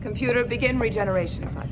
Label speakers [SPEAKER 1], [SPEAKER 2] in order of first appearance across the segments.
[SPEAKER 1] Computer, begin regeneration cycle.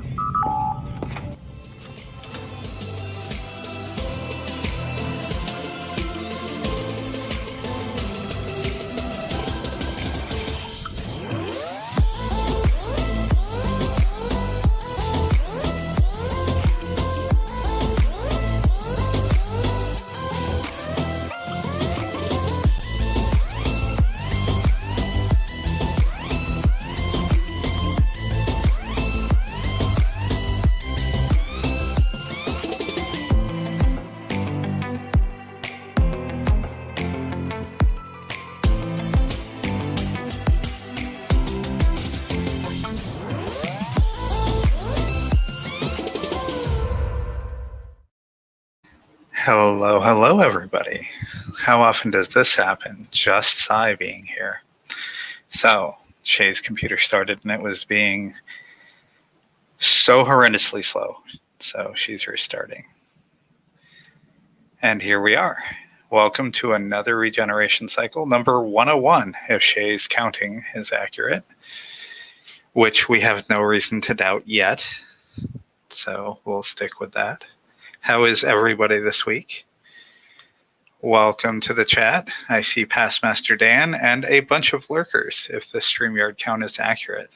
[SPEAKER 2] Hello, everybody. How often does this happen? Just Cy being here. So, Shae's computer started and it was being so horrendously slow. So, she's restarting. And here we are. Welcome to another regeneration cycle, number 101, if Shae's counting is accurate, which we have no reason to doubt yet. So, we'll stick with that. How is everybody this week? Welcome to the chat. I see Pastmaster Dan and a bunch of lurkers, if the StreamYard count is accurate.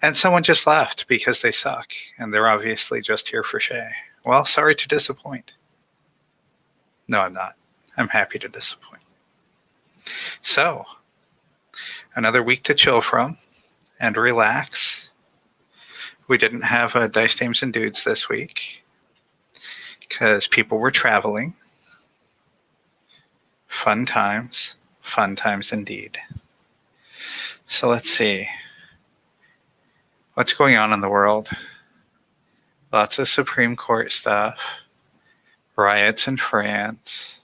[SPEAKER 2] And someone just left because they suck, and they're obviously just here for Shae. Well, sorry to disappoint. No, I'm not. I'm happy to disappoint. So, another week to chill from and relax. We didn't have Dice Dames and Dudes this week because people were traveling. Fun times indeed. So let's see. What's going on in the world? Lots of Supreme Court stuff. Riots in France.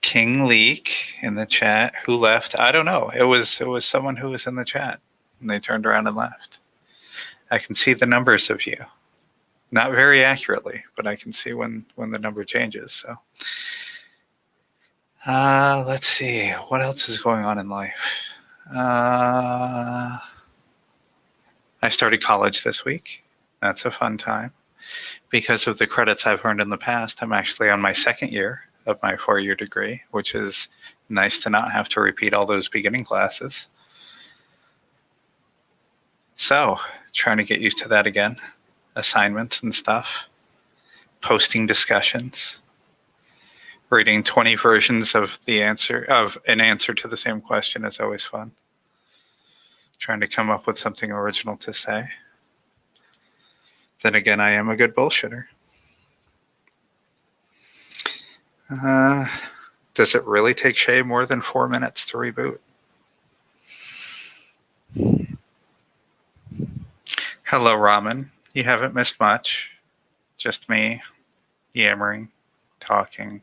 [SPEAKER 2] King Leak in the chat. Who left? I don't know. It was someone who was in the chat and they turned around and left. I can see the numbers of you. Not very accurately, but I can see when the number changes. So, let's see. What else is going on in life? I started college this week. That's a fun time. Because of the credits I've earned in the past, I'm actually on my second year of my 4-year degree, which is nice to not have to repeat all those beginning classes. So, trying to get used to that again. Assignments and stuff. Posting discussions. Reading 20 versions of an answer to the same question is always fun. Trying to come up with something original to say. Then again, I am a good bullshitter. Does it really take Shae more than 4 minutes to reboot? Hello, Ramen. You haven't missed much. Just me, yammering, talking,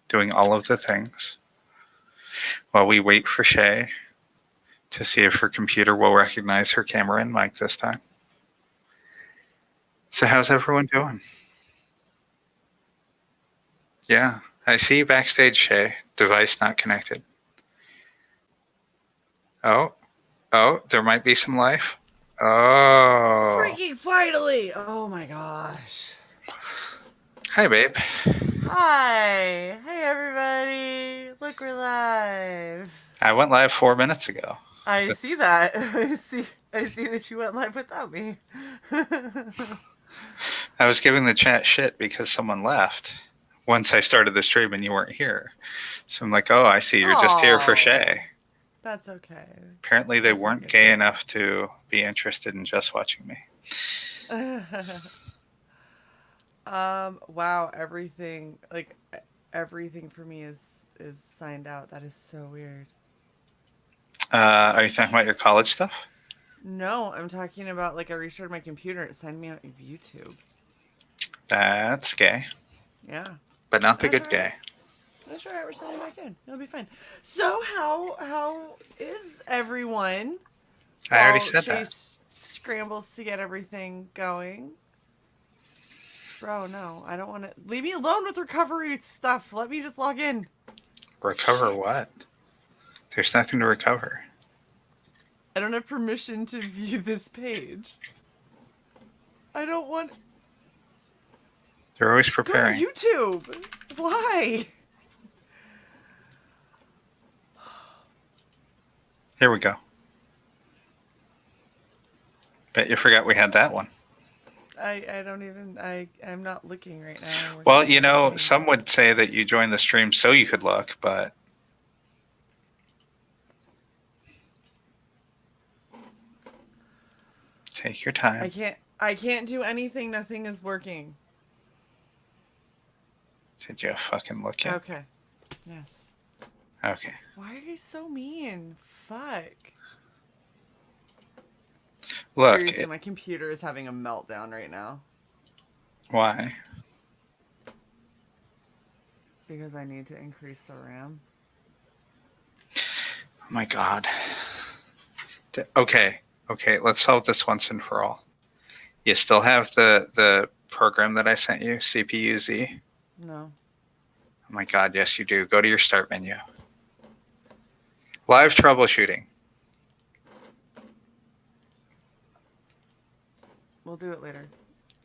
[SPEAKER 2] doing all of the things. While we wait for Shae to see if her computer will recognize her camera and mic this time. So how's everyone doing? Yeah, I see you backstage, Shae. Device not connected. Oh, there might be some life. Oh.
[SPEAKER 3] Freaking finally! Oh my gosh.
[SPEAKER 2] Hi, babe.
[SPEAKER 3] Hi. Hey, everybody. Look, we're live.
[SPEAKER 2] I went live 4 minutes ago.
[SPEAKER 3] I see that. I see that you went live without me.
[SPEAKER 2] I was giving the chat shit because someone left once I started the stream and you weren't here. So I'm like, oh, I see. You're just here for Shae.
[SPEAKER 3] That's okay.
[SPEAKER 2] Apparently they weren't gay enough to be interested in just watching me.
[SPEAKER 3] Wow, everything for me is signed out. That is so weird.
[SPEAKER 2] Are you talking about your college stuff?
[SPEAKER 3] No, I'm talking about I restarted my computer. It signed me out of YouTube.
[SPEAKER 2] That's gay.
[SPEAKER 3] Yeah.
[SPEAKER 2] But not the good gay.
[SPEAKER 3] That's right, we're signing back in. It'll be fine. So how is everyone?
[SPEAKER 2] I already said
[SPEAKER 3] Shae
[SPEAKER 2] that.
[SPEAKER 3] Scrambles to get everything going. Bro, no, I don't want to. Leave me alone with recovery stuff. Let me just log in.
[SPEAKER 2] Recover what? There's nothing to recover.
[SPEAKER 3] I don't have permission to view this page. I don't want...
[SPEAKER 2] You're always
[SPEAKER 3] Go to
[SPEAKER 2] preparing.
[SPEAKER 3] YouTube. Why?
[SPEAKER 2] Here we go. Bet you forgot we had that one.
[SPEAKER 3] I don't even... I'm not looking right now.
[SPEAKER 2] Well, you know, some would say that you joined the stream so you could look, but... Take your time.
[SPEAKER 3] I can't do anything. Nothing is working.
[SPEAKER 2] Did you fucking look yet?
[SPEAKER 3] Okay. Yes.
[SPEAKER 2] Okay.
[SPEAKER 3] Why are you so mean? Fuck.
[SPEAKER 2] Look.
[SPEAKER 3] Seriously, my computer is having a meltdown right now.
[SPEAKER 2] Why?
[SPEAKER 3] Because I need to increase the RAM.
[SPEAKER 2] Oh my god. Okay. Okay, let's solve this once and for all. You still have the program that I sent you, CPU-Z?
[SPEAKER 3] No.
[SPEAKER 2] Oh my god, yes you do. Go to your start menu. Live troubleshooting.
[SPEAKER 3] We'll do it later.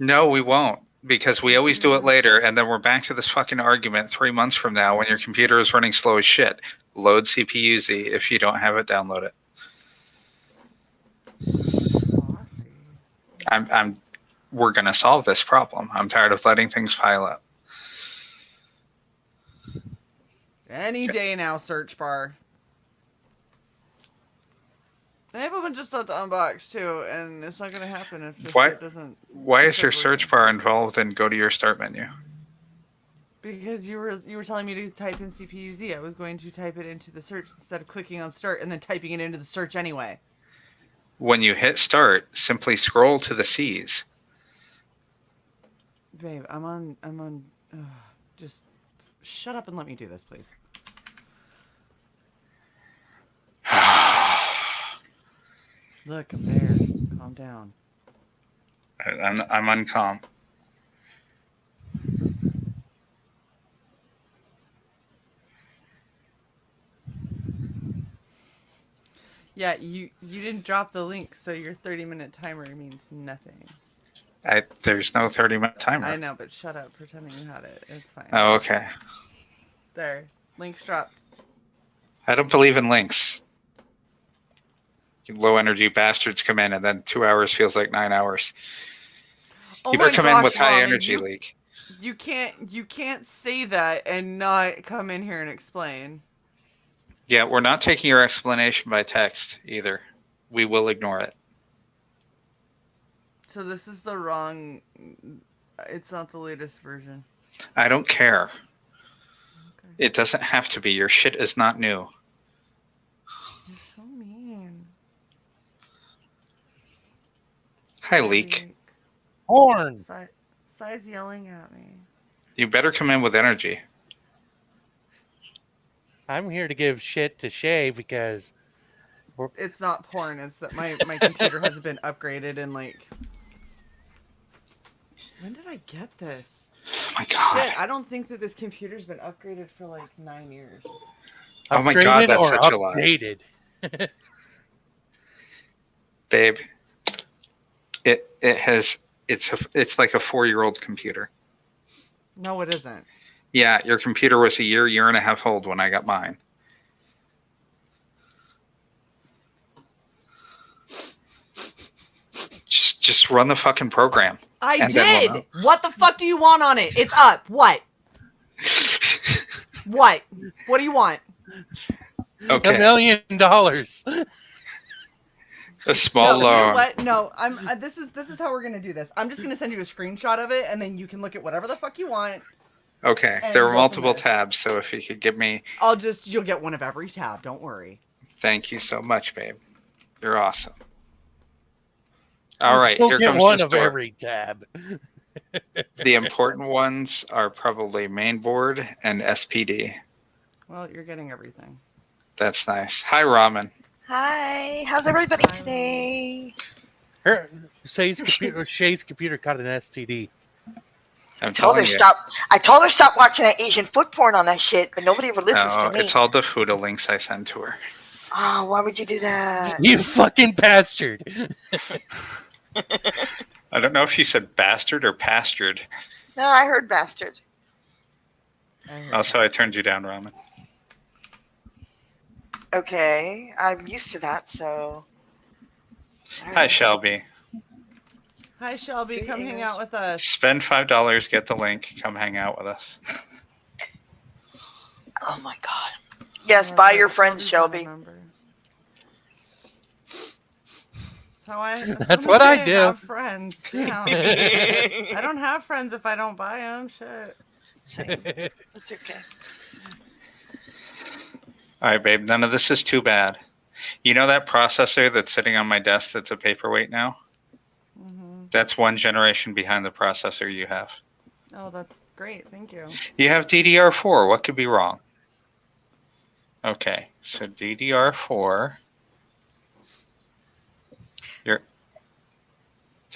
[SPEAKER 2] No, we won't. Because we always do it later, and then we're back to this fucking argument 3 months from now when your computer is running slow as shit. Load CPU-Z. If you don't have it, download it. We're gonna solve this problem. I'm tired of letting things pile up.
[SPEAKER 3] Any day now, search bar. I have a bunch of stuff to unbox too, and it's not gonna happen if this shit doesn't.
[SPEAKER 2] Why is your search bar involved in go to your start menu?
[SPEAKER 3] Because you were telling me to type in CPU-Z. I was going to type it into the search instead of clicking on start and then typing it into the search anyway.
[SPEAKER 2] When you hit start, simply scroll to the C's.
[SPEAKER 3] Babe, I'm on. Just shut up and let me do this, please. Look, I'm there. Calm down.
[SPEAKER 2] I'm uncalm.
[SPEAKER 3] Yeah, you didn't drop the link, so your 30-minute timer means nothing.
[SPEAKER 2] There's no 30-minute timer.
[SPEAKER 3] I know, but shut up, pretending you had it. It's fine.
[SPEAKER 2] Oh, okay.
[SPEAKER 3] There. Link's dropped.
[SPEAKER 2] I don't believe in links. You low energy bastards come in and then 2 hours feels like 9 hours.
[SPEAKER 3] Oh
[SPEAKER 2] You better come in with high
[SPEAKER 3] Ramen,
[SPEAKER 2] energy leak.
[SPEAKER 3] You can't say that and not come in here and explain.
[SPEAKER 2] Yeah, we're not taking your explanation by text either. We will ignore it.
[SPEAKER 3] So this is the wrong... It's not the latest version.
[SPEAKER 2] I don't care.
[SPEAKER 3] Okay.
[SPEAKER 2] It doesn't have to be. Your shit is not new.
[SPEAKER 3] You're so mean.
[SPEAKER 2] Hi, Leak.
[SPEAKER 4] Horn.
[SPEAKER 3] Sai's yelling at me.
[SPEAKER 2] You better come in with energy.
[SPEAKER 4] I'm here to give shit to Shae because
[SPEAKER 3] It's not porn. It's that my computer hasn't been upgraded in like... When did I get this?
[SPEAKER 2] Oh my god.
[SPEAKER 3] Shit, I don't think that this computer's been upgraded for like 9 years.
[SPEAKER 2] Oh my god,
[SPEAKER 4] upgraded
[SPEAKER 2] that's
[SPEAKER 4] or
[SPEAKER 2] such a lie.
[SPEAKER 4] updated.
[SPEAKER 2] Babe, it's like a 4-year-old computer.
[SPEAKER 3] No, it isn't.
[SPEAKER 2] Yeah, your computer was a year and a half old when I got mine. Just run the fucking program.
[SPEAKER 3] I
[SPEAKER 2] And then we'll
[SPEAKER 3] did! What the fuck do you want on it? It's up. What? What? What do you want?
[SPEAKER 2] Okay.
[SPEAKER 4] $1 million.
[SPEAKER 2] A small
[SPEAKER 3] No, you know
[SPEAKER 2] loan.
[SPEAKER 3] what? No, this is how we're gonna do this. I'm just gonna send you a screenshot of it, and then you can look at whatever the fuck you want.
[SPEAKER 2] Okay,
[SPEAKER 3] And
[SPEAKER 2] there were
[SPEAKER 3] go from
[SPEAKER 2] multiple
[SPEAKER 3] there.
[SPEAKER 2] tabs, so if you could give me...
[SPEAKER 3] You'll get one of every tab. Don't worry.
[SPEAKER 2] Thank you so much, babe. You're awesome. All right,
[SPEAKER 4] You'll
[SPEAKER 2] here
[SPEAKER 4] get
[SPEAKER 2] comes
[SPEAKER 4] one
[SPEAKER 2] the
[SPEAKER 4] of
[SPEAKER 2] story.
[SPEAKER 4] every tab.
[SPEAKER 2] The important ones are probably mainboard and SPD.
[SPEAKER 3] Well, you're getting everything.
[SPEAKER 2] That's nice. Hi, Ramen.
[SPEAKER 5] Hi, how's everybody
[SPEAKER 3] Hi.
[SPEAKER 5] today?
[SPEAKER 4] Shae's computer caught an STD.
[SPEAKER 2] I'm
[SPEAKER 5] Told her
[SPEAKER 2] telling you.
[SPEAKER 5] stop. I told her stop watching that Asian foot porn on that shit, but nobody ever listens
[SPEAKER 2] No,
[SPEAKER 5] to me.
[SPEAKER 2] it's all the Fuda links I send to her.
[SPEAKER 5] Oh, why would you do that?
[SPEAKER 4] You fucking bastard.
[SPEAKER 2] I don't know if you said bastard or pastured.
[SPEAKER 5] No, I heard bastard.
[SPEAKER 2] Also, I turned you down, Ramen.
[SPEAKER 5] Okay, I'm used to that, so.
[SPEAKER 2] Hi, Shelby.
[SPEAKER 3] Hi, Shelby. Come hang out with us.
[SPEAKER 2] Spend $5, get the link, come hang out with us.
[SPEAKER 5] Oh my god. Yes, buy your friends, Shelby.
[SPEAKER 4] That's what I do.
[SPEAKER 3] Have friends. Damn. I don't have friends if I don't buy them. Shit.
[SPEAKER 5] Same. It's okay.
[SPEAKER 2] All right, babe. None of this is too bad. You know that processor that's sitting on my desk that's a paperweight now?
[SPEAKER 3] Mm-hmm.
[SPEAKER 2] That's one generation behind the processor you have.
[SPEAKER 3] Oh, that's great. Thank you.
[SPEAKER 2] You have DDR4. What could be wrong? Okay, so DDR4.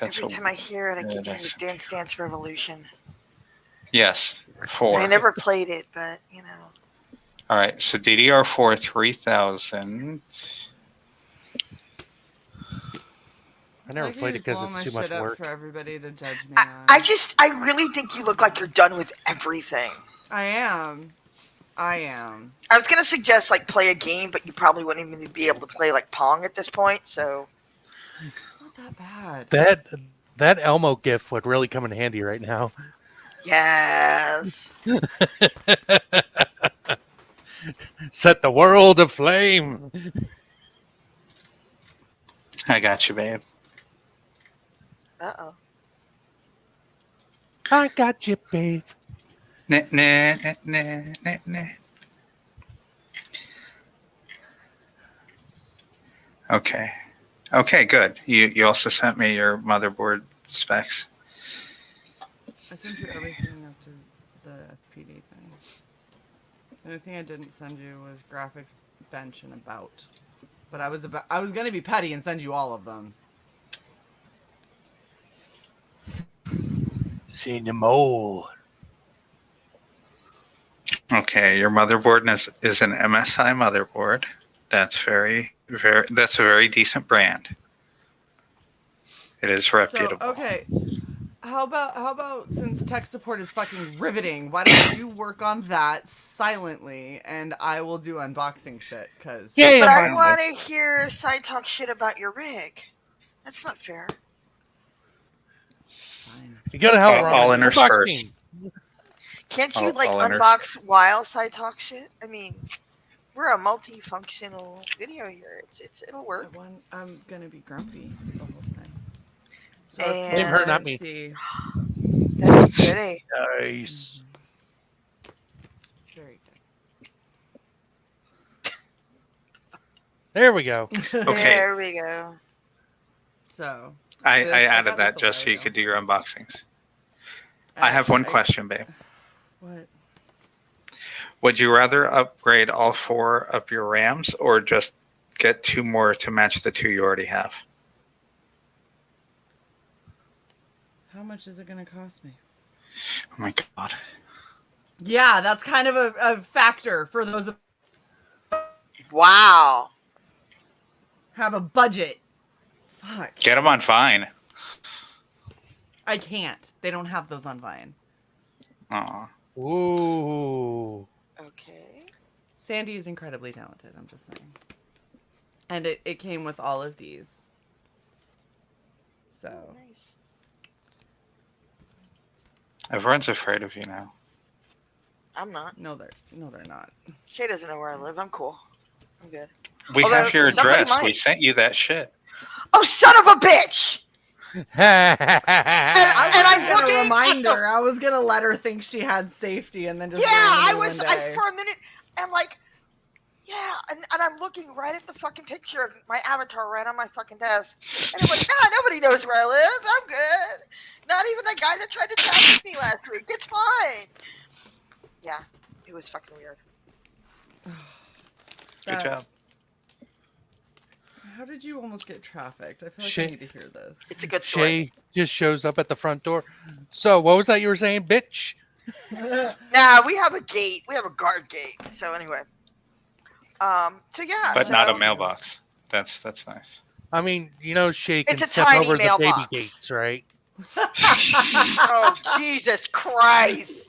[SPEAKER 5] Every time I hear it, I keep thinking of Dance Dance Revolution.
[SPEAKER 2] Yes, 4.
[SPEAKER 5] I never played it, but, you know.
[SPEAKER 2] All right, so DDR4 3000.
[SPEAKER 4] I never played it because it's too much work.
[SPEAKER 3] For everybody to judge me
[SPEAKER 5] I really think you look like you're done with everything.
[SPEAKER 3] I am. I
[SPEAKER 5] was gonna suggest like play a game, but you probably wouldn't even be able to play like Pong at this point. So
[SPEAKER 3] it's not that bad.
[SPEAKER 4] That Elmo gif would really come in handy right now.
[SPEAKER 5] Yes.
[SPEAKER 4] Set the world aflame.
[SPEAKER 2] I got you, babe.
[SPEAKER 5] Uh-oh.
[SPEAKER 4] I got you, babe.
[SPEAKER 2] Nah, nah, nah, nah, nah, nah. Okay. Okay, good. You also sent me your motherboard specs.
[SPEAKER 3] I sent you everything up to the SPD thing. The only thing I didn't send you was graphics, bench, and about. But I was gonna be petty and send you all of them.
[SPEAKER 4] Seen the mole.
[SPEAKER 2] Okay, your motherboard is an MSI motherboard. That's that's a very decent brand. It is reputable.
[SPEAKER 3] So, okay. How about since tech support is fucking riveting, why don't you work on that silently and I will do unboxing shit? Cause
[SPEAKER 4] yeah,
[SPEAKER 5] but I want to hear side talk shit about your rig. That's not fair.
[SPEAKER 3] Fine.
[SPEAKER 4] You gotta help
[SPEAKER 2] All inners first.
[SPEAKER 5] Can't you
[SPEAKER 2] All
[SPEAKER 5] unbox while side talk shit? I mean, we're a multifunctional video here. It'll work.
[SPEAKER 3] I'm gonna be grumpy the whole time. So
[SPEAKER 5] Blame
[SPEAKER 4] her, not me.
[SPEAKER 3] See.
[SPEAKER 5] That's pretty.
[SPEAKER 4] Nice.
[SPEAKER 3] Very good.
[SPEAKER 4] There we go.
[SPEAKER 2] Okay.
[SPEAKER 5] There we go.
[SPEAKER 3] So
[SPEAKER 2] I added that just so you could do your unboxings. I have one question, babe.
[SPEAKER 3] What?
[SPEAKER 2] Would you rather upgrade all 4 of your RAMs or just get 2 more to match the 2 you already have?
[SPEAKER 3] How much is it going to cost me?
[SPEAKER 2] Oh my god.
[SPEAKER 3] Yeah, that's kind of a factor for those of
[SPEAKER 5] Wow.
[SPEAKER 3] have a budget. Fuck.
[SPEAKER 2] Get them on Vine.
[SPEAKER 3] I can't. They don't have those on Vine.
[SPEAKER 2] Aw.
[SPEAKER 4] Ooh.
[SPEAKER 5] Okay.
[SPEAKER 3] Sandy is incredibly talented, I'm just saying. And it came with all of these. So.
[SPEAKER 5] Nice.
[SPEAKER 2] Everyone's afraid of you now.
[SPEAKER 5] I'm not.
[SPEAKER 3] No, they're not.
[SPEAKER 5] Shae doesn't know where I live. I'm cool. I'm good.
[SPEAKER 2] We
[SPEAKER 5] Although,
[SPEAKER 2] have your
[SPEAKER 5] somebody
[SPEAKER 2] address.
[SPEAKER 5] might.
[SPEAKER 2] We sent you that shit.
[SPEAKER 5] Oh, son of a bitch!
[SPEAKER 3] I'm
[SPEAKER 5] looking-
[SPEAKER 3] gonna remind her. I was gonna let her think she had safety, and then just
[SPEAKER 5] Yeah, I
[SPEAKER 3] randomly
[SPEAKER 5] was.
[SPEAKER 3] one
[SPEAKER 5] I
[SPEAKER 3] day.
[SPEAKER 5] for a minute. I'm like, yeah, and I'm looking right at the fucking picture of my avatar right on my fucking desk, and I'm like, nah, nobody knows where I live. I'm good. Not even the guy that tried to traffic me last week. It's fine. Yeah, it was fucking weird.
[SPEAKER 2] Good job.
[SPEAKER 3] How did you almost get trafficked? I feel like
[SPEAKER 4] Shae-
[SPEAKER 3] I need to hear this.
[SPEAKER 5] It's a good story.
[SPEAKER 4] Shae just shows up at the front door. So, what was that you were saying, bitch?
[SPEAKER 5] Nah, we have a gate. We have a guard gate. So anyway, So yeah.
[SPEAKER 2] But
[SPEAKER 5] so,
[SPEAKER 2] not a mailbox. That's nice.
[SPEAKER 4] I mean, Shae can
[SPEAKER 5] It's a
[SPEAKER 4] step
[SPEAKER 5] tiny
[SPEAKER 4] over the
[SPEAKER 5] mailbox.
[SPEAKER 4] baby gates, right?
[SPEAKER 5] Oh, Jesus Christ.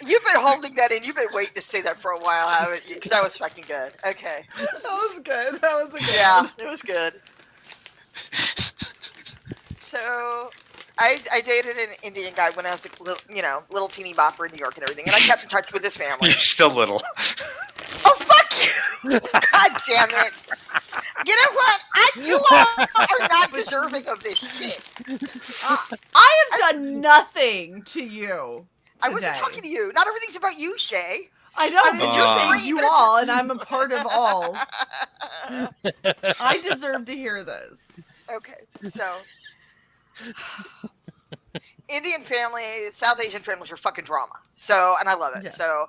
[SPEAKER 5] You've been holding that in. You've been waiting to say that for a while, haven't you? Because that was fucking good. Okay.
[SPEAKER 3] That was good. That was a good
[SPEAKER 5] Yeah,
[SPEAKER 3] one.
[SPEAKER 5] it was good. So, I dated an Indian guy when I was a little teeny bopper in New York and everything, and I kept in touch with his family.
[SPEAKER 2] You're still little.
[SPEAKER 5] Oh, fuck you! God damn it! You know what? You all are not deserving of this shit.
[SPEAKER 3] I have done nothing to you today.
[SPEAKER 5] I wasn't talking to you. Not everything's about you, Shae.
[SPEAKER 3] I know,
[SPEAKER 5] I mean,
[SPEAKER 3] but you're
[SPEAKER 2] it's
[SPEAKER 3] saying
[SPEAKER 5] great,
[SPEAKER 3] you
[SPEAKER 5] but it's-
[SPEAKER 3] all, and I'm a part of all. I deserve to hear this.
[SPEAKER 5] Okay, so Indian families, South Asian families are fucking drama. So, and I love it.
[SPEAKER 3] Yes.
[SPEAKER 5] So,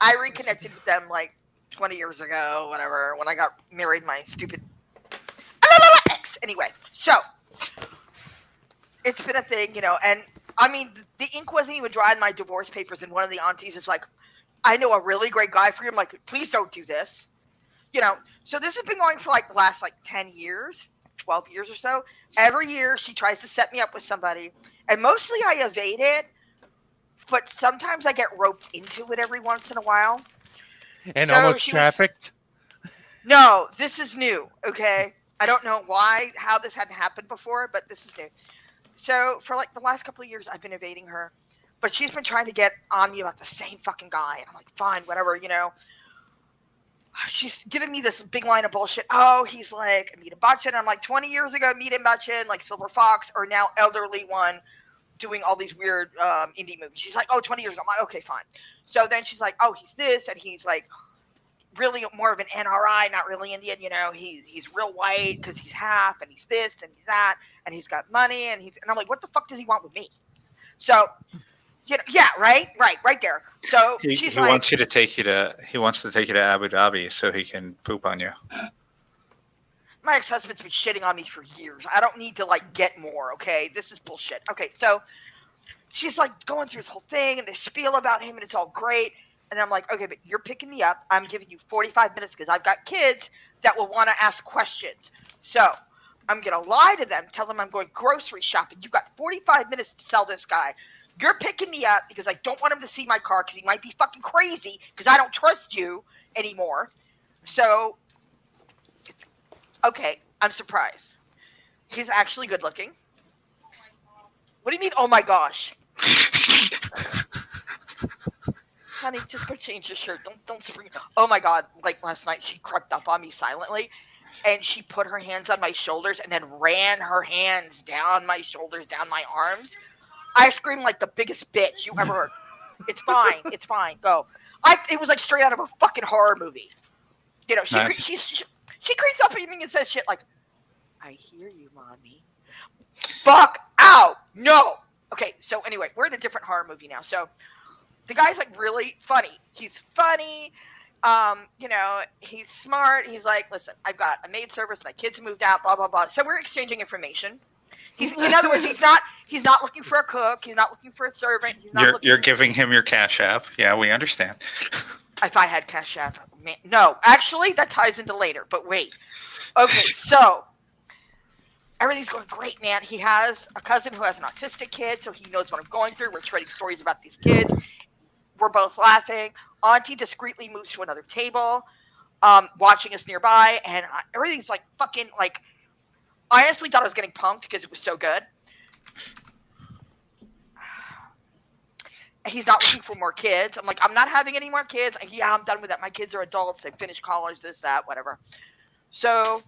[SPEAKER 5] I reconnected with them like 20 years ago, whatever, when I got married my stupid ex. Anyway, so it's been a thing, and I mean, the ink wasn't even dry in my divorce papers, and one of the aunties is like, I know a really great guy for you. I'm like, please don't do this. So this has been going for like the last 10 years, 12 years or so. Every year she tries to set me up with somebody, and mostly I evade it, but sometimes I get roped into it every once in a while.
[SPEAKER 4] And
[SPEAKER 5] So
[SPEAKER 4] almost
[SPEAKER 5] she was-
[SPEAKER 4] trafficked.
[SPEAKER 5] No, this is new, okay? I don't know how this hadn't happened before, but this is new. So for the last couple of years, I've been evading her, but she's been trying to get on me about the same fucking guy, and I'm like, fine, whatever, She's giving me this big line of bullshit. Oh, he's like Amitabh Bachchan. I'm like, 20 years ago, Amitabh Bachchan, like Silver Fox, or now elderly one doing all these weird indie movies. She's like, oh, 20 years ago. I'm like, okay, fine. So then she's like, oh, he's this, and he's like really more of an NRI, not really Indian, he's real white because he's half, and he's this, and he's that, and he's got money, and I'm like, what the fuck does he want with me? So, yeah, right there. So
[SPEAKER 2] He wants to take you to Abu Dhabi so he can poop on you.
[SPEAKER 5] My ex-husband's been shitting on me for years. I don't need to get more, okay? This is bullshit. Okay, so she's going through this whole thing and this spiel about him, and it's all great. And I'm like, okay, but you're picking me up. I'm giving you 45 minutes because I've got kids that will want to ask questions. So I'm going to lie to them, tell them I'm going grocery shopping. You've got 45 minutes to sell this guy. You're picking me up because I don't want him to see my car because he might be fucking crazy because I don't trust you anymore. So, okay, I'm surprised. He's actually good looking. What do you mean, oh my gosh? Honey, just go change your shirt. Don't spring. Oh my God! Last night, she crept up on me silently, and she put her hands on my shoulders and then ran her hands down my shoulders, down my arms. I screamed like the biggest bitch you ever heard. It's fine. It's fine. Go. It was straight out of a fucking horror movie. She
[SPEAKER 2] Nice.
[SPEAKER 5] she creeps up at me and says shit like, "I hear you, mommy." Fuck out. No. Okay. So anyway, we're in a different horror movie now. So. The guy's really funny. He's funny. He's smart. He's like, listen, I've got a maid service. My kids moved out. Blah blah blah. So we're exchanging information. In other words, he's not looking for a cook. He's not looking for a servant.
[SPEAKER 2] You're giving him your Cash App. Yeah, we understand.
[SPEAKER 5] If I had Cash App, man, no. Actually, that ties into later. But wait. Okay, so everything's going great, man. He has a cousin who has an autistic kid, so he knows what I'm going through. We're trading stories about these kids. We're both laughing. Auntie discreetly moves to another table, watching us nearby, and everything's fucking I honestly thought I was getting punked because it was so good. He's not looking for more kids. I'm like, I'm not having any more kids. Yeah, I'm done with that. My kids are adults. They finished college, this, that, whatever. So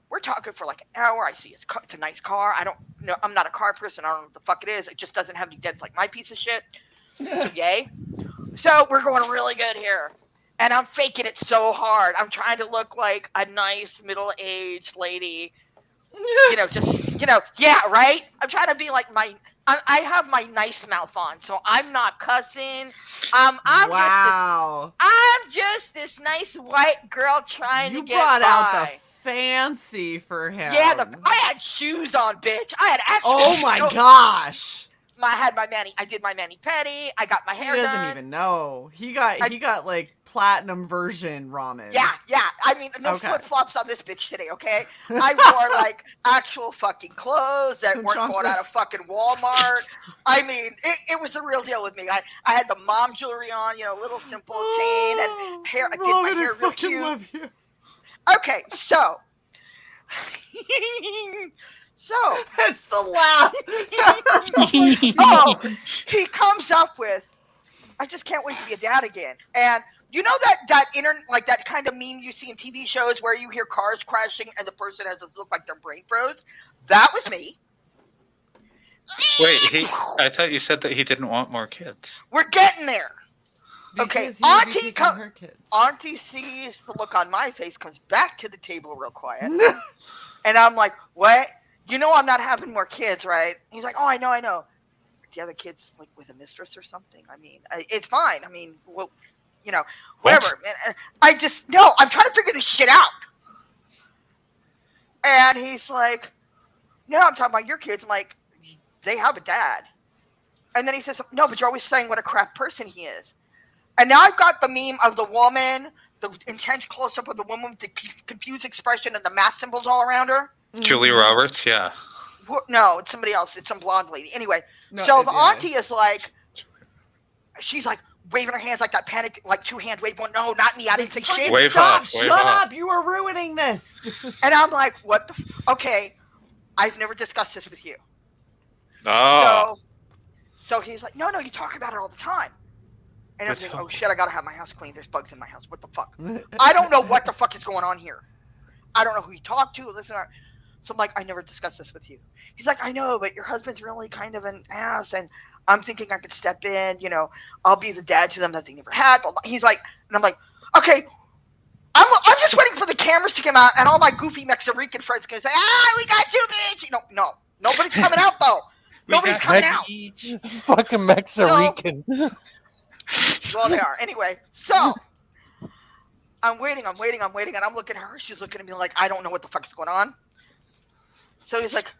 [SPEAKER 5] we're talking for an hour. I see it's a nice car. I don't know. I'm not a car person. I don't know what the fuck it is. It just doesn't have any dents like my piece of shit. So yay. So we're going really good here. And I'm faking it so hard. I'm trying to look like a nice middle-aged lady. Yeah, right? I'm trying to be like I have my nice mouth on, so I'm not cussing. I'm just this nice white girl trying to get by.
[SPEAKER 3] You brought out the fancy for him.
[SPEAKER 5] Yeah, I had shoes on, bitch. I had actual
[SPEAKER 3] Oh my gosh.
[SPEAKER 5] I had my mani. I did my mani-pedi. I got my hair done.
[SPEAKER 3] He doesn't even know. He got platinum version ramen.
[SPEAKER 5] Yeah. I mean, no
[SPEAKER 3] Okay.
[SPEAKER 5] flip-flops on this bitch today, okay? I wore, like, actual fucking clothes that weren't bought out of fucking Walmart. I mean, it was the real deal with me. I had the mom jewelry on, you know, little simple chain and hair. I did my hair real cute.
[SPEAKER 3] Love you.
[SPEAKER 5] Okay, so.
[SPEAKER 3] It's the laugh.
[SPEAKER 5] Oh, he comes up with, I just can't wait to be a dad again. And you know that internet, like that kind of meme you see in TV shows where you hear cars crashing and the person has this look like their brain froze? That was me.
[SPEAKER 2] Wait, I thought you said that he didn't want more kids.
[SPEAKER 5] We're getting there. Okay, Auntie sees the look on my face, comes back to the table real quiet. And I'm like, what? You know I'm not having more kids, right? He's like, oh, I know. Do you have the kids, like, with a mistress or something? I mean, it's fine. I mean, well, you know, whatever. I'm trying to figure this shit out. And he's like, no, I'm talking about your kids. I'm like, they have a dad. And then he says, no, but you're always saying what a crap person he is. And now I've got the meme of the woman, the intense close-up of the woman with the confused expression and the math symbols all around her.
[SPEAKER 2] Julia Roberts, yeah.
[SPEAKER 5] No, it's somebody else. It's some blonde lady. Anyway, so the auntie is like, she's like waving her hands like that panic, like two-hand wave. No, not me. I didn't say shit.
[SPEAKER 2] Wave
[SPEAKER 3] Stop!
[SPEAKER 2] up,
[SPEAKER 3] Shut up! You are ruining this.
[SPEAKER 5] And I'm like, what the? Okay, I've never discussed this with you.
[SPEAKER 2] Oh.
[SPEAKER 5] So he's like, no, you talk about it all the time. And I'm like, oh shit, I gotta have my house clean. There's bugs in my house. What the fuck? I don't know what the fuck is going on here. I don't know who you talk to. Listen, so I'm like, I never discussed this with you. He's like, I know, but your husband's really kind of an ass, and I'm thinking I could step in. You know, I'll be the dad to them that they never had. He's like, and I'm like, okay. I'm just waiting for the cameras to come out, and all my goofy Mexican friends can say, we got you, bitch. You know, no, nobody's coming out though. Nobody's coming out.
[SPEAKER 4] Fucking Mexican.
[SPEAKER 5] Well, they are. Anyway, so I'm waiting, and I'm looking at her. She's looking at me like, I don't know what the fuck is going on. So he's like,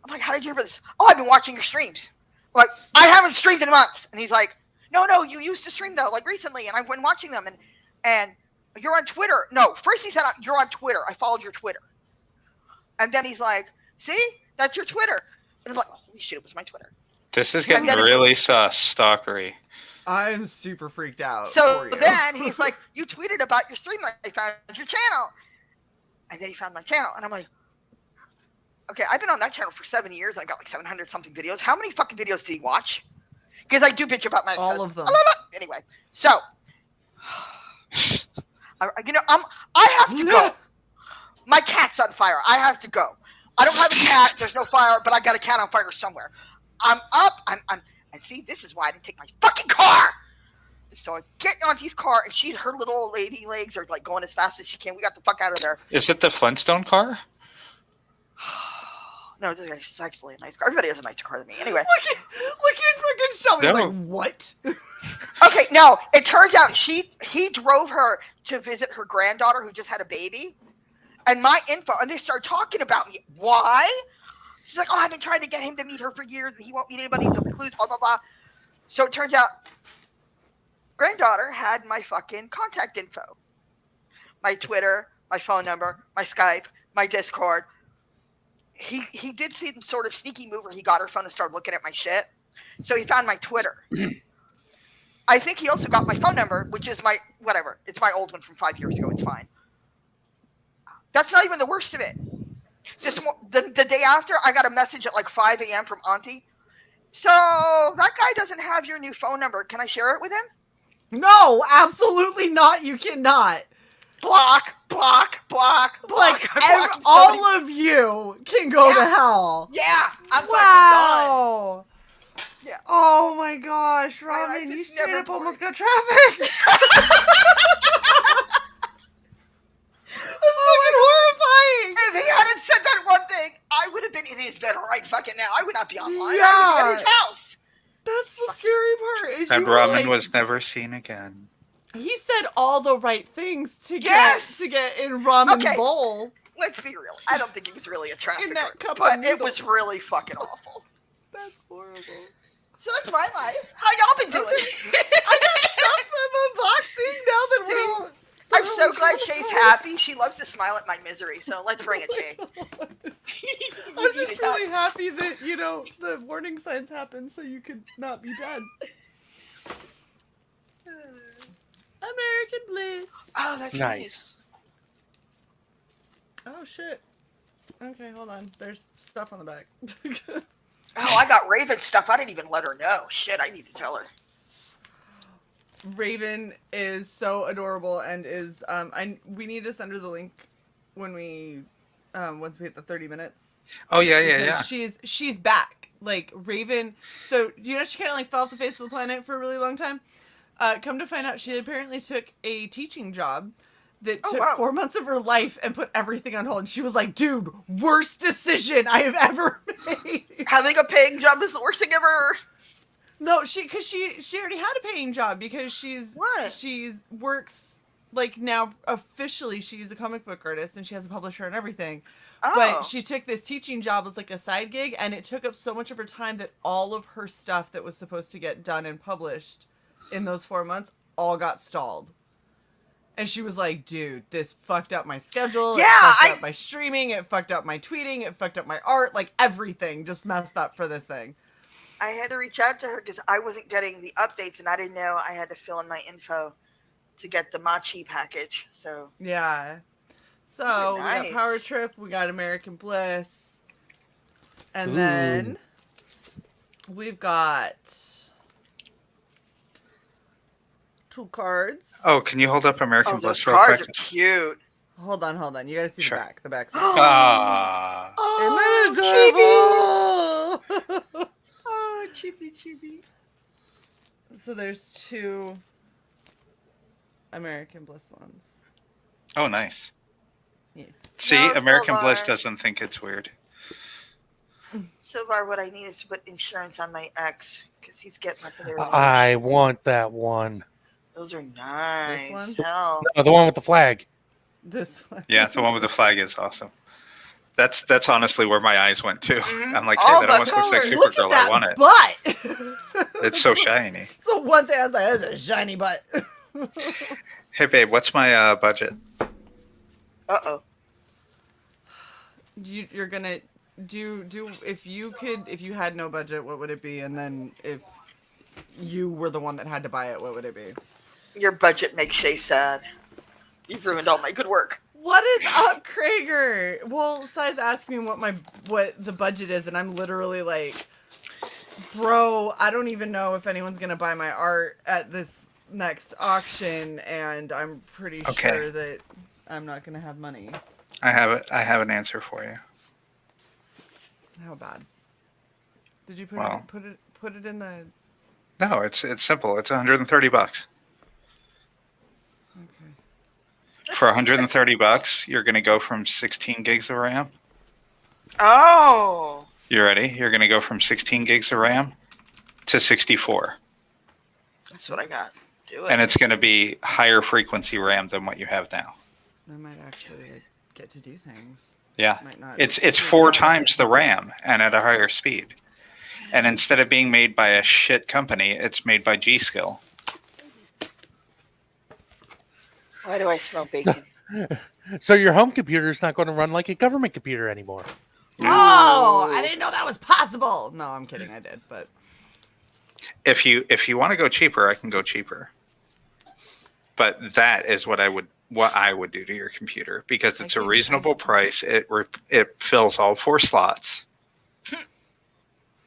[SPEAKER 5] I'm like, how did you hear about this? Oh, I've been watching your streams. I'm like, I haven't streamed in months. And he's like, no, you used to stream though, like recently, and I've been watching them. And you're on Twitter. No, first he said, you're on Twitter. I followed your Twitter. And then he's like, see, that's your Twitter. And I'm like, holy shit, it was my Twitter.
[SPEAKER 2] This is getting really sus, stalkery.
[SPEAKER 3] I'm super freaked out.
[SPEAKER 5] So then he's like, you tweeted about your stream. I found your channel. And then he found my channel. And I'm like, okay, I've been on that channel for 7 years. I got like 700 something videos. How many fucking videos do you watch? Because I do bitch about my
[SPEAKER 3] all of them.
[SPEAKER 5] Anyway, so I have to go. My cat's on fire. I have to go. I don't have a cat. There's no fire, but I got a cat on fire somewhere. I'm up. And see, this is why I didn't take my fucking car. So I get onto his car, and her little old lady legs are like going as fast as she can. We got the fuck out of there.
[SPEAKER 2] Is it the Flintstone car?
[SPEAKER 5] No, this is actually a nice car. Everybody has a nicer car than me. Anyway.
[SPEAKER 3] Look at freaking Shelby.
[SPEAKER 2] No.
[SPEAKER 3] Like, what?
[SPEAKER 5] Okay, no. It turns out he drove her to visit her granddaughter who just had a baby. And my info, and they started talking about me. Why? She's like, I've been trying to get him to meet her for years, and he won't meet anybody. He's a recluse, blah, blah, blah. So it turns out granddaughter had my fucking contact info. My Twitter, my phone number, my Skype, my Discord. He did see some sort of sneaky move where he got her phone and started looking at my shit. So he found my Twitter. I think he also got my phone number, which is my, whatever. It's my old one from 5 years ago. It's fine. That's not even the worst of it. The day after, I got a message at like 5 a.m. from Auntie. So that guy doesn't have your new phone number. Can I share it with him?
[SPEAKER 3] No, absolutely not. You cannot.
[SPEAKER 5] Block.
[SPEAKER 3] Like, all of you can go to hell.
[SPEAKER 5] Yeah, I'm
[SPEAKER 3] wow.
[SPEAKER 5] fucking done. Yeah.
[SPEAKER 3] Oh my gosh, Robin, you straight up almost got trafficked. This is fucking horrifying.
[SPEAKER 5] If he hadn't said that one thing, I would have been in his bed right fucking now. I would not be online.
[SPEAKER 3] Yeah.
[SPEAKER 5] I would be at his house.
[SPEAKER 3] That's the scary part. Is
[SPEAKER 2] And
[SPEAKER 3] you were
[SPEAKER 2] Ramen
[SPEAKER 3] like,
[SPEAKER 2] was never seen again.
[SPEAKER 3] He said all the right things to
[SPEAKER 5] Yes!
[SPEAKER 3] get in Ramen's
[SPEAKER 5] Okay.
[SPEAKER 3] bowl.
[SPEAKER 5] Let's be real. I don't think he was really a trafficker,
[SPEAKER 3] In that cup of
[SPEAKER 5] but it
[SPEAKER 3] noodles.
[SPEAKER 5] was really fucking awful.
[SPEAKER 3] That's horrible.
[SPEAKER 5] So that's my life. How y'all been doing?
[SPEAKER 3] I got stuff I'm unboxing now that we're all.
[SPEAKER 5] I'm so glad Shay's happy. She loves to smile at my misery, so let's bring it, Shay.
[SPEAKER 3] I'm just really happy that, the warning signs happen so you could not be dead. American Bliss.
[SPEAKER 5] Oh, that's nice.
[SPEAKER 3] Oh, shit. Okay, hold on. There's stuff on the back.
[SPEAKER 5] Oh, I got Raven stuff. I didn't even let her know. Shit, I need to tell her.
[SPEAKER 3] Raven is so adorable and is we need to send her the link when we once we hit the 30 minutes.
[SPEAKER 2] Oh yeah.
[SPEAKER 3] She's back. Like Raven, so she kind of like fell off the face of the planet for a really long time. Come to find out, she apparently took a teaching job that took 4 months of her life and put everything on hold. And she was like, "Dude, worst decision I have ever made."
[SPEAKER 5] Having a paying job is the worst thing ever.
[SPEAKER 3] No, she already had a paying job because she's works like now officially she's a comic book artist and she has a publisher and everything. Oh. But she took this teaching job as like a side gig and it took up so much of her time that all of her stuff that was supposed to get done and published in those 4 months all got stalled. And she was like, "Dude, this fucked up my schedule. Yeah, it fucked up my streaming. It fucked up my tweeting. It fucked up my art. Like everything just messed up for this thing."
[SPEAKER 5] I had to reach out to her because I wasn't getting the updates and I didn't know I had to fill in my info to get the Machi package. So
[SPEAKER 3] yeah. So we got Power Trip, we got American Bliss, and then we've got 2 cards.
[SPEAKER 2] Oh, can you hold up American Bliss real
[SPEAKER 5] quick?
[SPEAKER 2] Those
[SPEAKER 5] cards are cute.
[SPEAKER 3] Hold on. You gotta see the back. The back's
[SPEAKER 2] ah.
[SPEAKER 5] Oh,
[SPEAKER 3] chibi!
[SPEAKER 5] Oh, chibi.
[SPEAKER 3] So there's 2 American Bliss ones.
[SPEAKER 2] Oh, nice.
[SPEAKER 3] Yes.
[SPEAKER 2] See, no, American Bliss doesn't think it's weird.
[SPEAKER 5] Silvar, what I need is to put insurance on my ex because he's getting up there.
[SPEAKER 4] I want that one.
[SPEAKER 5] Those are nice.
[SPEAKER 3] This one?
[SPEAKER 5] Hell.
[SPEAKER 4] No, the one with the flag.
[SPEAKER 3] This one.
[SPEAKER 2] Yeah, the one with the flag is awesome. That's honestly where my eyes went too. Mm-hmm. I'm like, hey, that almost looks like Supergirl. I want it.
[SPEAKER 3] Butt.
[SPEAKER 2] It's so shiny.
[SPEAKER 3] So one thing I was like, that's a shiny butt.
[SPEAKER 2] Hey babe, what's my budget?
[SPEAKER 5] Uh-oh.
[SPEAKER 3] You're gonna do if you had no budget, what would it be? And then if you were the one that had to buy it, what would it be?
[SPEAKER 5] Your budget makes Shae sad. You've ruined all my good work.
[SPEAKER 3] What is up, Krager? Well, Sai's asking me what the budget is, and I'm literally like, bro, I don't even know if anyone's gonna buy my art at this next auction, and I'm pretty sure that I'm not gonna have money.
[SPEAKER 2] I have an answer for you.
[SPEAKER 3] How bad? Did you put it in the?
[SPEAKER 2] No, it's simple. It's $130.
[SPEAKER 3] Okay.
[SPEAKER 2] For $130, you're gonna go from 16 gigs of RAM.
[SPEAKER 5] Oh.
[SPEAKER 2] You ready? You're gonna go from 16 gigs of RAM to 64.
[SPEAKER 5] That's what I got. Do it.
[SPEAKER 2] And it's gonna be higher frequency RAM than what you have now.
[SPEAKER 3] I might actually get to do things.
[SPEAKER 2] Yeah, it's 4 times the RAM and at a higher speed. And instead of being made by a shit company, it's made by G-Skill.
[SPEAKER 5] Why do I smell bacon?
[SPEAKER 4] So your home computer is not going to run like a government computer anymore.
[SPEAKER 3] Oh, I didn't know that was possible. No, I'm kidding. I did, but
[SPEAKER 2] if you want to go cheaper, I can go cheaper. But that is what I would do to your computer because it's a reasonable price. It fills all 4 slots.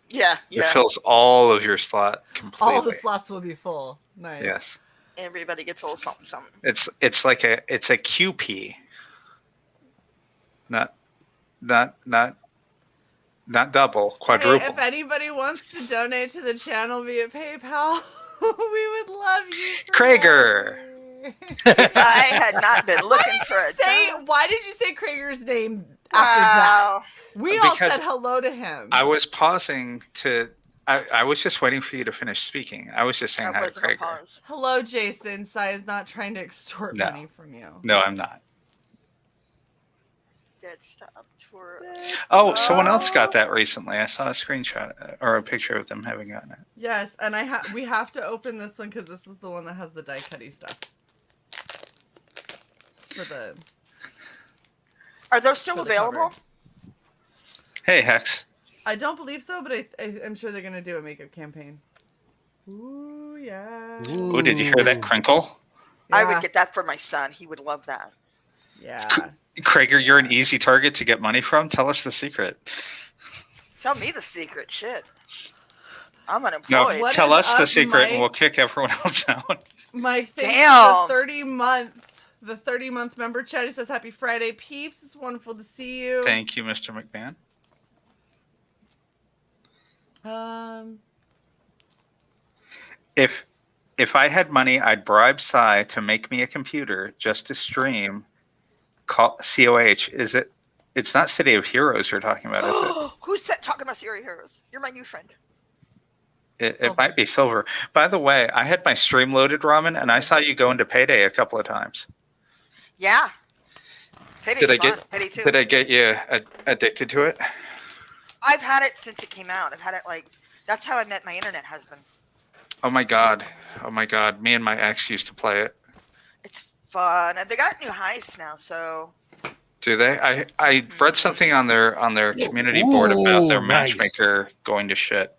[SPEAKER 5] Yeah.
[SPEAKER 2] It fills all of your slot completely.
[SPEAKER 3] All the slots will be full. Nice.
[SPEAKER 2] Yes.
[SPEAKER 5] Everybody gets a little something.
[SPEAKER 2] It's like a QP. Not double, quadruple.
[SPEAKER 3] Hey, if anybody wants to donate to the channel via PayPal, we would love you.
[SPEAKER 2] Krager.
[SPEAKER 5] If I had not been looking for a job.
[SPEAKER 3] Why did you say Krager's name after that? We all said hello to him.
[SPEAKER 2] I was pausing to. I was just waiting for you to finish speaking. I was just saying hi to Krager.
[SPEAKER 3] Hello, Jason. Sai is not trying to extort money from you.
[SPEAKER 2] No, I'm not.
[SPEAKER 5] get stopped for.
[SPEAKER 2] Oh, someone else got that recently. I saw a screenshot or a picture of them having gotten it.
[SPEAKER 3] Yes, and we have to open this one because this is the one that has the die cutty stuff. For the.
[SPEAKER 5] Are those still
[SPEAKER 3] for the
[SPEAKER 5] available?
[SPEAKER 3] cover.
[SPEAKER 2] Hey, Hex.
[SPEAKER 3] I don't believe so, but I'm sure they're gonna do a makeup campaign. Ooh yeah.
[SPEAKER 2] Ooh, did you hear that crinkle?
[SPEAKER 5] I would get that for my son. He would love that.
[SPEAKER 3] Yeah.
[SPEAKER 2] Krager, you're an easy target to get money from. Tell us the secret.
[SPEAKER 5] Tell me the secret. Shit. I'm unemployed.
[SPEAKER 2] No,
[SPEAKER 3] What
[SPEAKER 2] tell
[SPEAKER 3] is
[SPEAKER 2] us the
[SPEAKER 3] up,
[SPEAKER 2] secret
[SPEAKER 3] Mike?
[SPEAKER 2] and we'll kick everyone else out.
[SPEAKER 3] Mike, thanks
[SPEAKER 5] Damn.
[SPEAKER 3] for the 30-month member chat. He says, Happy Friday, peeps. It's wonderful to see you.
[SPEAKER 2] Thank you, Mr. McMahon. If I had money, I'd bribe Cy to make me a computer just to stream COH. Is it? It's not City of Heroes you're talking about, is it?
[SPEAKER 5] Who's talking about City of Heroes? You're my new friend.
[SPEAKER 2] It might be Silver. By the way, I had my stream loaded, Ramen, and I saw you go into Payday a couple of times.
[SPEAKER 5] Yeah. Payday's fun. Payday 2.
[SPEAKER 2] Did I get you addicted to it?
[SPEAKER 5] I've had it since it came out. I've had it that's how I met my internet husband.
[SPEAKER 2] Oh my god. Me and my ex used to play it.
[SPEAKER 5] It's fun. And they got new heists now, so.
[SPEAKER 2] Do they? I read something on their community board about their
[SPEAKER 4] nice.
[SPEAKER 2] matchmaker going to shit.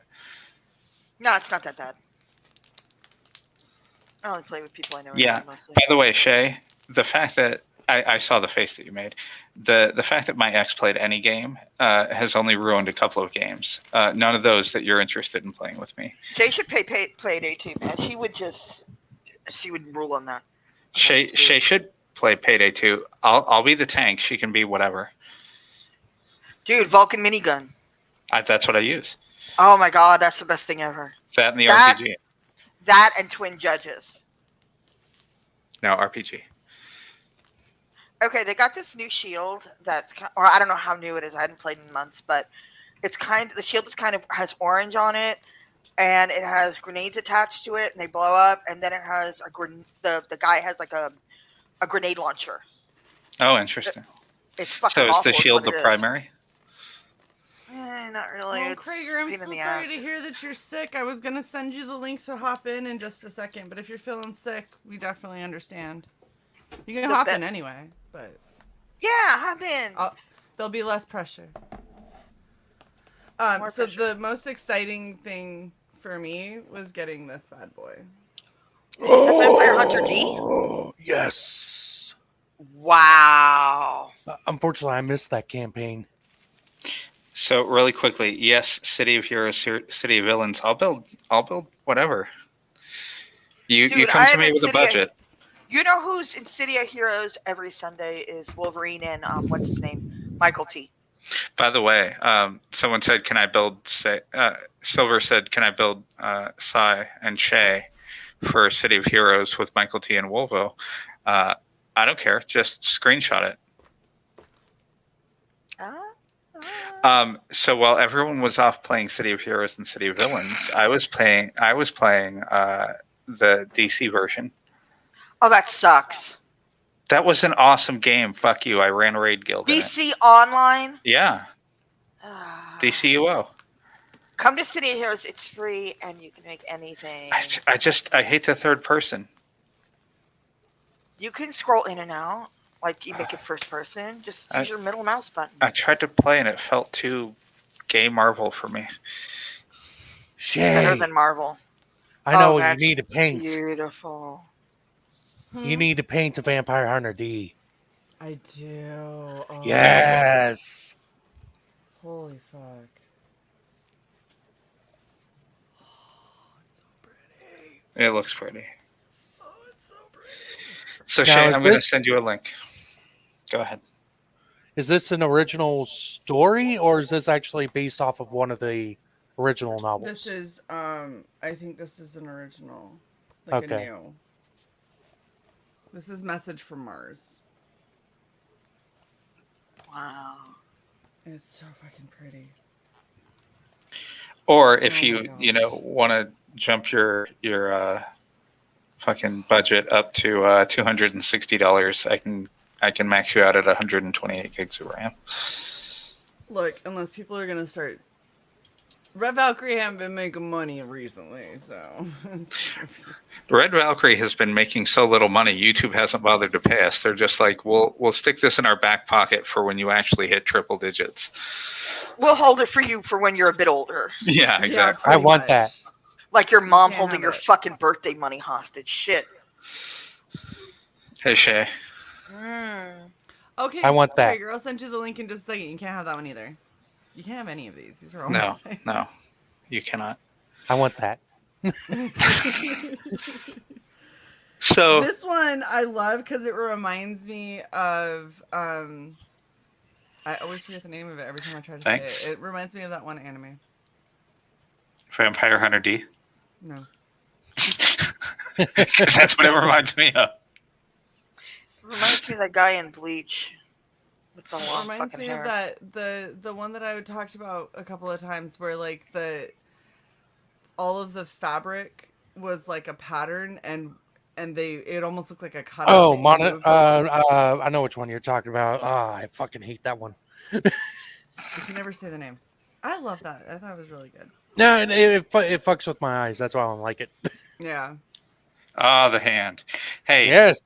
[SPEAKER 5] No, it's not that bad. I only play with people I know.
[SPEAKER 2] Yeah.
[SPEAKER 5] Mostly.
[SPEAKER 2] By the way, Shae, the fact that I saw the face that you made, the fact that my ex played any game has only ruined a couple of games. None of those that you're interested in playing with me.
[SPEAKER 5] Shae should play Payday 2, man. She would rule on that.
[SPEAKER 2] Shae should play Payday 2. I'll be the tank. She can be whatever.
[SPEAKER 5] Dude, Vulcan minigun.
[SPEAKER 2] That's what I use.
[SPEAKER 5] Oh my god, that's the best thing ever.
[SPEAKER 2] That and the RPG.
[SPEAKER 5] That and Twin Judges.
[SPEAKER 2] No, RPG.
[SPEAKER 5] Okay, they got this new shield or I don't know how new it is. I hadn't played in months, but the shield has orange on it, and it has grenades attached to it, and they blow up, and then it has the guy has like a grenade launcher.
[SPEAKER 2] Oh, interesting.
[SPEAKER 5] It's fucking
[SPEAKER 2] So is
[SPEAKER 5] awful.
[SPEAKER 2] the shield the primary?
[SPEAKER 5] Not really.
[SPEAKER 3] Oh,
[SPEAKER 5] It's
[SPEAKER 3] Krager, I'm
[SPEAKER 5] pain in
[SPEAKER 3] so
[SPEAKER 5] the
[SPEAKER 3] sorry
[SPEAKER 5] ass.
[SPEAKER 3] to hear that you're sick. I was going to send you the link, so hop in just a second. But if you're feeling sick, we definitely understand. You can hop in anyway, but...
[SPEAKER 5] Yeah, hop in.
[SPEAKER 3] There'll be less pressure.
[SPEAKER 5] More
[SPEAKER 3] so
[SPEAKER 5] pressure.
[SPEAKER 3] the most exciting thing for me was getting this bad boy.
[SPEAKER 5] The Vampire Hunter D?
[SPEAKER 4] Oh, yes.
[SPEAKER 5] Wow.
[SPEAKER 4] Unfortunately, I missed that campaign.
[SPEAKER 2] So really quickly, yes, City of Heroes, City of Villains. I'll build whatever. You come to me with a budget.
[SPEAKER 5] You know who's in City of Heroes every Sunday is Wolverine and what's his name? Michael T.
[SPEAKER 2] By the way, someone said, "Can I build?" Silver said, "Can I build Cy and Shae for City of Heroes with Michael T and Wolvo?" I don't care. Just screenshot it. So while everyone was off playing City of Heroes and City of Villains, I was playing the DC version.
[SPEAKER 5] Oh, that sucks.
[SPEAKER 2] That was an awesome game. Fuck you. I ran Raid Guild.
[SPEAKER 5] DC Online?
[SPEAKER 2] Yeah. DCUO.
[SPEAKER 5] Come to City of Heroes. It's free, and you can make anything.
[SPEAKER 2] I hate the third person.
[SPEAKER 5] You can scroll in and out. Like, you make it first person. Just use your middle mouse button.
[SPEAKER 2] I tried to play, and it felt too gay Marvel for me.
[SPEAKER 4] Shae.
[SPEAKER 5] Better than Marvel.
[SPEAKER 4] I know what you need to paint.
[SPEAKER 5] Beautiful.
[SPEAKER 4] You need to paint a Vampire Hunter D.
[SPEAKER 3] I do. Oh.
[SPEAKER 4] Yes.
[SPEAKER 3] Holy fuck. Oh, it's so pretty.
[SPEAKER 2] It looks pretty.
[SPEAKER 3] Oh, it's so pretty.
[SPEAKER 2] So,
[SPEAKER 4] Now,
[SPEAKER 2] Shae, I'm going to send you a link. Go ahead.
[SPEAKER 4] Is this an original story, or is this actually based off of one of the original novels?
[SPEAKER 3] This is, I think this is an original. Like a new. This is Message from Mars.
[SPEAKER 5] Wow.
[SPEAKER 3] It's so fucking pretty.
[SPEAKER 2] Or if you want to jump your fucking budget up to $260, I can max you out at 128 gigs of RAM.
[SPEAKER 3] Look, unless people are gonna start. Red Valkyrie haven't been making money recently, so.
[SPEAKER 2] Red Valkyrie has been making so little money, YouTube hasn't bothered to pay us. They're just like, we'll stick this in our back pocket for when you actually hit triple digits.
[SPEAKER 5] We'll hold it for you for when you're a bit older.
[SPEAKER 2] Yeah, exactly.
[SPEAKER 4] I want that.
[SPEAKER 5] Like your mom
[SPEAKER 3] can't
[SPEAKER 5] holding
[SPEAKER 3] have
[SPEAKER 5] your
[SPEAKER 3] it.
[SPEAKER 5] fucking birthday money hostage. Shit.
[SPEAKER 2] Hey, Shae.
[SPEAKER 3] Okay.
[SPEAKER 4] I want that.
[SPEAKER 3] Okay, girl, I'll send you the link in just a second. You can't have that one either. You can't have any of these. These are all
[SPEAKER 2] No,
[SPEAKER 3] mine.
[SPEAKER 2] no, you cannot.
[SPEAKER 4] I want that.
[SPEAKER 2] So
[SPEAKER 3] This one I love because it reminds me of I always forget the name of it every time I try to
[SPEAKER 2] Thanks.
[SPEAKER 3] say it. It reminds me of that one anime.
[SPEAKER 2] Vampire Hunter D.
[SPEAKER 3] No.
[SPEAKER 2] 'Cause that's what it reminds me of.
[SPEAKER 5] Reminds me of that guy in Bleach with the
[SPEAKER 3] It
[SPEAKER 5] long
[SPEAKER 3] reminds
[SPEAKER 5] fucking
[SPEAKER 3] me
[SPEAKER 5] hair.
[SPEAKER 3] of that the one that I talked about a couple of times where like all of the fabric was like a pattern and it almost looked like a cutout.
[SPEAKER 4] Oh,
[SPEAKER 3] that you moved along.
[SPEAKER 4] I know which one you're talking about. I fucking hate that one.
[SPEAKER 3] You can never say the name. I love that. I thought it was really good.
[SPEAKER 4] No, it fucks with my eyes. That's why I don't like it.
[SPEAKER 3] Yeah.
[SPEAKER 2] Ah, the hand. Hey,
[SPEAKER 4] Yes.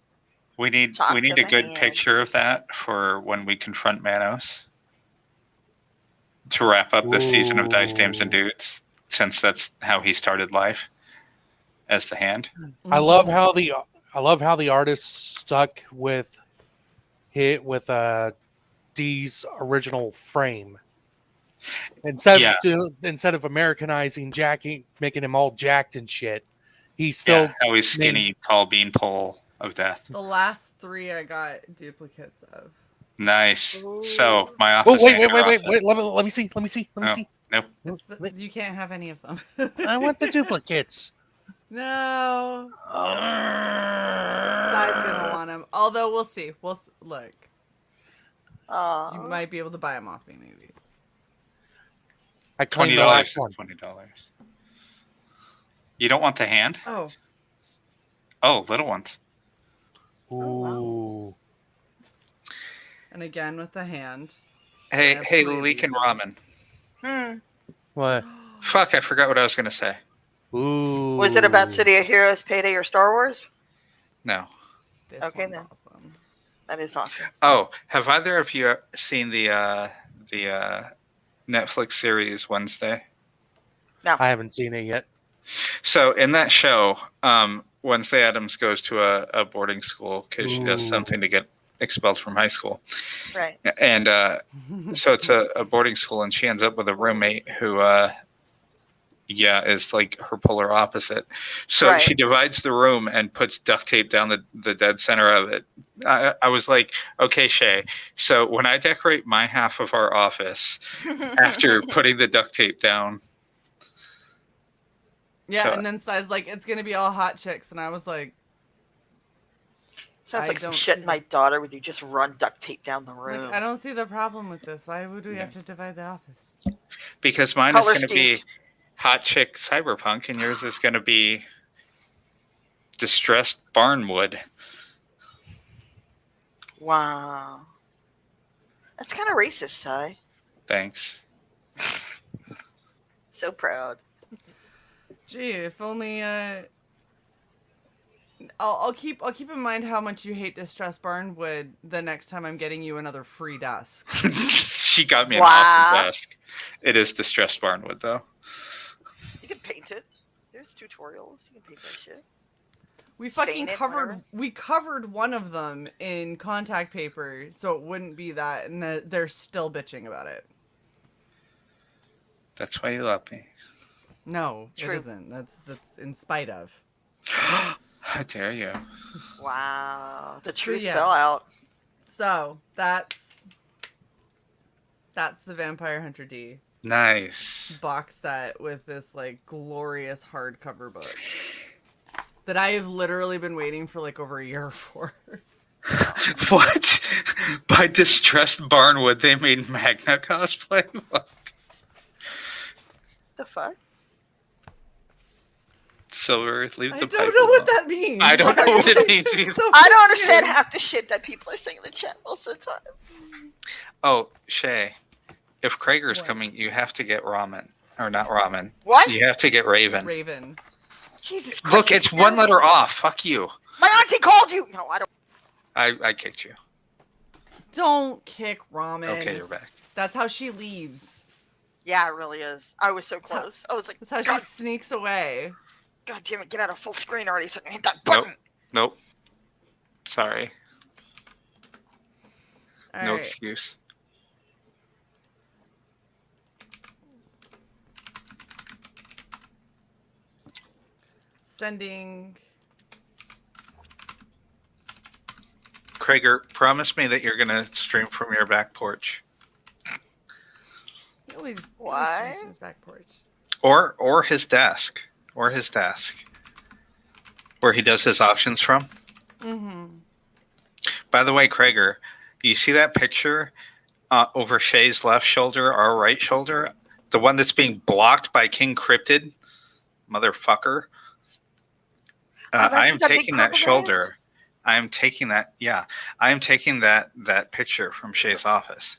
[SPEAKER 2] we need
[SPEAKER 5] Talk
[SPEAKER 2] a
[SPEAKER 5] to the
[SPEAKER 2] good
[SPEAKER 5] hand.
[SPEAKER 2] picture of that for when we confront Manos to wrap up this season of Dice Dames and
[SPEAKER 4] Ooh.
[SPEAKER 2] Dudes, since that's how he started life as the hand.
[SPEAKER 4] I love how the artist stuck with D's original frame. Instead of Americanizing Jackie, making him all jacked and shit, he still
[SPEAKER 2] Yeah, how he's skinny, tall beanpole of death.
[SPEAKER 3] The last 3 I got duplicates of.
[SPEAKER 2] Nice.
[SPEAKER 5] Ooh.
[SPEAKER 2] So my office.
[SPEAKER 4] Oh wait!
[SPEAKER 2] and your office-
[SPEAKER 4] Let me see.
[SPEAKER 2] Oh, nope.
[SPEAKER 3] You can't have any of them.
[SPEAKER 4] I want the duplicates.
[SPEAKER 3] No. Sai's gonna want them. Although we'll see. Look. You might be able to buy them off me, maybe.
[SPEAKER 4] I claimed the
[SPEAKER 2] $20.
[SPEAKER 4] last one.
[SPEAKER 2] $20. You don't want the hand?
[SPEAKER 3] Oh.
[SPEAKER 2] Oh, little ones.
[SPEAKER 4] Ooh.
[SPEAKER 3] And again with the hand.
[SPEAKER 2] Hey,
[SPEAKER 3] have
[SPEAKER 2] hey,
[SPEAKER 3] 3 of
[SPEAKER 2] Leek and
[SPEAKER 3] these
[SPEAKER 2] Ramen.
[SPEAKER 4] What?
[SPEAKER 2] Fuck, I forgot what I was gonna say.
[SPEAKER 4] Ooh.
[SPEAKER 5] Was it about City of Heroes, Payday, or Star Wars?
[SPEAKER 2] No.
[SPEAKER 3] This
[SPEAKER 5] Okay,
[SPEAKER 3] one's
[SPEAKER 5] then.
[SPEAKER 3] awesome.
[SPEAKER 5] That is awesome.
[SPEAKER 2] Oh, have either of you seen the Netflix series Wednesday?
[SPEAKER 4] I haven't seen it yet.
[SPEAKER 2] So in that show, Wednesday Addams goes to a boarding school because she does
[SPEAKER 4] Ooh.
[SPEAKER 2] something to get expelled from high school.
[SPEAKER 5] Right.
[SPEAKER 2] And so it's a boarding school, and she ends up with a roommate who, is like her polar opposite. So
[SPEAKER 5] Right.
[SPEAKER 2] she divides the room and puts duct tape down the dead center of it. I was like, okay, Shae, so when I decorate my half of our office after putting the duct tape down.
[SPEAKER 3] Yeah,
[SPEAKER 2] So-
[SPEAKER 3] and then Sai's like, it's gonna be all hot chicks, and I was like,
[SPEAKER 5] Sounds
[SPEAKER 3] I
[SPEAKER 5] like some
[SPEAKER 3] don't
[SPEAKER 5] shit
[SPEAKER 3] see
[SPEAKER 5] my daughter would do. Just run duct tape down the room.
[SPEAKER 3] I don't see the problem with this. Why would we have to divide the office?
[SPEAKER 2] Because mine
[SPEAKER 5] Color
[SPEAKER 2] is going to be
[SPEAKER 5] schemes.
[SPEAKER 2] hot chick cyberpunk, and yours is going to be distressed barnwood.
[SPEAKER 5] Wow. That's kind of racist, Sai.
[SPEAKER 2] Thanks.
[SPEAKER 5] So proud.
[SPEAKER 3] Gee, if only I'll keep in mind how much you hate distressed barnwood the next time I'm getting you another free desk.
[SPEAKER 2] She got me an
[SPEAKER 5] Wow.
[SPEAKER 2] awesome desk. It is distressed barnwood, though.
[SPEAKER 5] You can paint it. There's tutorials. You can paint that shit.
[SPEAKER 3] We
[SPEAKER 5] Stain
[SPEAKER 3] fucking
[SPEAKER 5] it,
[SPEAKER 3] covered
[SPEAKER 5] whatever.
[SPEAKER 3] covered one of them in contact paper so it wouldn't be that, and they're still bitching about it.
[SPEAKER 2] That's why you love me.
[SPEAKER 3] No,
[SPEAKER 5] True.
[SPEAKER 3] it isn't. That's in spite of.
[SPEAKER 2] How dare you?
[SPEAKER 5] Wow. The truth
[SPEAKER 3] yeah.
[SPEAKER 5] fell out.
[SPEAKER 3] So that's the Vampire Hunter D
[SPEAKER 2] Nice.
[SPEAKER 3] box set with this like glorious hardcover book that I have literally been waiting for like over a year for.
[SPEAKER 2] What? By distressed barnwood, they made Magna cosplay? What?
[SPEAKER 5] The fuck?
[SPEAKER 2] Silver, leave
[SPEAKER 3] I
[SPEAKER 2] the
[SPEAKER 3] don't
[SPEAKER 2] pipe
[SPEAKER 3] know what
[SPEAKER 2] alone.
[SPEAKER 3] that means.
[SPEAKER 2] I don't know what it means either.
[SPEAKER 3] So
[SPEAKER 5] I don't understand
[SPEAKER 3] confused.
[SPEAKER 5] half the shit that people are saying in the chat most of the time.
[SPEAKER 2] Oh, Shae, if Krager's
[SPEAKER 3] What?
[SPEAKER 2] coming, you have to get ramen. Or not ramen.
[SPEAKER 5] What?
[SPEAKER 2] You have to get Raven.
[SPEAKER 3] Raven.
[SPEAKER 5] Jesus Christ.
[SPEAKER 2] Look,
[SPEAKER 5] you
[SPEAKER 2] it's
[SPEAKER 5] scared
[SPEAKER 2] one
[SPEAKER 5] me.
[SPEAKER 2] letter off. Fuck you.
[SPEAKER 5] My auntie called you. No, I don't.
[SPEAKER 2] I kicked you.
[SPEAKER 3] Don't kick ramen.
[SPEAKER 2] Okay, you're back.
[SPEAKER 3] That's how she leaves.
[SPEAKER 5] Yeah, it really is. I was so close. I was like,
[SPEAKER 3] That's how
[SPEAKER 5] God,
[SPEAKER 3] she sneaks away.
[SPEAKER 5] God damn it, get out of full screen already so I can hit that button.
[SPEAKER 2] Nope. Sorry.
[SPEAKER 3] All
[SPEAKER 2] No
[SPEAKER 3] right.
[SPEAKER 2] excuse.
[SPEAKER 3] Sending.
[SPEAKER 2] Krager, promise me that you're going to stream from your back porch.
[SPEAKER 3] He always
[SPEAKER 5] Why?
[SPEAKER 3] streams from his back porch.
[SPEAKER 2] Or his desk. Or his desk. Where he does his auctions from.
[SPEAKER 3] Mm-hmm.
[SPEAKER 2] By the way, Krager, you see that picture over Shae's left shoulder, our right shoulder? The one that's being blocked by King Cryptid? Motherfucker.
[SPEAKER 5] That's
[SPEAKER 2] I am
[SPEAKER 5] what that big
[SPEAKER 2] taking that
[SPEAKER 5] purple guy
[SPEAKER 2] shoulder. I am taking that, yeah. I am taking that picture from Shae's office.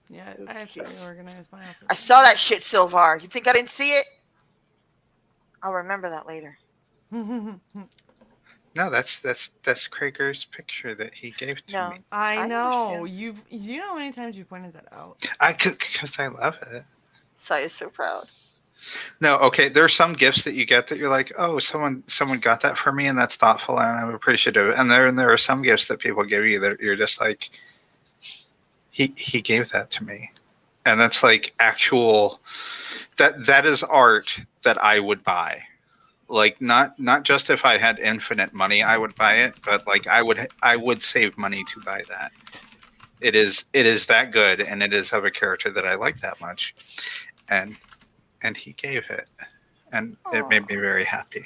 [SPEAKER 3] Yeah, I have to reorganize my office.
[SPEAKER 5] I saw that shit, Silvar. You think I didn't see it? I'll remember that later.
[SPEAKER 2] No, that's Krager's picture that he gave to
[SPEAKER 5] No.
[SPEAKER 2] me.
[SPEAKER 3] I know.
[SPEAKER 5] understand.
[SPEAKER 3] You know how many times you pointed that out?
[SPEAKER 2] I could, because I love it.
[SPEAKER 5] Sai is so proud.
[SPEAKER 2] No, okay. There are some gifts that you get that you're like, oh, someone got that for me, and that's thoughtful, and I'm appreciative. And there are some gifts that people give you that you're just like, he gave that to me, and that's like actual. That is art that I would buy. Like not just if I had infinite money, I would buy it, but like I would save money to buy that. It is that good, and it is of a character that I like that much, and he gave it, and it made me very happy.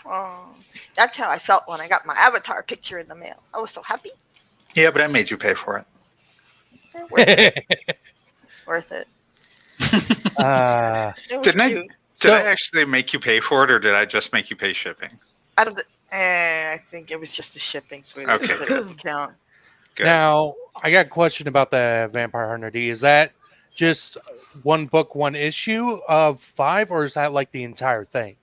[SPEAKER 5] Oh, that's how I felt when I got my avatar picture in the mail. I was so happy.
[SPEAKER 2] Yeah, but I made you pay for it.
[SPEAKER 5] Worth it. Worth it. It was
[SPEAKER 2] Didn't
[SPEAKER 5] cute.
[SPEAKER 2] Did I actually make you pay for it, or did I just make you pay shipping?
[SPEAKER 5] Out of the, I think it was just the shipping, sweetie.
[SPEAKER 2] Okay,
[SPEAKER 5] It doesn't count.
[SPEAKER 2] Good.
[SPEAKER 4] Now, I got a question about the Vampire Hunter D. Is that just one book, one issue of 5, or is that like the entire thing?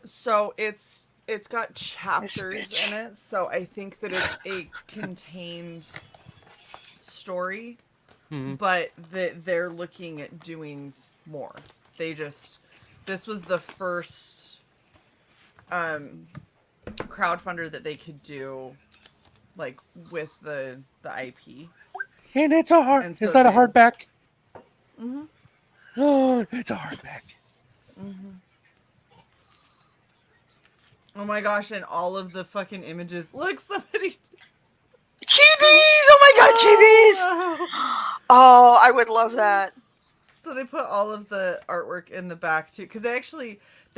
[SPEAKER 3] So it's got chapters in it, so I think that it's a contained story, but they're looking at doing more. This was the first crowdfunder that they could do, like with the IP.
[SPEAKER 4] And it's a hard.
[SPEAKER 3] And so
[SPEAKER 4] Is that a
[SPEAKER 3] they-
[SPEAKER 4] hardback?
[SPEAKER 3] Mm-hmm.
[SPEAKER 4] Oh, it's a hardback.
[SPEAKER 3] Mm-hmm. Oh my gosh, and all of the fucking images. Look, somebody.
[SPEAKER 5] Chibis! Oh my god, chibis! Oh, I would love that.
[SPEAKER 3] So they put all of the artwork in the back too, because they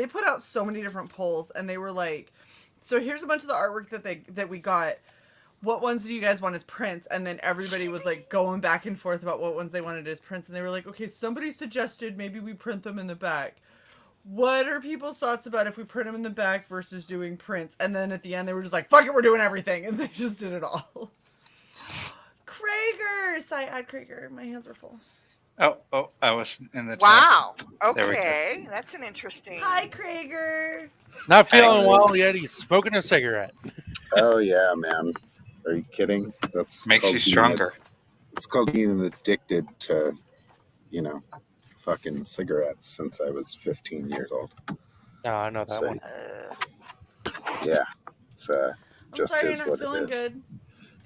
[SPEAKER 3] put out so many different polls, and they were like, so here's a bunch of the artwork that we got. What ones do you guys want as prints? And then everybody was like going back and forth about what ones they wanted as prints, and they were like, okay, somebody suggested maybe we print them in the back. What are people's thoughts about if we print them in the back versus doing prints? And then at the end, they were just like, fuck it, we're doing everything. And they just did it all. Krager! Add Krager. My hands are full.
[SPEAKER 2] Oh, I was in the chat.
[SPEAKER 5] Wow.
[SPEAKER 2] There we go.
[SPEAKER 5] Okay, that's an interesting.
[SPEAKER 3] Hi, Krager!
[SPEAKER 4] Not feeling well yet. He's smoking a cigarette.
[SPEAKER 6] Oh yeah, man. Are you kidding? That's
[SPEAKER 2] Makes
[SPEAKER 6] called
[SPEAKER 2] you
[SPEAKER 6] being-
[SPEAKER 2] stronger.
[SPEAKER 6] It's called being addicted to, fucking cigarettes since I was 15 years old.
[SPEAKER 4] No, I know that
[SPEAKER 6] So,
[SPEAKER 4] one.
[SPEAKER 6] yeah, it's
[SPEAKER 3] I'm
[SPEAKER 6] just
[SPEAKER 3] sorry
[SPEAKER 6] is
[SPEAKER 3] you're
[SPEAKER 6] what
[SPEAKER 3] not feeling
[SPEAKER 6] it is.
[SPEAKER 3] good.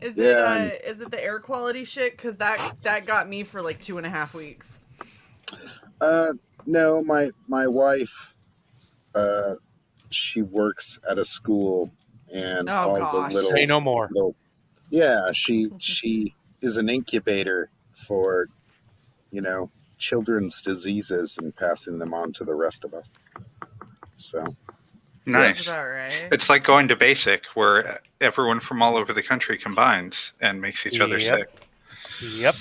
[SPEAKER 3] Is
[SPEAKER 6] Yeah,
[SPEAKER 3] is it the air quality shit? Because that got me for like 2.5 weeks.
[SPEAKER 6] No, my wife, she works at a school, and
[SPEAKER 3] Oh,
[SPEAKER 6] all
[SPEAKER 3] gosh.
[SPEAKER 6] the
[SPEAKER 4] Say no more.
[SPEAKER 6] yeah, she is an incubator for, children's diseases and passing them on to the rest of us. So
[SPEAKER 2] Nice.
[SPEAKER 3] That's about right.
[SPEAKER 2] It's like going to basic, where everyone from all over the country combines and makes each other
[SPEAKER 4] Yep.
[SPEAKER 2] sick.
[SPEAKER 4] Yep.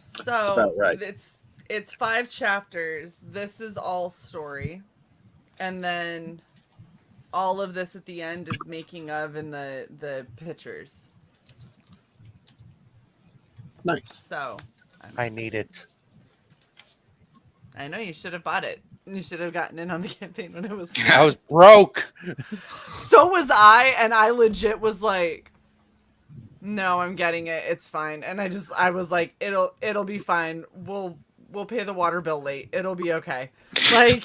[SPEAKER 3] So
[SPEAKER 6] That's about right.
[SPEAKER 3] it's it's 5 chapters. This is all story. And then all of this at the end is making of and the pictures.
[SPEAKER 6] Nice.
[SPEAKER 3] So
[SPEAKER 4] I need it.
[SPEAKER 3] I know you should have bought it. You should have gotten in on the campaign when it was
[SPEAKER 4] I was broke.
[SPEAKER 3] So was I, and I legit was like, no, I'm getting it. It's fine. And I was like, it'll be fine. We'll pay the water bill late. It'll be okay. Like,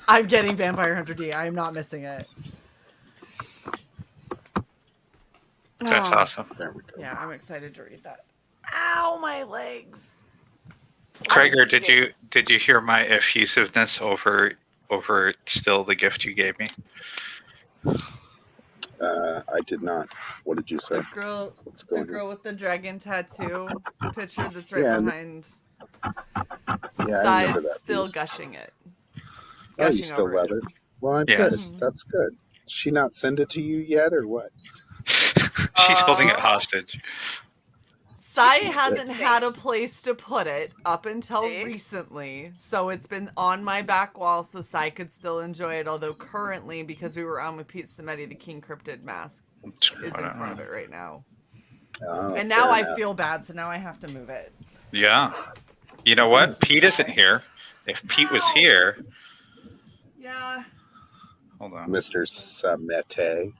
[SPEAKER 3] I'm getting Vampire Hunter D. I am not missing it.
[SPEAKER 2] That's awesome.
[SPEAKER 6] There we go.
[SPEAKER 3] Yeah, I'm excited to read that. Ow, my legs.
[SPEAKER 2] Krager, did you hear my effusiveness over still the gift you gave me?
[SPEAKER 6] I did not. What did you say? What's
[SPEAKER 3] The
[SPEAKER 6] going
[SPEAKER 3] girl
[SPEAKER 6] on?
[SPEAKER 3] with the dragon tattoo picture that's right
[SPEAKER 6] Yeah,
[SPEAKER 3] behind.
[SPEAKER 6] Yeah, I remember
[SPEAKER 3] Side's
[SPEAKER 6] that
[SPEAKER 3] still
[SPEAKER 6] piece.
[SPEAKER 3] gushing it.
[SPEAKER 6] Oh, you
[SPEAKER 3] Gushing
[SPEAKER 6] still
[SPEAKER 3] over
[SPEAKER 6] love it? Well, I'm
[SPEAKER 2] Yeah.
[SPEAKER 6] good. That's good. She not send it to you yet, or what?
[SPEAKER 2] She's holding it hostage.
[SPEAKER 3] Sai hasn't had a place to put it up until
[SPEAKER 5] See?
[SPEAKER 3] recently, so it's been on my back wall so Sai could still enjoy it, although currently, because we were on with Pete Cimetti, the King Cryptid mask is in front of it right now.
[SPEAKER 6] Oh,
[SPEAKER 3] And now
[SPEAKER 6] fair
[SPEAKER 3] I
[SPEAKER 6] enough.
[SPEAKER 3] feel bad, so now I have to move it.
[SPEAKER 2] Yeah. You know what? Pete isn't here. If Pete was here,
[SPEAKER 3] Yeah.
[SPEAKER 2] hold on.
[SPEAKER 6] Mr. Samete.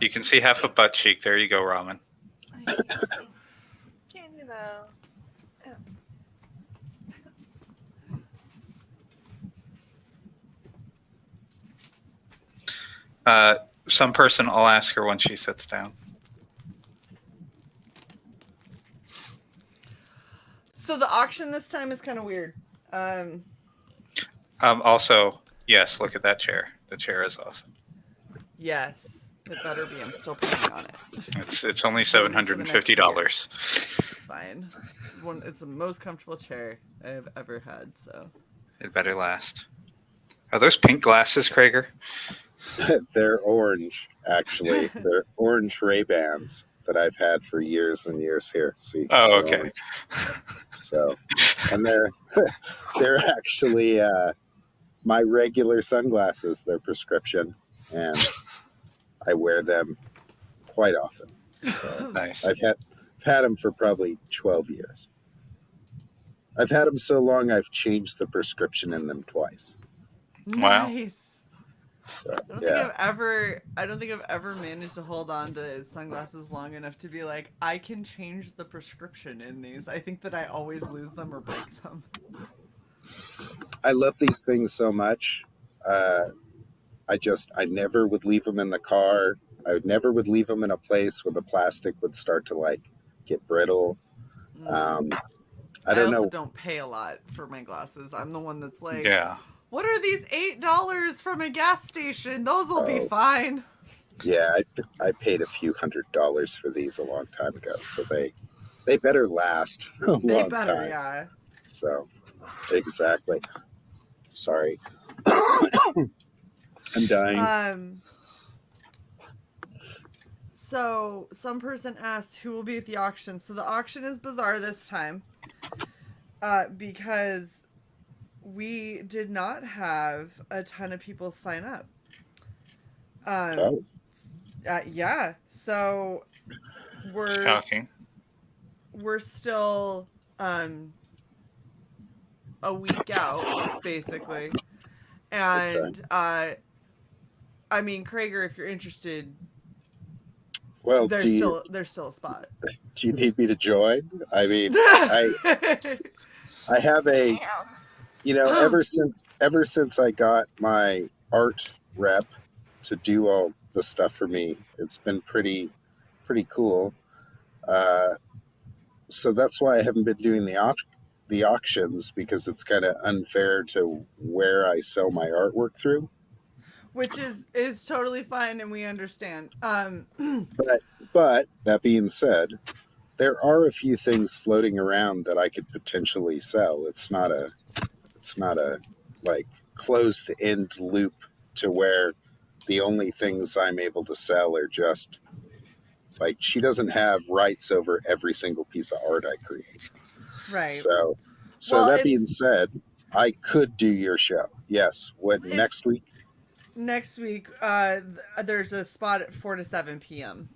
[SPEAKER 2] You can see half a butt cheek. There you go, Ramen.
[SPEAKER 5] You know.
[SPEAKER 2] Some person, I'll ask her when she sits down.
[SPEAKER 3] So the auction this time is kind of weird.
[SPEAKER 2] Also, yes, look at that chair. The chair is awesome.
[SPEAKER 3] Yes, it better be. I'm still paying on it.
[SPEAKER 2] It's only $750.
[SPEAKER 3] It's fine. It's the most comfortable chair I've ever had. So
[SPEAKER 2] It better last. Are those pink glasses, Krager?
[SPEAKER 6] They're orange, actually. They're orange Ray-Bans that I've had for years and years here. See?
[SPEAKER 2] Oh,
[SPEAKER 6] they're
[SPEAKER 2] okay.
[SPEAKER 6] orange. So, and they're actually my regular sunglasses. They're prescription, and I wear them quite often. So
[SPEAKER 2] Nice.
[SPEAKER 6] I've had them for probably 12 years. I've had them so long I've changed the prescription in them twice.
[SPEAKER 2] Wow.
[SPEAKER 3] nice.
[SPEAKER 6] So
[SPEAKER 3] I don't think I've ever managed to hold on to sunglasses long enough to be like, I can change the prescription in these. I think that I always lose them or break them.
[SPEAKER 6] I love these things so much. I never would leave them in the car. I never would leave them in a place where the plastic would start to like get brittle. I don't know.
[SPEAKER 3] Don't pay a lot for my glasses. I'm the one that's like,
[SPEAKER 2] Yeah.
[SPEAKER 3] what are these $8 from a gas station? Those will be
[SPEAKER 6] Oh.
[SPEAKER 3] fine.
[SPEAKER 6] Yeah, I paid a few $100s for these a long time ago, so they better last a
[SPEAKER 3] They
[SPEAKER 6] long
[SPEAKER 3] better,
[SPEAKER 6] time.
[SPEAKER 3] yeah.
[SPEAKER 6] So, exactly. Sorry, I'm dying.
[SPEAKER 3] So some person asked who will be at the auction. So the auction is bizarre this time, because we did not have a ton of people sign up.
[SPEAKER 6] Oh,
[SPEAKER 3] Yeah. So
[SPEAKER 2] Shocking.
[SPEAKER 3] we're still a week out, basically. And I mean, Krager, if you're interested,
[SPEAKER 6] well,
[SPEAKER 3] there's still a spot.
[SPEAKER 6] do you need me to join? I mean, I have a,
[SPEAKER 5] Damn.
[SPEAKER 6] ever since I got my art rep to do all the stuff for me, it's been pretty cool. So that's why I haven't been doing the auctions, because it's kind of unfair to where I sell my artwork through.
[SPEAKER 3] Which is totally fine, and we understand.
[SPEAKER 6] But that being said, there are a few things floating around that I could potentially sell. It's not a like closed end loop to where the only things I'm able to sell are just like, she doesn't have rights over every single piece of art I create.
[SPEAKER 3] Right.
[SPEAKER 6] So
[SPEAKER 3] Well,
[SPEAKER 6] that
[SPEAKER 3] it's-
[SPEAKER 6] being said, I could do your show. Yes. What
[SPEAKER 3] It's-
[SPEAKER 6] next week?
[SPEAKER 3] Next week, there's a spot at 4 to 7 p.m.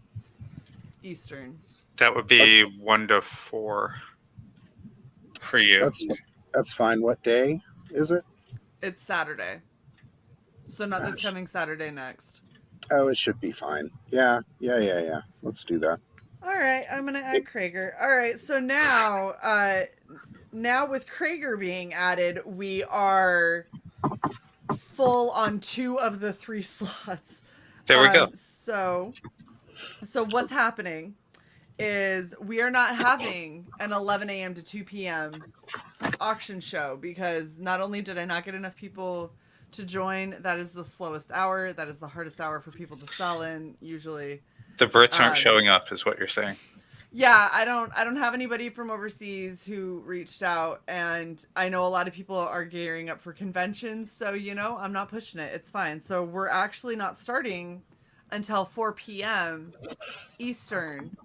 [SPEAKER 3] Eastern.
[SPEAKER 2] That would be 1 to 4 for you.
[SPEAKER 6] That's fine. What day is it?
[SPEAKER 3] It's Saturday. So not this coming Saturday, next.
[SPEAKER 6] Oh, it should be fine. Yeah. Let's do that.
[SPEAKER 3] All right, I'm gonna add Krager. All right, so now with Krager being added, we are full on 2 of the 3 slots.
[SPEAKER 2] There we go.
[SPEAKER 3] So what's happening is we are not having an 11 a.m. to 2 p.m. auction show because not only did I not get enough people to join, that is the slowest hour, that is the hardest hour for people to sell in usually.
[SPEAKER 2] The Brits aren't showing up, is what you're saying.
[SPEAKER 3] Yeah, I don't have anybody from overseas who reached out, and I know a lot of people are gearing up for conventions, so I'm not pushing it. It's fine. So we're actually not starting until 4 p.m. Eastern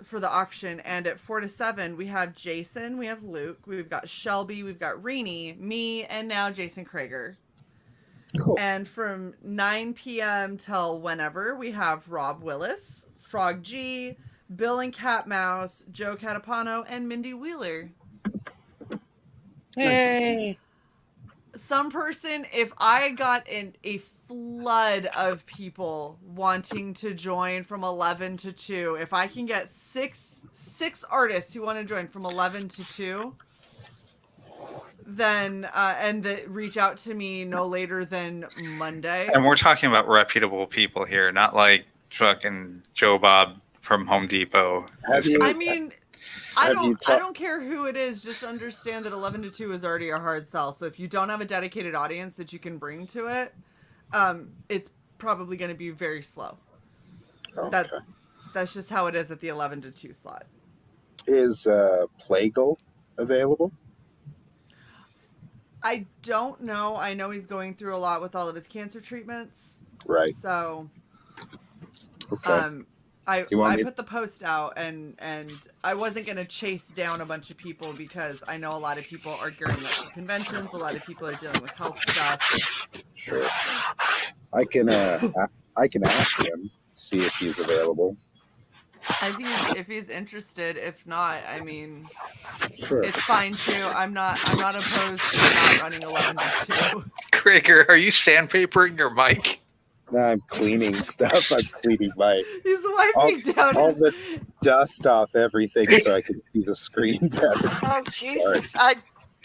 [SPEAKER 3] for the auction, and at 4 to 7 we have Jason, we have Luke, we've got Shelby, we've got Rainey, me, and now Jason Krager.
[SPEAKER 6] Cool.
[SPEAKER 3] And from 9 p.m. till whenever, we have Rob Willis, Frog G, Bill and Cat Mouse, Joe Catapano, and Mindy Wheeler.
[SPEAKER 4] Hey.
[SPEAKER 3] Some person, if I got in a flood of people wanting to join from 11 to 2, if I can get six artists who want to join from 11 to 2, then and that reach out to me no later than Monday.
[SPEAKER 2] And we're talking about reputable people here, not like fucking Joe Bob from Home Depot.
[SPEAKER 3] I mean, I don't care who it is. Just understand that 11 to 2 is already a hard sell. So if you don't have a dedicated audience that you can bring to it, it's probably going to be very slow.
[SPEAKER 6] Okay.
[SPEAKER 3] That's just how it is at the 11 to 2 slot.
[SPEAKER 6] Is Plagal available?
[SPEAKER 3] I don't know. I know he's going through a lot with all of his cancer treatments.
[SPEAKER 6] Right.
[SPEAKER 3] So,
[SPEAKER 6] Okay.
[SPEAKER 3] I put the post out and I wasn't going to chase down a bunch of people because I know a lot of people are gearing up for conventions. A lot of people are dealing with health stuff.
[SPEAKER 6] Sure. I can ask him, see if he's available.
[SPEAKER 3] If he's interested. If not, I mean,
[SPEAKER 6] Sure.
[SPEAKER 3] it's fine too. I'm not opposed to not running 11 to 2.
[SPEAKER 2] Krager, are you sandpapering your mic?
[SPEAKER 6] No, I'm cleaning stuff. I'm cleaning my
[SPEAKER 3] He's wiping down
[SPEAKER 6] all
[SPEAKER 3] his...
[SPEAKER 6] the dust off everything so I can see the screen better.
[SPEAKER 5] Oh, Jesus. I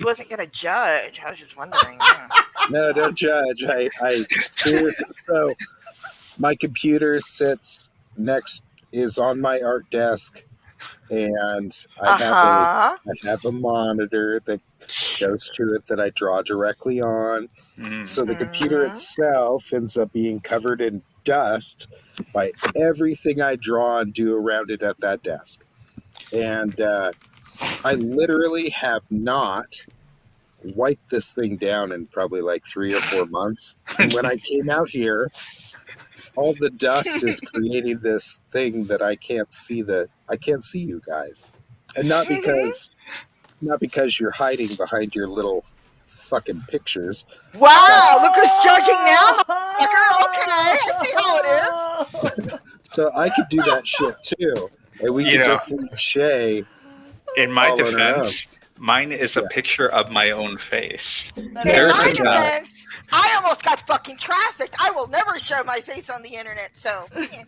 [SPEAKER 5] wasn't going to judge. I was just wondering. Yeah.
[SPEAKER 6] No, don't judge. I seriously. So my computer is on my art desk, and I have a monitor that goes to it that I draw directly on. So the computer itself ends up being covered in dust by everything I draw and do around it at that desk. And I literally have not wiped this thing down in probably like 3 or 4 months. And when I came out here, all the dust is creating this thing that I can't see you guys. And not because you're hiding behind your little fucking pictures.
[SPEAKER 5] Wow, look who's judging now, motherfucker. Okay, I see how it is.
[SPEAKER 6] So I could do that shit too. And we could just leave Shae.
[SPEAKER 2] In my
[SPEAKER 6] all on her
[SPEAKER 2] defense, mine is a picture of my own face.
[SPEAKER 5] In my defense, I almost got fucking trafficked. I will never show my face on the internet, so. Yeah.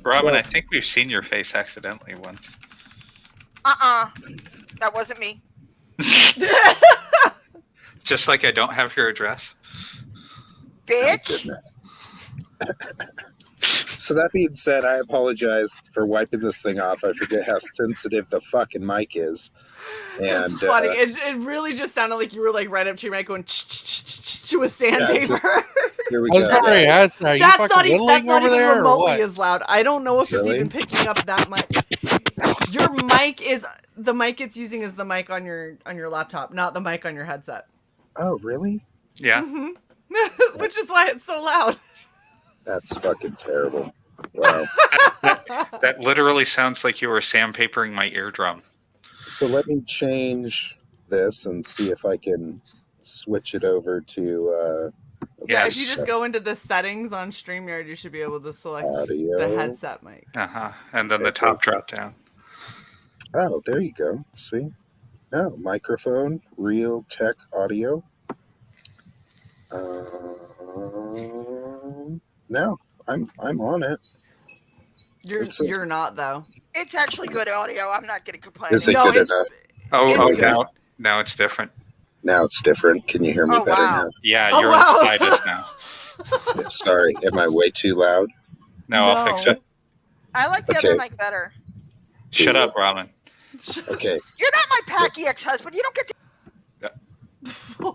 [SPEAKER 2] Robin, I think we've seen your face accidentally once.
[SPEAKER 5] That wasn't me.
[SPEAKER 2] Just like I don't have your address.
[SPEAKER 5] Bitch.
[SPEAKER 6] So that being said, I apologize for wiping this thing off. I forget how sensitive the fucking mic is. And,
[SPEAKER 3] That's funny. It really just sounded like you were like right up to your mic going to a sandpaper.
[SPEAKER 6] Here we
[SPEAKER 4] I was
[SPEAKER 6] go.
[SPEAKER 4] going to ask, are you fucking whittling over there or
[SPEAKER 3] remotely
[SPEAKER 4] what?
[SPEAKER 3] as loud. I don't know if it's even picking up that much. Your mic is the mic it's using is the mic on your laptop, not the mic on your headset.
[SPEAKER 6] Oh, really?
[SPEAKER 2] Yeah.
[SPEAKER 3] Which is why it's so loud.
[SPEAKER 6] That's fucking terrible. Wow.
[SPEAKER 2] That literally sounds like you were sandpapering my eardrum.
[SPEAKER 6] So let me change this and see if I can switch it over to
[SPEAKER 3] Yeah, if you just go into the settings on StreamYard, you should be able to select
[SPEAKER 6] audio.
[SPEAKER 3] the headset mic.
[SPEAKER 2] And then the top drop down.
[SPEAKER 6] Oh, there you go. See? Oh, microphone, real tech audio. No, I'm on it.
[SPEAKER 3] You're not though.
[SPEAKER 5] It's actually good audio. I'm not getting complained.
[SPEAKER 6] Is it
[SPEAKER 3] No,
[SPEAKER 6] good
[SPEAKER 3] it's-
[SPEAKER 6] enough?
[SPEAKER 3] It's good.
[SPEAKER 2] Now it's different.
[SPEAKER 6] Now it's different. Can you hear me
[SPEAKER 5] Oh,
[SPEAKER 6] better
[SPEAKER 5] wow.
[SPEAKER 2] Yeah,
[SPEAKER 3] Oh,
[SPEAKER 2] you're
[SPEAKER 3] wow.
[SPEAKER 2] inside us now.
[SPEAKER 6] now? Yeah, sorry, am I way too loud?
[SPEAKER 2] No, I'll fix it.
[SPEAKER 5] I like the
[SPEAKER 6] Okay.
[SPEAKER 5] other mic better.
[SPEAKER 2] Shut up, Robin.
[SPEAKER 6] Okay,
[SPEAKER 5] You're not my packy ex-husband. You don't get to.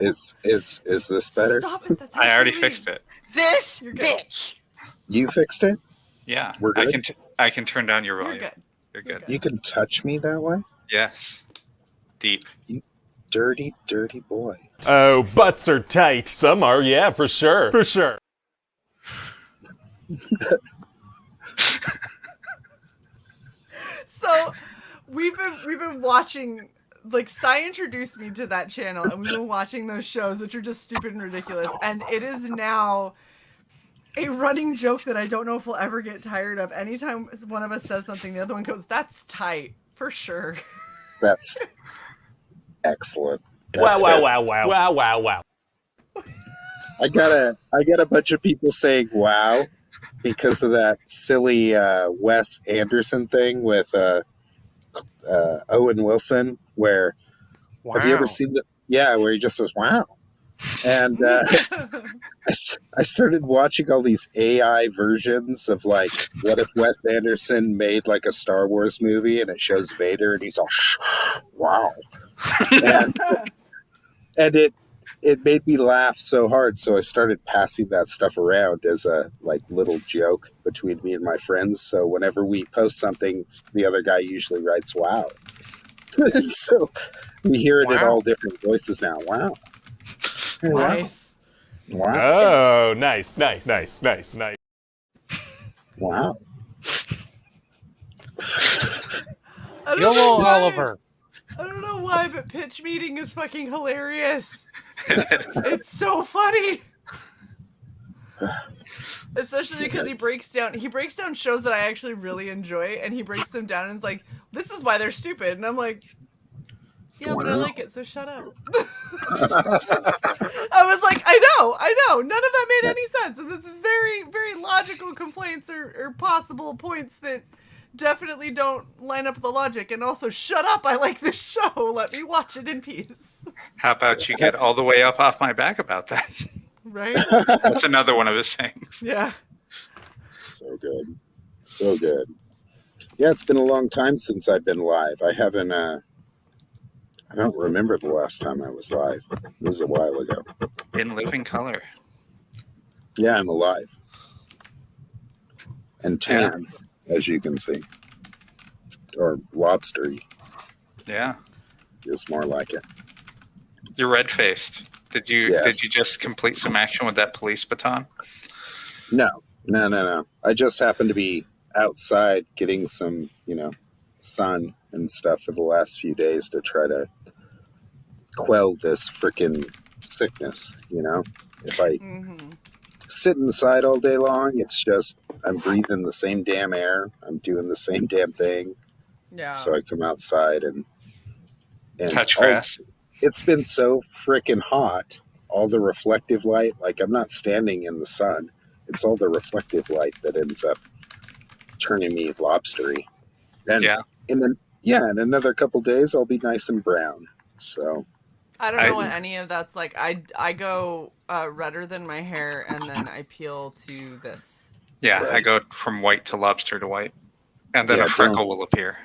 [SPEAKER 6] is this better?
[SPEAKER 3] Stop it. That's how
[SPEAKER 2] I already
[SPEAKER 3] she
[SPEAKER 2] fixed
[SPEAKER 3] leaves.
[SPEAKER 2] it.
[SPEAKER 5] This
[SPEAKER 3] You're good.
[SPEAKER 5] bitch.
[SPEAKER 6] You fixed it?
[SPEAKER 2] Yeah,
[SPEAKER 6] We're good?
[SPEAKER 2] I can turn down your
[SPEAKER 3] You're
[SPEAKER 2] volume.
[SPEAKER 3] good.
[SPEAKER 2] You're
[SPEAKER 3] You're
[SPEAKER 2] good.
[SPEAKER 6] You can touch me that way?
[SPEAKER 2] Yes. Deep.
[SPEAKER 6] Dirty, dirty boy.
[SPEAKER 7] Oh, butts are tight. Some are, yeah, for sure. For sure.
[SPEAKER 3] So we've been watching, like, Cy introduced me to that channel, and we've been watching those shows, which are just stupid and ridiculous. And it is now a running joke that I don't know if we'll ever get tired of. Anytime one of us says something, the other one goes, "That's tight, for sure."
[SPEAKER 6] That's excellent.
[SPEAKER 7] Wow,
[SPEAKER 6] That's
[SPEAKER 7] wow,
[SPEAKER 6] it.
[SPEAKER 7] wow, wow. Wow, wow, wow.
[SPEAKER 6] I got a bunch of people saying wow because of that silly Wes Anderson thing with Owen Wilson, where have you ever seen where he just says wow? And I started watching all these AI versions of, like, what if Wes Anderson made like a Star Wars movie and it shows Vader and he's all wow, and it made me laugh so hard, so I started passing that stuff around as a, like, little joke between me and my friends. So whenever we post something, the other guy usually writes wow. So we hear it in all different voices now. Wow.
[SPEAKER 3] Nice.
[SPEAKER 6] Wow.
[SPEAKER 7] Oh, nice, nice, nice, nice, nice.
[SPEAKER 6] Wow.
[SPEAKER 3] I don't
[SPEAKER 4] Yo,
[SPEAKER 3] know why-
[SPEAKER 4] Oliver.
[SPEAKER 3] I don't know why, but pitch meeting is fucking hilarious. It's so funny. Especially because he breaks down shows that I actually really enjoy, and he breaks them down and is like, "This is why they're stupid," and I'm like, "Yeah, but I like it, so shut up." I was like, I know, none of that made any sense, and it's very, very logical complaints or possible points that definitely don't line up with the logic. And also, shut up, I like this show, let me watch it in peace.
[SPEAKER 2] How about you get all the way up off my back about that?
[SPEAKER 3] Right?
[SPEAKER 2] That's another one of his sayings.
[SPEAKER 3] Yeah.
[SPEAKER 6] So good. So good. Yeah, it's been a long time since I've been live. I haven't I don't remember the last time I was live. It was a while ago.
[SPEAKER 2] In living color.
[SPEAKER 6] Yeah, I'm alive. And tan, as you can see. Or lobstery
[SPEAKER 2] Yeah.
[SPEAKER 6] is more like it.
[SPEAKER 2] You're red-faced. Did you just complete some action with that police baton?
[SPEAKER 6] No. I just happened to be outside getting some, sun and stuff for the last few days to try to quell this freaking sickness, If I sit inside all day long, it's just I'm breathing the same damn air. I'm doing the same damn thing.
[SPEAKER 3] Yeah.
[SPEAKER 6] So I come outside and
[SPEAKER 2] Touch grass.
[SPEAKER 6] It's been so freaking hot. All the reflective light, like I'm not standing in the sun. It's all the reflective light that ends up turning me lobstery. And in another couple days I'll be nice and brown. So
[SPEAKER 3] I don't know what any of that's like. I go redder than my hair, and then I peel to this.
[SPEAKER 2] Yeah, right. I go from white to lobster to white. And then a freckle will appear.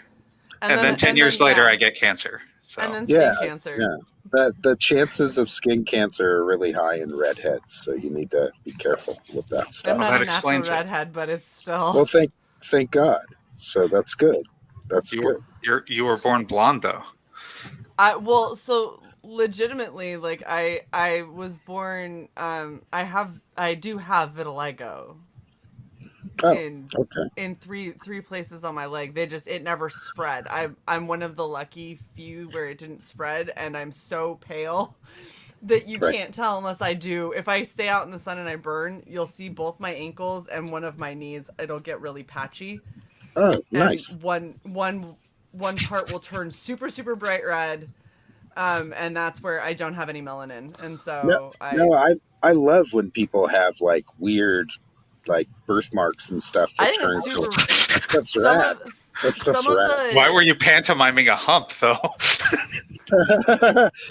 [SPEAKER 2] And then 10 years later, I get cancer. So.
[SPEAKER 3] And then skin cancer.
[SPEAKER 6] Yeah. The chances of skin cancer are really high in redheads, so you need to be careful with that stuff.
[SPEAKER 3] I'm not a natural redhead, but it's still...
[SPEAKER 6] Well, thank God. So that's good. That's good.
[SPEAKER 2] You were born blonde, though.
[SPEAKER 3] So legitimately, like, I was born... I do have vitiligo.
[SPEAKER 6] Oh,
[SPEAKER 3] in
[SPEAKER 6] okay.
[SPEAKER 3] in three places on my leg. It never spread. I'm one of the lucky few where it didn't spread, and I'm so pale that you
[SPEAKER 6] Right.
[SPEAKER 3] can't tell unless I do. If I stay out in the sun and I burn, you'll see both my ankles and one of my knees. It'll get really patchy.
[SPEAKER 6] Oh, nice.
[SPEAKER 3] And one part will turn super bright red. And that's where I don't have any melanin, and so
[SPEAKER 6] I love when people have like weird, like birthmarks and stuff
[SPEAKER 3] I
[SPEAKER 6] that
[SPEAKER 3] think
[SPEAKER 6] turn
[SPEAKER 3] it's
[SPEAKER 6] cool.
[SPEAKER 3] super.
[SPEAKER 6] That stuff's
[SPEAKER 3] Some
[SPEAKER 6] rad.
[SPEAKER 3] of
[SPEAKER 6] That stuff's
[SPEAKER 3] some of
[SPEAKER 6] rad.
[SPEAKER 3] the
[SPEAKER 2] Why were you pantomiming a hump, though?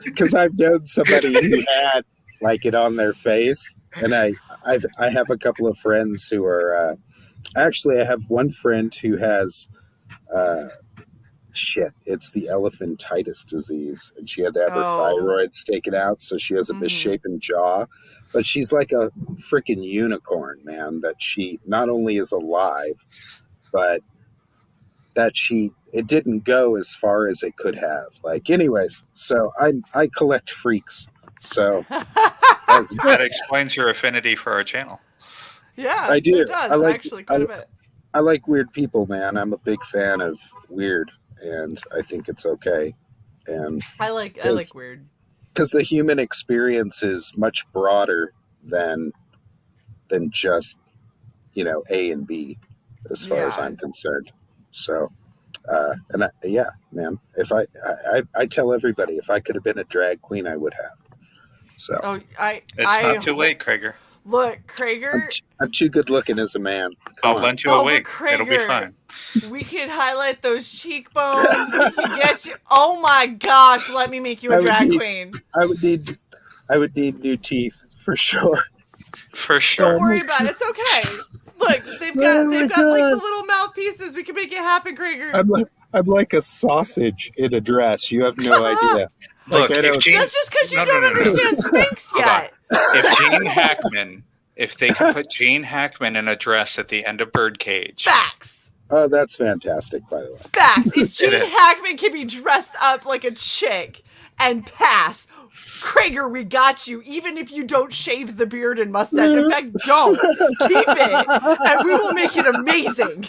[SPEAKER 6] Because I've known somebody who had like it on their face, and I have a couple of friends who are actually I have one friend who has it's the elephantitis disease, and she had to have her thyroid taken out, so she has a misshapen jaw, but she's like a freaking unicorn, man. That she not only is alive, but that it didn't go as far as it could have. Like, anyways, so I collect freaks. So
[SPEAKER 2] That explains your affinity for our channel.
[SPEAKER 3] Yeah,
[SPEAKER 6] I do.
[SPEAKER 3] It does
[SPEAKER 6] I like,
[SPEAKER 3] actually quite a bit.
[SPEAKER 6] I like weird people, man. I'm a big fan of weird, and I think it's okay. And
[SPEAKER 3] I like weird.
[SPEAKER 6] because the human experience is much broader than just A and B, as far as I'm concerned. So. Man. If I tell everybody, if I could have been a drag queen, I would have. So
[SPEAKER 2] It's not too late, Krager.
[SPEAKER 3] Look, Krager.
[SPEAKER 6] I'm too good looking as a man.
[SPEAKER 2] I'll lend you a wig.
[SPEAKER 3] Krager,
[SPEAKER 2] It'll be fine.
[SPEAKER 3] We can highlight those cheekbones. We can get you. Oh my gosh! Let me make you a drag queen.
[SPEAKER 6] I would need new teeth for sure.
[SPEAKER 2] For sure.
[SPEAKER 3] Don't worry about it. It's okay. Look, they've got like the little mouthpieces. We can make it happen, Krager.
[SPEAKER 6] I'm like a sausage in a dress. You have no idea.
[SPEAKER 2] Look,
[SPEAKER 3] that's just because you don't understand Sphinx yet.
[SPEAKER 2] If they could put Gene Hackman in a dress at the end of Birdcage.
[SPEAKER 3] Facts.
[SPEAKER 6] Oh, that's fantastic, by the way.
[SPEAKER 3] Facts. If Gene Hackman can be dressed up like a chick and pass, Krager, we got you. Even if you don't shave the beard and mustache. In fact, don't. Keep it. And we will make it amazing.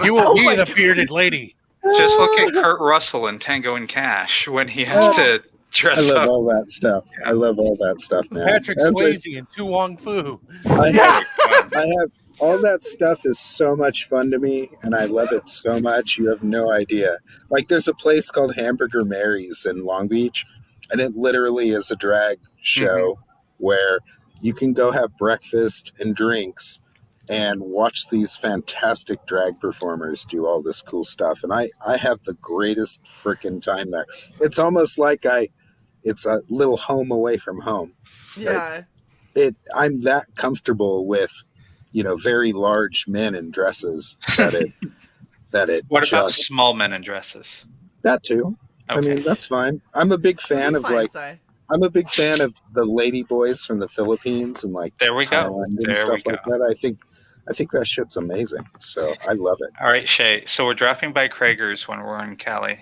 [SPEAKER 4] You will be the bearded lady.
[SPEAKER 2] Just look at Kurt Russell in Tango and Cash when he has to dress up.
[SPEAKER 6] I love all that stuff. I love all that stuff, man.
[SPEAKER 4] Patrick Swayze and Tu Wong Fu.
[SPEAKER 6] I have all that stuff is so much fun to me, and I love it so much. You have no idea. Like, there's a place called Hamburger Mary's in Long Beach, and it literally is a drag show where you can go have breakfast and drinks and watch these fantastic drag performers do all this cool stuff. And I have the greatest freaking time there. It's almost like it's a little home away from home.
[SPEAKER 3] Yeah.
[SPEAKER 6] I'm that comfortable with, very large men in dresses that it
[SPEAKER 2] What about small men in dresses?
[SPEAKER 6] That too. Okay. I mean, that's fine. I'm a big fan of I'm a big fan of the lady boys from the Philippines and like Thailand and stuff like that. I think that shit's amazing. So I love it.
[SPEAKER 2] All right, Shae. So we're dropping by Krager's when we're in Cali.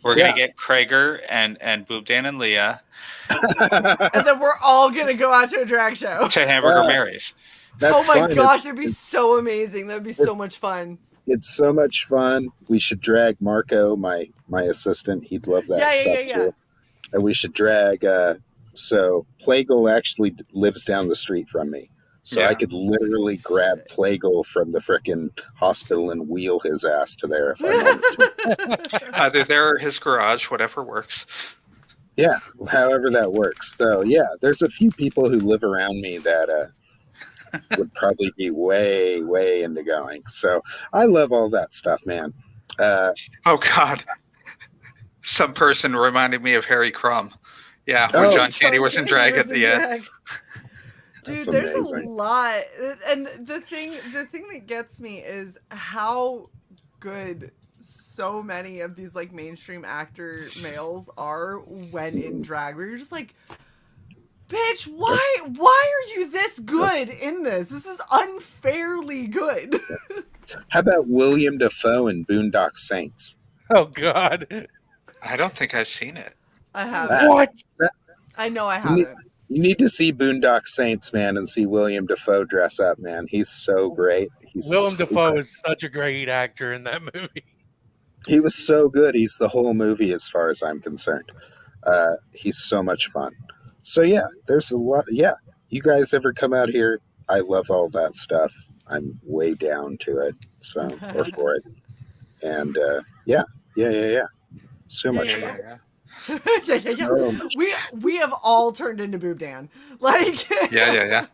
[SPEAKER 2] We're gonna get Krager and Boob Dan and Leah.
[SPEAKER 3] And then we're all gonna go out to a drag show.
[SPEAKER 2] To Hamburger Mary's.
[SPEAKER 3] Oh my gosh, it'd be so amazing. That'd be so much fun.
[SPEAKER 6] It's so much fun. We should drag Marco, my assistant. He'd love that stuff too. And we should drag so Plagal actually lives down the street from me. So I could literally grab Plagal from the frickin' hospital and wheel his ass to there if I wanted to.
[SPEAKER 2] Either there or his garage, whatever works.
[SPEAKER 6] Yeah, however that works. So yeah, there's a few people who live around me that would probably be way, way into going. So I love all that stuff, man.
[SPEAKER 2] Oh God. Some person reminded me of Harry Crumb. Yeah, when John Candy was in drag at the end.
[SPEAKER 3] Dude, there's a lot, and the thing that gets me is how good so many of these like mainstream actor males are when in drag. Where you're just like, bitch, why are you this good in this? This is unfairly good.
[SPEAKER 6] How about William Dafoe in Boondock Saints?
[SPEAKER 4] Oh God,
[SPEAKER 2] I don't think I've seen it.
[SPEAKER 3] I haven't.
[SPEAKER 4] What?
[SPEAKER 3] I know I haven't.
[SPEAKER 6] You need to see Boondock Saints, man, and see William Dafoe dress up, man. He's so great.
[SPEAKER 4] Willem Dafoe is such a great actor in that movie.
[SPEAKER 6] He was so good. He's the whole movie as far as I'm concerned. He's so much fun. So yeah, there's a lot. Yeah, you guys ever come out here? I love all that stuff. I'm way down to it. So or for it. And yeah. So much fun.
[SPEAKER 3] Yeah. We have all turned into Boob Dan. Like
[SPEAKER 2] Yeah.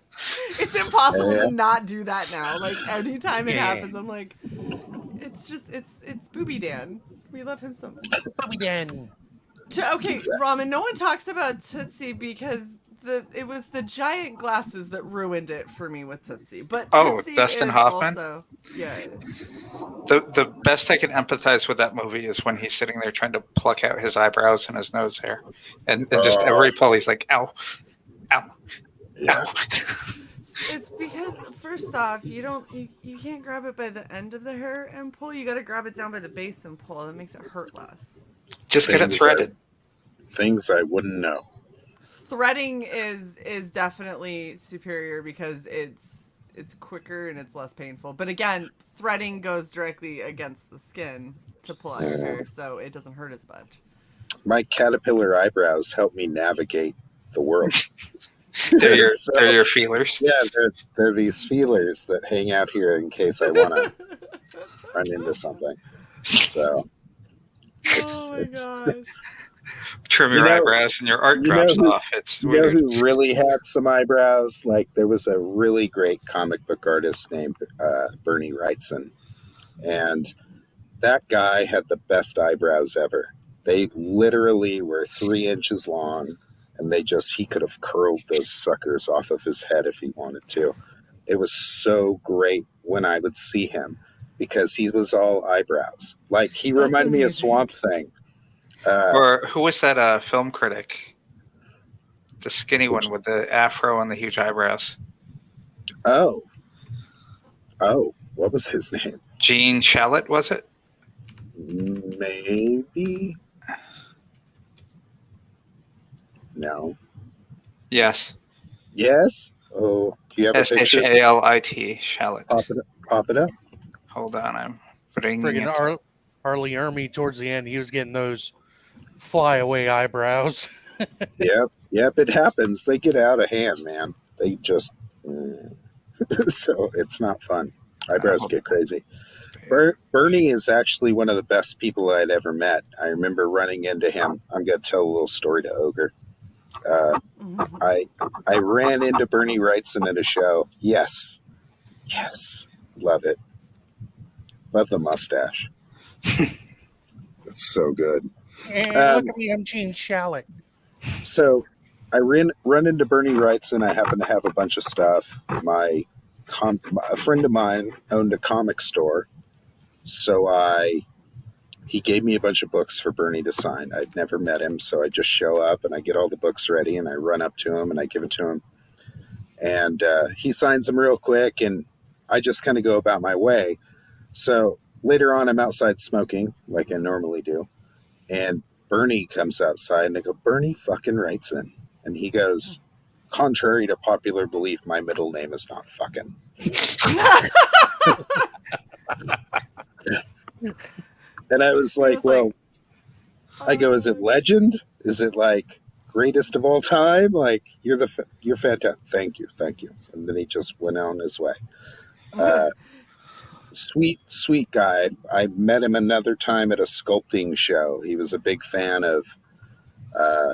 [SPEAKER 3] It's impossible
[SPEAKER 6] Yeah.
[SPEAKER 3] to not do that now. Like anytime it happens, I'm like, it's Booby Dan. We love him so much.
[SPEAKER 4] Booby Dan.
[SPEAKER 3] Okay,
[SPEAKER 6] Exactly.
[SPEAKER 3] Ramen, no one talks about Tootsie because it was the giant glasses that ruined it for me with Tootsie. But Tootsie
[SPEAKER 2] Dustin
[SPEAKER 3] is
[SPEAKER 2] Hoffman?
[SPEAKER 3] also, yeah.
[SPEAKER 2] The best I can empathize with that movie is when he's sitting there trying to pluck out his eyebrows and his nose hair, and just every pull he's like, "Ow, ow,
[SPEAKER 6] Yeah.
[SPEAKER 2] ow."
[SPEAKER 3] It's because first off, you can't grab it by the end of the hair and pull. You got to grab it down by the base and pull. That makes it hurt less.
[SPEAKER 2] Just get it threaded.
[SPEAKER 6] Things I wouldn't know.
[SPEAKER 3] Threading is definitely superior because it's quicker and it's less painful. But again, threading goes directly against the skin to pull out your hair, so it doesn't hurt as much.
[SPEAKER 6] My caterpillar eyebrows help me navigate the world.
[SPEAKER 2] They're your,
[SPEAKER 6] So,
[SPEAKER 2] they're your feelers.
[SPEAKER 6] yeah, they're these feelers that hang out here in case I want to run into something. So
[SPEAKER 3] Oh my gosh.
[SPEAKER 2] Trim your eyebrows and your art drops off. It's weird.
[SPEAKER 6] You know who really had some eyebrows? Like there was a really great comic book artist named Bernie Wrightson, and that guy had the best eyebrows ever. They literally were 3 inches long, and he could have curled those suckers off of his head if he wanted to. It was so great when I would see him because he was all eyebrows. Like he reminded me of Swamp Thing.
[SPEAKER 2] Or who was that film critic? The skinny one with the afro and the huge eyebrows.
[SPEAKER 6] Oh, what was his name?
[SPEAKER 2] Gene Shalit, was it?
[SPEAKER 6] Maybe. No.
[SPEAKER 2] Yes.
[SPEAKER 6] Yes. Oh, do you have a picture?
[SPEAKER 2] Shalit. Shalit.
[SPEAKER 6] Pop it up.
[SPEAKER 2] Hold on, I'm putting
[SPEAKER 4] Friggin' Arlie Ermy towards the end, he was getting those flyaway eyebrows.
[SPEAKER 6] Yep. It happens. They get out of hand, man. They just so it's not fun. Eyebrows get crazy. Bernie is actually one of the best people I'd ever met. I remember running into him. I'm going to tell a little story to Ogre. I ran into Bernie Wrightson at a show. Yes. Love it. Love the mustache. It's so good.
[SPEAKER 4] And look at me, I'm Gene Shalit.
[SPEAKER 6] So I run into Bernie Wrightson. I happen to have a bunch of stuff. A friend of mine owned a comic store. So he gave me a bunch of books for Bernie to sign. I'd never met him, so I just show up and I get all the books ready and I run up to him and I give it to him. And he signs them real quick and I just kind of go about my way. So later on, I'm outside smoking like I normally do. And Bernie comes outside and I go, Bernie fucking Wrightson. And he goes, contrary to popular belief, my middle name is not fucking. And I was like, well, I go, is it legend? Is it like greatest of all time? Like you're fantastic. Thank you. And then he just went on his way. Sweet guy. I met him another time at a sculpting show. He was a big fan of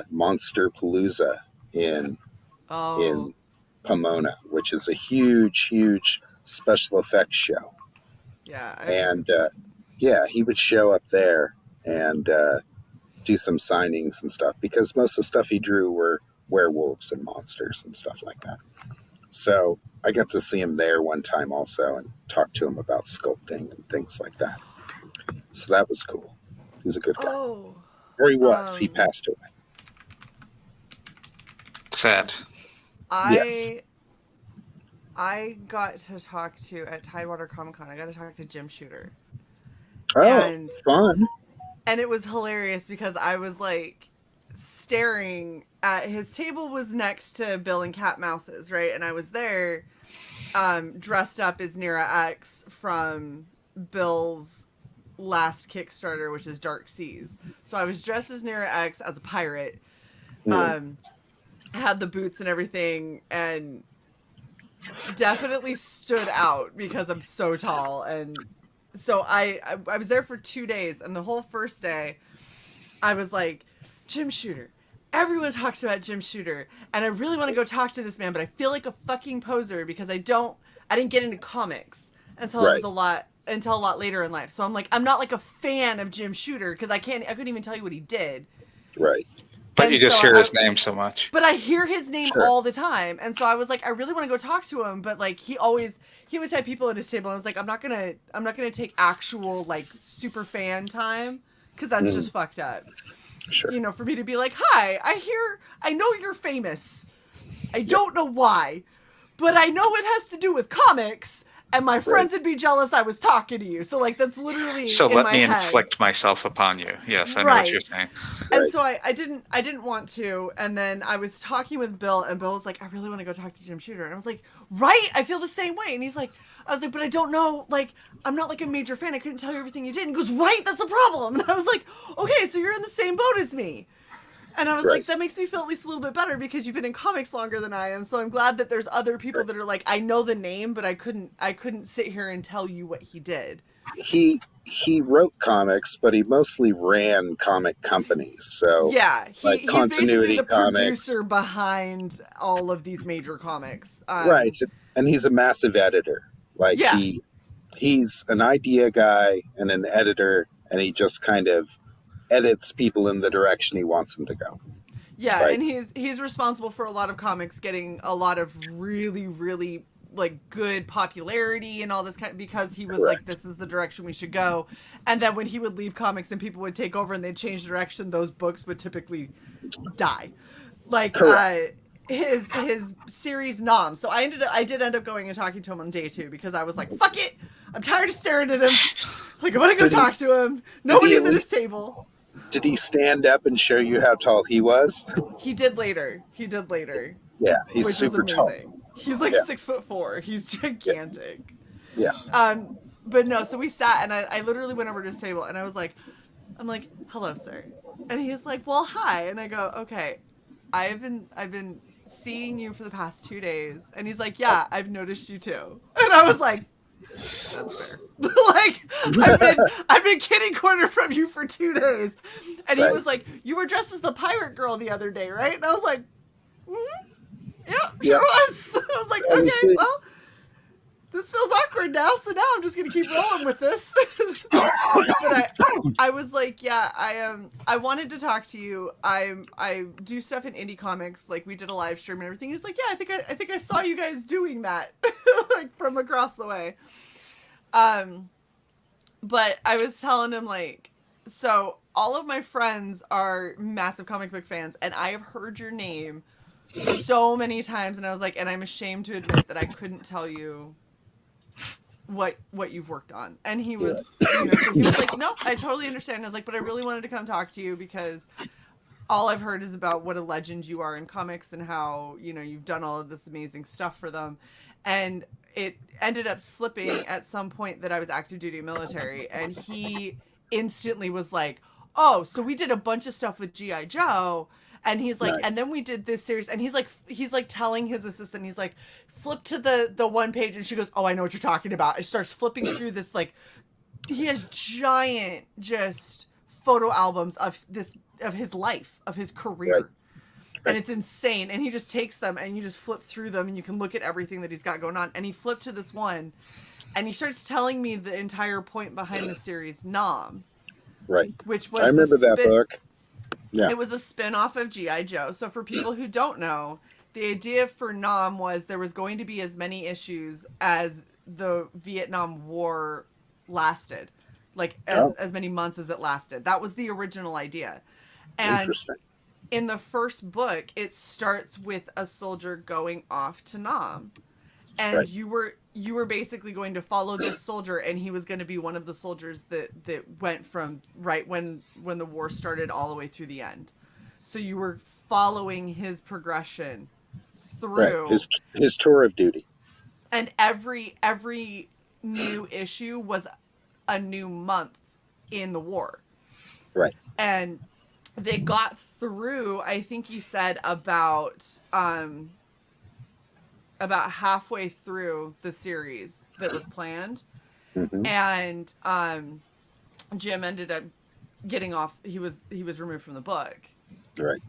[SPEAKER 6] Monster Palooza in Pomona, which is a huge special effects show.
[SPEAKER 3] Yeah.
[SPEAKER 6] And he would show up there and do some signings and stuff because most of the stuff he drew were werewolves and monsters and stuff like that. So I got to see him there one time also and talk to him about sculpting and things like that. So that was cool. He's a good guy. Or he was. He passed away.
[SPEAKER 2] Sad.
[SPEAKER 3] I got to talk to, at Tidewater Comic Con, I got to talk to Jim Shooter.
[SPEAKER 6] Oh, fun.
[SPEAKER 3] And it was hilarious because I was like, staring at his table was next to Bill and Cat Mouse's, right? And I was there, dressed up as Nira X from Bill's last Kickstarter, which is Dark Seas. So I was dressed as Nira X as a pirate. I had the boots and everything, and definitely stood out because I'm so tall. And so I was there for 2 days, and the whole first day I was like, Jim Shooter. Everyone talks about Jim Shooter, and I really want to go talk to this man, but I feel like a fucking poser because I didn't get into comics until it was a lot later in life. So I'm like, I'm not like a fan of Jim Shooter because I couldn't even tell you what he did.
[SPEAKER 6] Right.
[SPEAKER 2] But
[SPEAKER 3] And
[SPEAKER 2] you just
[SPEAKER 3] so
[SPEAKER 2] hear his name so much.
[SPEAKER 3] But I hear his name
[SPEAKER 6] Sure.
[SPEAKER 3] all the time. And so I was like, I really want to go talk to him. But like, he always had people at his table. And I was like, I'm not going to take actual like super fan time because that's just fucked up.
[SPEAKER 6] Sure.
[SPEAKER 3] You know, for me to be like, hi, I know you're famous. I don't know why, but I know it has to do with comics. And my friends would be jealous I was talking to you. So like, that's literally
[SPEAKER 2] So
[SPEAKER 3] in
[SPEAKER 2] let
[SPEAKER 3] my
[SPEAKER 2] me
[SPEAKER 3] head.
[SPEAKER 2] inflict myself upon you. Yes, I know
[SPEAKER 3] Right.
[SPEAKER 2] what you're saying.
[SPEAKER 3] And
[SPEAKER 6] Right.
[SPEAKER 3] so I didn't want to. And then I was talking with Bill, and Bill was like, I really want to go talk to Jim Shooter. And I was like, right, I feel the same way. And he's like, I was like, but I don't know, like, I'm not like a major fan. I couldn't tell you everything you did. And he goes, right, that's a problem. And I was like, okay, so you're in the same boat as me. And I was
[SPEAKER 6] Right.
[SPEAKER 3] like, that makes me feel at least a little bit better because you've been in comics longer than I am. So I'm glad that there's other people that are like, I know the name, but I couldn't sit here and tell you what he did.
[SPEAKER 6] He wrote comics, but he mostly ran comic companies. So
[SPEAKER 3] Yeah,
[SPEAKER 6] like
[SPEAKER 3] he's
[SPEAKER 6] Continuity
[SPEAKER 3] basically the
[SPEAKER 6] Comics.
[SPEAKER 3] producer behind all of these major comics.
[SPEAKER 6] Right, and he's a massive editor. Like
[SPEAKER 3] Yeah.
[SPEAKER 6] he's an idea guy and an editor, and he just kind of edits people in the direction he wants them to go.
[SPEAKER 3] Yeah,
[SPEAKER 6] Right.
[SPEAKER 3] and he's responsible for a lot of comics getting a lot of really, really like good popularity and all this kind because he was like, this is the direction we should go. And then when he would leave comics and people would take over and they'd change direction, those books would typically die. Like his series Nom. So I did end up going and talking to him on day 2 because I was like, fuck it, I'm tired of staring at him. Like, I want to go talk to him. Nobody's at his table.
[SPEAKER 6] Did he stand up and show you how tall he was?
[SPEAKER 3] He did later.
[SPEAKER 6] Yeah, he's
[SPEAKER 3] Which
[SPEAKER 6] super
[SPEAKER 3] is
[SPEAKER 6] tall.
[SPEAKER 3] amazing. He's like 6'4". He's gigantic.
[SPEAKER 6] Yeah.
[SPEAKER 3] But no, so we sat and I literally went over to his table and I'm like, hello, sir. And he's like, well, hi. And I go, okay, I've been seeing you for the past 2 days. And he's like, yeah, I've noticed you too. And I was like, that's fair. Like, I've been kitty corner from you for 2 days. And he was like, you were dressed as the pirate girl the other day, right? And I was like, yeah, sure was. I was like, okay, well, this feels awkward now, so now I'm just gonna keep rolling with this. But I was like, yeah, I wanted to talk to you. I do stuff in indie comics, like we did a live stream and everything. He's like, yeah, I think I saw you guys doing that, like from across the way. But I was telling him like, so all of my friends are massive comic book fans, and I have heard your name so many times, and I was like, and I'm ashamed to admit that I couldn't tell you what you've worked on. And he was, so he was like, no, I totally understand. I was like, but I really wanted to come talk to you because all I've heard is about what a legend you are in comics and how, you've done all of this amazing stuff for them. And it ended up slipping at some point that I was active duty military, and he instantly was like, oh, so we did a bunch of stuff with G.I. Joe. And he's like, and then we did this series, and he's like telling his assistant, he's like, flip to the one page, and she goes, oh, I know what you're talking about. And starts flipping through this, like, he has giant just photo albums of his life, of his career. Right. And it's insane. And he just takes them and you just flip through them and you can look at everything that he's got going on. And he flipped to this one and he starts telling me the entire point behind the series Nom.
[SPEAKER 6] Right.
[SPEAKER 3] Which was
[SPEAKER 6] I remember that book. Yeah.
[SPEAKER 3] It was a spin-off of G.I. Joe. So for people who don't know, the idea for Nom was there was going to be as many issues as the Vietnam War lasted. Like as many months as it lasted. That was the original idea. And
[SPEAKER 6] interesting.
[SPEAKER 3] In the first book, it starts with a soldier going off to Nam. And you were basically going to follow this soldier, and he was going to be one of the soldiers that went from right when the war started all the way through the end. So you were following his progression
[SPEAKER 6] Right.
[SPEAKER 3] through.
[SPEAKER 6] His tour of duty.
[SPEAKER 3] And every new issue was a new month in the war.
[SPEAKER 6] Right.
[SPEAKER 3] And they got through, I think he said about halfway through the series that was planned.
[SPEAKER 6] Mm-hmm.
[SPEAKER 3] And Jim ended up getting off. He was removed from the book.
[SPEAKER 6] Right.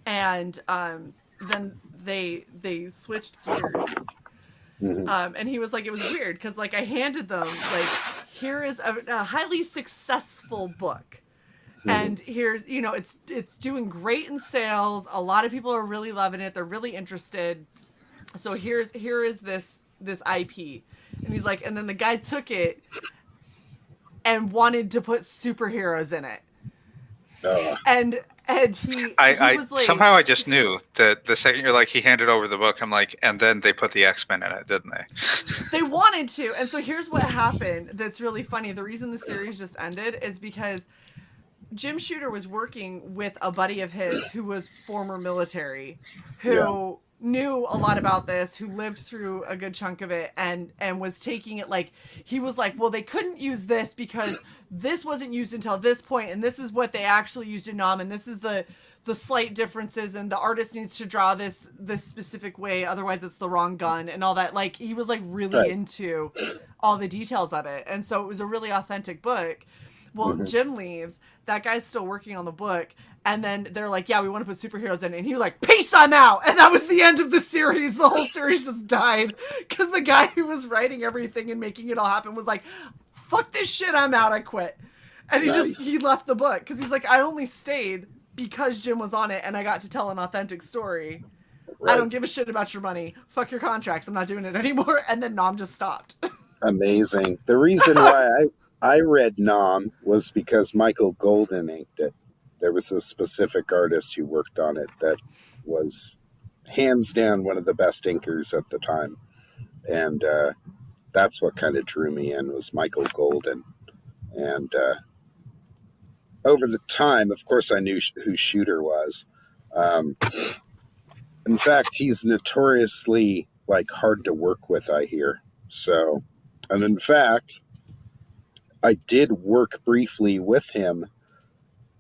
[SPEAKER 3] And then they switched gears.
[SPEAKER 6] Mm-hmm.
[SPEAKER 3] And he was like, it was weird because like I handed them like, here is a highly successful book. And here's, you know, it's doing great in sales. A lot of people are really loving it. They're really interested. So here is this IP. And he's like, and then the guy took it and wanted to put superheroes in it. And he was like,
[SPEAKER 2] somehow I just knew that the second you're like, he handed over the book, I'm like, and then they put the X-Men in it, didn't they?
[SPEAKER 3] They wanted to. And so here's what happened that's really funny. The reason the series just ended is because Jim Shooter was working with a buddy of his who was former military, who knew a lot about this, who lived through a good chunk of it, and was taking it like, he was like, well, they couldn't use this because this wasn't used until this point, and this is what they actually used in Nam, and this is the slight differences, and the artist needs to draw this specific way, otherwise it's the wrong gun, and all that. Like, he was like really into all the details of it, and so it was a really authentic book. Well, Jim leaves. That guy's still working on the book. And then they're like, yeah, we want to put superheroes in it. And he was like, peace, I'm out. And that was the end of the series. The whole series just died. Because the guy who was writing everything and making it all happen was like, fuck this shit, I'm out, I quit. And he left the book. Because he's like, I only stayed because Jim was on it and I got to tell an authentic story. Right. I don't give a shit about your money. Fuck your contracts. I'm not doing it anymore. And then Nam just stopped.
[SPEAKER 6] Amazing. The reason why I read Nam was because Michael Golden inked it. There was a specific artist who worked on it that was hands down one of the best inkers at the time. And that's what kind of drew me in, was Michael Golden. And over the time, of course, I knew who Shooter was. In fact, he's notoriously like hard to work with, I hear. So, and in fact, I did work briefly with him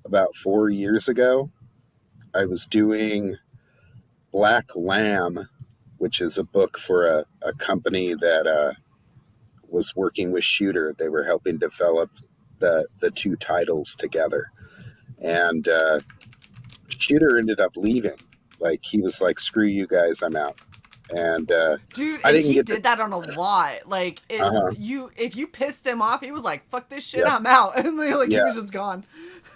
[SPEAKER 6] about 4 years ago. I was doing Black Lamb, which is a book for a company that was working with Shooter. They were helping develop the two titles together. And Shooter ended up leaving. Like, he was like, screw you guys, I'm out. And
[SPEAKER 3] dude,
[SPEAKER 6] I didn't
[SPEAKER 3] did that on a lot. Like, if you pissed him off, he was like, fuck this shit, I'm out. And like, he was just gone.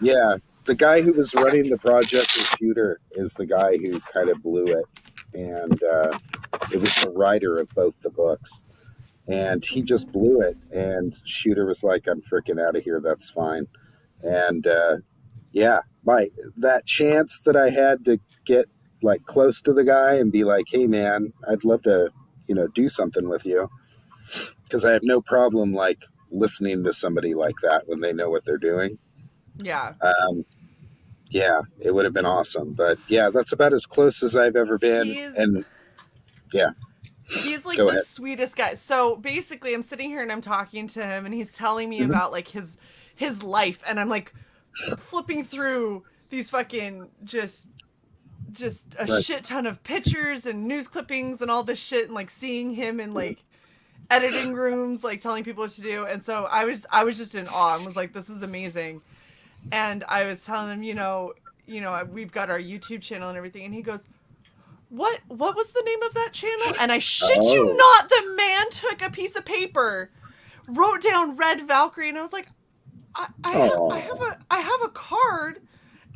[SPEAKER 6] Yeah. The guy who was running the project with Shooter is the guy who kind of blew it. And it was the writer of both the books. And he just blew it. And Shooter was like, I'm freaking out of here. That's fine. And that chance that I had to get like close to the guy and be like, hey man, I'd love to, do something with you. Because I have no problem like listening to somebody like that when they know what they're doing.
[SPEAKER 3] Yeah.
[SPEAKER 6] It would have been awesome. But yeah, that's about as close as I've ever been.
[SPEAKER 3] He's like the sweetest guy. So basically I'm sitting here and I'm talking to him and he's telling me about like his life, and I'm like flipping through these fucking just a shit ton of pictures and news clippings and all this shit, and like seeing him in like editing rooms, like telling people what to do. And so I was just in awe and was like, this is amazing. And I was telling him, we've got our YouTube channel and everything. And he goes, what was the name of that channel? And I shit you not, the man took a piece of paper, wrote down Red Valkyrie. And I was like, I have a card.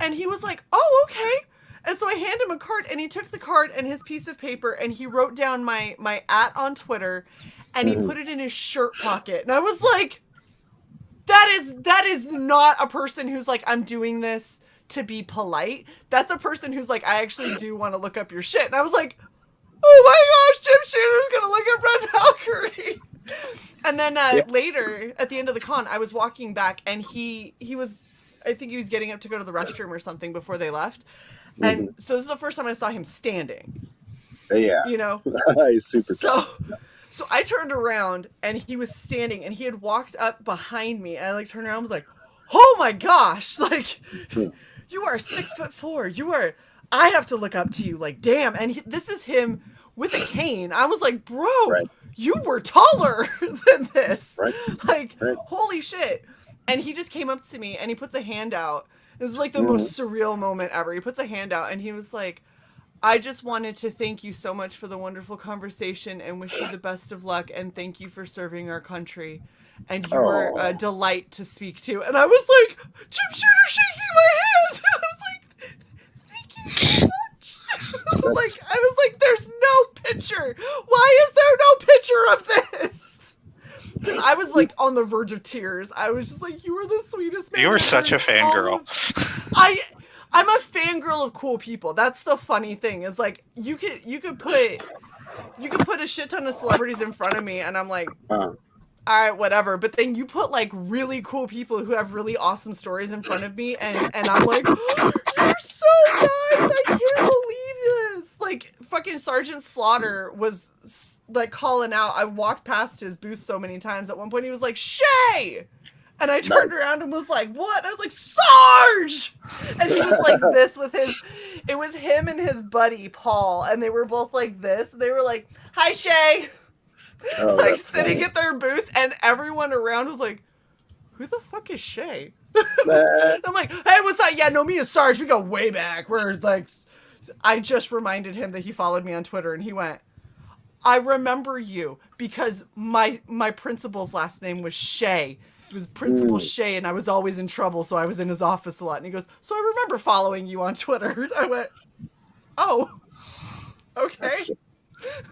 [SPEAKER 3] And he was like, oh, okay. And so I hand him a card, and he took the card and his piece of paper, and he wrote down my @ on Twitter, and he put it in his shirt pocket. And I was like, that is not a person who's like, I'm doing this to be polite. That's a person who's like, I actually do want to look up your shit. And I was like, oh my gosh, Jim Shooter's gonna look up Red Valkyrie. And then later, at the end of the con, I was walking back, and he was, I think he was getting up to go to the restroom or something before they left. And so this is the first time I saw him standing.
[SPEAKER 6] Yeah.
[SPEAKER 3] You know?
[SPEAKER 6] He's super tough.
[SPEAKER 3] So I turned around and he was standing and he had walked up behind me and I like turned around and was like, oh my gosh, like you are 6'4". I have to look up to you, like, damn. And this is him with a cane. I was like, bro, you were taller than this. Like, holy shit. And he just came up to me and he puts a hand out. It was like the most surreal moment ever. He puts a hand out and he was like, I just wanted to thank you so much for the wonderful conversation and wish you the best of luck and thank you for serving our country. And you were a delight to speak to. And I was like, Chip Shooter shaking my hand. I was like, thank you so much. I was like, there's no picture. Why is there no picture of this? I was like on the verge of tears. I was just like, you were the sweetest man.
[SPEAKER 2] You were such a fangirl.
[SPEAKER 3] I'm a fangirl of cool people. That's the funny thing is like you could put a shit ton of celebrities in front of me and I'm like, all right, whatever. But then you put like really cool people who have really awesome stories in front of me and I'm like, oh, you're so nice. I can't believe this. Like fucking Sergeant Slaughter was like calling out. I walked past his booth so many times. At one point he was like, Shae! And I turned around and was like, what? And I was like, Sarge! And he was like this with it was him and his buddy, Paul. And they were both like this. They were like, hi, Shae! Like sitting at their booth. And everyone around was like, who the fuck is Shae? I'm like, hey, what's up? Yeah, no, me and Sarge, we go way back. We're like, I just reminded him that he followed me on Twitter. And he went, I remember you because my principal's last name was Shae. It was Principal Shae, and I was always in trouble, so I was in his office a lot. And he goes, so I remember following you on Twitter. And I went, oh, okay.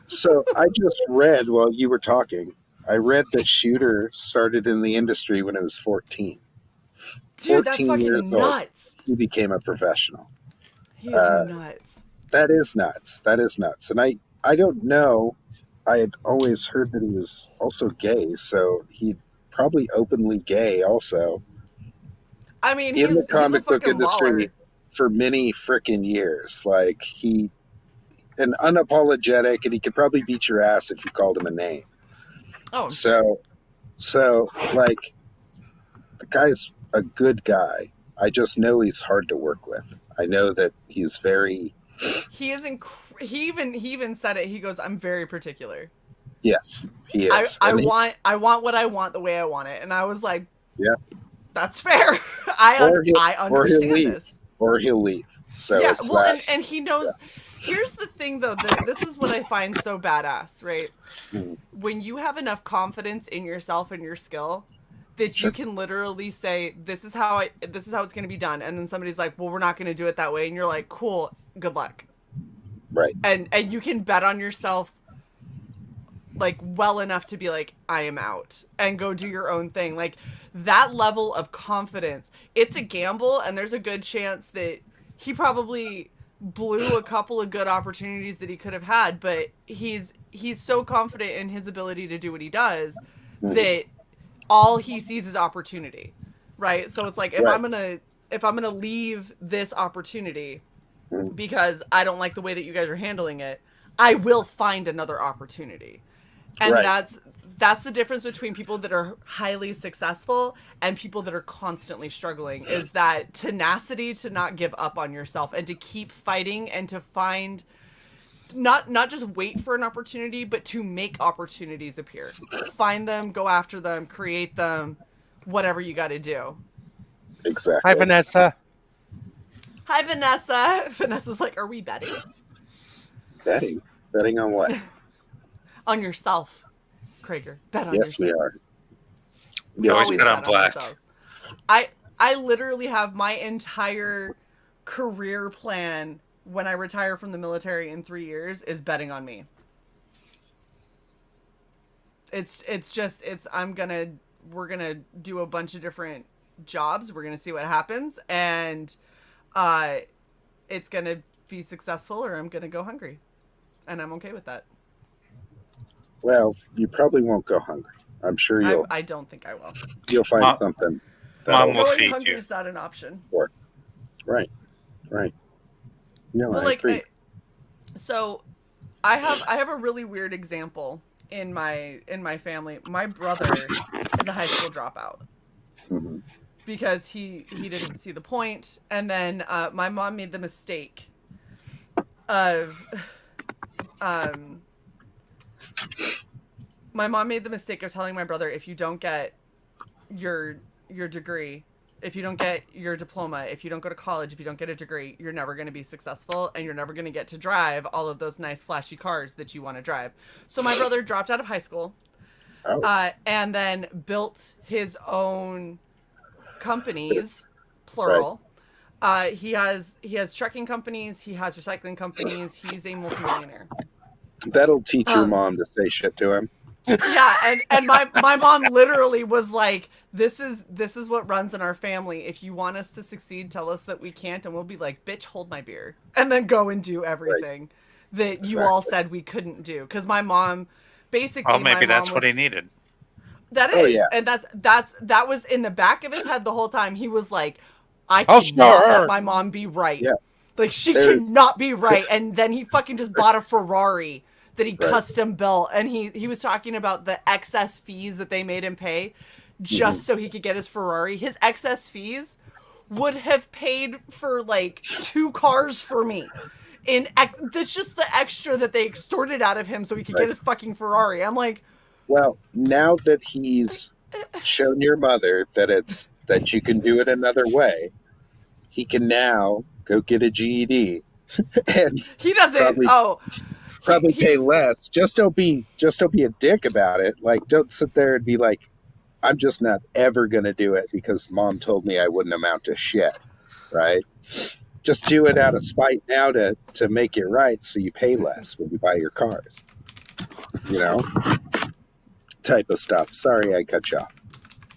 [SPEAKER 6] So I just read while you were talking, I read that Shooter started in the industry when he was 14.
[SPEAKER 3] Dude, that's fucking nuts.
[SPEAKER 6] He became a professional.
[SPEAKER 3] He is nuts.
[SPEAKER 6] That is nuts. That is nuts. And I don't know. I had always heard that he was also gay, so he probably openly gay also.
[SPEAKER 3] I mean,
[SPEAKER 6] in the comic book industry
[SPEAKER 3] baller.
[SPEAKER 6] For many frickin' years. Like and unapologetic, and he could probably beat your ass if you called him a name.
[SPEAKER 3] Oh,
[SPEAKER 6] so like the guy's a good guy. I just know he's hard to work with. I know that he's very.
[SPEAKER 3] He is he even said it. He goes, "I'm very particular."
[SPEAKER 6] Yes, he is.
[SPEAKER 3] I want what I want the way I want it, and I was like,
[SPEAKER 6] "Yeah,
[SPEAKER 3] that's fair." I understand this.
[SPEAKER 6] Or he'll leave. So
[SPEAKER 3] yeah,
[SPEAKER 6] it's
[SPEAKER 3] well,
[SPEAKER 6] that,
[SPEAKER 3] and he knows. Yeah. Here's the thing, though. This is what I find so badass, right? When you have enough confidence in yourself and your skill that you can literally say, "This is how it's going to be done," and then somebody's like, "Well, we're not going to do it that way," and you're like, "Cool, good luck."
[SPEAKER 6] Right.
[SPEAKER 3] And you can bet on yourself like well enough to be like, I am out, and go do your own thing. Like that level of confidence, it's a gamble, and there's a good chance that he probably blew a couple of good opportunities that he could have had, but he's so confident in his ability to do what he does that all he sees is opportunity, right? So it's like, if I'm gonna leave this opportunity because I don't like the way that you guys are handling it, I will find another opportunity. And that's the difference between people that are highly successful and people that are constantly struggling, is that tenacity to not give up on yourself and to keep fighting and to find, not just wait for an opportunity, but to make opportunities appear. Find them, go after them, create them, whatever you got to do.
[SPEAKER 6] Exactly.
[SPEAKER 4] Hi, Vanessa.
[SPEAKER 3] Hi, Vanessa. Vanessa's like, are we betting?
[SPEAKER 6] Betting? Betting on what?
[SPEAKER 3] On yourself, Krager. Bet on
[SPEAKER 6] yes,
[SPEAKER 3] yourself.
[SPEAKER 6] We are.
[SPEAKER 2] We always bet on black.
[SPEAKER 3] I literally have my entire career plan when I retire from the military in 3 years is betting on me. We're gonna do a bunch of different jobs. We're gonna see what happens, and it's gonna be successful, or I'm gonna go hungry, and I'm okay with that.
[SPEAKER 6] Well, you probably won't go hungry. I'm sure you'll.
[SPEAKER 3] I don't think I will.
[SPEAKER 6] You'll find something.
[SPEAKER 2] Mom will feed
[SPEAKER 3] Going hungry
[SPEAKER 2] you.
[SPEAKER 3] is not an option.
[SPEAKER 6] Right. No,
[SPEAKER 3] Well,
[SPEAKER 6] I
[SPEAKER 3] like,
[SPEAKER 6] agree.
[SPEAKER 3] so I have a really weird example in my family. My brother is a high school dropout
[SPEAKER 6] Hmm.
[SPEAKER 3] because he didn't see the point, and then my mom made the mistake of um my mom made the mistake of telling my brother, if you don't get your degree, if you don't get your diploma, if you don't go to college, if you don't get a degree, you're never going to be successful, and you're never going to get to drive all of those nice flashy cars that you want to drive. So my brother dropped out of high school,
[SPEAKER 6] Oh,
[SPEAKER 3] and then built his own companies,
[SPEAKER 6] right.
[SPEAKER 3] plural. He has trucking companies, he has recycling companies. He's a multimillionaire.
[SPEAKER 6] That'll teach your
[SPEAKER 3] Um,
[SPEAKER 6] mom to say shit to him.
[SPEAKER 3] yeah, and my mom literally was like, this is what runs in our family. If you want us to succeed, tell us that we can't, and we'll be like, bitch, hold my beer, and then go and do everything that you all
[SPEAKER 6] Exactly.
[SPEAKER 3] said we couldn't do. Because my mom, basically,
[SPEAKER 2] Well,
[SPEAKER 3] my
[SPEAKER 2] maybe
[SPEAKER 3] mom
[SPEAKER 2] that's what he
[SPEAKER 3] was,
[SPEAKER 2] needed.
[SPEAKER 3] that
[SPEAKER 6] Oh,
[SPEAKER 3] is,
[SPEAKER 6] yeah.
[SPEAKER 3] and that was in the back of his head the whole time. He was like, I
[SPEAKER 4] I'll
[SPEAKER 3] cannot
[SPEAKER 4] show her.
[SPEAKER 3] let my mom be right.
[SPEAKER 6] Yeah.
[SPEAKER 3] Like, she
[SPEAKER 6] There's-
[SPEAKER 3] cannot be right. And then he fucking just bought a Ferrari that he
[SPEAKER 6] Right.
[SPEAKER 3] custom built, and he was talking about the excess fees that they made him pay just so he could get his Ferrari. His excess fees would have paid for like 2 cars for me. That's just the extra that they extorted out of him so he could get his fucking Ferrari. I'm like,
[SPEAKER 6] Well, now that he's shown your mother that you can do it another way, he can now go get a GED and
[SPEAKER 3] he doesn't.
[SPEAKER 6] Probably- probably pay
[SPEAKER 3] he's-
[SPEAKER 6] less. Just don't be a dick about it. Like, don't sit there and be like, I'm just not ever gonna do it because mom told me I wouldn't amount to shit. Right? Just do it out of spite now to make it right, so you pay less when you buy your cars. You know, type of stuff. Sorry, I cut you off.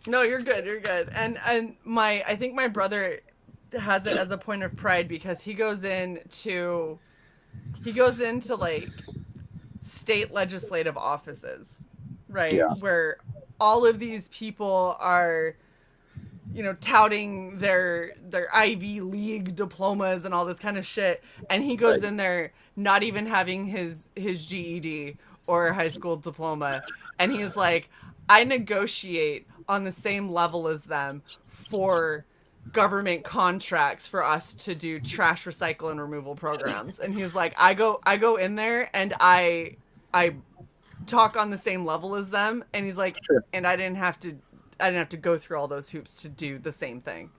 [SPEAKER 3] No, you're good. You're good. And I think my brother has it as a point of pride because he goes into like state legislative offices, right?
[SPEAKER 6] Yeah.
[SPEAKER 3] Where all of these people are, touting their Ivy League diplomas and all this kind of shit, and he goes in there not even having his GED or high school diploma, and he's like, I negotiate on the same level as them for government contracts for us to do trash recycle and removal programs. And he's like, I go in there and I talk on the same level as them. And he's like,
[SPEAKER 6] Sure.
[SPEAKER 3] and I didn't have to go through all those hoops to do the same thing.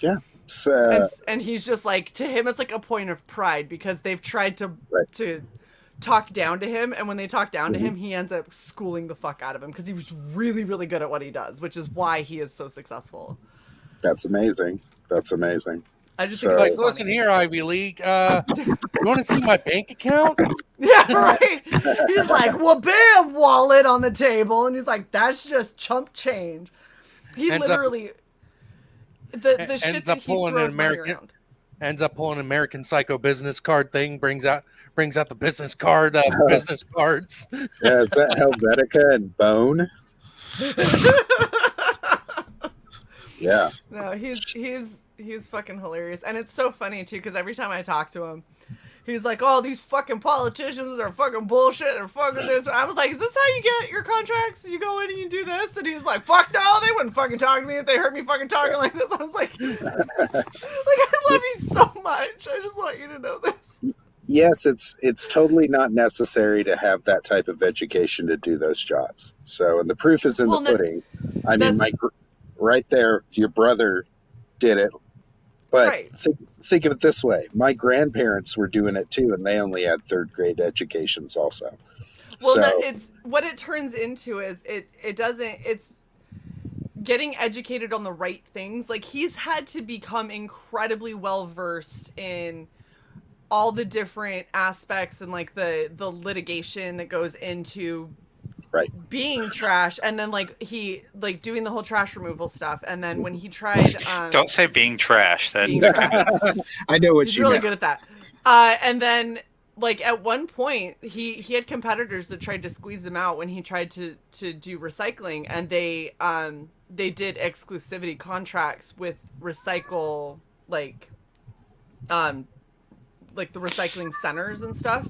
[SPEAKER 6] Yeah. So,
[SPEAKER 3] And he's just like, to him it's like a point of pride because they've tried to
[SPEAKER 6] Right.
[SPEAKER 3] to talk down to him, and when they talk down to him, he ends up schooling the fuck out of him because he was really, really good at what he does, which is why he is so successful.
[SPEAKER 6] that's amazing. That's amazing.
[SPEAKER 3] I just
[SPEAKER 6] So-
[SPEAKER 3] think
[SPEAKER 4] Like,
[SPEAKER 3] it's funny.
[SPEAKER 4] listen here, Ivy League. You want to see my bank account?
[SPEAKER 3] Yeah, right. He's like, well, bam, wallet on the table, and he's like, that's just chump change. He
[SPEAKER 4] Ends up-
[SPEAKER 3] literally the
[SPEAKER 4] ends
[SPEAKER 3] shit
[SPEAKER 4] up
[SPEAKER 3] that he
[SPEAKER 4] pulling an
[SPEAKER 3] throws money
[SPEAKER 4] American-
[SPEAKER 3] around.
[SPEAKER 4] Ends up pulling an American Psycho business card thing. Brings out the business card, business cards.
[SPEAKER 6] Yeah, is that Helvetica and Bone? Yeah.
[SPEAKER 3] No, he's fucking hilarious, and it's so funny too because every time I talk to him, he's like, "Oh, these fucking politicians are fucking bullshit. They're fucking this." I was like, "Is this how you get your contracts? You go in and you do this?" And he's like, "Fuck no, they wouldn't fucking talk to me if they heard me fucking talking like this." I was like, I love you so much. I just want you to know this."
[SPEAKER 6] Yes, it's totally not necessary to have that type of education to do those jobs. So, and the proof is in
[SPEAKER 3] Well,
[SPEAKER 6] the pudding. I mean,
[SPEAKER 3] that's-
[SPEAKER 6] right there, your brother did it. But
[SPEAKER 3] Right.
[SPEAKER 6] think of it this way: my grandparents were doing it too, and they only had 3rd grade educations also.
[SPEAKER 3] Well,
[SPEAKER 6] So,
[SPEAKER 3] it's what it turns into is it's getting educated on the right things. Like, he's had to become incredibly well versed in all the different aspects and like the litigation that goes into
[SPEAKER 6] right.
[SPEAKER 3] being trash, and then like he like doing the whole trash removal stuff, and then when he tried
[SPEAKER 2] Don't say being trash. That
[SPEAKER 3] being trash.
[SPEAKER 6] I know what
[SPEAKER 3] He's
[SPEAKER 6] you
[SPEAKER 3] really
[SPEAKER 6] meant.
[SPEAKER 3] good at that. And then, like, at one point, he had competitors that tried to squeeze him out when he tried to do recycling, and they did exclusivity contracts with recycle, like, like the recycling centers and stuff,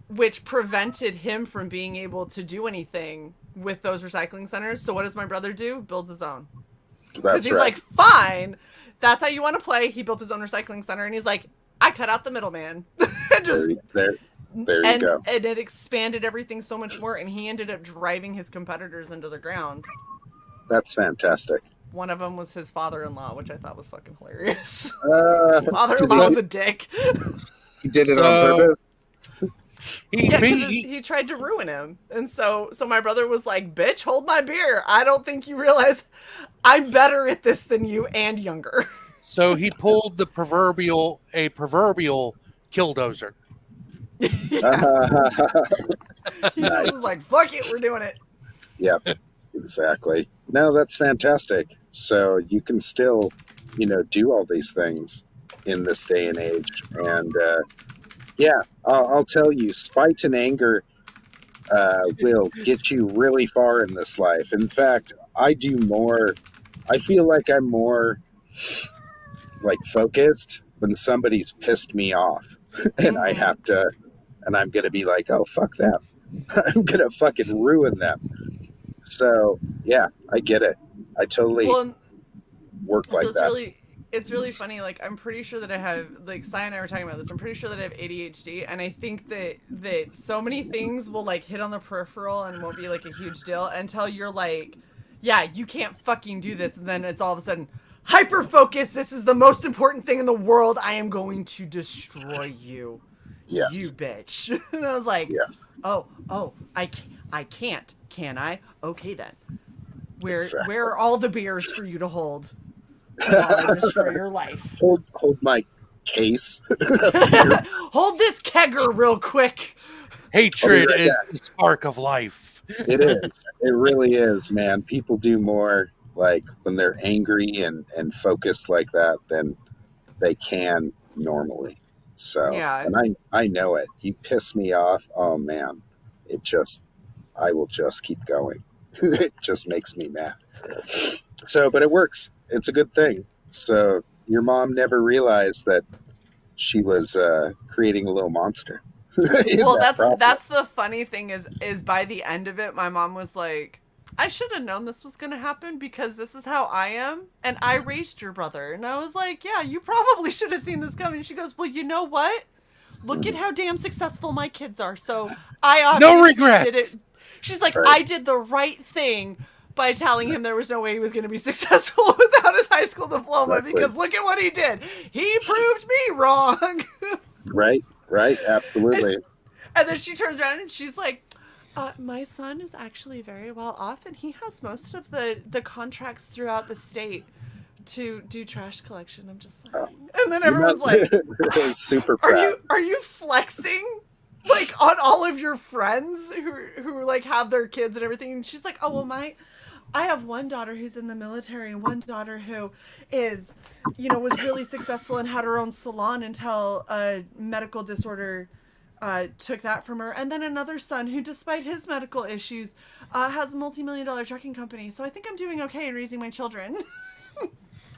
[SPEAKER 3] which prevented him from being able to do anything with those recycling centers. So what does my brother do? Builds his own. Because
[SPEAKER 6] That's
[SPEAKER 3] he's
[SPEAKER 6] right.
[SPEAKER 3] like, fine, that's how you want to play. He built his own recycling center, and he's like, I cut out the middleman. And just
[SPEAKER 6] There you go.
[SPEAKER 3] And it expanded everything so much more, and he ended up driving his competitors into the ground.
[SPEAKER 6] That's fantastic.
[SPEAKER 3] One of them was his father-in-law, which I thought was fucking hilarious. His
[SPEAKER 6] Did
[SPEAKER 3] father-in-law was a dick.
[SPEAKER 6] he did it on
[SPEAKER 4] So-
[SPEAKER 6] purpose?
[SPEAKER 3] Yeah, 'cause he tried to ruin him. And so my brother was like, bitch, hold my beer. I don't think you realize I'm better at this than you and younger.
[SPEAKER 4] So he pulled a proverbial killdozer.
[SPEAKER 3] He just was like, fuck it, we're doing it.
[SPEAKER 6] Yep, exactly. No, that's fantastic. So you can still, do all these things in this day and age. And yeah, I'll tell you, spite and anger will get you really far in this life. In fact, I feel like I'm more like focused when somebody's pissed me off and I have to, and I'm going to be like, oh, fuck them. I'm going to fucking ruin them. So yeah, I get it. I totally work like that.
[SPEAKER 3] It's really funny. Like, I'm pretty sure that I have, like, Sai and I were talking about this. I'm pretty sure that I have ADHD, and I think that so many things will, like, hit on the peripheral and won't be, like, a huge deal until you're like, yeah, you can't fucking do this. And then it's all of a sudden, hyper-focus, this is the most important thing in the world. I am going to destroy you.
[SPEAKER 6] Yes.
[SPEAKER 3] You bitch. And I was like,
[SPEAKER 6] Yes.
[SPEAKER 3] oh, I can't, can I? Okay, then. Where
[SPEAKER 6] Exactly.
[SPEAKER 3] are all the beers for you to hold? While I destroy your life.
[SPEAKER 6] Hold my case.
[SPEAKER 3] Hold this kegger real quick.
[SPEAKER 4] Hatred
[SPEAKER 6] right
[SPEAKER 4] is
[SPEAKER 6] back.
[SPEAKER 4] the spark of life.
[SPEAKER 6] It is. It really is, man. People do more like when they're angry and focused like that than they can normally. So,
[SPEAKER 3] Yeah.
[SPEAKER 6] and I know it. You piss me off. Oh man, I will just keep going. It just makes me mad. So, but it works. It's a good thing. So your mom never realized that she was creating a little monster.
[SPEAKER 3] Well,
[SPEAKER 6] process.
[SPEAKER 3] that's the funny thing is by the end of it, my mom was like, I should have known this was going to happen because this is how I am. And I raised your brother. And I was like, yeah, you probably should have seen this coming. She goes, well, you know what? Look at how damn successful my kids are. So I obviously
[SPEAKER 4] No regrets.
[SPEAKER 3] did it. She's like,
[SPEAKER 6] Right.
[SPEAKER 3] I did the right thing by telling him there was no way he was going to be successful without his high school diploma
[SPEAKER 6] Exactly.
[SPEAKER 3] because look at what he did. He proved me wrong.
[SPEAKER 6] Right, absolutely.
[SPEAKER 3] And then she turns around and she's like, my son is actually very well off and he has most of the contracts throughout the state to do trash collection. I'm just like, and then everyone's like,
[SPEAKER 6] super proud.
[SPEAKER 3] are you flexing like on all of your friends who like have their kids and everything? And she's like, oh, well, I have one daughter who's in the military and one daughter who is, was really successful and had her own salon until a medical disorder took that from her. And then another son who, despite his medical issues, has a multi-million-dollar trucking company. So I think I'm doing okay in raising my children.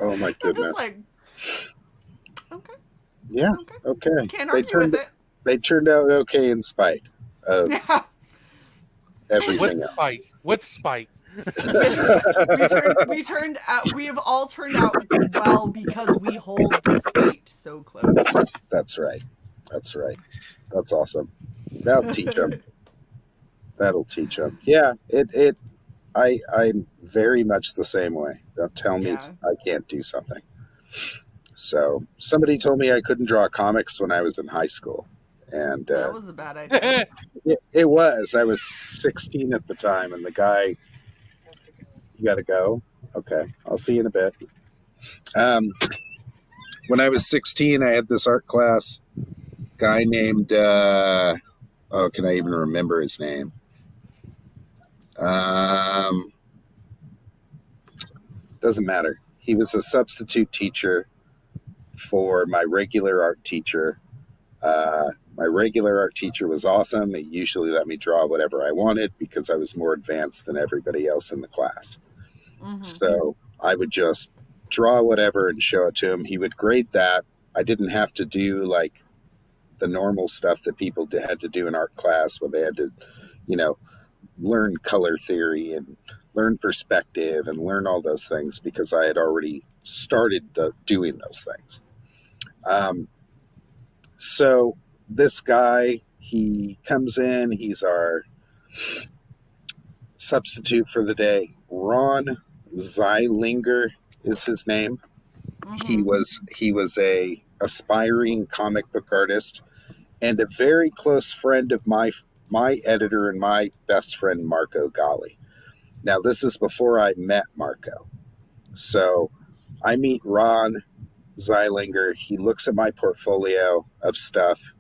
[SPEAKER 6] Oh my
[SPEAKER 3] I'm
[SPEAKER 6] goodness.
[SPEAKER 3] just like, okay.
[SPEAKER 6] Yeah. Okay.
[SPEAKER 3] Can't argue with it.
[SPEAKER 6] They turned out okay in spite of
[SPEAKER 3] Yeah.
[SPEAKER 6] everything
[SPEAKER 4] With
[SPEAKER 6] else.
[SPEAKER 4] spite. With spite.
[SPEAKER 3] We have all turned out well because we hold the state so close.
[SPEAKER 6] That's right. That's awesome. That'll teach them. Yeah. I'm very much the same way. Don't tell me I can't do something. So somebody told me I couldn't draw comics when I was in high school. And
[SPEAKER 3] That was a bad idea.
[SPEAKER 6] it was. I was 16 at the time, and the guy, you got to go? Okay, I'll see you in a bit. When I was 16, I had this art class. Guy named, can I even remember his name? Doesn't matter. He was a substitute teacher for my regular art teacher. My regular art teacher was awesome. He usually let me draw whatever I wanted because I was more advanced than everybody else in the class.
[SPEAKER 3] Mm-hmm.
[SPEAKER 6] So I would just draw whatever and show it to him. He would grade that. I didn't have to do like the normal stuff that people had to do in art class, where they had to, you know, learn color theory and learn perspective and learn all those things, because I had already started doing those things. So this guy, he comes in, he's our substitute for the day. Ron Zeilinger is his name. He was a aspiring comic book artist and a very close friend of my editor and my best friend Marco Gali. Now this is before I met Marco. So I meet Ron Zeilinger. He looks at my portfolio of stuff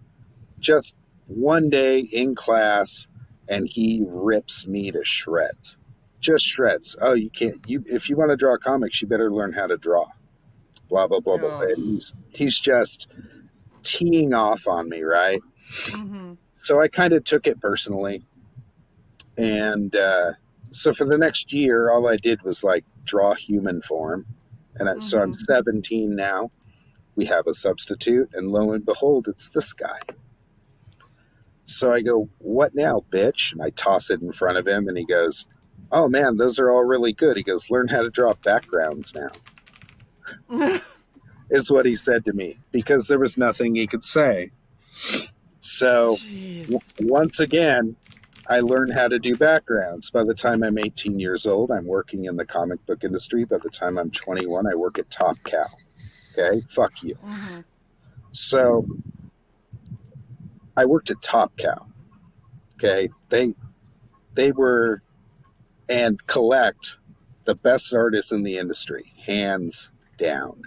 [SPEAKER 6] just one day in class, and he rips me to shreds. Just shreds. Oh, you can't. If you want to draw comics, you better learn how to draw. Blah blah blah blah. And he's just teeing off on me, right? So I kind of took it personally, and so for the next year, all I did was like draw human form, and so I'm 17 now. We have a substitute, and lo and behold, it's this guy. So I go, "What now, bitch?" And I toss it in front of him, and he goes, "Oh man, those are all really good." He goes, "Learn how to draw backgrounds now." Is what he said to me, because there was nothing he could say. So once again, I learned how to do backgrounds. By the time I'm 18 years old, I'm working in the comic book industry. By the time I'm 21, I work at Top Cow. Okay, fuck you. So I worked at Top Cow. Okay, they were and collect the best artists in the industry, hands down.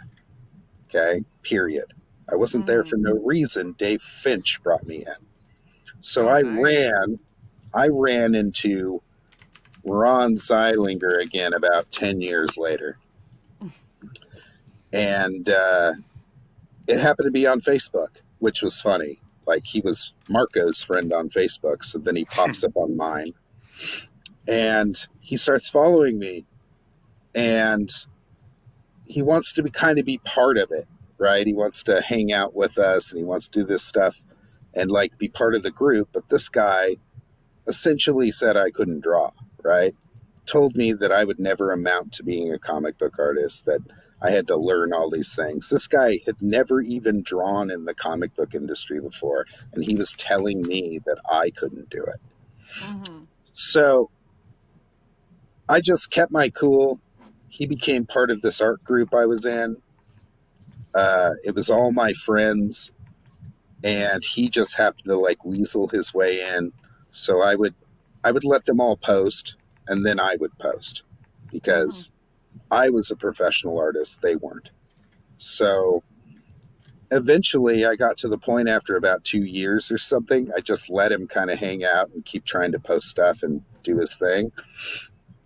[SPEAKER 6] Okay, period. I wasn't there for no reason. Dave Finch brought me in. So I ran into Ron Zeilinger again about 10 years later. And it happened to be on Facebook, which was funny. Like, he was Marco's friend on Facebook, so then he pops up on mine. And he starts following me. And he wants to kind of be part of it, right? He wants to hang out with us, and he wants to do this stuff and like be part of the group. But this guy essentially said I couldn't draw, right? Told me that I would never amount to being a comic book artist, that I had to learn all these things. This guy had never even drawn in the comic book industry before, and he was telling me that I couldn't do it. So I just kept my cool. He became part of this art group I was in. It was all my friends, and he just happened to like weasel his way in. So I would let them all post, and then I would post, because I was a professional artist, they weren't. So eventually I got to the point after about 2 years or something, I just let him kind of hang out and keep trying to post stuff and do his thing.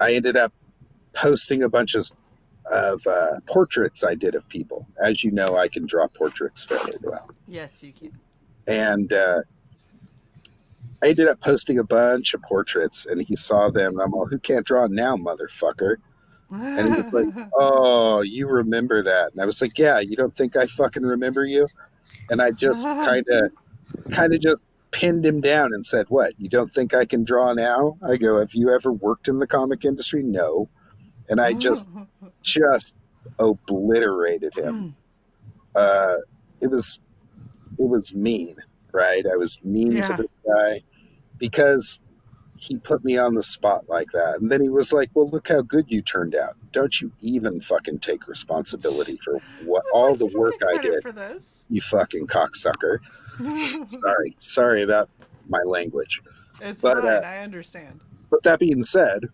[SPEAKER 6] I ended up posting a bunch of portraits I did of people. As you know, I can draw portraits fairly well.
[SPEAKER 3] Yes, you can.
[SPEAKER 6] And I ended up posting a bunch of portraits, and he saw them, and I'm all, "Who can't draw now, motherfucker?" And he was like, "Oh, you remember that?" And I was like, "Yeah, you don't think I fucking remember you?" And I just kind of just pinned him down and said, "What, you don't think I can draw now?" I go, "Have you ever worked in the comic industry?" "No." And I just obliterated him. It was mean, right? I was mean to this guy because he put me on the spot like that. And then he was like, "Well, look how good you turned out. Don't you even fucking take responsibility for what all the work I did,
[SPEAKER 3] for this.
[SPEAKER 6] you fucking cocksucker." Sorry about my language.
[SPEAKER 3] It's fine, I understand.
[SPEAKER 6] But that being said,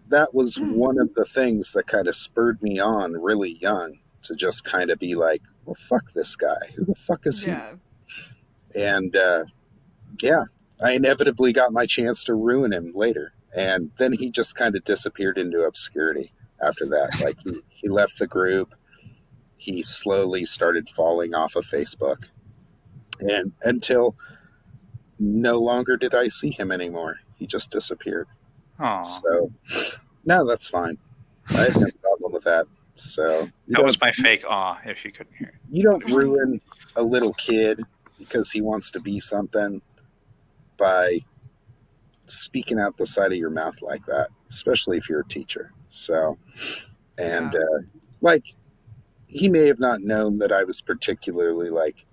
[SPEAKER 6] that was one of the things that kind of spurred me on really young to just kind of be like, "Well, fuck this guy. Who the fuck is he?" And I inevitably got my chance to ruin him later. And then he just kind of disappeared into obscurity after that. Like, he left the group. He slowly started falling off of Facebook. And until no longer did I see him anymore. He just disappeared.
[SPEAKER 2] Aww.
[SPEAKER 6] So, no, that's fine. I have no problem with that. So
[SPEAKER 2] that was my fake awe, if you couldn't hear it.
[SPEAKER 6] You don't ruin a little kid. because he wants to be something by speaking out the side of your mouth like that, especially if you're a teacher. So, and like, he may have not known that I was particularly like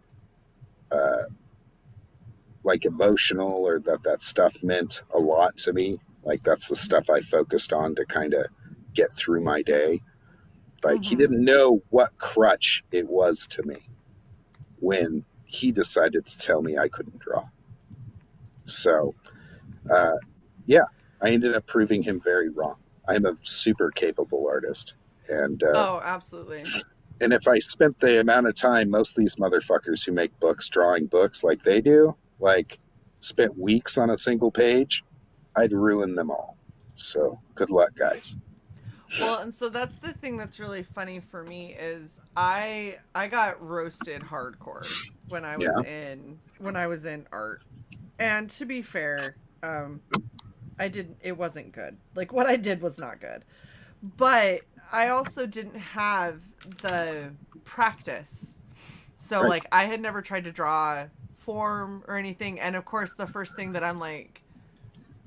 [SPEAKER 6] emotional, or that stuff meant a lot to me. Like, that's the stuff I focused on to kind of get through my day. Like, he didn't know what crutch it was to me when he decided to tell me I couldn't draw. So, yeah, I ended up proving him very wrong. I'm a super capable artist. And
[SPEAKER 3] Oh, absolutely.
[SPEAKER 6] and if I spent the amount of time most of these motherfuckers who make books drawing books like they do, like, spent weeks on a single page, I'd ruin them all. So good luck, guys.
[SPEAKER 3] Well, and so that's the thing that's really funny for me is I got roasted hardcore when I was in art. And to be fair, it wasn't good. Like, what I did was not good. But I also didn't have the practice. So, like, I had never tried to draw form or anything. And of course, the first thing that I'm like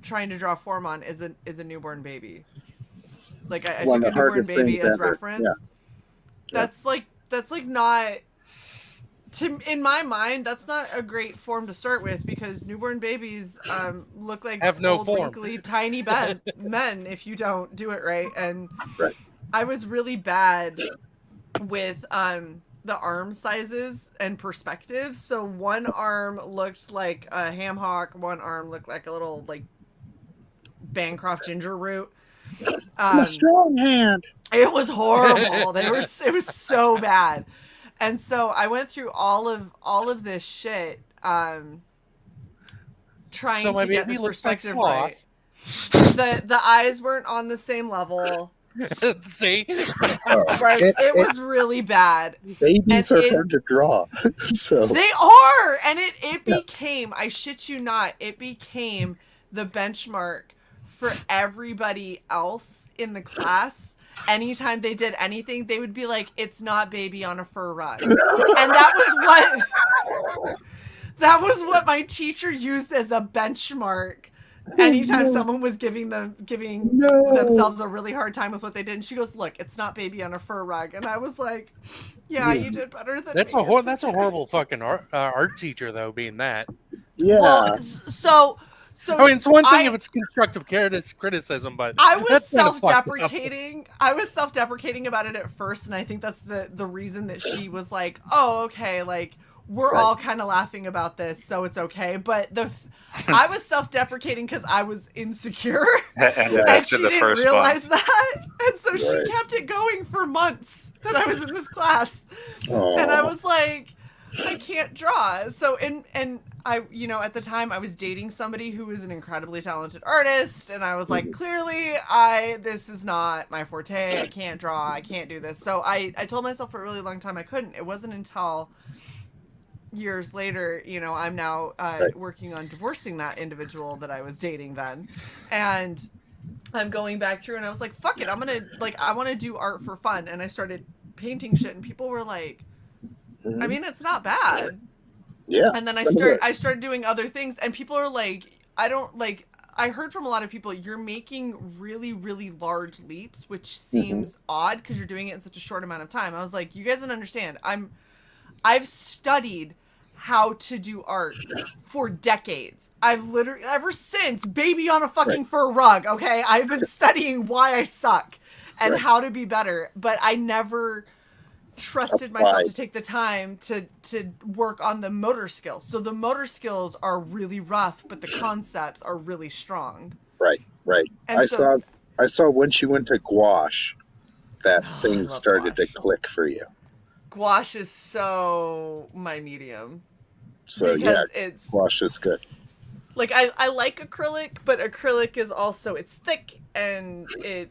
[SPEAKER 3] trying to draw form on is a newborn baby. Like, I took a newborn baby as reference. Yeah. That's like not, in my mind, that's not a great form to start with, because newborn babies look like
[SPEAKER 4] have no
[SPEAKER 3] old,
[SPEAKER 4] form.
[SPEAKER 3] wrinkly, tiny men if you don't do it right. And I was really bad with the arm sizes and perspectives. So one arm looked like a ham hock, one arm looked like a little like Bancroft ginger root.
[SPEAKER 6] A strong hand.
[SPEAKER 3] It was horrible. It was so bad. And so I went through all of this shit trying to get this perspective right. The eyes weren't on the same level.
[SPEAKER 4] See?
[SPEAKER 3] It was really bad.
[SPEAKER 6] Babies are hard to draw. So
[SPEAKER 3] they are, and it became, I shit you not, it became the benchmark for everybody else in the class. Anytime they did anything, they would be like, "It's not baby on a fur rug," and that was what my teacher used as a benchmark. Anytime someone was giving themselves a really hard time with what they did, and she goes, "Look, it's not baby on a fur rug," and I was like, "Yeah, you did better than
[SPEAKER 4] that's
[SPEAKER 3] me."
[SPEAKER 4] That's a horrible fucking art teacher, though, being that.
[SPEAKER 6] Yeah.
[SPEAKER 3] Well, so
[SPEAKER 4] I mean, it's one thing if it's constructive criticism, but
[SPEAKER 3] I was
[SPEAKER 4] that's
[SPEAKER 3] self-deprecating. I was self-deprecating about it at first, and I think that's the reason that she was like, "Oh, okay, like we're all kind of laughing about this, so it's okay." But I was self-deprecating because I was insecure, and she didn't realize that, and so she kept it going for months that I was in this class, and I was like, I can't draw. So and I, at the time I was dating somebody who was an incredibly talented artist, and I was like, clearly this is not my forte. I can't draw. I can't do this. So I told myself for a really long time I couldn't. It wasn't until years later, I'm now working on divorcing that individual that I was dating then, and I'm going back through, and I was like, fuck it, I want to do art for fun, and I started painting shit, and people were like, I mean, it's not bad.
[SPEAKER 6] Yeah.
[SPEAKER 3] And then I started doing other things, and people are like, I heard from a lot of people, you're making really, really large leaps, which seems odd because you're doing it in such a short amount of time. I was like, you guys don't understand. I've studied how to do art for decades. I've literally, ever since baby on a fucking fur rug, okay? I've been studying why I suck and how to be better, but I never trusted myself to take the time to work on the motor skills. So the motor skills are really rough, but the concepts are really strong. Right. And
[SPEAKER 6] I saw when she went to gouache that things started to click for you.
[SPEAKER 3] Gouache is so my medium.
[SPEAKER 6] So it's gouache is good.
[SPEAKER 3] Like I like acrylic, but acrylic is also, it's thick and it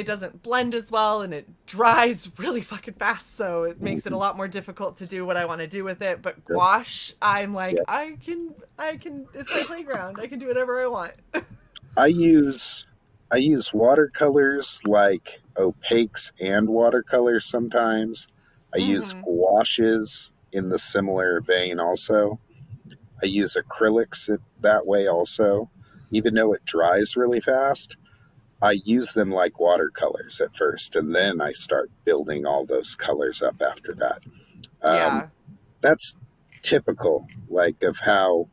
[SPEAKER 3] doesn't blend as well, and it dries really fucking fast, so it makes it a lot more difficult to do what I want to do with it. But gouache, I'm like, I can, it's my playground. I can do whatever I want.
[SPEAKER 6] I use watercolors, like opaques and watercolors sometimes. I use gouaches in the similar vein also. I use acrylics that way also. Even though it dries really fast, I use them like watercolors at first, and then I start building all those colors up after that.
[SPEAKER 3] Yeah.
[SPEAKER 6] That's typical, like, of how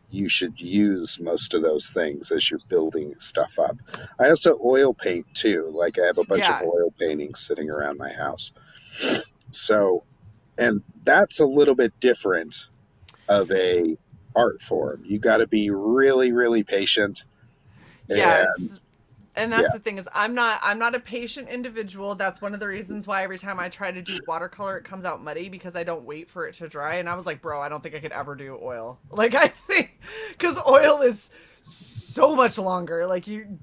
[SPEAKER 6] you should use most of those things as you're building stuff up. I also oil paint too. Like, I have a bunch of oil paintings sitting around my house. So, and that's a little bit different of a art form. You got to be really, really patient.
[SPEAKER 3] Yeah,
[SPEAKER 6] And
[SPEAKER 3] and that's the thing is I'm not a patient individual. That's one of the reasons why every time I try to do watercolor it comes out muddy, because I don't wait for it to dry. And I was like, bro, I don't think I could ever do oil. Like, I think because oil is so much longer. Like, you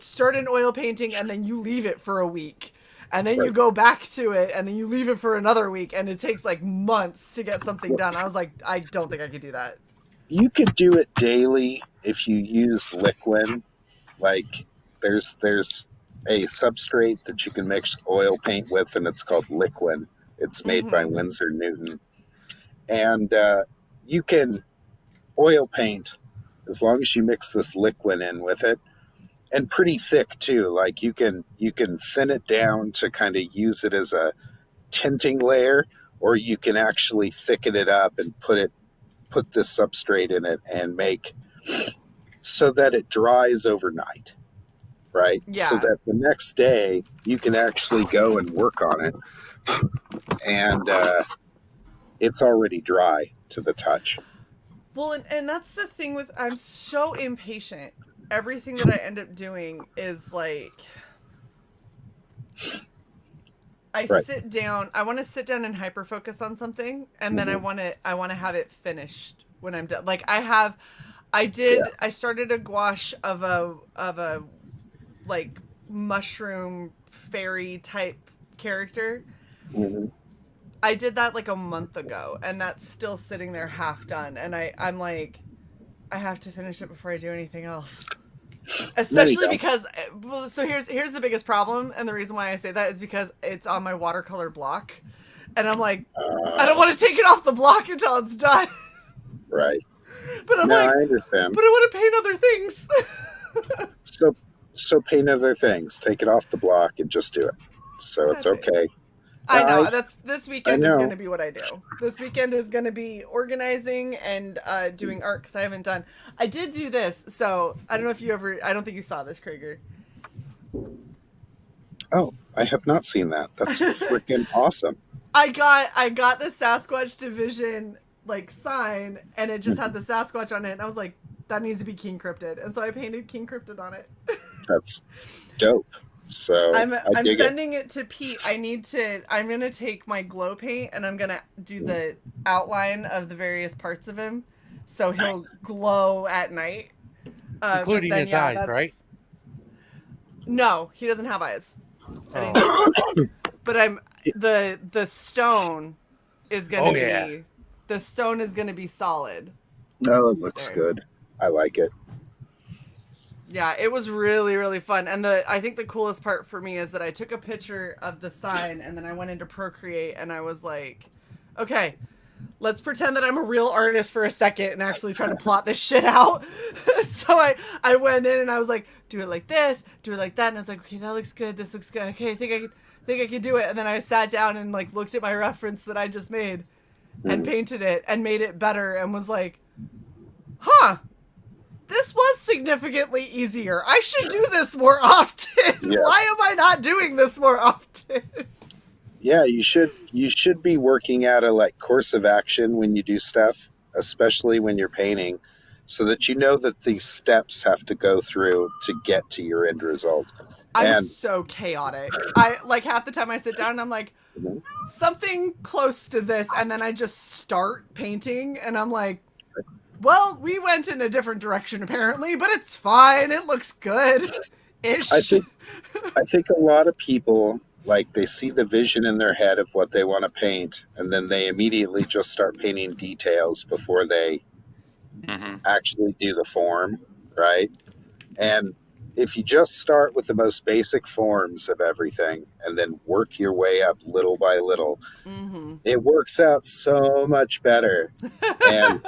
[SPEAKER 3] start an oil painting and then you leave it for a week. And then you go back to it, and then you leave it for another week, and it takes like months to get something done. I was like, I don't think I could do that.
[SPEAKER 6] You could do it daily if you use liquid. Like, there's a substrate that you can mix oil paint with, and it's called liquid. It's made by Winsor Newton. And you can oil paint as long as you mix this liquid in with it. And pretty thick too. Like, you can thin it down to kind of use it as a tinting layer, or you can actually thicken it up and put this substrate in it and make so that it dries overnight, right?
[SPEAKER 3] Yeah.
[SPEAKER 6] So that the next day you can actually go and work on it, and it's already dry to the touch.
[SPEAKER 3] Well, and that's the thing with, I'm so impatient. Everything that I end up doing is like, I sit down, I want to sit down and hyper focus on something, and then I want to have it finished when I'm done. Like, I started a gouache of a like mushroom fairy type character. I did that like a month ago, and that's still sitting there half done, and I'm like, I have to finish it before I do anything else. Especially because, well, so here's the biggest problem, and the reason why I say that is because it's on my watercolor block, and I'm like, I don't want to take it off the block until it's done.
[SPEAKER 6] Right.
[SPEAKER 3] But I'm
[SPEAKER 6] I
[SPEAKER 3] like,
[SPEAKER 6] understand.
[SPEAKER 3] but I want to paint other things.
[SPEAKER 6] So paint other things. Take it off the block and just do it. So it's okay.
[SPEAKER 3] I know. This weekend is
[SPEAKER 6] know.
[SPEAKER 3] going to be what I do. This weekend is going to be organizing and doing art, because I haven't done. I did do this, so I don't know if you ever. I don't think you saw this, Krieger.
[SPEAKER 6] Oh, I have not seen that. That's freaking awesome.
[SPEAKER 3] I got the Sasquatch Division like sign, and it just had the Sasquatch on it, and I was like, that needs to be King Cryptid, and so I painted King Cryptid on it.
[SPEAKER 6] That's dope. So
[SPEAKER 3] I'm sending it to Pete. I'm gonna take my glow paint, and I'm gonna do the outline of the various parts of him, so he'll glow at night,
[SPEAKER 4] including his eyes, right?
[SPEAKER 3] No, he doesn't have eyes. But the stone is gonna be the stone is gonna be solid.
[SPEAKER 6] No, it looks good. I like it.
[SPEAKER 3] Yeah, it was really, really fun. And I think the coolest part for me is that I took a picture of the sign, and then I went into Procreate, and I was like, okay, let's pretend that I'm a real artist for a second and actually try to plot this shit out. So I went in and I was like, do it like this, do it like that. And I was like, okay, that looks good. This looks good. Okay, I think I could do it. And then I sat down and like looked at my reference that I just made and painted it and made it better, and was like, huh. This was significantly easier. I should do this more often. Yeah. Why am I not doing this more often?
[SPEAKER 6] Yeah, you should be working out a like course of action when you do stuff, especially when you're painting, so that you know that these steps have to go through to get to your end result.
[SPEAKER 3] I'm so chaotic. I like half the time I sit down and I'm like, something close to this, and then I just start painting, and I'm like, well, we went in a different direction apparently, but it's fine. It looks good. Ish.
[SPEAKER 6] I think a lot of people, like, they see the vision in their head of what they want to paint, and then they immediately just start painting details before they actually do the form, right? And if you just start with the most basic forms of everything and then work your way up little by little, it works out so much better. And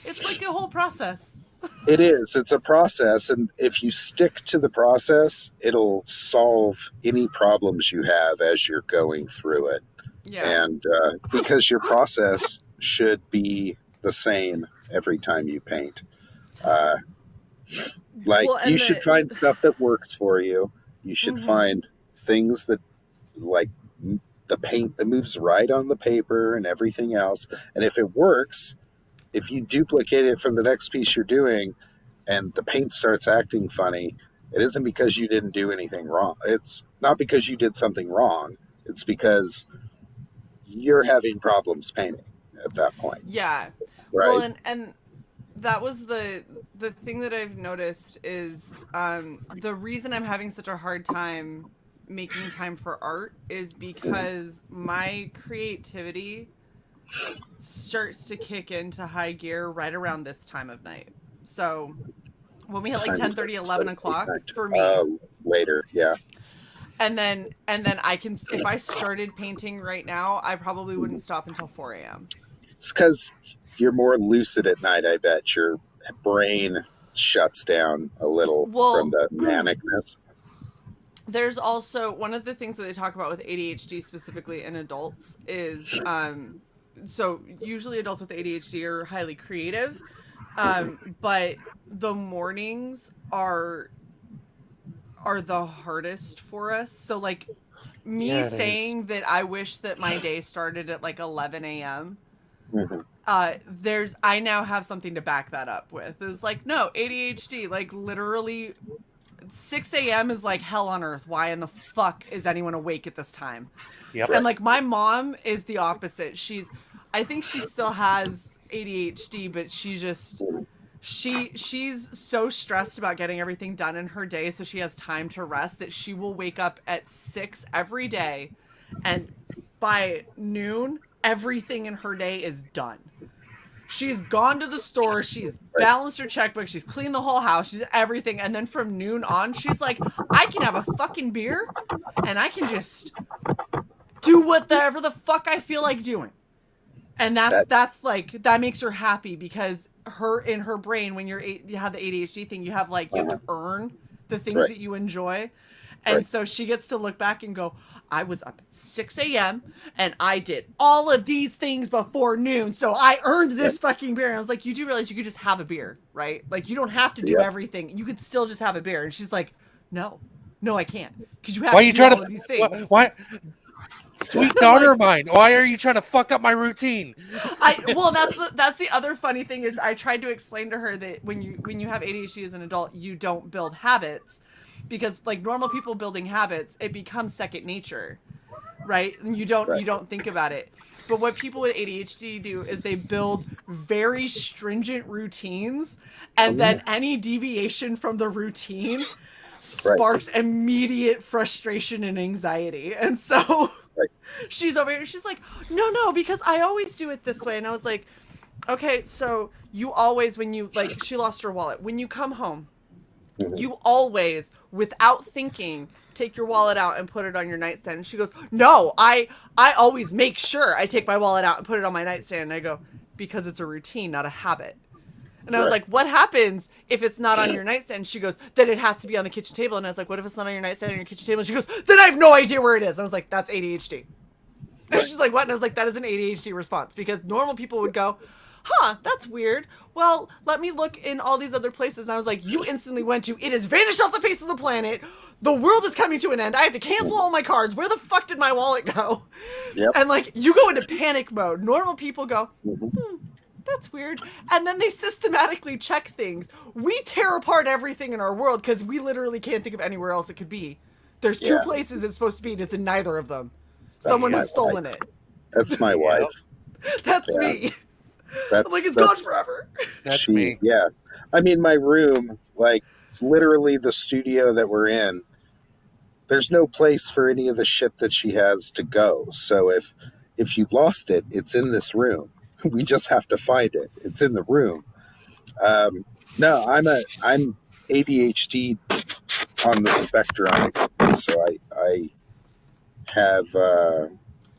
[SPEAKER 3] it's like a whole process.
[SPEAKER 6] it is. It's a process. And if you stick to the process, it'll solve any problems you have as you're going through it.
[SPEAKER 3] Yeah.
[SPEAKER 6] And because your process should be the same every time you paint. You should find stuff that works for you. You should find things that, like, the paint that moves right on the paper and everything else. And if it works, if you duplicate it from the next piece you're doing and the paint starts acting funny, it isn't because you didn't do anything wrong. It's not because you did something wrong. It's because you're having problems painting at that point.
[SPEAKER 3] Yeah.
[SPEAKER 6] Right.
[SPEAKER 3] Well, and that was the thing that I've noticed is the reason I'm having such a hard time making time for art is because my creativity starts to kick into high gear right around this time of night. So when we hit like 10:30, 11 o'clock for me.
[SPEAKER 6] Later, yeah.
[SPEAKER 3] And then I can, if I started painting right now, I probably wouldn't stop until 4 a.m.
[SPEAKER 6] It's because you're more lucid at night, I bet. Your brain shuts down a little from the manicness.
[SPEAKER 3] There's also, one of the things that they talk about with ADHD specifically in adults is, so usually adults with ADHD are highly creative, but the mornings are the hardest for us. So like me saying that I wish that my day started at like 11 a.m. I now have something to back that up with. It's like, no, ADHD, like literally 6 a.m. is like hell on earth. Why in the fuck is anyone awake at this time?
[SPEAKER 4] Yep.
[SPEAKER 3] And like my mom is the opposite. I think she still has ADHD, but she's so stressed about getting everything done in her day so she has time to rest that she will wake up at 6 every day, and by noon everything in her day is done. She's gone to the store, she's balanced her checkbook, she's cleaned the whole house, she's everything, and then from noon on she's like, I can have a fucking beer and I can just do whatever the fuck I feel like doing. And that's like, that makes her happy because in her brain, when you have the ADHD thing, you have to earn the things that you enjoy. And so she gets to look back and go, I was up at 6 a.m. and I did all of these things before noon, so I earned this fucking beer. And I was like, you do realize you could just have a beer, right? Like, you don't have to do everything. You could still just have a beer. And she's like, no, I can't. Because you have to do all of these things.
[SPEAKER 4] Why? Sweet daughter of mine, why are you trying to fuck up my routine?
[SPEAKER 3] Well, that's the other funny thing is I tried to explain to her that when you have ADHD as an adult, you don't build habits, because like normal people building habits, it becomes second nature, right? And you don't think about it. But what people with ADHD do is they build very stringent routines, and then any deviation from the routine sparks immediate frustration and anxiety. And so she's over here, she's like, no, because I always do it this way. And I was like, okay, so you always, when you, like, she lost her wallet. When you come home, you always, without thinking, take your wallet out and put it on your nightstand. And she goes, no, I always make sure I take my wallet out and put it on my nightstand. And I go, because it's a routine, not a habit. And I was like, what happens if it's not on your nightstand? She goes, then it has to be on the kitchen table. And I was like, what if it's not on your nightstand or your kitchen table? And she goes, then I have no idea where it is. And I was like, that's ADHD. And she's like, what? And I was like, that is an ADHD response, because normal people would go, that's weird. Well, let me look in all these other places. And I was like, you instantly went to, it has vanished off the face of the planet. The world is coming to an end. I have to cancel all my cards. Where the fuck did my wallet go? Yep. And like, you go into panic mode. Normal people go, that's weird. And then they systematically check things. We tear apart everything in our world because we literally can't think of anywhere else it could be. There's two places it's supposed to be, and it's in neither of them. Someone has stolen it.
[SPEAKER 6] That's my wife.
[SPEAKER 3] That's me. I'm like, it's gone forever.
[SPEAKER 4] That's me.
[SPEAKER 6] Yeah. I mean, my room, like literally the studio that we're in, there's no place for any of the shit that she has to go. So if you lost it, it's in this room. We just have to find it. It's in the room. No, I'm ADHD on the spectrum. So I have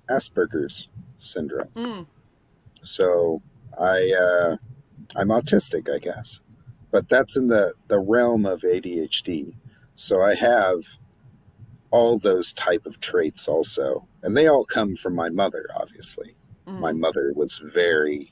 [SPEAKER 6] Asperger's syndrome. So I'm autistic, I guess, but that's in the realm of ADHD. So I have all those type of traits also, and they all come from my mother. Obviously, my mother was very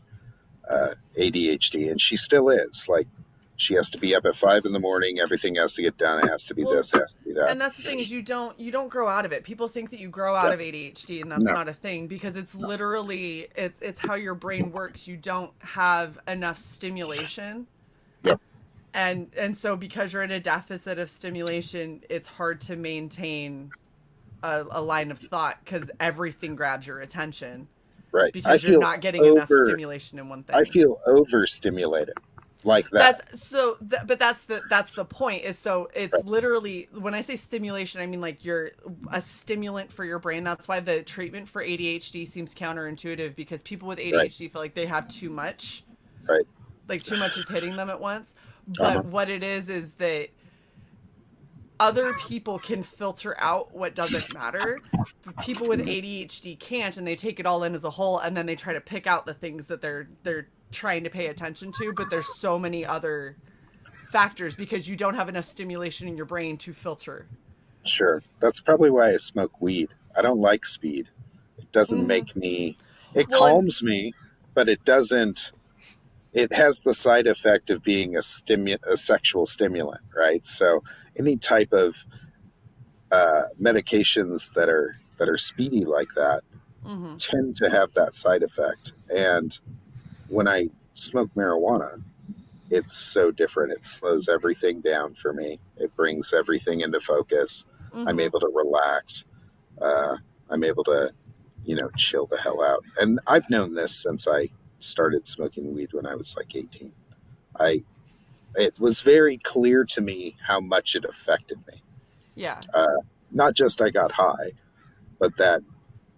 [SPEAKER 6] ADHD, and she still is. Like, she has to be up at 5 a.m. Everything has to get done. It has to be this, it has to be that.
[SPEAKER 3] And that's the thing, is you don't grow out of it. People think that you grow out of ADHD, and that's not a thing, because it's literally it's how your brain works. You don't have enough stimulation.
[SPEAKER 6] Yep.
[SPEAKER 3] And so because you're in a deficit of stimulation, it's hard to maintain a line of thought, because everything grabs your attention.
[SPEAKER 6] Right.
[SPEAKER 3] Because you're not getting enough stimulation in one thing.
[SPEAKER 6] I feel overstimulated like that.
[SPEAKER 3] But that's the point, is so it's literally, when I say stimulation, I mean like you're a stimulant for your brain. That's why the treatment for ADHD seems counterintuitive, because people with ADHD feel like they have too much.
[SPEAKER 6] Right.
[SPEAKER 3] Like too much is hitting them at once. But what it is that other people can filter out what doesn't matter. People with ADHD can't, and they take it all in as a whole, and then they try to pick out the things that they're trying to pay attention to. But there's so many other factors, because you don't have enough stimulation in your brain to filter.
[SPEAKER 6] Sure. That's probably why I smoke weed. I don't like speed. It doesn't make me, it calms me, but it doesn't, it has the side effect of being a sexual stimulant, right? So any type of medications that are speedy like that tend to have that side effect. And when I smoke marijuana, it's so different. It slows everything down for me. It brings everything into focus. I'm able to relax. I'm able to, chill the hell out. And I've known this since I started smoking weed when I was like 18. It was very clear to me how much it affected me.
[SPEAKER 3] Yeah.
[SPEAKER 6] Not just I got high, but that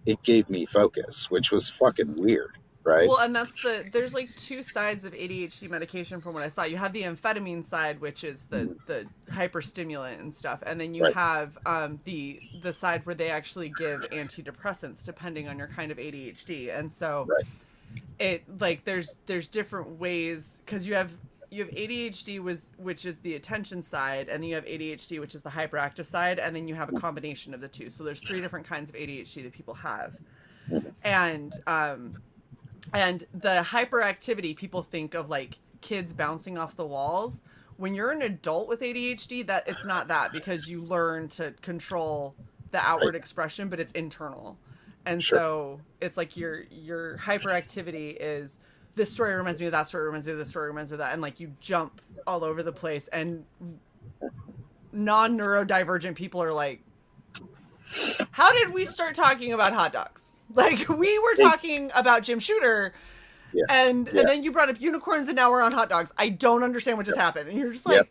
[SPEAKER 6] it gave me focus, which was fucking weird, right?
[SPEAKER 3] Well, and there's like two sides of ADHD medication from what I saw. You have the amphetamine side, which is the hyperstimulant and stuff, and then you have the side where they actually give antidepressants depending on your kind of ADHD. And so it like there's different ways, because you have ADHD which is the attention side, and then you have ADHD, which is the hyperactive side, and then you have a combination of the two. So there's 3 different kinds of ADHD that people have. And the hyperactivity, people think of like kids bouncing off the walls. When you're an adult with ADHD, that it's not that, because you learn to control the outward expression, but it's internal. And so it's like your hyperactivity is, this story reminds me of that story, reminds me of this story, reminds me of that, and like you jump all over the place. And non-neurodivergent people are like, how did we start talking about hot dogs? Like, we were talking about Jim Shooter, and then you brought up unicorns, and now we're on hot dogs. I don't understand what just happened. And you're just like,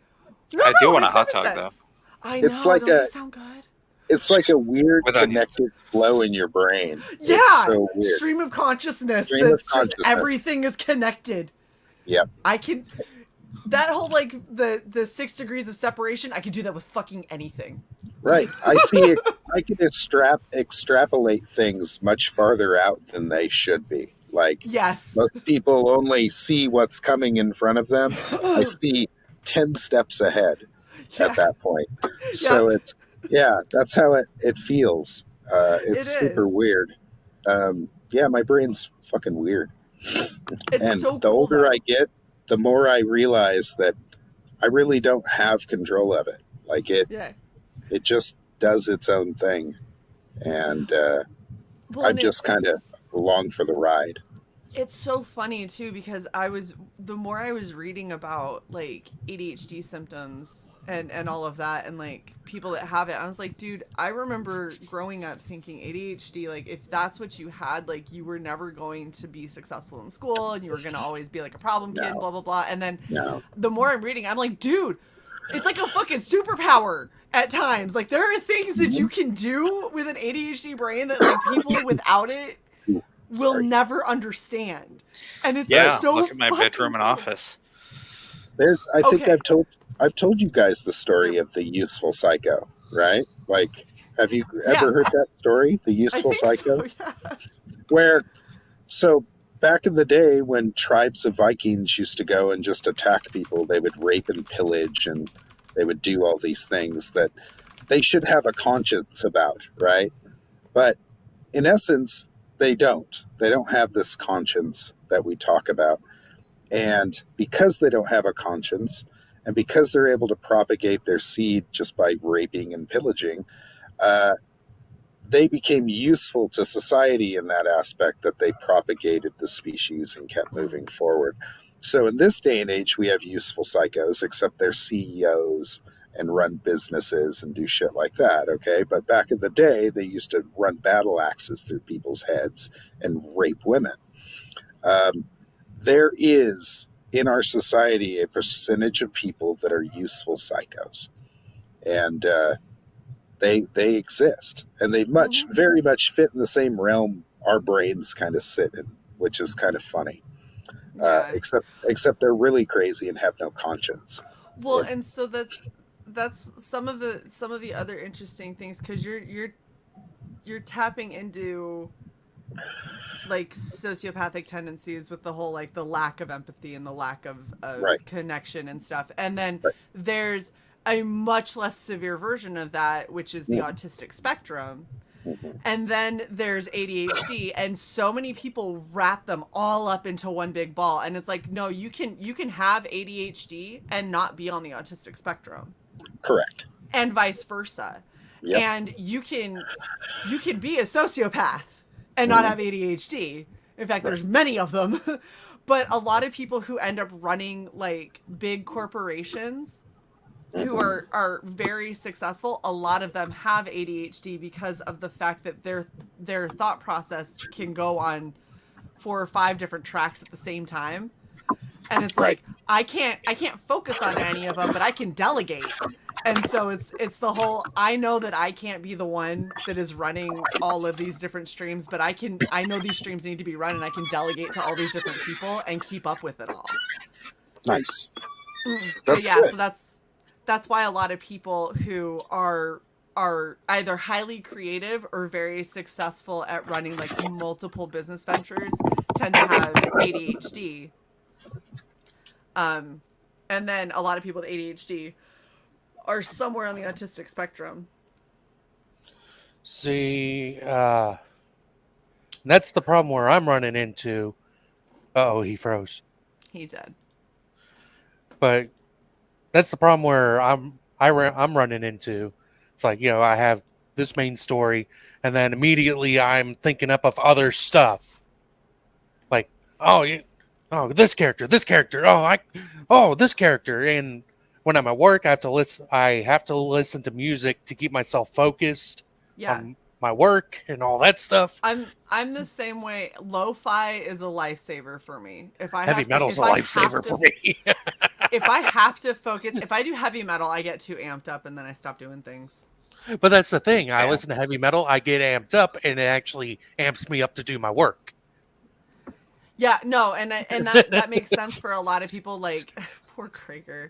[SPEAKER 3] no,
[SPEAKER 2] I do want a
[SPEAKER 3] makes
[SPEAKER 2] hot
[SPEAKER 3] perfect
[SPEAKER 2] dog,
[SPEAKER 3] sense.
[SPEAKER 2] though.
[SPEAKER 3] I know,
[SPEAKER 6] It's like
[SPEAKER 3] don't they sound good?
[SPEAKER 6] It's like a weird
[SPEAKER 2] With onions.
[SPEAKER 6] connected flow in your brain.
[SPEAKER 3] Yeah,
[SPEAKER 6] It's so weird.
[SPEAKER 3] stream of consciousness.
[SPEAKER 6] Stream of
[SPEAKER 3] That's just
[SPEAKER 6] consciousness.
[SPEAKER 3] everything is connected.
[SPEAKER 6] Yep.
[SPEAKER 3] I can, that whole like the 6 degrees of separation, I could do that with fucking anything.
[SPEAKER 6] Right. I see it. I can extrapolate things much farther out than they should be. Like,
[SPEAKER 3] Yes.
[SPEAKER 6] most people only see what's coming in front of them. I see 10 steps ahead at that point. So that's how it feels. It's super weird. My brain's fucking weird.
[SPEAKER 3] It's so
[SPEAKER 6] the
[SPEAKER 3] cool,
[SPEAKER 6] older
[SPEAKER 3] though.
[SPEAKER 6] I get, the more I realize that I really don't have control of it. Like, it just does its own thing. And I'm just kind of along for the ride.
[SPEAKER 3] It's so funny too, because the more I was reading about like ADHD symptoms and all of that, and like people that have it, I was like, dude, I remember growing up thinking ADHD, like if that's what you had, like you were never going to be successful in school, and you were going to always be like a problem kid, blah, blah, blah. And then the more I'm reading, I'm like, dude, it's like a fucking superpower at times. Like there are things that you can do with an ADHD brain that like people without it will never understand. And it's so
[SPEAKER 2] look at my bedroom and office.
[SPEAKER 6] I think I've told you guys the story of the useful psycho, right? Like, have you
[SPEAKER 3] Yeah.
[SPEAKER 6] ever heard that story, the
[SPEAKER 3] I
[SPEAKER 6] useful
[SPEAKER 3] think
[SPEAKER 6] psycho?
[SPEAKER 3] so, yeah.
[SPEAKER 6] Where, so back in the day when tribes of Vikings used to go and just attack people, they would rape and pillage and they would do all these things that they should have a conscience about, right? But in essence, they don't. They don't have this conscience that we talk about. And because they don't have a conscience, and because they're able to propagate their seed just by raping and pillaging, uh, they became useful to society in that aspect that they propagated the species and kept moving forward. So in this day and age, we have useful psychos, except they're CEOs and run businesses and do shit like that, okay? But back in the day, they used to run battle axes through people's heads and rape women. There is, in our society, a percentage of people that are useful psychos. And they exist, and they very much fit in the same realm our brains kind of sit in, which is kind of funny.
[SPEAKER 3] Yeah.
[SPEAKER 6] Except they're really crazy and have no conscience.
[SPEAKER 3] Well, and so that's some of the other interesting things, because you're tapping into like sociopathic tendencies with the whole like the lack of empathy and the lack of
[SPEAKER 6] Right.
[SPEAKER 3] connection and stuff. And then
[SPEAKER 6] Right.
[SPEAKER 3] there's a much less severe version of that, which is the autistic spectrum. And then there's ADHD, and so many people wrap them all up into one big ball. And it's like, no, you can have ADHD and not be on the autistic spectrum.
[SPEAKER 6] Correct.
[SPEAKER 3] And vice versa.
[SPEAKER 6] Yep.
[SPEAKER 3] And you can be a sociopath and not have ADHD. In fact, there's many of them. But a lot of people who end up running like big corporations who are very successful, a lot of them have ADHD because of the fact that their thought process can go on 4 or 5 different tracks at the same time. And it's like, I can't focus on any of them, but I can delegate. And so it's the whole, I know that I can't be the one that is running all of these different streams, but I know these streams need to be run, and I can delegate to all these different people and keep up with it all.
[SPEAKER 6] Nice.
[SPEAKER 3] But yeah, good. So that's why a lot of people who are either highly creative or very successful at running like multiple business ventures tend to have ADHD. And then a lot of people with ADHD are somewhere on the autistic spectrum.
[SPEAKER 4] See, that's the problem where I'm running into. Uh-oh, he froze.
[SPEAKER 3] He did.
[SPEAKER 4] But that's the problem where I'm running into. It's like, I have this main story, and then immediately I'm thinking up of other stuff. Like, this character, this character, this character. And when I'm at work, I have to listen to music to keep myself focused on my work and all that stuff.
[SPEAKER 3] I'm the same way. Lo-fi is a lifesaver for me.
[SPEAKER 4] Heavy metal's a lifesaver for me.
[SPEAKER 3] If I have to focus, if I do heavy metal, I get too amped up and then I stop doing things.
[SPEAKER 4] But that's the thing. I listen to heavy metal, I get amped up, and it actually amps me up to do my work.
[SPEAKER 3] Yeah, no, and that makes sense for a lot of people. Like, poor Krager.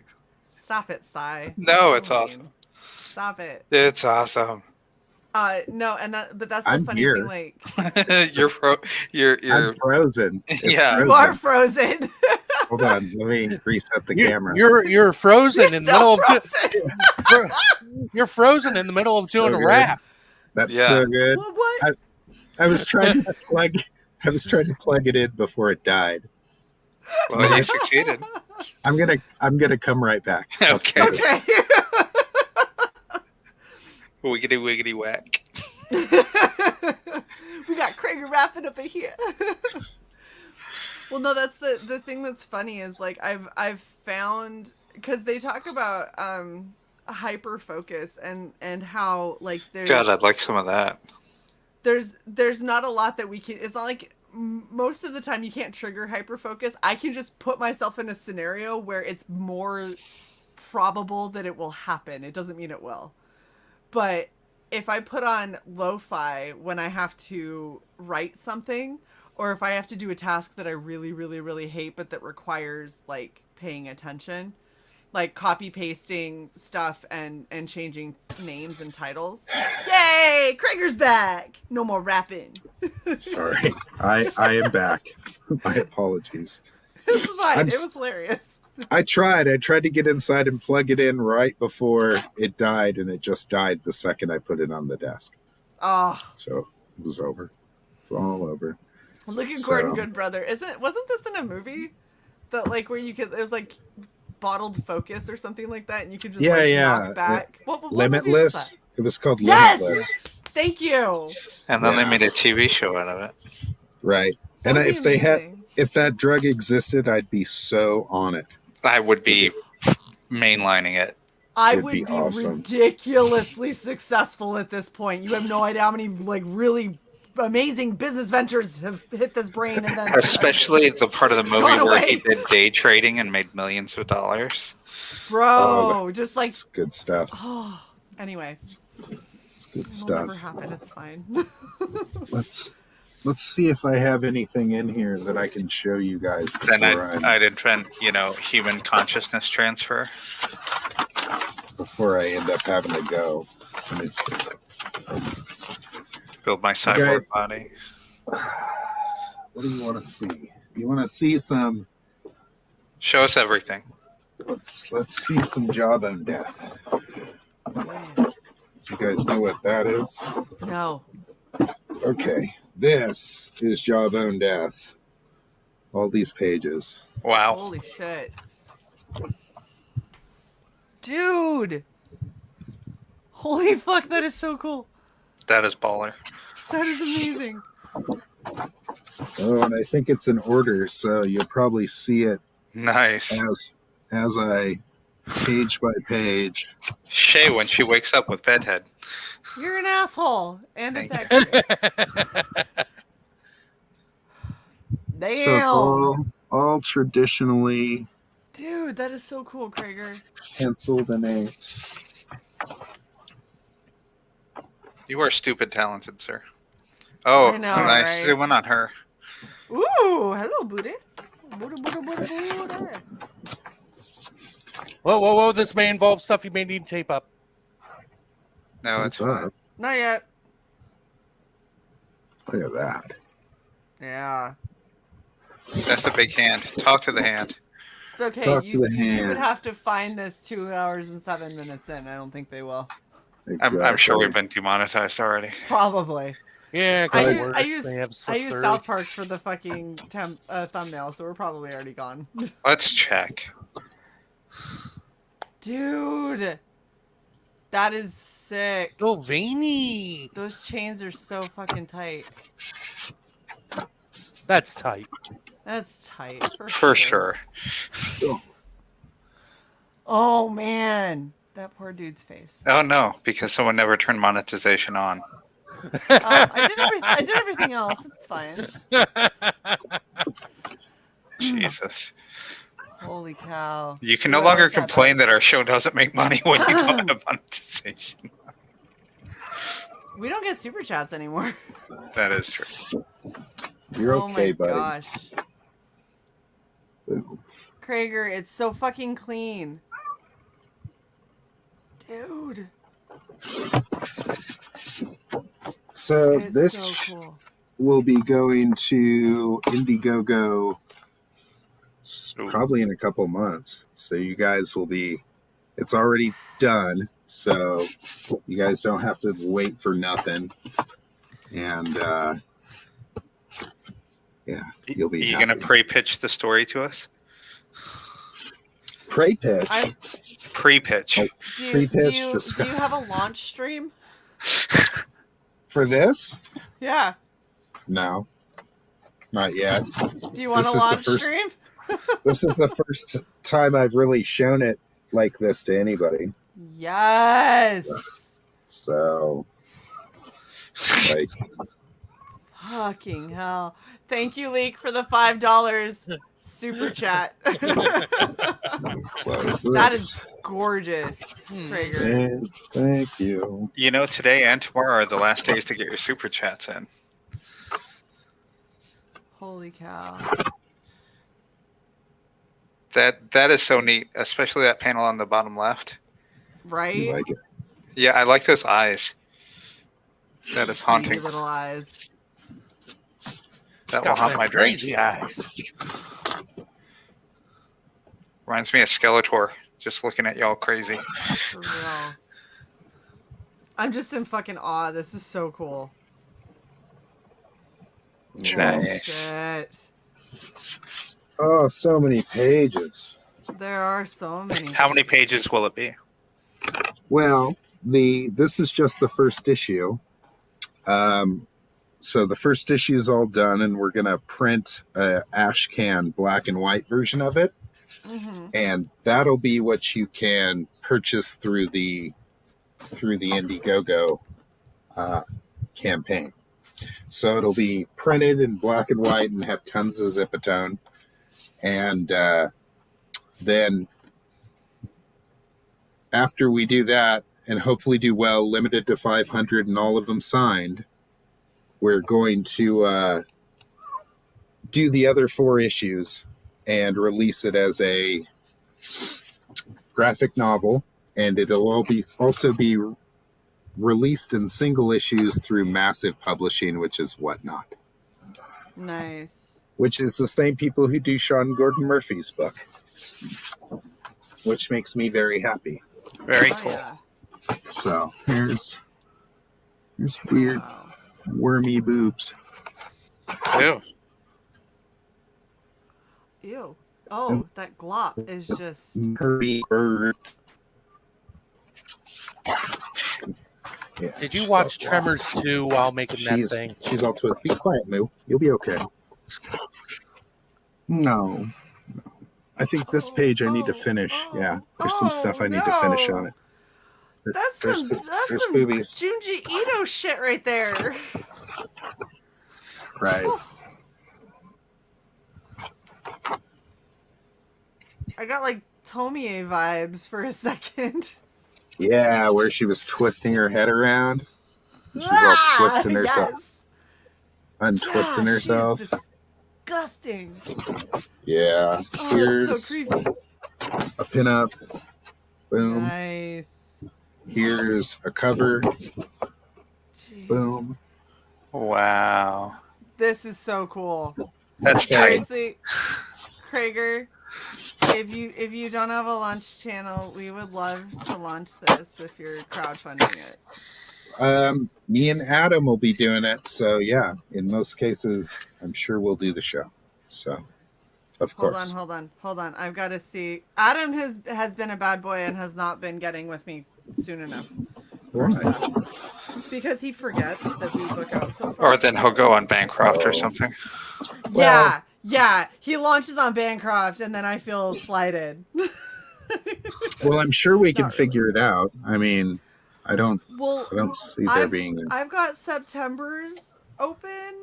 [SPEAKER 3] Stop it, Cy.
[SPEAKER 2] No, it's awesome.
[SPEAKER 3] Stop it.
[SPEAKER 2] It's awesome.
[SPEAKER 3] No, but that's the funny thing. Like,
[SPEAKER 2] you're
[SPEAKER 6] I'm frozen.
[SPEAKER 2] Yeah,
[SPEAKER 3] you are frozen.
[SPEAKER 6] Hold on, let me reset the camera.
[SPEAKER 4] You're frozen in the middle of. You're frozen in the middle of doing a rap.
[SPEAKER 6] That's so good.
[SPEAKER 3] What?
[SPEAKER 6] I was trying to plug. I was trying to plug it in before it died.
[SPEAKER 2] Well, you succeeded.
[SPEAKER 6] I'm gonna come right back.
[SPEAKER 2] Okay.
[SPEAKER 3] Okay.
[SPEAKER 2] Wiggity wiggity whack.
[SPEAKER 3] We got Krager rapping up in here. Well, no, that's the thing that's funny is like I've found, because they talk about hyper focus and how like there's
[SPEAKER 2] God, I'd like some of that.
[SPEAKER 3] There's not a lot that we can. It's not like most of the time you can't trigger hyper focus. I can just put myself in a scenario where it's more probable that it will happen. It doesn't mean it will. But if I put on lo-fi when I have to write something, or if I have to do a task that I really, really, really hate, but that requires like paying attention, like copy pasting stuff and changing names and titles. Yay! Krager's back. No more rapping.
[SPEAKER 6] Sorry, I am back. My apologies.
[SPEAKER 3] It's fine. It
[SPEAKER 6] s-
[SPEAKER 3] was hilarious.
[SPEAKER 6] I tried to get inside and plug it in right before it died, and it just died the second I put it on the desk.
[SPEAKER 3] Oh,
[SPEAKER 6] So it was over. It's all over.
[SPEAKER 3] look at
[SPEAKER 6] So-
[SPEAKER 3] Gordon Goodbrother. Wasn't this in a movie that like where you could? It was like bottled focus or something like that, and you could just knock back. What movie was
[SPEAKER 6] Limitless.
[SPEAKER 3] that?
[SPEAKER 6] It was called
[SPEAKER 3] Yes!
[SPEAKER 6] Limitless.
[SPEAKER 3] Thank you.
[SPEAKER 2] And then they
[SPEAKER 6] Yeah.
[SPEAKER 2] made a TV show out of it.
[SPEAKER 6] Right.
[SPEAKER 3] That
[SPEAKER 6] And
[SPEAKER 3] would be
[SPEAKER 6] if they had,
[SPEAKER 3] amazing.
[SPEAKER 6] if that drug existed, I'd be so on it.
[SPEAKER 2] I would be mainlining it.
[SPEAKER 3] I
[SPEAKER 6] It'd
[SPEAKER 3] would
[SPEAKER 6] be
[SPEAKER 3] be
[SPEAKER 6] awesome.
[SPEAKER 3] ridiculously successful at this point. You have no idea how many like really amazing business ventures have hit this brain and then
[SPEAKER 2] Especially the part of the movie
[SPEAKER 3] Gone
[SPEAKER 2] where he
[SPEAKER 3] away.
[SPEAKER 2] did day trading and made millions of dollars.
[SPEAKER 3] bro, just like
[SPEAKER 6] It's good stuff.
[SPEAKER 3] oh. Anyway,
[SPEAKER 6] It's good
[SPEAKER 3] it'll
[SPEAKER 6] stuff.
[SPEAKER 3] never happen. It's fine.
[SPEAKER 6] Let's see if I have anything in here that I can show you guys
[SPEAKER 2] Then
[SPEAKER 6] before,
[SPEAKER 2] I'd invent, human consciousness transfer.
[SPEAKER 6] before I end up having to go. Let me see.
[SPEAKER 2] Build my cyborg body.
[SPEAKER 6] What do you want to see? You want to see some?
[SPEAKER 2] Show us everything.
[SPEAKER 6] Let's see some jawbone death. You guys know what that is?
[SPEAKER 3] No.
[SPEAKER 6] Okay, this is jawbone death. All these pages.
[SPEAKER 2] Wow.
[SPEAKER 3] Holy shit. Dude. Holy fuck, that is so cool.
[SPEAKER 2] That is baller.
[SPEAKER 3] That is amazing.
[SPEAKER 6] Oh, and I think it's in order, so you'll probably see it
[SPEAKER 2] Nice.
[SPEAKER 6] as I page by page.
[SPEAKER 2] Shae when she wakes up with bedhead.
[SPEAKER 3] You're an asshole. And it's
[SPEAKER 2] Thank
[SPEAKER 3] accurate. Damn.
[SPEAKER 6] So it's all traditionally
[SPEAKER 3] Dude, that is so cool, Krager.
[SPEAKER 6] penciled in a.
[SPEAKER 2] You are stupid talented, sir. Oh,
[SPEAKER 3] I know,
[SPEAKER 2] nice
[SPEAKER 3] right?
[SPEAKER 2] zoom in on her.
[SPEAKER 3] Ooh, hello, booty. Booty, booty, booty, booty.
[SPEAKER 4] Whoa! This may involve stuff you may need to tape up.
[SPEAKER 2] No, it's fine.
[SPEAKER 3] Not yet.
[SPEAKER 6] Look at that.
[SPEAKER 3] Yeah.
[SPEAKER 2] That's the big hand. Talk to the hand.
[SPEAKER 3] It's okay.
[SPEAKER 6] Talk to
[SPEAKER 3] You
[SPEAKER 6] the
[SPEAKER 3] two
[SPEAKER 6] hand.
[SPEAKER 3] would have to find this 2 hours and 7 minutes in. I don't think they will.
[SPEAKER 2] I'm sure we've
[SPEAKER 6] Exactly.
[SPEAKER 2] been demonetized already.
[SPEAKER 3] Probably.
[SPEAKER 4] Yeah,
[SPEAKER 3] I
[SPEAKER 4] go
[SPEAKER 3] use,
[SPEAKER 4] work.
[SPEAKER 3] I use,
[SPEAKER 4] They have
[SPEAKER 3] I
[SPEAKER 4] stuff
[SPEAKER 3] use
[SPEAKER 4] there.
[SPEAKER 3] South Park for the fucking thumbnail, so we're probably already gone.
[SPEAKER 2] Let's check.
[SPEAKER 3] Dude, that is sick.
[SPEAKER 4] So veiny.
[SPEAKER 3] Those chains are so fucking tight.
[SPEAKER 4] That's tight.
[SPEAKER 3] That's tight
[SPEAKER 2] For sure.
[SPEAKER 3] Oh man, that poor dude's face.
[SPEAKER 2] Oh no, because someone never turned monetization on.
[SPEAKER 3] I did everything else. It's fine.
[SPEAKER 2] Jesus.
[SPEAKER 3] Holy cow.
[SPEAKER 2] You can no
[SPEAKER 3] Ooh, I
[SPEAKER 2] longer
[SPEAKER 3] like that
[SPEAKER 2] complain that our show doesn't make money when you don't have monetization.
[SPEAKER 3] We don't get super chats anymore.
[SPEAKER 2] That is true.
[SPEAKER 6] You're
[SPEAKER 3] Oh
[SPEAKER 6] okay,
[SPEAKER 3] my
[SPEAKER 6] buddy.
[SPEAKER 3] gosh. Krager, it's so fucking clean. Dude.
[SPEAKER 6] So
[SPEAKER 3] It's
[SPEAKER 6] this
[SPEAKER 3] so cool.
[SPEAKER 6] will be going to Indiegogo probably in a couple months. So you guys will be, it's already done. So you guys don't have to wait for nothing. And yeah, you'll be
[SPEAKER 2] You gonna
[SPEAKER 6] happy.
[SPEAKER 2] pre-pitch the story to us?
[SPEAKER 6] Pray pitch.
[SPEAKER 3] I-
[SPEAKER 2] Pre-pitch.
[SPEAKER 6] Like,
[SPEAKER 3] Do you,
[SPEAKER 6] Pre-pitch
[SPEAKER 3] do you have a launch stream?
[SPEAKER 6] For this?
[SPEAKER 3] Yeah.
[SPEAKER 6] No, not yet.
[SPEAKER 3] Do you want
[SPEAKER 6] This
[SPEAKER 3] a
[SPEAKER 6] is the
[SPEAKER 3] launch
[SPEAKER 6] first-
[SPEAKER 3] stream?
[SPEAKER 6] This is the first time I've really shown it like this to anybody.
[SPEAKER 3] Yes.
[SPEAKER 6] So, like,
[SPEAKER 3] Fucking hell. Thank you, Leek, for the $5 super chat.
[SPEAKER 6] close
[SPEAKER 3] That
[SPEAKER 6] this.
[SPEAKER 3] is gorgeous, Krager.
[SPEAKER 6] And thank you.
[SPEAKER 2] You know, today and tomorrow are the last days to get your super chats in.
[SPEAKER 3] Holy cow.
[SPEAKER 2] That is so neat, especially that panel on the bottom left.
[SPEAKER 3] Right?
[SPEAKER 6] You like it?
[SPEAKER 2] Yeah, I like those eyes. That is
[SPEAKER 3] Greedy
[SPEAKER 2] haunting.
[SPEAKER 3] little eyes.
[SPEAKER 2] That will
[SPEAKER 4] Got
[SPEAKER 2] haunt
[SPEAKER 4] them
[SPEAKER 2] my dreams.
[SPEAKER 4] crazy eyes.
[SPEAKER 2] Reminds me of Skeletor, just looking at y'all crazy.
[SPEAKER 3] For real. I'm just in fucking awe. This is so cool.
[SPEAKER 2] Nice.
[SPEAKER 3] Shit.
[SPEAKER 6] Oh, so many pages.
[SPEAKER 3] There are so many.
[SPEAKER 2] How many pages will it be?
[SPEAKER 6] Well, this is just the first issue. So the first issue is all done, and we're gonna print a ash can black and white version of it, and that'll be what you can purchase through the Indiegogo campaign. So it'll be printed in black and white and have tons of zipatone, and then after we do that, and hopefully do well, limited to 500 and all of them signed, we're going to do the other 4 issues and release it as a graphic novel, and it'll also be released in single issues through Massive Publishing, which is Whatnot.
[SPEAKER 3] Nice.
[SPEAKER 6] Which is the same people who do Sean Gordon Murphy's book, which makes me very happy.
[SPEAKER 2] Very
[SPEAKER 3] Oh,
[SPEAKER 2] cool.
[SPEAKER 3] yeah.
[SPEAKER 6] So here's weird
[SPEAKER 3] Wow.
[SPEAKER 6] wormy boobs.
[SPEAKER 2] Ew.
[SPEAKER 3] Ew. Oh, that glop is just.
[SPEAKER 6] Curvy bird. Yeah,
[SPEAKER 4] Did you
[SPEAKER 6] she's
[SPEAKER 4] watch
[SPEAKER 6] all-
[SPEAKER 4] Tremors 2 while making that
[SPEAKER 6] She's
[SPEAKER 4] thing?
[SPEAKER 6] she's all twisted. Be quiet, Moo. You'll be okay. No. I think this page I need to finish. Yeah, there's some stuff I need to finish on it.
[SPEAKER 3] That's
[SPEAKER 6] There's
[SPEAKER 3] some
[SPEAKER 6] boobies.
[SPEAKER 3] Junji Ito shit right there.
[SPEAKER 6] Right.
[SPEAKER 3] I got like Tomie vibes for a second.
[SPEAKER 6] Yeah, where she was twisting her head around. She's all twisting herself,
[SPEAKER 3] Yes.
[SPEAKER 6] untwisting
[SPEAKER 3] Yeah,
[SPEAKER 6] herself.
[SPEAKER 3] She's disgusting.
[SPEAKER 6] Yeah.
[SPEAKER 3] Oh,
[SPEAKER 6] Here's
[SPEAKER 3] it's so creepy.
[SPEAKER 6] a pinup. Boom.
[SPEAKER 3] Nice.
[SPEAKER 6] Here's a cover.
[SPEAKER 3] Jeez.
[SPEAKER 6] Boom.
[SPEAKER 2] Wow.
[SPEAKER 3] This is so cool.
[SPEAKER 2] That's tight.
[SPEAKER 3] Seriously, Krager, if you don't have a launch channel, we would love to launch this if you're crowdfunding it.
[SPEAKER 6] Me and Adam will be doing it. So yeah, in most cases, I'm sure we'll do the show. So, of course.
[SPEAKER 3] Hold on. I've got to see. Adam has been a bad boy and has not been getting with me soon enough.
[SPEAKER 6] Why?
[SPEAKER 3] Because he forgets that we book out so far.
[SPEAKER 2] Or then he'll go on Bancroft or something.
[SPEAKER 3] Yeah. He launches on Bancroft and then I feel slighted.
[SPEAKER 6] Well, I'm sure we can
[SPEAKER 3] Not
[SPEAKER 6] figure it out. I mean, I don't
[SPEAKER 3] Well,
[SPEAKER 6] see there being.
[SPEAKER 3] I've got September's open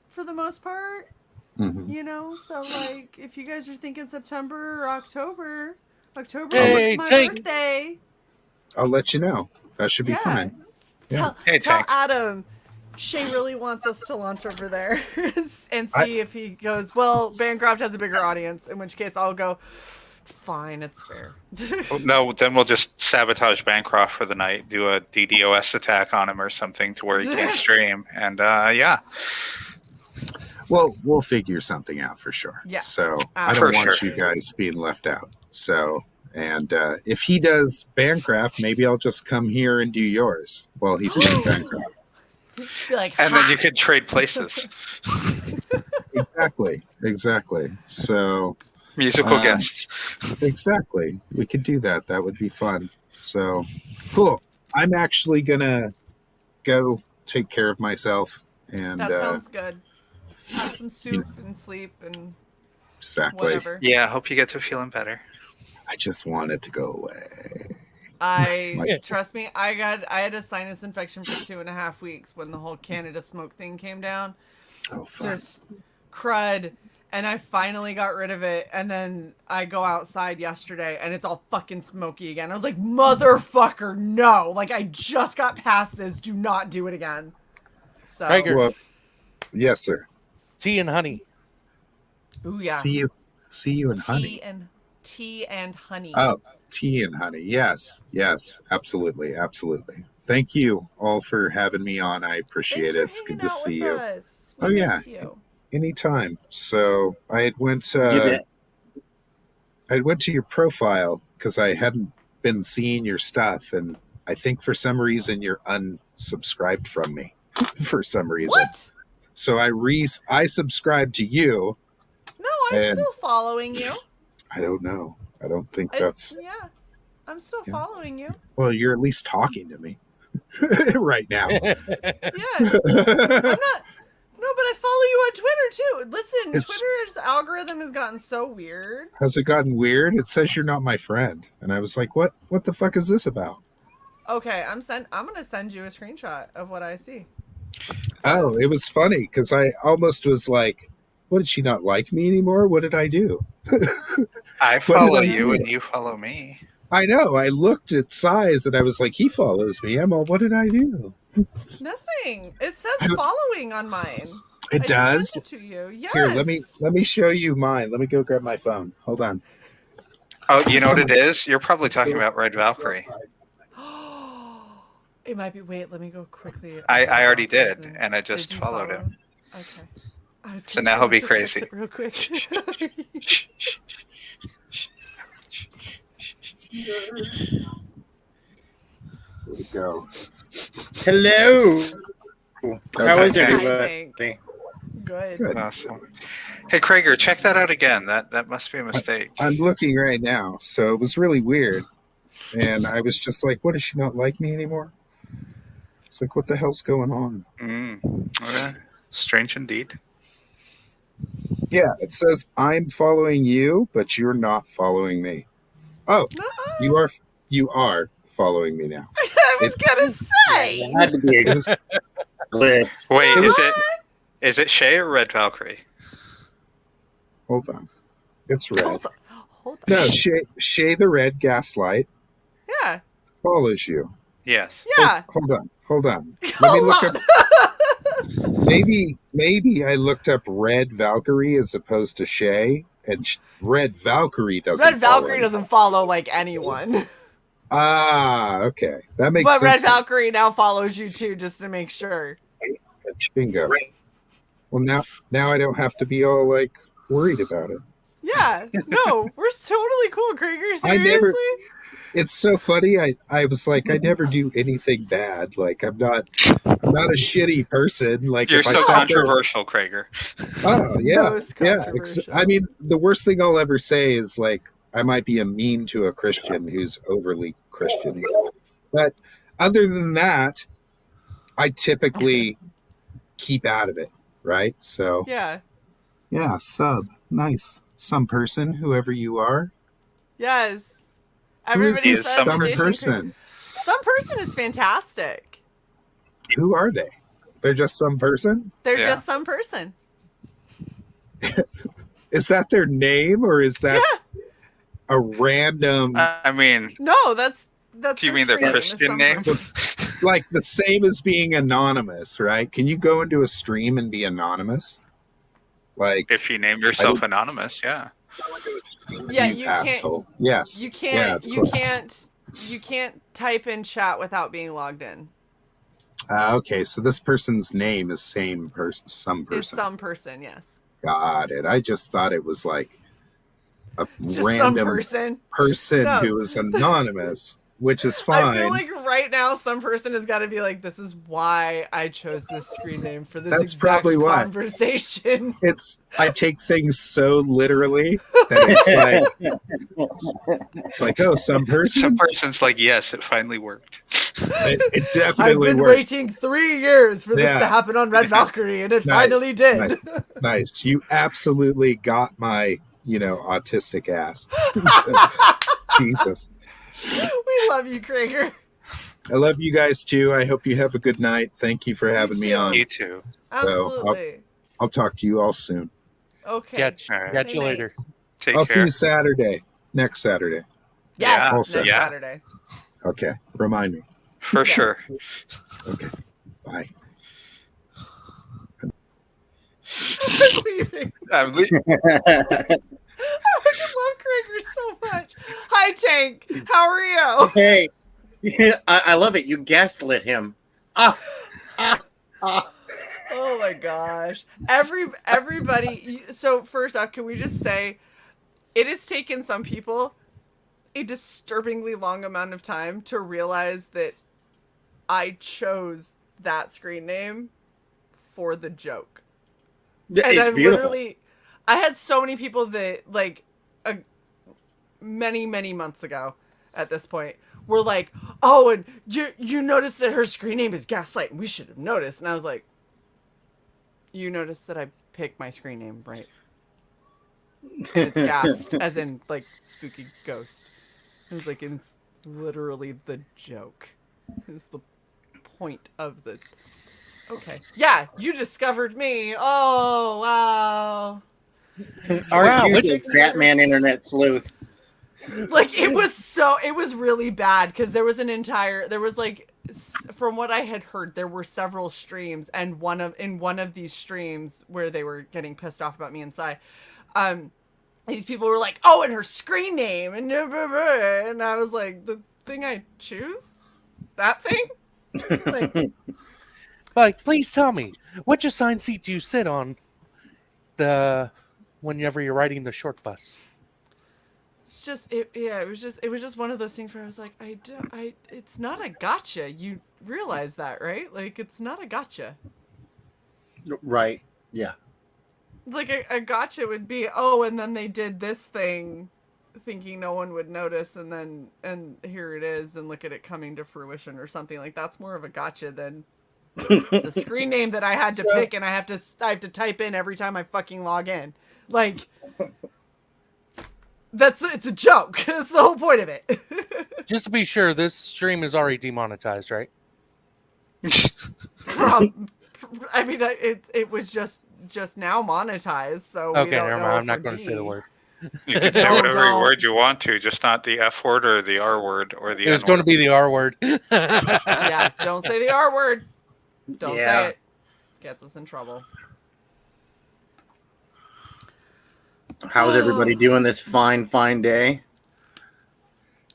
[SPEAKER 3] for the most part.
[SPEAKER 6] Mhm.
[SPEAKER 3] You know, so like if you guys are thinking September or October
[SPEAKER 4] Hey,
[SPEAKER 3] is my
[SPEAKER 4] Tank.
[SPEAKER 3] birthday.
[SPEAKER 6] I'll let you know. That should be fine.
[SPEAKER 3] Tell,
[SPEAKER 2] Hey,
[SPEAKER 3] tell
[SPEAKER 2] Tank.
[SPEAKER 3] Adam Shae really wants us to launch over there and see if he goes, well, Bancroft has a bigger audience, in which case I'll go, fine, it's fair.
[SPEAKER 2] No, then we'll just sabotage Bancroft for the night, do a DDoS attack on him or something to where he can't stream. And yeah.
[SPEAKER 6] Well, we'll figure something out for sure.
[SPEAKER 3] Yes,
[SPEAKER 6] So I don't
[SPEAKER 2] For
[SPEAKER 6] want
[SPEAKER 2] sure.
[SPEAKER 6] you guys being left out. So, and if he does Bancroft, maybe I'll just come here and do yours while he's doing Bancroft.
[SPEAKER 3] Be like,
[SPEAKER 2] And
[SPEAKER 3] ha!
[SPEAKER 2] then you could trade places.
[SPEAKER 6] Exactly. So,
[SPEAKER 2] Musical guests.
[SPEAKER 6] exactly. We could do that. That would be fun. So, cool. I'm actually going to go take care of myself. And
[SPEAKER 3] That sounds good. Have some soup and sleep and
[SPEAKER 6] exactly.
[SPEAKER 3] whatever.
[SPEAKER 2] Yeah, I hope you get to feeling better.
[SPEAKER 6] I just want it to go away.
[SPEAKER 3] Trust me, I had a sinus infection for 2.5 weeks when the whole Canada smoke thing came down.
[SPEAKER 6] Oh, fun.
[SPEAKER 3] Just crud, and I finally got rid of it. And then I go outside yesterday, and it's all fucking smoky again. I was like, motherfucker, no! Like I just got past this. Do not do it again. So,
[SPEAKER 4] Tiger.
[SPEAKER 6] Well, yes, sir.
[SPEAKER 4] Tea and honey.
[SPEAKER 3] ooh yeah,
[SPEAKER 6] See you in honey.
[SPEAKER 3] tea and tea and honey.
[SPEAKER 6] Oh, tea and honey. Yes, yes, absolutely, absolutely. Thank you all for having me on. I appreciate
[SPEAKER 3] Thanks
[SPEAKER 6] it.
[SPEAKER 3] for
[SPEAKER 6] It's
[SPEAKER 3] hanging
[SPEAKER 6] good to
[SPEAKER 3] out
[SPEAKER 6] see
[SPEAKER 3] with
[SPEAKER 6] you.
[SPEAKER 3] us.
[SPEAKER 6] Oh,
[SPEAKER 3] We
[SPEAKER 6] yeah.
[SPEAKER 3] miss you.
[SPEAKER 6] Anytime. So I had went.
[SPEAKER 8] You bet.
[SPEAKER 6] I went to your profile because I hadn't been seeing your stuff, and I think for some reason you're unsubscribed from me. For some reason.
[SPEAKER 3] What?
[SPEAKER 6] So I subscribed to you.
[SPEAKER 3] No, I'm
[SPEAKER 6] And-
[SPEAKER 3] still following you.
[SPEAKER 6] I don't know. I don't think that's.
[SPEAKER 3] Yeah, I'm still
[SPEAKER 6] Yeah.
[SPEAKER 3] following you.
[SPEAKER 6] Well, you're at least talking to me right now.
[SPEAKER 3] Yeah, I'm not. No, but I follow you on Twitter too. Listen,
[SPEAKER 6] It's-
[SPEAKER 3] Twitter's algorithm has gotten so weird.
[SPEAKER 6] Has it gotten weird? It says you're not my friend, and I was like, "What? What the fuck is this about?"
[SPEAKER 3] Okay, I'm gonna send you a screenshot of what I see.
[SPEAKER 6] Oh, it was funny because I almost was like, "What, did she not like me anymore? What did I do?"
[SPEAKER 2] I
[SPEAKER 6] What
[SPEAKER 2] follow
[SPEAKER 6] did I
[SPEAKER 2] you
[SPEAKER 6] do?
[SPEAKER 2] and you follow me.
[SPEAKER 6] I know. I looked at size and I was like, "He follows me." I'm all, "What did I do?"
[SPEAKER 3] Nothing. It says
[SPEAKER 6] I was-
[SPEAKER 3] following on mine.
[SPEAKER 6] It
[SPEAKER 3] I
[SPEAKER 6] does.
[SPEAKER 3] just sent it to you. Yes.
[SPEAKER 6] Here, let me show you mine. Let me go grab my phone. Hold on.
[SPEAKER 2] Oh, you know what it is? You're probably talking about Red Valkyrie.
[SPEAKER 3] It might be. Wait, let me go quickly.
[SPEAKER 2] I
[SPEAKER 3] Okay,
[SPEAKER 2] already did,
[SPEAKER 3] Jason.
[SPEAKER 2] and I just
[SPEAKER 3] Did you
[SPEAKER 2] followed
[SPEAKER 3] follow
[SPEAKER 2] him.
[SPEAKER 3] Okay. I was
[SPEAKER 2] So
[SPEAKER 3] gonna
[SPEAKER 2] now
[SPEAKER 3] say,
[SPEAKER 2] he'll be
[SPEAKER 3] let's just fix
[SPEAKER 2] crazy.
[SPEAKER 3] it real quick.
[SPEAKER 6] Here we go.
[SPEAKER 8] Hello. How is
[SPEAKER 2] Okay.
[SPEAKER 3] Hi,
[SPEAKER 8] everybody?
[SPEAKER 3] Tank. Good.
[SPEAKER 6] Good.
[SPEAKER 2] Awesome. Hey, Krager, check that out again. That must be a mistake.
[SPEAKER 6] I'm looking right now. So it was really weird. And I was just like, "What, does she not like me anymore?" It's like, what the hell's going on?
[SPEAKER 2] Strange indeed.
[SPEAKER 6] Yeah, it says I'm following you, but you're not following me. Oh,
[SPEAKER 3] Nuh-uh.
[SPEAKER 6] you are following me now.
[SPEAKER 3] I was gonna say.
[SPEAKER 8] It had to be a
[SPEAKER 6] It was,
[SPEAKER 8] glitch.
[SPEAKER 2] Wait,
[SPEAKER 6] It was-
[SPEAKER 2] is it Shae or Red Valkyrie?
[SPEAKER 6] hold on. It's red.
[SPEAKER 3] Hold on. Hold on.
[SPEAKER 6] No, Shae the Red Gaslight
[SPEAKER 3] Yeah.
[SPEAKER 6] follows you.
[SPEAKER 2] Yes.
[SPEAKER 3] Yeah.
[SPEAKER 6] Hold on. Let me
[SPEAKER 3] Hold
[SPEAKER 6] look
[SPEAKER 3] on.
[SPEAKER 6] up. Maybe I looked up Red Valkyrie as opposed to Shae, and Red Valkyrie doesn't.
[SPEAKER 3] Red
[SPEAKER 6] follow
[SPEAKER 3] Valkyrie
[SPEAKER 6] me.
[SPEAKER 3] doesn't follow like anyone.
[SPEAKER 6] Ah, okay, that makes
[SPEAKER 3] But
[SPEAKER 6] sense.
[SPEAKER 3] Red Valkyrie now follows you too, just to make sure.
[SPEAKER 6] Bingo. Well, now I don't have to be all like worried about it.
[SPEAKER 3] Yeah. No, we're totally cool, Krieger.
[SPEAKER 6] I
[SPEAKER 3] Seriously?
[SPEAKER 6] never- It's so funny. I was like, I never do anything bad. Like I'm not a shitty person. Like
[SPEAKER 2] You're
[SPEAKER 6] if I
[SPEAKER 2] so
[SPEAKER 6] sat there-
[SPEAKER 2] controversial, Krager.
[SPEAKER 6] Oh yeah,
[SPEAKER 3] Most
[SPEAKER 6] yeah.
[SPEAKER 3] controversial.
[SPEAKER 6] I mean, the worst thing I'll ever say is like I might be a mean to a Christian who's overly Christian, but other than that, I typically keep out of it. Right? So
[SPEAKER 3] Yeah.
[SPEAKER 6] yeah, nice, some person, whoever you are.
[SPEAKER 3] Yes.
[SPEAKER 6] Who
[SPEAKER 3] Everybody
[SPEAKER 6] is
[SPEAKER 2] is
[SPEAKER 3] says
[SPEAKER 2] some
[SPEAKER 3] to
[SPEAKER 6] some
[SPEAKER 3] Jason
[SPEAKER 6] person?
[SPEAKER 3] Some person is fantastic.
[SPEAKER 6] Who are they? They're just some person?
[SPEAKER 3] They're
[SPEAKER 2] Yeah.
[SPEAKER 3] just some person.
[SPEAKER 6] Is that their name or is that
[SPEAKER 3] Yeah.
[SPEAKER 6] a random,
[SPEAKER 2] I mean,
[SPEAKER 3] No, that's
[SPEAKER 2] do you mean
[SPEAKER 3] their
[SPEAKER 2] their
[SPEAKER 3] screen
[SPEAKER 2] Christian
[SPEAKER 3] is some
[SPEAKER 2] name?
[SPEAKER 3] person.
[SPEAKER 6] like the same as being anonymous, right? Can you go into a stream and be anonymous? Like,
[SPEAKER 2] If you name yourself anonymous, yeah.
[SPEAKER 3] Yeah, you can't
[SPEAKER 6] asshole. Yes.
[SPEAKER 3] you
[SPEAKER 6] Yeah,
[SPEAKER 3] can't
[SPEAKER 6] of
[SPEAKER 3] you
[SPEAKER 6] course.
[SPEAKER 3] can't type in chat without being logged in.
[SPEAKER 6] Okay, so this person's name is some person.
[SPEAKER 3] It's some person, yes.
[SPEAKER 6] Got it. I just thought it was like a
[SPEAKER 3] Just some
[SPEAKER 6] random
[SPEAKER 3] person. No.
[SPEAKER 6] who is anonymous, which is
[SPEAKER 3] I
[SPEAKER 6] fine.
[SPEAKER 3] feel like right now some person has got to be like, this is why I chose this screen name for this
[SPEAKER 6] That's
[SPEAKER 3] exact
[SPEAKER 6] probably why.
[SPEAKER 3] conversation.
[SPEAKER 6] I take things so literally that it's like, oh, some person.
[SPEAKER 2] Some person's like, yes, it finally worked.
[SPEAKER 6] It
[SPEAKER 3] I've
[SPEAKER 6] definitely
[SPEAKER 3] been
[SPEAKER 6] worked.
[SPEAKER 3] waiting 3 years for this
[SPEAKER 6] Yeah.
[SPEAKER 3] to happen on Red Valkyrie, and it
[SPEAKER 6] Nice,
[SPEAKER 3] finally did.
[SPEAKER 6] Nice. You absolutely got my, autistic ass. Jesus.
[SPEAKER 3] We love you, Krager.
[SPEAKER 6] I love you guys too. I hope you have a good night. Thank you for having me
[SPEAKER 3] too.
[SPEAKER 6] on.
[SPEAKER 2] You too.
[SPEAKER 3] Absolutely.
[SPEAKER 6] I'll talk to you all soon.
[SPEAKER 3] Okay.
[SPEAKER 4] Catch
[SPEAKER 2] All right.
[SPEAKER 4] you
[SPEAKER 3] Good night.
[SPEAKER 4] later.
[SPEAKER 2] Take
[SPEAKER 6] I'll see
[SPEAKER 2] care.
[SPEAKER 6] you next Saturday.
[SPEAKER 3] Yes,
[SPEAKER 2] Yeah.
[SPEAKER 3] next
[SPEAKER 2] Yeah.
[SPEAKER 3] Saturday.
[SPEAKER 6] Okay. Remind me.
[SPEAKER 2] For sure.
[SPEAKER 6] Okay. Bye.
[SPEAKER 3] I'm leaving.
[SPEAKER 2] I'm
[SPEAKER 3] I fucking love Krager so Hi, Tank. How are you?
[SPEAKER 8] Hey, I love it. You gaslit him. Ah, ah, ah.
[SPEAKER 3] Oh my gosh. Everybody. So first off, can we just say it has taken some people a disturbingly long amount of time to realize that I chose that screen name for the joke. And
[SPEAKER 8] It's beautiful.
[SPEAKER 3] I had so many people that like many months ago at this point were like, oh, and you noticed that her screen name is Gaslight and we should have noticed. And I was like, you noticed that I picked my screen name, right? And it's Gast, as in like spooky ghost. I was like, it's literally the joke. It's the point of the. Okay. Yeah, you discovered me. Oh, wow.
[SPEAKER 8] Our
[SPEAKER 4] Wow,
[SPEAKER 8] huge
[SPEAKER 3] which-
[SPEAKER 8] Batman internet sleuth.
[SPEAKER 3] Like, it was really bad because there was like, from what I had heard, there were several streams, and in one of these streams where they were getting pissed off about me and Sai, these people were like, oh, and her screen name, and I was like, the thing I choose? That thing?
[SPEAKER 4] Like, please tell me, which assigned seat do you sit on whenever you're riding the short bus?
[SPEAKER 3] It's just it was just one of those things where I was like, it's not a gotcha. You realize that, right? Like, it's not a gotcha.
[SPEAKER 8] Right. Yeah.
[SPEAKER 3] It's like a gotcha would be, oh, and then they did this thing thinking no one would notice, and here it is, and look at it coming to fruition or something. Like, that's more of a gotcha than the screen name that I had to pick and I have to type in every time I fucking log in. Like, it's a joke. That's the whole point of it.
[SPEAKER 4] Just to be sure, this stream is already demonetized, right?
[SPEAKER 3] I mean, it was just now monetized, so we
[SPEAKER 4] Okay,
[SPEAKER 3] don't
[SPEAKER 4] never
[SPEAKER 3] know
[SPEAKER 4] mind.
[SPEAKER 3] if
[SPEAKER 4] I'm not
[SPEAKER 3] we're
[SPEAKER 4] going to say the word.
[SPEAKER 2] You can say
[SPEAKER 3] No,
[SPEAKER 2] whatever
[SPEAKER 3] don't.
[SPEAKER 2] word you want to, just not the F word or the R word or the
[SPEAKER 4] It was
[SPEAKER 2] N
[SPEAKER 4] going to
[SPEAKER 2] word.
[SPEAKER 4] be the R word.
[SPEAKER 3] Yeah, don't say the R word. Don't
[SPEAKER 8] Yeah.
[SPEAKER 3] say it. Gets us in trouble.
[SPEAKER 8] How's everybody doing this fine day?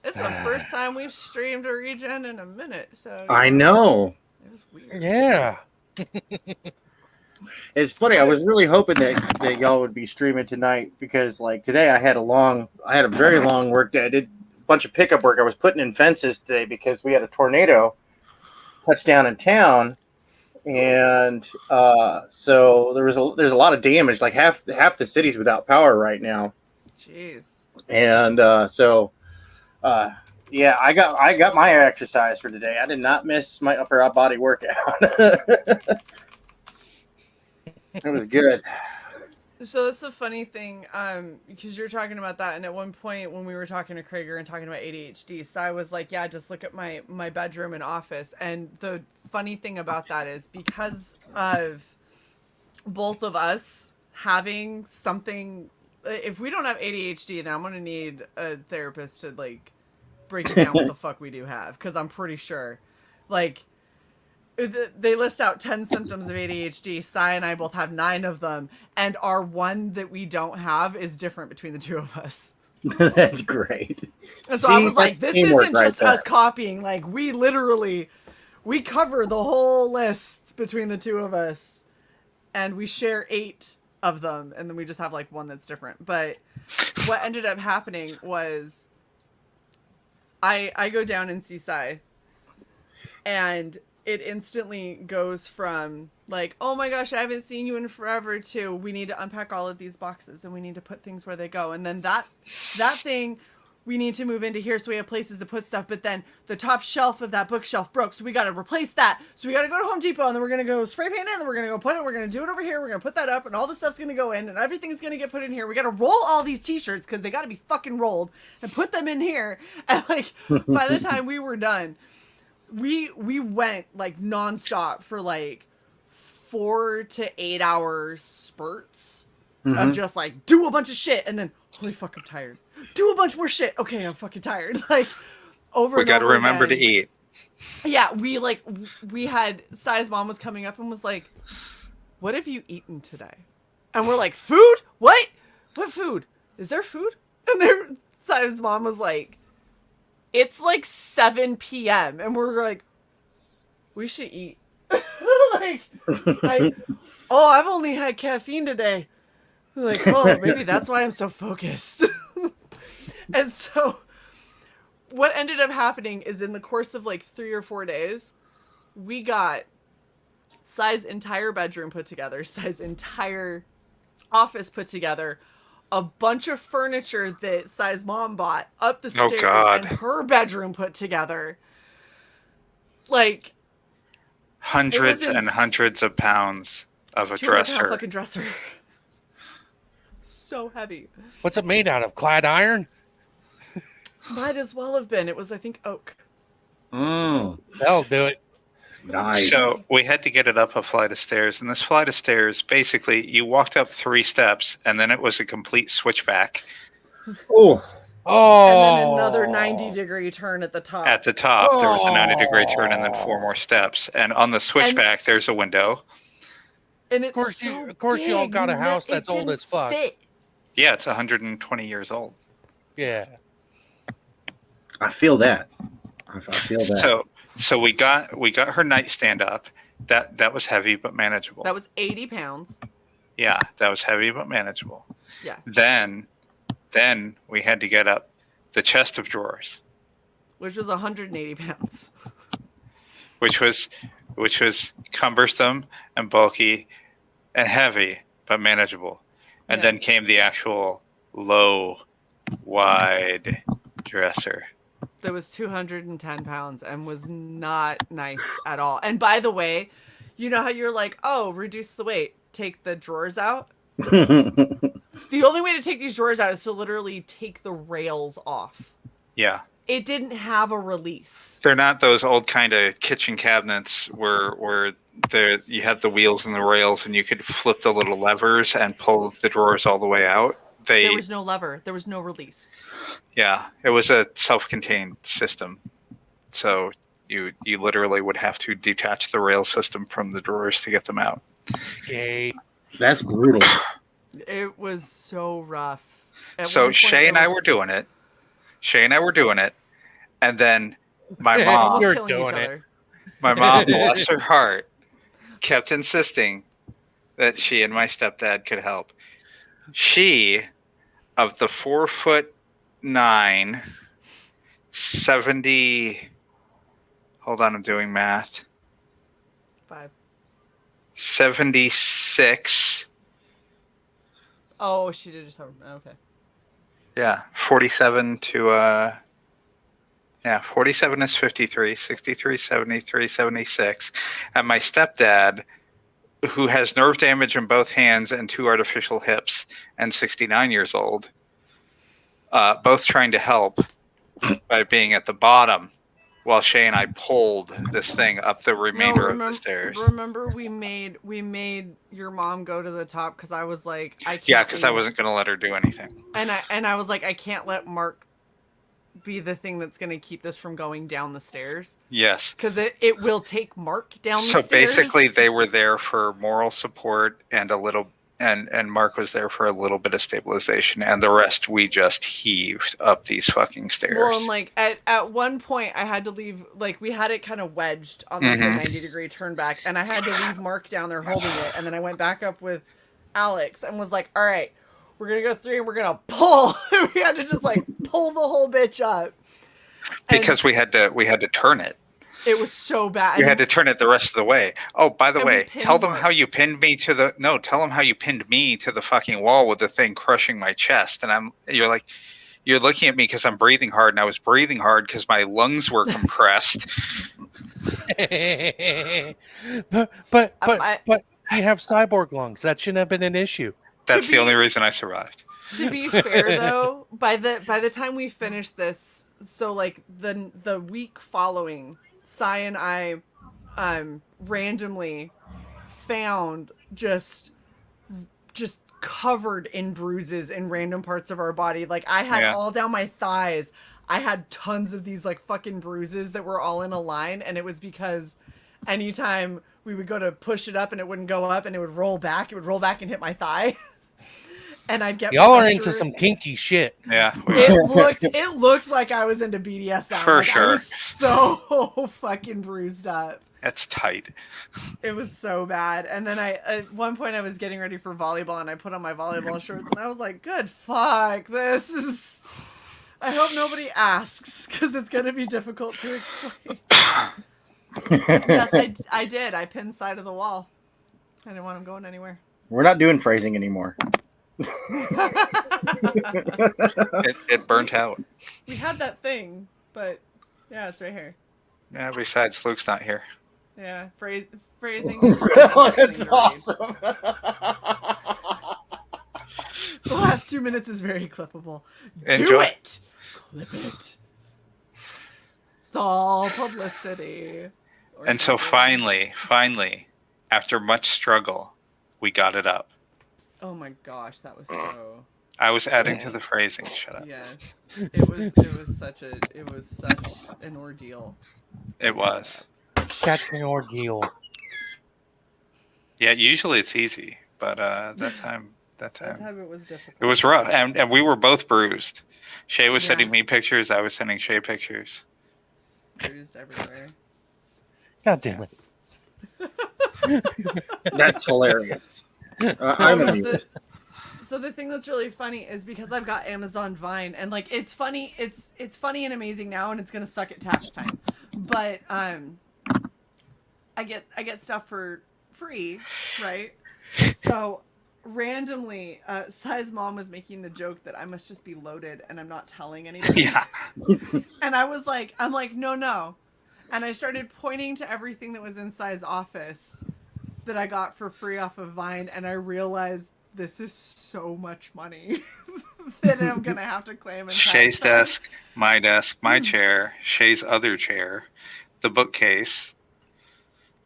[SPEAKER 3] It's the first time we've streamed a regen in a minute, so
[SPEAKER 8] I know.
[SPEAKER 3] it was weird.
[SPEAKER 4] Yeah.
[SPEAKER 8] It's funny. I was really hoping that y'all would be streaming tonight because, like, today I had a very long work day. I did a bunch of pickup work. I was putting in fences today because we had a tornado touch down in town, and so there's a lot of damage. Like half the city's without power right now,
[SPEAKER 3] Jeez.
[SPEAKER 8] and yeah, I got my exercise for today. I did not miss my upper body workout. It was good.
[SPEAKER 3] So that's the funny thing, because you're talking about that, and at one point when we were talking to Krager and talking about ADHD, Sai was like, yeah, just look at my bedroom and office. And the funny thing about that is because of both of us having something, if we don't have ADHD, then I'm going to need a therapist to, like, break it down what the fuck we do have, because I'm pretty sure, like, they list out 10 symptoms of ADHD. Sai and I both have 9 of them, and our one that we don't have is different between the two of us.
[SPEAKER 8] That's great.
[SPEAKER 3] And so I was like,
[SPEAKER 8] that's
[SPEAKER 3] this
[SPEAKER 8] teamwork
[SPEAKER 3] isn't
[SPEAKER 8] right
[SPEAKER 3] just
[SPEAKER 8] there.
[SPEAKER 3] us copying. Like, we cover the whole list between the two of us, and we share 8 of them, and then we just have like one that's different. But what ended up happening was I go down and see Sai, and it instantly goes from like, oh my gosh, I haven't seen you in forever, to we need to unpack all of these boxes and we need to put things where they go. And then that thing, we need to move into here so we have places to put stuff. But then the top shelf of that bookshelf broke, so we got to replace that. So we got to go to Home Depot, and then we're going to go spray paint it, and then we're going to go put it, we're going to do it over here, we're going to put that up, and all the stuff's going to go in, and everything's going to get put in here. We got to roll all these t-shirts because they got to be fucking rolled and put them in here. And like, by the time we were done, we went like nonstop for like 4 to 8 hour spurts of just like do a bunch of shit and then holy fuck I'm tired. Do a bunch more shit. Okay, I'm fucking tired. Like over.
[SPEAKER 2] We
[SPEAKER 3] and
[SPEAKER 2] got to
[SPEAKER 3] over
[SPEAKER 2] remember
[SPEAKER 3] again.
[SPEAKER 2] to eat.
[SPEAKER 3] Yeah, we had Sai's mom was coming up and was like, "What have you eaten today?" And we're like, "Food? What? What food? Is there food?" And Si's mom was like, it's like 7 p.m. and we're like, we should eat. Like, I've only had caffeine today. Like, oh, maybe that's why I'm so focused. And so what ended up happening is in the course of like 3 or 4 days, we got Cy's entire bedroom put together, Cy's entire office put together, a bunch of furniture that Cy's mom bought up the stairs, and her bedroom put together. Like,
[SPEAKER 2] hundreds and hundreds of pounds of a dresser.
[SPEAKER 3] Fucking dresser. So heavy.
[SPEAKER 4] What's it made out of? Clad iron?
[SPEAKER 3] Might as well have been. It was, I think, oak.
[SPEAKER 4] That'll do it.
[SPEAKER 8] Nice.
[SPEAKER 2] So we had to get it up a flight of stairs, and this flight of stairs, basically, you walked up 3 steps, and then it was a complete switchback.
[SPEAKER 8] Oh.
[SPEAKER 3] And then another 90-degree turn at the top.
[SPEAKER 2] At the top, there was a 90-degree turn, and then 4 more steps. And on the switchback, there's a window.
[SPEAKER 3] And it's
[SPEAKER 4] of course, you all got a house that's old as fuck.
[SPEAKER 2] Yeah, it's 120 years old.
[SPEAKER 4] Yeah.
[SPEAKER 8] I feel that. I feel that.
[SPEAKER 2] So we got her nightstand up. That was heavy but manageable.
[SPEAKER 3] That was 80 pounds.
[SPEAKER 2] Yeah, that was heavy but manageable.
[SPEAKER 3] Yeah.
[SPEAKER 2] Then we had to get up the chest of drawers,
[SPEAKER 3] which was 180 pounds.
[SPEAKER 2] which was cumbersome and bulky and heavy but manageable. And then came the actual low, wide dresser.
[SPEAKER 3] That was 210 pounds and was not nice at all. And by the way, you know how you're like, oh, reduce the weight, take the drawers out? The only way to take these drawers out is to literally take the rails off.
[SPEAKER 2] Yeah.
[SPEAKER 3] It didn't have a release.
[SPEAKER 2] They're not those old kind of kitchen cabinets where you had the wheels and the rails and you could flip the little levers and pull the drawers all the way out.
[SPEAKER 3] There was no lever. There was no release.
[SPEAKER 2] Yeah, it was a self-contained system. So you literally would have to detach the rail system from the drawers to get them out.
[SPEAKER 4] Yay.
[SPEAKER 8] That's brutal.
[SPEAKER 3] It was so rough.
[SPEAKER 2] So Shae and I were doing it. And then my mom,
[SPEAKER 4] You're doing it.
[SPEAKER 2] My mom, bless her heart, kept insisting that she and my stepdad could help. She, of the 4'9", 70. Hold on, I'm doing math.
[SPEAKER 3] 5.
[SPEAKER 2] 76.
[SPEAKER 3] Oh, she did just have. Okay.
[SPEAKER 2] Yeah, 47 to 47 is 53, 63, 73, 76. And my stepdad, who has nerve damage in both hands and 2 artificial hips and 69 years old, both trying to help by being at the bottom while Shae and I pulled this thing up the remainder of the stairs.
[SPEAKER 3] Remember we made your mom go to the top because I was like, I can't.
[SPEAKER 2] Yeah, because I wasn't going to let her do anything.
[SPEAKER 3] And I was like, I can't let Mark be the thing that's going to keep this from going down the stairs.
[SPEAKER 2] Yes.
[SPEAKER 3] Because it will take Mark down the stairs.
[SPEAKER 2] So basically they were there for moral support and a little, and Mark was there for a little bit of stabilization, and the rest we just heaved up these fucking stairs.
[SPEAKER 3] Well, and like at one point I had to leave, like we had it kind of wedged on like a 90-degree turn back, and I had to leave Mark down there holding it, and then I went back up with Alex and was like, all right, we're going to go 3 and we're going to pull. We had to just like pull the whole bitch up.
[SPEAKER 2] Because we had to turn it.
[SPEAKER 3] It was so bad.
[SPEAKER 2] You had to turn it the rest of the way. Oh, by the way, tell them how you pinned me to the fucking wall with the thing crushing my chest. And you're looking at me because I'm breathing hard, and I was breathing hard because my lungs were compressed.
[SPEAKER 4] but you have cyborg lungs. That shouldn't have been an issue.
[SPEAKER 2] That's the only reason I survived.
[SPEAKER 3] To be fair, though, by the time we finished this, so like the week following, Cy and I randomly found just covered in bruises in random parts of our body. Like I had all down my thighs. I had tons of these like fucking bruises that were all in a line, and it was because anytime we would go to push it up and it wouldn't go up and it would roll back and hit my thigh. and I'd get
[SPEAKER 4] Y'all are
[SPEAKER 3] pressure.
[SPEAKER 4] into some kinky shit.
[SPEAKER 2] Yeah, we are.
[SPEAKER 3] It looked like I was into BDSM.
[SPEAKER 2] For
[SPEAKER 3] like,
[SPEAKER 2] sure.
[SPEAKER 3] I was so fucking bruised up.
[SPEAKER 2] That's tight.
[SPEAKER 3] It was so bad. And then at one point I was getting ready for volleyball and I put on my volleyball shorts and I was like, good fuck, this is... I hope nobody asks because it's going to be difficult to explain. Yes, I did. I pinned side of the wall. I didn't want him going anywhere.
[SPEAKER 8] We're not doing phrasing anymore.
[SPEAKER 2] It burnt out.
[SPEAKER 3] We had that thing, but yeah, it's right here.
[SPEAKER 2] Yeah, besides, Luke's not here.
[SPEAKER 3] Yeah, phrasing is really
[SPEAKER 8] That's
[SPEAKER 3] listening to read.
[SPEAKER 8] awesome.
[SPEAKER 3] The last 2 minutes is very clippable. Do
[SPEAKER 2] Enjoy.
[SPEAKER 3] it! Clip it. It's all publicity. Or
[SPEAKER 2] And so
[SPEAKER 3] something.
[SPEAKER 2] finally, after much struggle, we got it up.
[SPEAKER 3] Oh my gosh, that was so...
[SPEAKER 2] I was adding to the phrasing. Shut up.
[SPEAKER 3] Yes. It was such an ordeal.
[SPEAKER 2] It was.
[SPEAKER 4] Such an ordeal.
[SPEAKER 2] Yeah, usually it's easy, but that time
[SPEAKER 3] That time it was difficult.
[SPEAKER 2] it was rough, and we were both bruised. Shae was
[SPEAKER 3] Yeah.
[SPEAKER 2] sending me pictures. I was sending Shae pictures.
[SPEAKER 3] Bruised everywhere.
[SPEAKER 4] God damn it.
[SPEAKER 8] That's hilarious. I'm amused.
[SPEAKER 3] So the thing that's really funny is because I've got Amazon Vine and like it's funny and amazing now and it's gonna suck at tax time. But I get stuff for free, right? So randomly, Sai's mom was making the joke that I must just be loaded and I'm not telling anybody.
[SPEAKER 2] Yeah.
[SPEAKER 3] And I'm like, no. And I started pointing to everything that was in Sai's office that I got for free off of Vine, and I realized this is so much money that I'm gonna have to claim.
[SPEAKER 2] Shae's desk, my chair, Shae's other chair, the bookcase.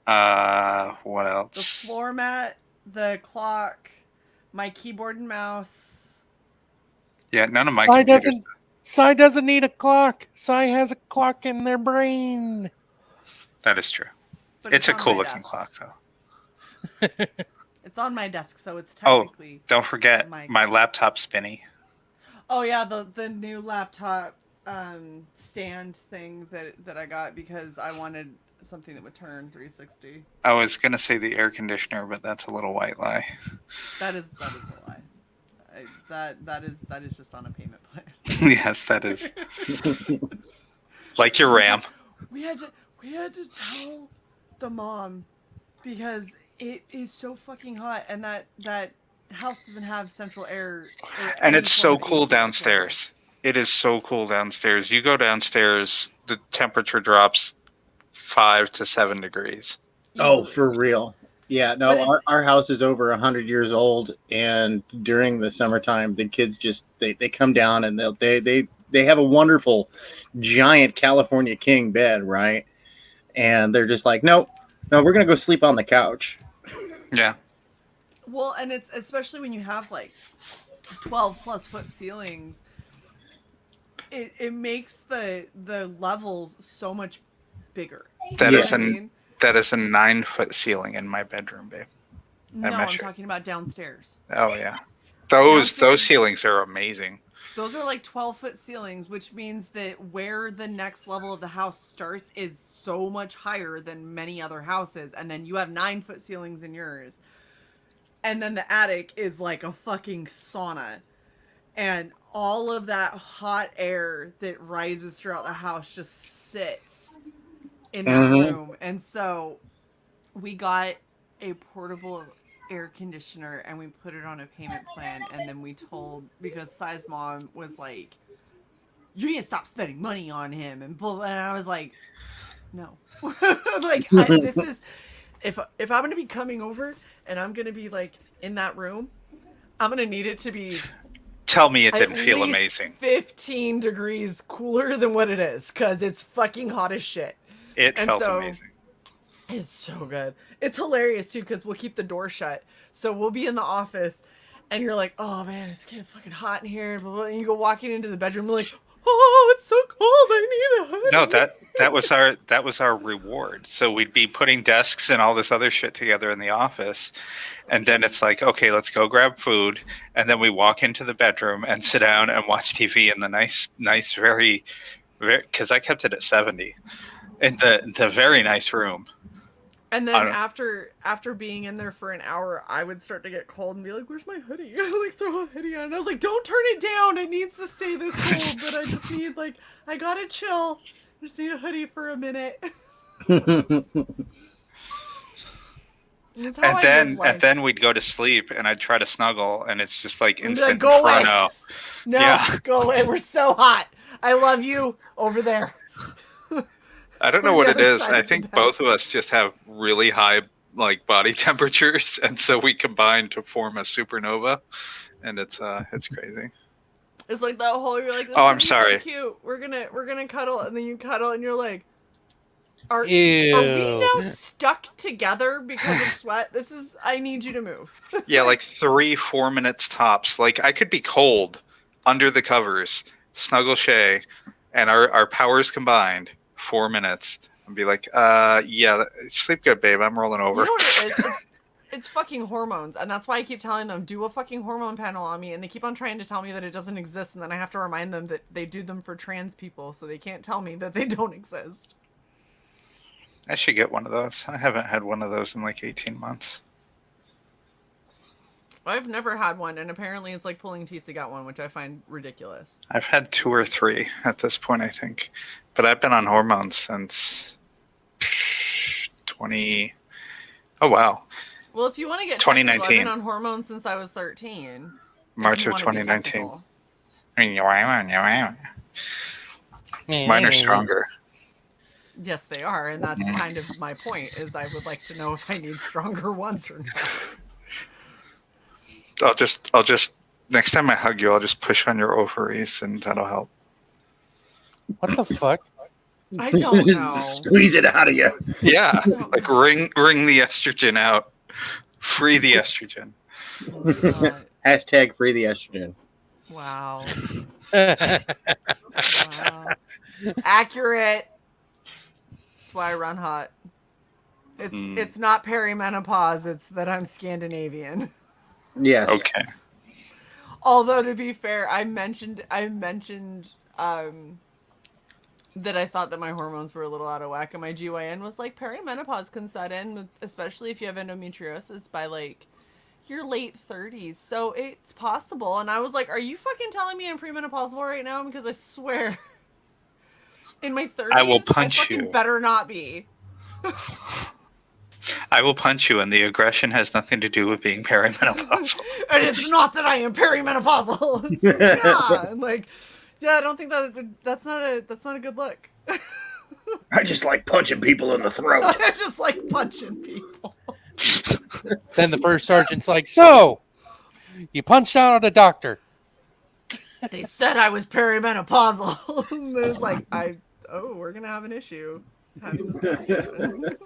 [SPEAKER 2] What else?
[SPEAKER 3] The floor mat, the clock, my keyboard and mouse.
[SPEAKER 2] Yeah, none of my
[SPEAKER 4] Sai doesn't need a clock. Sai has a clock in their brain.
[SPEAKER 2] That is true.
[SPEAKER 3] But
[SPEAKER 2] It's a
[SPEAKER 3] on
[SPEAKER 2] cool
[SPEAKER 3] my
[SPEAKER 2] looking
[SPEAKER 3] desk.
[SPEAKER 2] clock, though.
[SPEAKER 3] It's on my desk, so it's
[SPEAKER 2] Oh,
[SPEAKER 3] technically.
[SPEAKER 2] don't forget my laptop spinny.
[SPEAKER 3] Oh yeah, the new laptop stand thing that I got because I wanted something that would turn 360.
[SPEAKER 2] I was gonna say the air conditioner, but that's a little white lie.
[SPEAKER 3] That is a lie. That is just on a payment plan.
[SPEAKER 2] Yes, that is. Like your RAM.
[SPEAKER 3] We had to tell the mom because it is so fucking hot and that house doesn't have central air.
[SPEAKER 2] And it's so
[SPEAKER 3] any form of
[SPEAKER 2] cool
[SPEAKER 3] AC
[SPEAKER 2] downstairs. It is so cool downstairs. You go downstairs, the temperature drops 5 to 7 degrees.
[SPEAKER 8] Oh, for real. Yeah,
[SPEAKER 3] But
[SPEAKER 8] no, our house is over 100 years old, and during the summertime, the kids just they come down and they have a wonderful giant California king bed, right? And they're just like, no, we're gonna go sleep on the couch.
[SPEAKER 2] Yeah.
[SPEAKER 3] Well, and it's especially when you have like 12+ foot ceilings, it makes the levels so much bigger.
[SPEAKER 2] That
[SPEAKER 8] Yeah.
[SPEAKER 2] is
[SPEAKER 3] I mean?
[SPEAKER 2] that is a 9-foot ceiling in my bedroom, babe.
[SPEAKER 3] No, I'm
[SPEAKER 2] measured.
[SPEAKER 3] talking about downstairs.
[SPEAKER 2] Oh yeah. Those
[SPEAKER 3] Downstairs.
[SPEAKER 2] ceilings are amazing.
[SPEAKER 3] Those are like 12-foot ceilings, which means that where the next level of the house starts is so much higher than many other houses. And then you have 9-foot ceilings in yours. And then the attic is like a fucking sauna. And all of that hot air that rises throughout the house just sits in that room. And so we got a portable air conditioner and we put it on a payment plan, and then we told, because Sai's mom was like, you need to stop spending money on him, and blah, blah, and I was like, no. Like, this is, if I'm going to be coming over and I'm going to be like in that room, I'm going to need it to be
[SPEAKER 2] Tell me it
[SPEAKER 3] at
[SPEAKER 2] didn't feel
[SPEAKER 3] least
[SPEAKER 2] amazing.
[SPEAKER 3] 15 degrees cooler than what it is, because it's fucking hot as shit.
[SPEAKER 2] It
[SPEAKER 3] And
[SPEAKER 2] felt
[SPEAKER 3] so-
[SPEAKER 2] amazing.
[SPEAKER 3] It's so good. It's hilarious too because we'll keep the door shut. So we'll be in the office, and you're like, "Oh man, it's getting fucking hot in here." Blah, blah, and you go walking into the bedroom, like, "Oh, it's so cold. I need a hoodie.
[SPEAKER 2] No, that was our reward. So we'd be putting desks and all this other shit together in the office, and then it's like, okay, let's go grab food, and then we walk into the bedroom and sit down and watch TV in the nice, very, because I kept it at 70, in the very nice room.
[SPEAKER 3] And then after being in there for an hour, I would start to get cold and be like, "Where's my hoodie?" I like throw a hoodie on. And I was like, "Don't turn it down. It needs to stay this cold." But I just need I gotta chill. I just need a hoodie for a minute.
[SPEAKER 2] And then we'd go to sleep, and I'd try to snuggle, and it's just like instant
[SPEAKER 3] go
[SPEAKER 2] inferno.
[SPEAKER 3] away. No, go away. We're so hot. I love you over there.
[SPEAKER 2] I don't know what it is. I think both of us just have really high body temperatures, and so we combine to form a supernova, and it's crazy.
[SPEAKER 3] It's like that whole you're like, this
[SPEAKER 2] I'm
[SPEAKER 3] is
[SPEAKER 2] sorry.
[SPEAKER 3] so cute. We're gonna cuddle, and then you cuddle, and you're like, are
[SPEAKER 4] Ew.
[SPEAKER 3] we now stuck together because of sweat? I need you to move.
[SPEAKER 2] Yeah, 3-4 minutes tops. I could be cold under the covers, snuggle Shae, and our powers combined. 4 minutes and be like, yeah, sleep good, babe. I'm rolling over.
[SPEAKER 3] You know what it is? It's fucking hormones, and that's why I keep telling them, do a fucking hormone panel on me, and they keep on trying to tell me that it doesn't exist, and then I have to remind them that they do them for trans people, so they can't tell me that they don't exist.
[SPEAKER 2] I should get one of those. I haven't had one of those in 18 months.
[SPEAKER 3] I've never had one, and apparently it's like pulling teeth to get one, which I find ridiculous.
[SPEAKER 2] I've had 2 or 3 at this point, I think. But I've been on hormones since 20... Oh, wow.
[SPEAKER 3] Well, if you want to get
[SPEAKER 2] 2019.
[SPEAKER 3] technical, I've been on hormones since I was 13.
[SPEAKER 2] March of 2019. Mine are stronger.
[SPEAKER 3] Yes, they are, and that's kind of my point, is I would like to know if I need stronger ones or not.
[SPEAKER 2] I'll just next time I hug you, I'll just push on your ovaries, and that'll help.
[SPEAKER 4] What the fuck?
[SPEAKER 3] I don't know.
[SPEAKER 8] Squeeze it out of you.
[SPEAKER 2] Yeah, wring the estrogen out. Free the estrogen.
[SPEAKER 8] Hashtag free the estrogen.
[SPEAKER 3] Wow. Wow. Accurate. That's why I run hot. It's not perimenopause, it's that I'm Scandinavian.
[SPEAKER 8] Yes.
[SPEAKER 2] Okay.
[SPEAKER 3] Although, to be fair, I mentioned that I thought that my hormones were a little out of whack, and my GYN was like, perimenopause can set in, especially if you have endometriosis, by your late 30s, so it's possible. And I was like, are you fucking telling me I'm premenopausal right now? Because I swear, in my 30s,
[SPEAKER 2] I will punch you.
[SPEAKER 3] Better not be.
[SPEAKER 2] I will punch you, and the aggression has nothing to do with being perimenopausal.
[SPEAKER 3] And it's not that I am perimenopausal. Yeah, I don't think that's not a good look.
[SPEAKER 8] I just like punching people in the throat.
[SPEAKER 3] I just like punching people.
[SPEAKER 4] Then the first sergeant's like, so, you punched out a doctor.
[SPEAKER 3] They said I was perimenopausal. And there's we're going to have an issue having this conversation.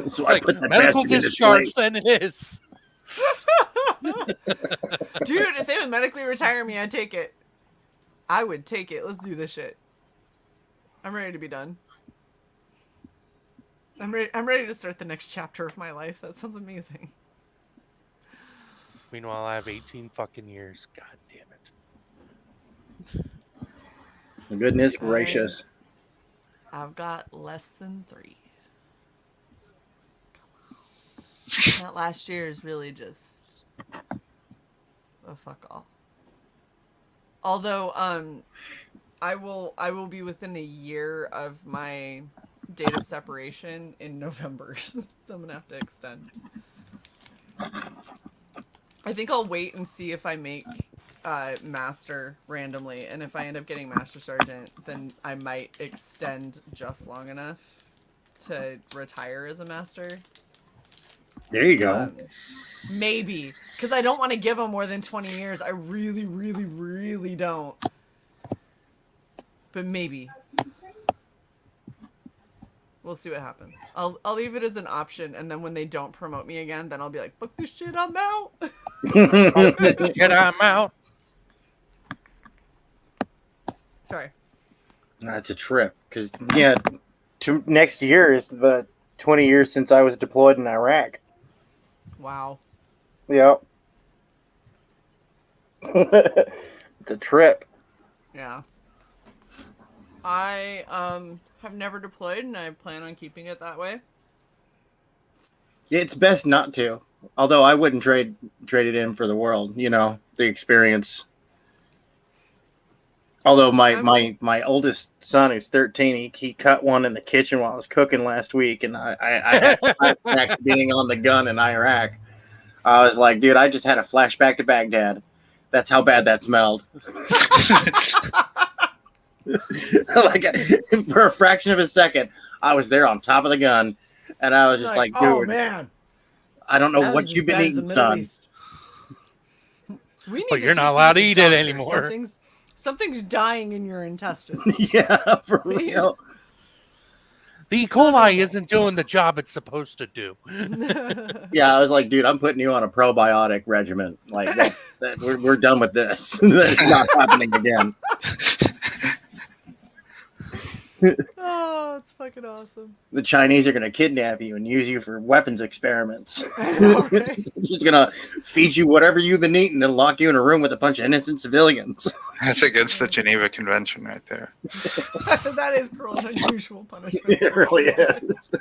[SPEAKER 8] So I put the
[SPEAKER 4] medical
[SPEAKER 8] bastard in his
[SPEAKER 4] discharge,
[SPEAKER 8] place.
[SPEAKER 4] then it is.
[SPEAKER 3] Dude, if they would medically retire me, I'd take it. I would take it. Let's do this shit. I'm ready to be done. I'm ready to start the next chapter of my life. That sounds amazing.
[SPEAKER 4] Meanwhile, I have 18 fucking years. God damn it.
[SPEAKER 8] Goodness gracious.
[SPEAKER 3] I've got less than 3. That last year is really just a fuck off. Although, I will be within a year of my date of separation in November, so I'm gonna have to extend. I think I'll wait and see if I make master randomly, and if I end up getting master sergeant, then I might extend just long enough to retire as a master.
[SPEAKER 8] There you go.
[SPEAKER 3] Maybe, because I don't want to give them more than 20 years. I really, really, really don't. But maybe. We'll see what happens. I'll leave it as an option, and then when they don't promote me again, then I'll be like, fuck this shit, I'm out.
[SPEAKER 4] Fuck this shit, I'm out.
[SPEAKER 1] Sorry.
[SPEAKER 8] That's a trip. Because, yeah, next year is the 20 years since I was deployed in Iraq.
[SPEAKER 3] Wow.
[SPEAKER 8] Yep. It's a trip.
[SPEAKER 3] Yeah. I have never deployed, and I plan on keeping it that way.
[SPEAKER 8] It's best not to. Although I wouldn't trade it in for the world, the experience. Although my oldest son, who's 13, he cut one in the kitchen while I was cooking last week, and I had a flashback to being on the gun in Iraq. I was like, dude, I just had a flashback to Baghdad. That's how bad that smelled. Like, for a fraction of a second, I was there on top of the gun, and I was just like, dude,
[SPEAKER 3] oh man,
[SPEAKER 8] I don't know
[SPEAKER 3] that
[SPEAKER 8] what
[SPEAKER 3] is
[SPEAKER 8] you've
[SPEAKER 3] as
[SPEAKER 8] been
[SPEAKER 3] bad as
[SPEAKER 8] eating,
[SPEAKER 3] the Middle
[SPEAKER 8] son.
[SPEAKER 3] East. We need
[SPEAKER 4] But
[SPEAKER 3] to
[SPEAKER 4] you're
[SPEAKER 3] take
[SPEAKER 4] not
[SPEAKER 3] you
[SPEAKER 4] allowed
[SPEAKER 3] to
[SPEAKER 4] to
[SPEAKER 3] the
[SPEAKER 4] eat it
[SPEAKER 3] doctor.
[SPEAKER 4] anymore.
[SPEAKER 3] Something's dying in your intestines.
[SPEAKER 8] Yeah, for real.
[SPEAKER 4] The E. coli isn't doing the job it's supposed to do.
[SPEAKER 8] Yeah, I was like, dude, I'm putting you on a probiotic regimen. Like, we're done with this. That's not happening again.
[SPEAKER 3] Oh, it's fucking awesome.
[SPEAKER 8] The Chinese are going to kidnap you and use you for weapons experiments.
[SPEAKER 3] I know, right?
[SPEAKER 8] Just going to feed you whatever you've been eating and lock you in a room with a bunch of innocent civilians.
[SPEAKER 2] That's against the Geneva Convention right there.
[SPEAKER 3] That is cruel and unusual punishment.
[SPEAKER 8] It really is.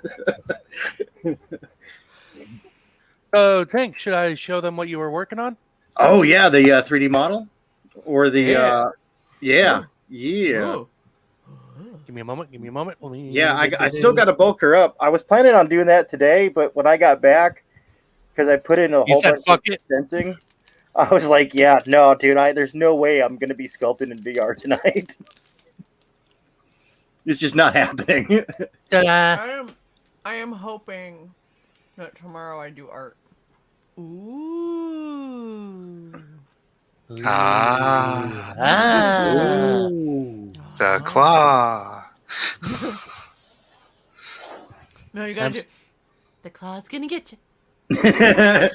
[SPEAKER 4] So, Tank, should I show them what you were working on?
[SPEAKER 8] Oh, yeah, the 3D model? Or the...
[SPEAKER 4] Yeah.
[SPEAKER 8] Yeah.
[SPEAKER 3] Ooh.
[SPEAKER 4] Give me a moment. Let me
[SPEAKER 8] Yeah, I still got to bulk her up. I was planning on doing that today, but when I got back, because I put in a whole bunch of fencing, I was like, yeah, no, dude, there's no way I'm going to be sculpting in VR tonight. It's just not happening.
[SPEAKER 4] Ta-da.
[SPEAKER 3] I am hoping that tomorrow I do art. Ooh.
[SPEAKER 2] The claw.
[SPEAKER 3] No, you gotta do. The claw's gonna get you.
[SPEAKER 8] No,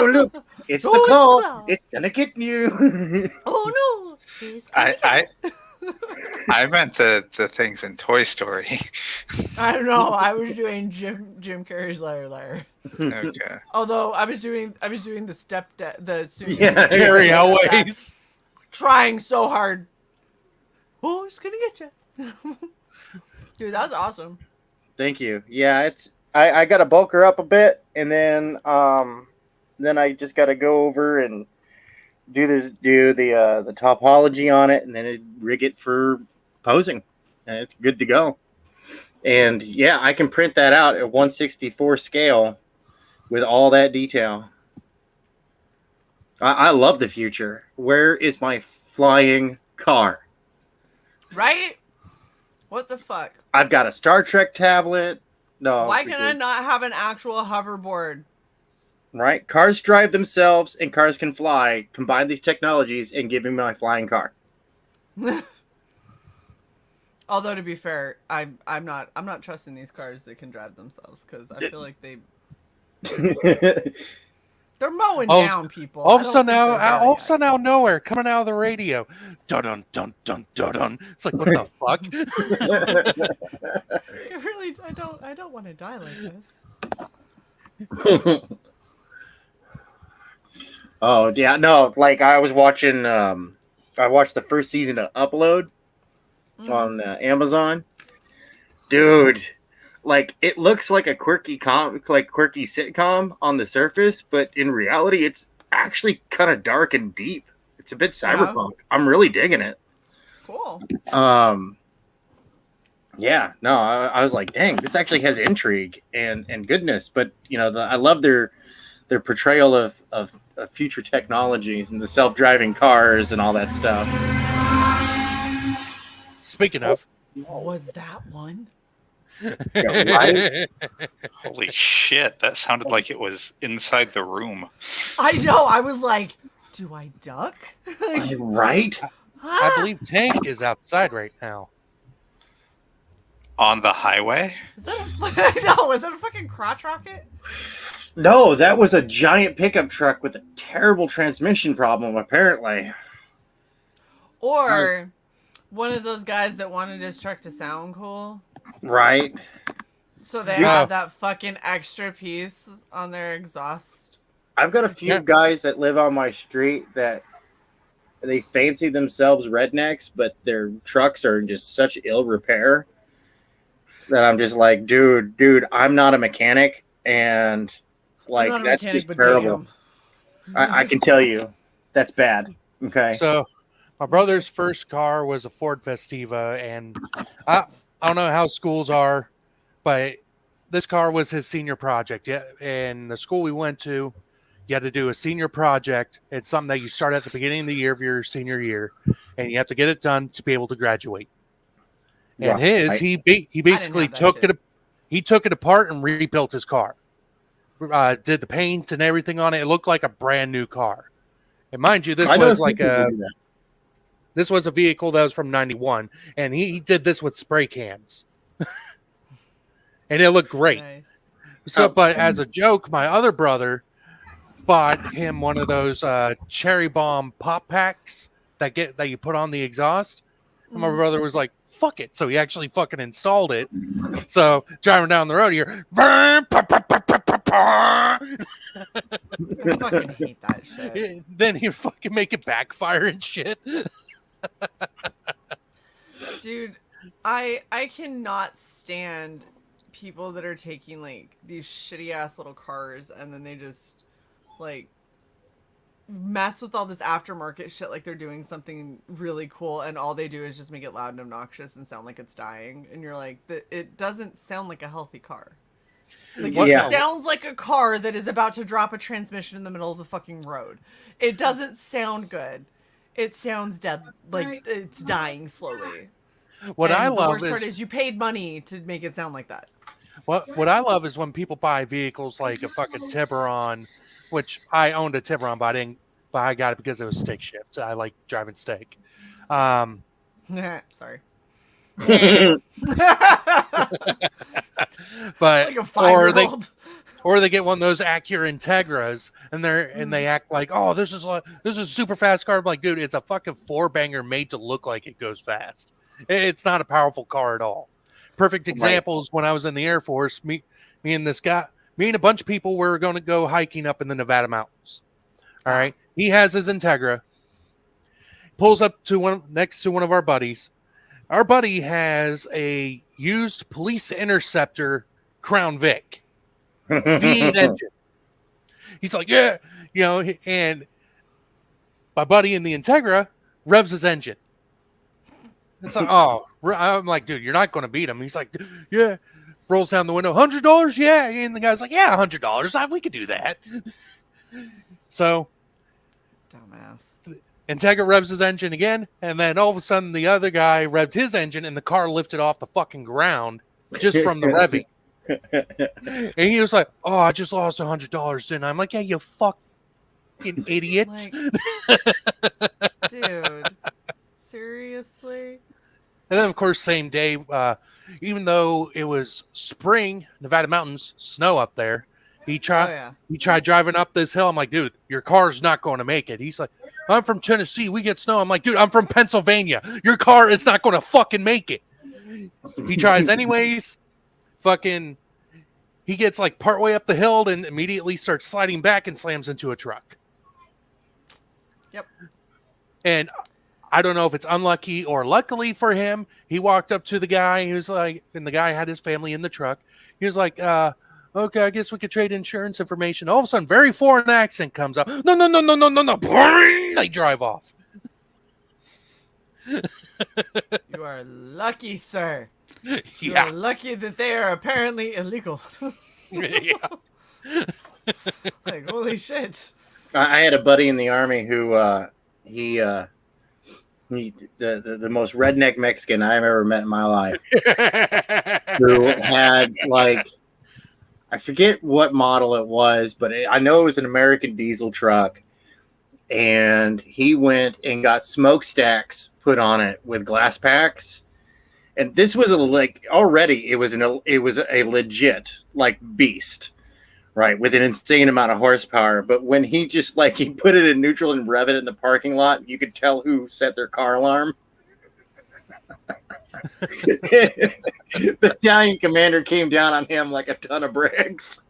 [SPEAKER 8] look, it's the claw. It's gonna get you.
[SPEAKER 3] Oh no! It's gonna get you.
[SPEAKER 2] I meant the things in Toy Story.
[SPEAKER 3] I don't know. I was doing Jim Carrey's Liar.
[SPEAKER 2] Okay.
[SPEAKER 3] Although I was doing the
[SPEAKER 4] Jerry always
[SPEAKER 3] trying so hard. Oh, it's gonna get you, dude. That was awesome.
[SPEAKER 8] Thank you. Yeah, I got to bulk her up a bit, and then I just got to go over and do the topology on it, and then rig it for posing, and it's good to go. And yeah, I can print that out at 1/64 scale with all that detail. I love the future. Where is my flying car?
[SPEAKER 3] Right? What the fuck?
[SPEAKER 8] I've got a Star Trek tablet. No.
[SPEAKER 3] Why can I not have an actual hoverboard?
[SPEAKER 8] Right? Cars drive themselves and cars can fly. Combine these technologies and give me my flying car.
[SPEAKER 3] Although to be fair, I'm not trusting these cars that can drive themselves because I feel like they're mowing down people.
[SPEAKER 4] All of a sudden out of nowhere, coming out of the radio, dun dun dun dun dun dun. It's like, what the fuck?
[SPEAKER 3] Really, I don't want to die like this.
[SPEAKER 8] Oh yeah, no. Like I was watching. I watched the first season of Upload on Amazon. Dude, like it looks like a quirky sitcom on the surface, but in reality, it's actually kind of dark and deep. It's a bit cyberpunk. I'm really digging it.
[SPEAKER 3] Cool.
[SPEAKER 8] Yeah, no, I was like, dang, this actually has intrigue and goodness. But I love their portrayal of future technologies and the self-driving cars and all that stuff.
[SPEAKER 4] Speaking of,
[SPEAKER 3] was that one?
[SPEAKER 8] Right?
[SPEAKER 2] Holy shit, that sounded like it was inside the room.
[SPEAKER 3] I know. I was like, do I duck?
[SPEAKER 8] Right?
[SPEAKER 4] I believe Tank is outside right now.
[SPEAKER 2] On the highway?
[SPEAKER 3] Was that a fucking crotch rocket?
[SPEAKER 8] No, that was a giant pickup truck with a terrible transmission problem, apparently.
[SPEAKER 3] Or one of those guys that wanted his truck to sound cool.
[SPEAKER 8] Right.
[SPEAKER 3] So they
[SPEAKER 4] Yeah.
[SPEAKER 3] had that fucking extra piece on their exhaust.
[SPEAKER 8] I've got a few
[SPEAKER 4] Yeah.
[SPEAKER 8] guys that live on my street that they fancy themselves rednecks, but their trucks are in just such ill repair that I'm just like, dude, I'm not a mechanic, and like
[SPEAKER 3] I'm not a
[SPEAKER 8] that's
[SPEAKER 3] mechanic,
[SPEAKER 8] just
[SPEAKER 3] but
[SPEAKER 8] terrible.
[SPEAKER 3] damn.
[SPEAKER 8] I can tell you, that's bad. Okay.
[SPEAKER 4] So my brother's first car was a Ford Festiva, and I don't know how schools are, but this car was his senior project. Yeah, and the school we went to, you had to do a senior project. It's something that you start at the beginning of the year of your senior year, and you have to get it done to be able to graduate. And his, he basically
[SPEAKER 3] have that
[SPEAKER 4] took
[SPEAKER 3] shit.
[SPEAKER 4] it, he took it apart and rebuilt his car. Did the paint and everything on it. It looked like a brand new car. And mind you, this
[SPEAKER 8] I know
[SPEAKER 4] was like
[SPEAKER 8] people who
[SPEAKER 4] a
[SPEAKER 8] do that.
[SPEAKER 4] this was a vehicle that was from '91, and he did this with spray cans, and it looked great.
[SPEAKER 3] Nice.
[SPEAKER 4] So, but as a joke, my other brother bought him one of those cherry bomb pop packs that you put on the exhaust. And my brother was like, "Fuck it!" So he actually fucking installed it. So driving down the road here,
[SPEAKER 3] I fucking hate that shit.
[SPEAKER 4] then he fucking make it backfire and shit.
[SPEAKER 3] Dude, I cannot stand people that are taking like these shitty ass little cars and then they just like mess with all this aftermarket shit like they're doing something really cool and all they do is just make it loud and obnoxious and sound like it's dying, and you're like, it doesn't sound like a healthy car. Like, it sounds like a car that is about to drop a transmission in the middle of the fucking road. It doesn't sound good. It sounds dead, like it's dying slowly.
[SPEAKER 4] What I love
[SPEAKER 3] the worst part is you paid money to make it sound like that.
[SPEAKER 4] What I love is when people buy vehicles like a fucking Tiburon, which I owned a Tiburon, but I got it because it was stick shift. I like driving stick.
[SPEAKER 3] Sorry.
[SPEAKER 4] But
[SPEAKER 3] like a 5-year-old.
[SPEAKER 4] or they get one of those Acura Integras and they act like, oh, this is a super fast car. I'm like, dude, it's a fucking 4-banger made to look like it goes fast. It's not a powerful car at all. Perfect example is when I was in the Air Force, me and a bunch of people were going to go hiking up in the Nevada mountains. All right. He has his Integra, pulls up to next to one of our buddies. Our buddy has a used Police Interceptor Crown Vic V8 engine. He's like, yeah, and my buddy in the Integra revs his engine. It's like, oh, I'm like, dude, you're not going to beat him. He's like, yeah. Rolls down the window, $100? Yeah. And the guy's like, yeah, $100. We could do that. So,
[SPEAKER 3] dumbass.
[SPEAKER 4] Integra revs his engine again, and then all of a sudden the other guy revved his engine, and the car lifted off the fucking ground just from the revving. And he was like, oh, I just lost $100, didn't I? I'm like, yeah, you fucking idiots.
[SPEAKER 3] Like, dude, seriously?
[SPEAKER 4] And then, of course, same day, even though it was spring, Nevada mountains, snow up there, he tried driving up this hill. I'm like, dude, your car's not going to make it. He's like, I'm from Tennessee. We get snow. I'm like, dude, I'm from Pennsylvania. Your car is not going to fucking make it. He tries anyways. Fucking, he gets like partway up the hill and immediately starts sliding back and slams into a truck.
[SPEAKER 3] Yep. And
[SPEAKER 4] I don't know if it's unlucky or luckily for him. He walked up to the guy. He was like, and the guy had his family in the truck. He was like, okay, I guess we could trade insurance information. All of a sudden, very foreign accent comes up. No. They drive off.
[SPEAKER 3] You are lucky, sir. You
[SPEAKER 4] Yeah.
[SPEAKER 3] are lucky that they are apparently illegal.
[SPEAKER 4] Yeah.
[SPEAKER 3] Like, holy shit.
[SPEAKER 8] I had a buddy in the Army who the most redneck Mexican I've ever met in my life, who had like, I forget what model it was, but I know it was an American diesel truck, and he went and got smokestacks put on it with glass packs, and this was already it was a legit like beast, right, with an insane amount of horsepower. But when he just he put it in neutral and rev it in the parking lot, you could tell who set their car alarm. Battalion commander came down on him like a ton of bricks.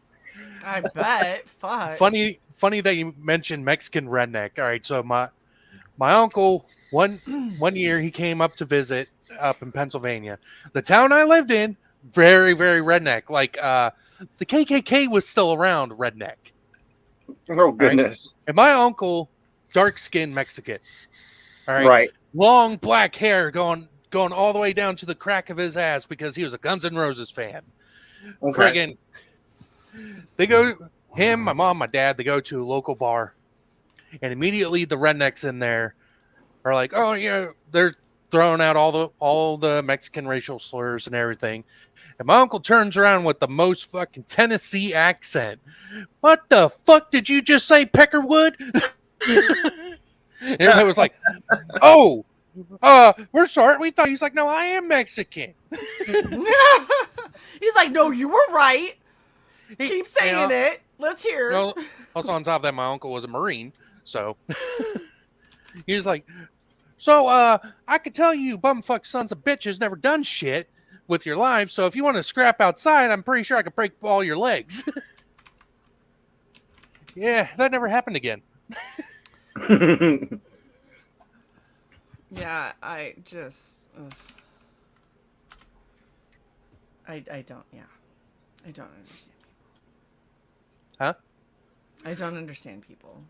[SPEAKER 3] I bet. Fuck.
[SPEAKER 4] Funny that you mentioned Mexican redneck. All right, so my uncle one year he came up to visit up in Pennsylvania. The town I lived in, very very redneck. Like the KKK was still around redneck.
[SPEAKER 8] Oh goodness!
[SPEAKER 4] Right? And my uncle, dark skinned Mexican. All right.
[SPEAKER 8] Right.
[SPEAKER 4] Long black hair going all the way down to the crack of his ass because he was a Guns N' Roses fan.
[SPEAKER 8] Okay.
[SPEAKER 4] Friggin'. They go, him, my mom, my dad, they go to a local bar. And immediately the rednecks in there are like, oh, yeah, they're throwing out all the Mexican racial slurs and everything. And my uncle turns around with the most fucking Tennessee accent. What the fuck did you just say, Peckerwood? Everybody was like, oh, we're sorry. We thought he's like, no, I am Mexican.
[SPEAKER 3] He's like, no, you were right. Keep saying it. Let's hear.
[SPEAKER 4] Also, on top of that, my uncle was a Marine, so he was like, so I could tell you, bumfuck sons of bitches never done shit with your lives. So if you want to scrap outside, I'm pretty sure I could break all your legs. Yeah, that never happened again.
[SPEAKER 3] Yeah, I just. I don't. Yeah, I don't understand.
[SPEAKER 4] Huh?
[SPEAKER 3] I don't understand people.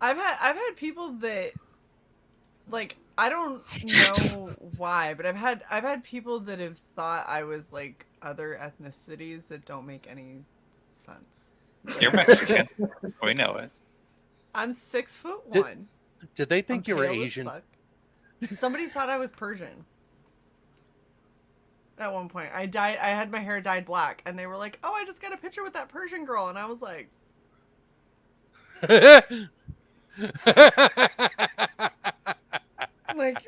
[SPEAKER 3] I've had people that, like, I don't know why, but I've had people that have thought I was like other ethnicities that don't make any sense.
[SPEAKER 2] You're Mexican. We know it.
[SPEAKER 3] I'm 6'1".
[SPEAKER 4] Did they think
[SPEAKER 3] I'm
[SPEAKER 4] you were
[SPEAKER 3] pale as
[SPEAKER 4] Asian?
[SPEAKER 3] fuck. Somebody thought I was Persian. At one point, I had my hair dyed black, and they were like, "Oh, I just got a picture with that Persian girl," and I was like, "Like,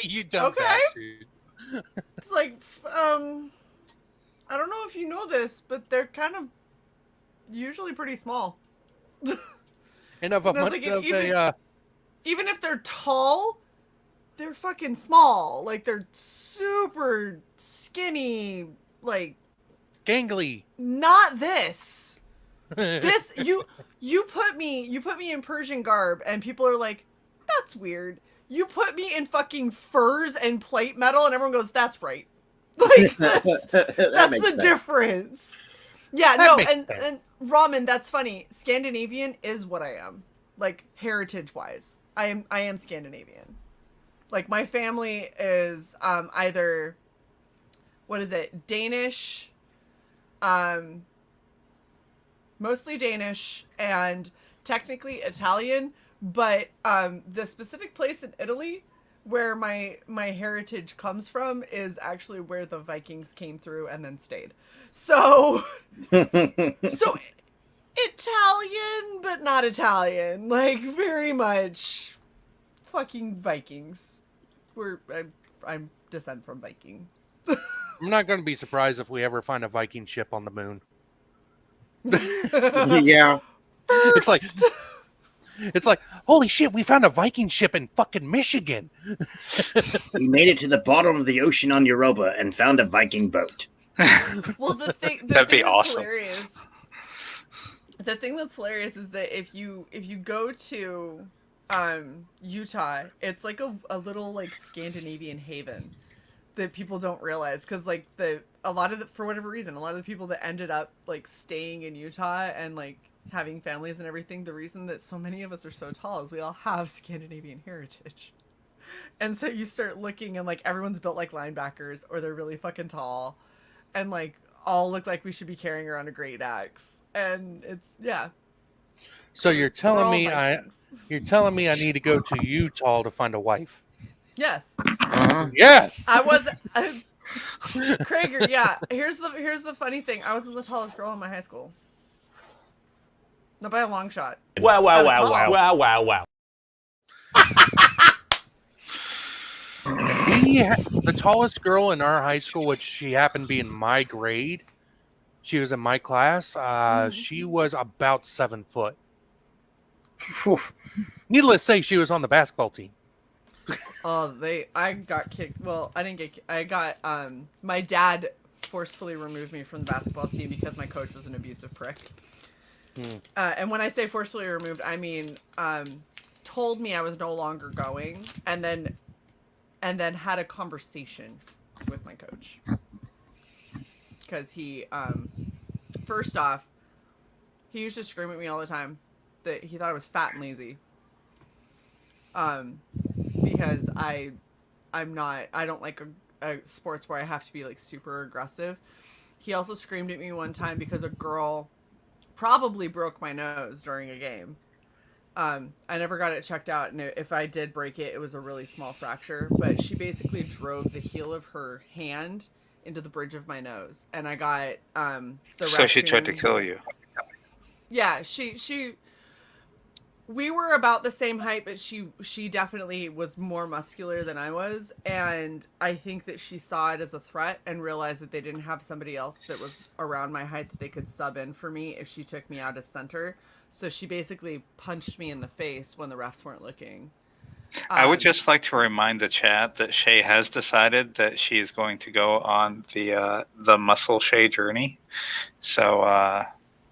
[SPEAKER 4] you dumb
[SPEAKER 3] okay."
[SPEAKER 4] bastard.
[SPEAKER 3] It's like, I don't know if you know this, but they're kind of usually pretty small.
[SPEAKER 4] And of a
[SPEAKER 3] That's like even if they're tall, they're fucking small. Like, they're super skinny, like
[SPEAKER 4] gangly.
[SPEAKER 3] Not this. This you put me in Persian garb and people are like, that's weird. You put me in fucking furs and plate metal and everyone goes, that's right. Like, that's the difference. Yeah, no, and Ramen, that's funny. Scandinavian is what I am. Like, heritage wise. I am Scandinavian. Like, my family is either, what is it, Danish, mostly Danish, and technically Italian, but the specific place in Italy where my heritage comes from is actually where the Vikings came through and then stayed. So Italian, but not Italian. Like, very much fucking Vikings. I'm descent from Viking.
[SPEAKER 4] I'm not going to be surprised if we ever find a Viking ship on the moon.
[SPEAKER 8] Yeah.
[SPEAKER 4] It's like, holy shit, we found a Viking ship in fucking Michigan.
[SPEAKER 9] We made it to the bottom of the ocean on Europa and found a Viking boat.
[SPEAKER 3] Well,
[SPEAKER 2] that'd be awesome.
[SPEAKER 3] Hilarious. The thing that's hilarious is that if you go to Utah, it's like a little like Scandinavian haven that people don't realize, because like for whatever reason, a lot of the people that ended up like staying in Utah and like having families and everything, the reason that so many of us are so tall is we all have Scandinavian heritage. And so you start looking and like everyone's built like linebackers, or they're really fucking tall and like all look like we should be carrying around a great axe. And it's, yeah.
[SPEAKER 4] So you're telling me I need to go to Utah to find a wife?
[SPEAKER 3] Yes.
[SPEAKER 4] Yes.
[SPEAKER 3] I was Krager, yeah. Here's the funny thing. I wasn't the tallest girl in my high school. Not by a long shot.
[SPEAKER 7] Wow.
[SPEAKER 4] The tallest girl in our high school, which she happened to be in my grade, she was in my class. She was about 7 foot.
[SPEAKER 8] Phew.
[SPEAKER 4] Needless to say, she was on the basketball team.
[SPEAKER 3] Oh, I got kicked. Well, I didn't get. I got. My dad forcefully removed me from the basketball team because my coach was an abusive prick. And when I say forcefully removed, I mean told me I was no longer going, and then had a conversation with my coach because he first off, he used to scream at me all the time that he thought I was fat and lazy. Because I don't like a sports where I have to be like super aggressive. He also screamed at me one time because a girl probably broke my nose during a game. I never got it checked out, and if I did break it, it was a really small fracture. But she basically drove the heel of her hand into the bridge of my nose, and I got the.
[SPEAKER 2] So she tried to kill you.
[SPEAKER 3] Yeah, she. We were about the same height, but she definitely was more muscular than I was, and I think that she saw it as a threat and realized that they didn't have somebody else that was around my height that they could sub in for me if she took me out as center. So she basically punched me in the face when the refs weren't looking.
[SPEAKER 2] I would just like to remind the chat that Shae has decided that she is going to go on the muscle Shae journey. So.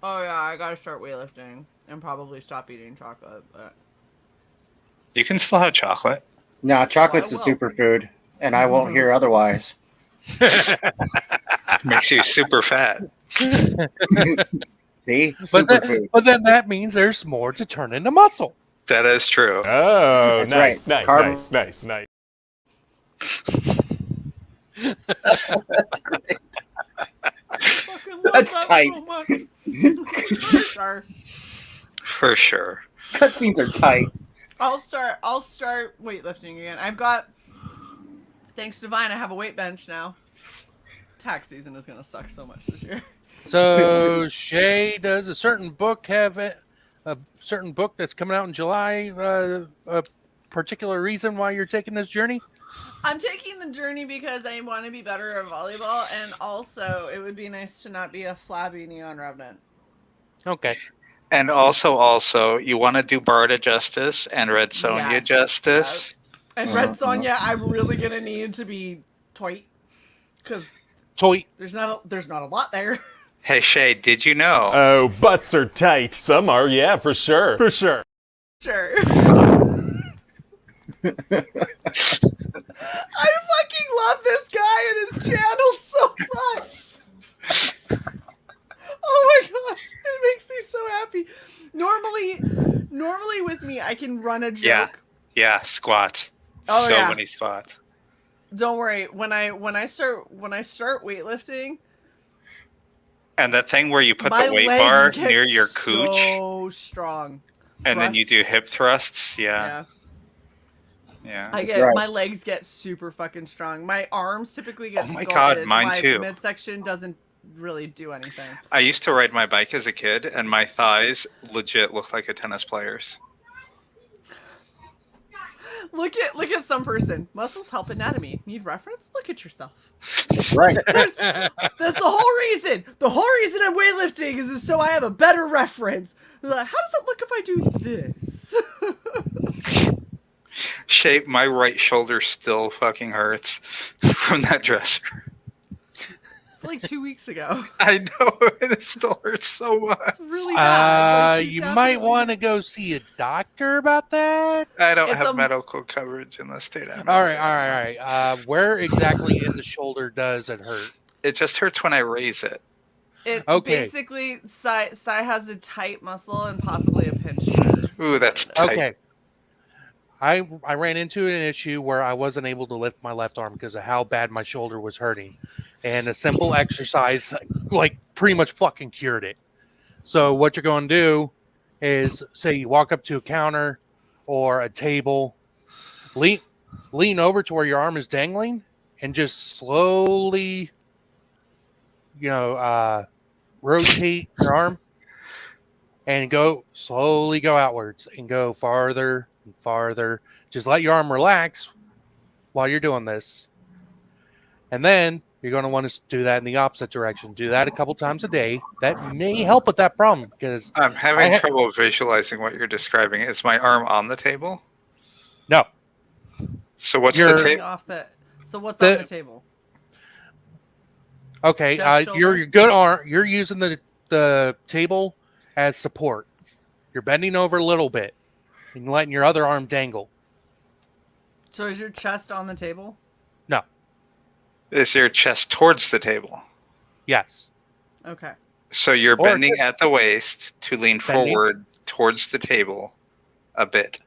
[SPEAKER 3] Oh yeah, I gotta start weightlifting and probably stop eating chocolate. But
[SPEAKER 2] You can still have chocolate.
[SPEAKER 8] No, chocolate's a
[SPEAKER 3] will.
[SPEAKER 8] superfood, and I won't hear otherwise.
[SPEAKER 2] Makes you super fat.
[SPEAKER 8] See?
[SPEAKER 4] But
[SPEAKER 8] Superfood.
[SPEAKER 4] then that means there's more to turn into muscle.
[SPEAKER 2] That is true.
[SPEAKER 7] Oh,
[SPEAKER 8] That's
[SPEAKER 7] nice,
[SPEAKER 8] right.
[SPEAKER 7] nice, nice, nice.
[SPEAKER 8] That's tight.
[SPEAKER 3] So much. For sure.
[SPEAKER 2] For sure.
[SPEAKER 8] Cutscenes are tight.
[SPEAKER 3] I'll start weightlifting again. I've got, thanks to Vine, I have a weight bench now. Tax season is gonna suck so much this year.
[SPEAKER 4] So, Shae, does a certain book have a certain book that's coming out in July? A particular reason why you're taking this journey?
[SPEAKER 3] I'm taking the journey because I want to be better at volleyball, and also it would be nice to not be a flabby neon revenant.
[SPEAKER 4] Okay.
[SPEAKER 2] And also, you want to do Barda justice and Red Sonja
[SPEAKER 3] Yes,
[SPEAKER 2] justice.
[SPEAKER 3] yeah. And Red Sonja, I'm really gonna need to be tight because there's not a lot there.
[SPEAKER 2] Hey, Shae, did you know?
[SPEAKER 7] Oh, butts are tight. Some are, yeah, for sure. For sure.
[SPEAKER 3] Sure. I fucking love this guy and his channel so much. Oh my gosh, it makes me so happy. Normally with me, I can run a joke.
[SPEAKER 2] Yeah, squats.
[SPEAKER 3] Oh,
[SPEAKER 2] so
[SPEAKER 3] yeah.
[SPEAKER 2] many squats.
[SPEAKER 3] Don't worry. When I start weightlifting,
[SPEAKER 2] and that thing where you put
[SPEAKER 3] my
[SPEAKER 2] the weight
[SPEAKER 3] legs
[SPEAKER 2] bar
[SPEAKER 3] get
[SPEAKER 2] near your cooch,
[SPEAKER 3] so strong.
[SPEAKER 2] and then you do hip thrusts. Yeah.
[SPEAKER 3] My legs get super fucking strong. My arms typically get.
[SPEAKER 2] Oh my
[SPEAKER 3] sculpted.
[SPEAKER 2] God, mine
[SPEAKER 3] my
[SPEAKER 2] too.
[SPEAKER 3] Midsection doesn't really do anything.
[SPEAKER 2] I used to ride my bike as a kid, and my thighs legit look like a tennis player's.
[SPEAKER 3] Look at some person. Muscles help anatomy. Need reference? Look at yourself.
[SPEAKER 8] That's right.
[SPEAKER 3] That's the whole reason. The whole reason I'm weightlifting is so I have a better reference. Like, how does it look if I do this?
[SPEAKER 2] Shape, my right shoulder still fucking hurts from that dresser.
[SPEAKER 3] It's like 2 weeks ago.
[SPEAKER 2] I know, and it still hurts so much.
[SPEAKER 3] It's really bad.
[SPEAKER 4] You might want to go see a doctor about that.
[SPEAKER 2] I don't have medical coverage in the state.
[SPEAKER 4] All right. Where exactly in the shoulder does it hurt?
[SPEAKER 2] It just hurts when I raise it.
[SPEAKER 3] Basically, Sai has a tight muscle and possibly a pinch nerve.
[SPEAKER 2] Ooh, that's tight.
[SPEAKER 4] Okay. I ran into an issue where I wasn't able to lift my left arm because of how bad my shoulder was hurting. And a simple exercise, like, pretty much fucking cured it. So what you're going to do is, say you walk up to a counter or a table, lean over to where your arm is dangling, and just slowly, rotate your arm and slowly go outwards and go farther and farther. Just let your arm relax while you're doing this. And then you're going to want to do that in the opposite direction. Do that a couple times a day. That may help with that problem because
[SPEAKER 2] I'm having trouble visualizing what you're describing. Is my arm on the table?
[SPEAKER 4] No.
[SPEAKER 2] So what's
[SPEAKER 4] You're-
[SPEAKER 2] the
[SPEAKER 3] Coming
[SPEAKER 2] table?
[SPEAKER 3] off the. So what's on the table?
[SPEAKER 4] Okay,
[SPEAKER 3] Chest, shoulder?
[SPEAKER 4] your good arm. You're using the table as support. You're bending over a little bit and letting your other arm dangle.
[SPEAKER 3] So is your chest on the table?
[SPEAKER 4] No.
[SPEAKER 2] Is your chest towards the table?
[SPEAKER 4] Yes.
[SPEAKER 3] Okay.
[SPEAKER 2] So you're
[SPEAKER 4] Or-
[SPEAKER 2] bending at the waist to lean
[SPEAKER 4] Bending.
[SPEAKER 2] forward towards the table a bit.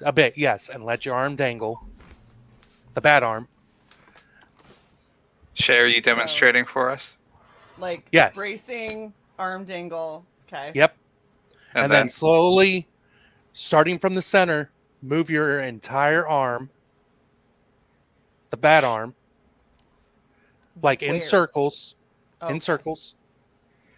[SPEAKER 4] A bit, yes, and let your arm dangle. The bad arm.
[SPEAKER 2] Shae, are you demonstrating for us?
[SPEAKER 3] Like
[SPEAKER 4] Yes.
[SPEAKER 3] bracing, arm dangle. Okay.
[SPEAKER 4] Yep.
[SPEAKER 2] And,
[SPEAKER 4] And then slowly, starting from the center, move your entire arm, the bad arm, like in
[SPEAKER 3] Where?
[SPEAKER 4] circles.
[SPEAKER 3] Okay.
[SPEAKER 4] In circles.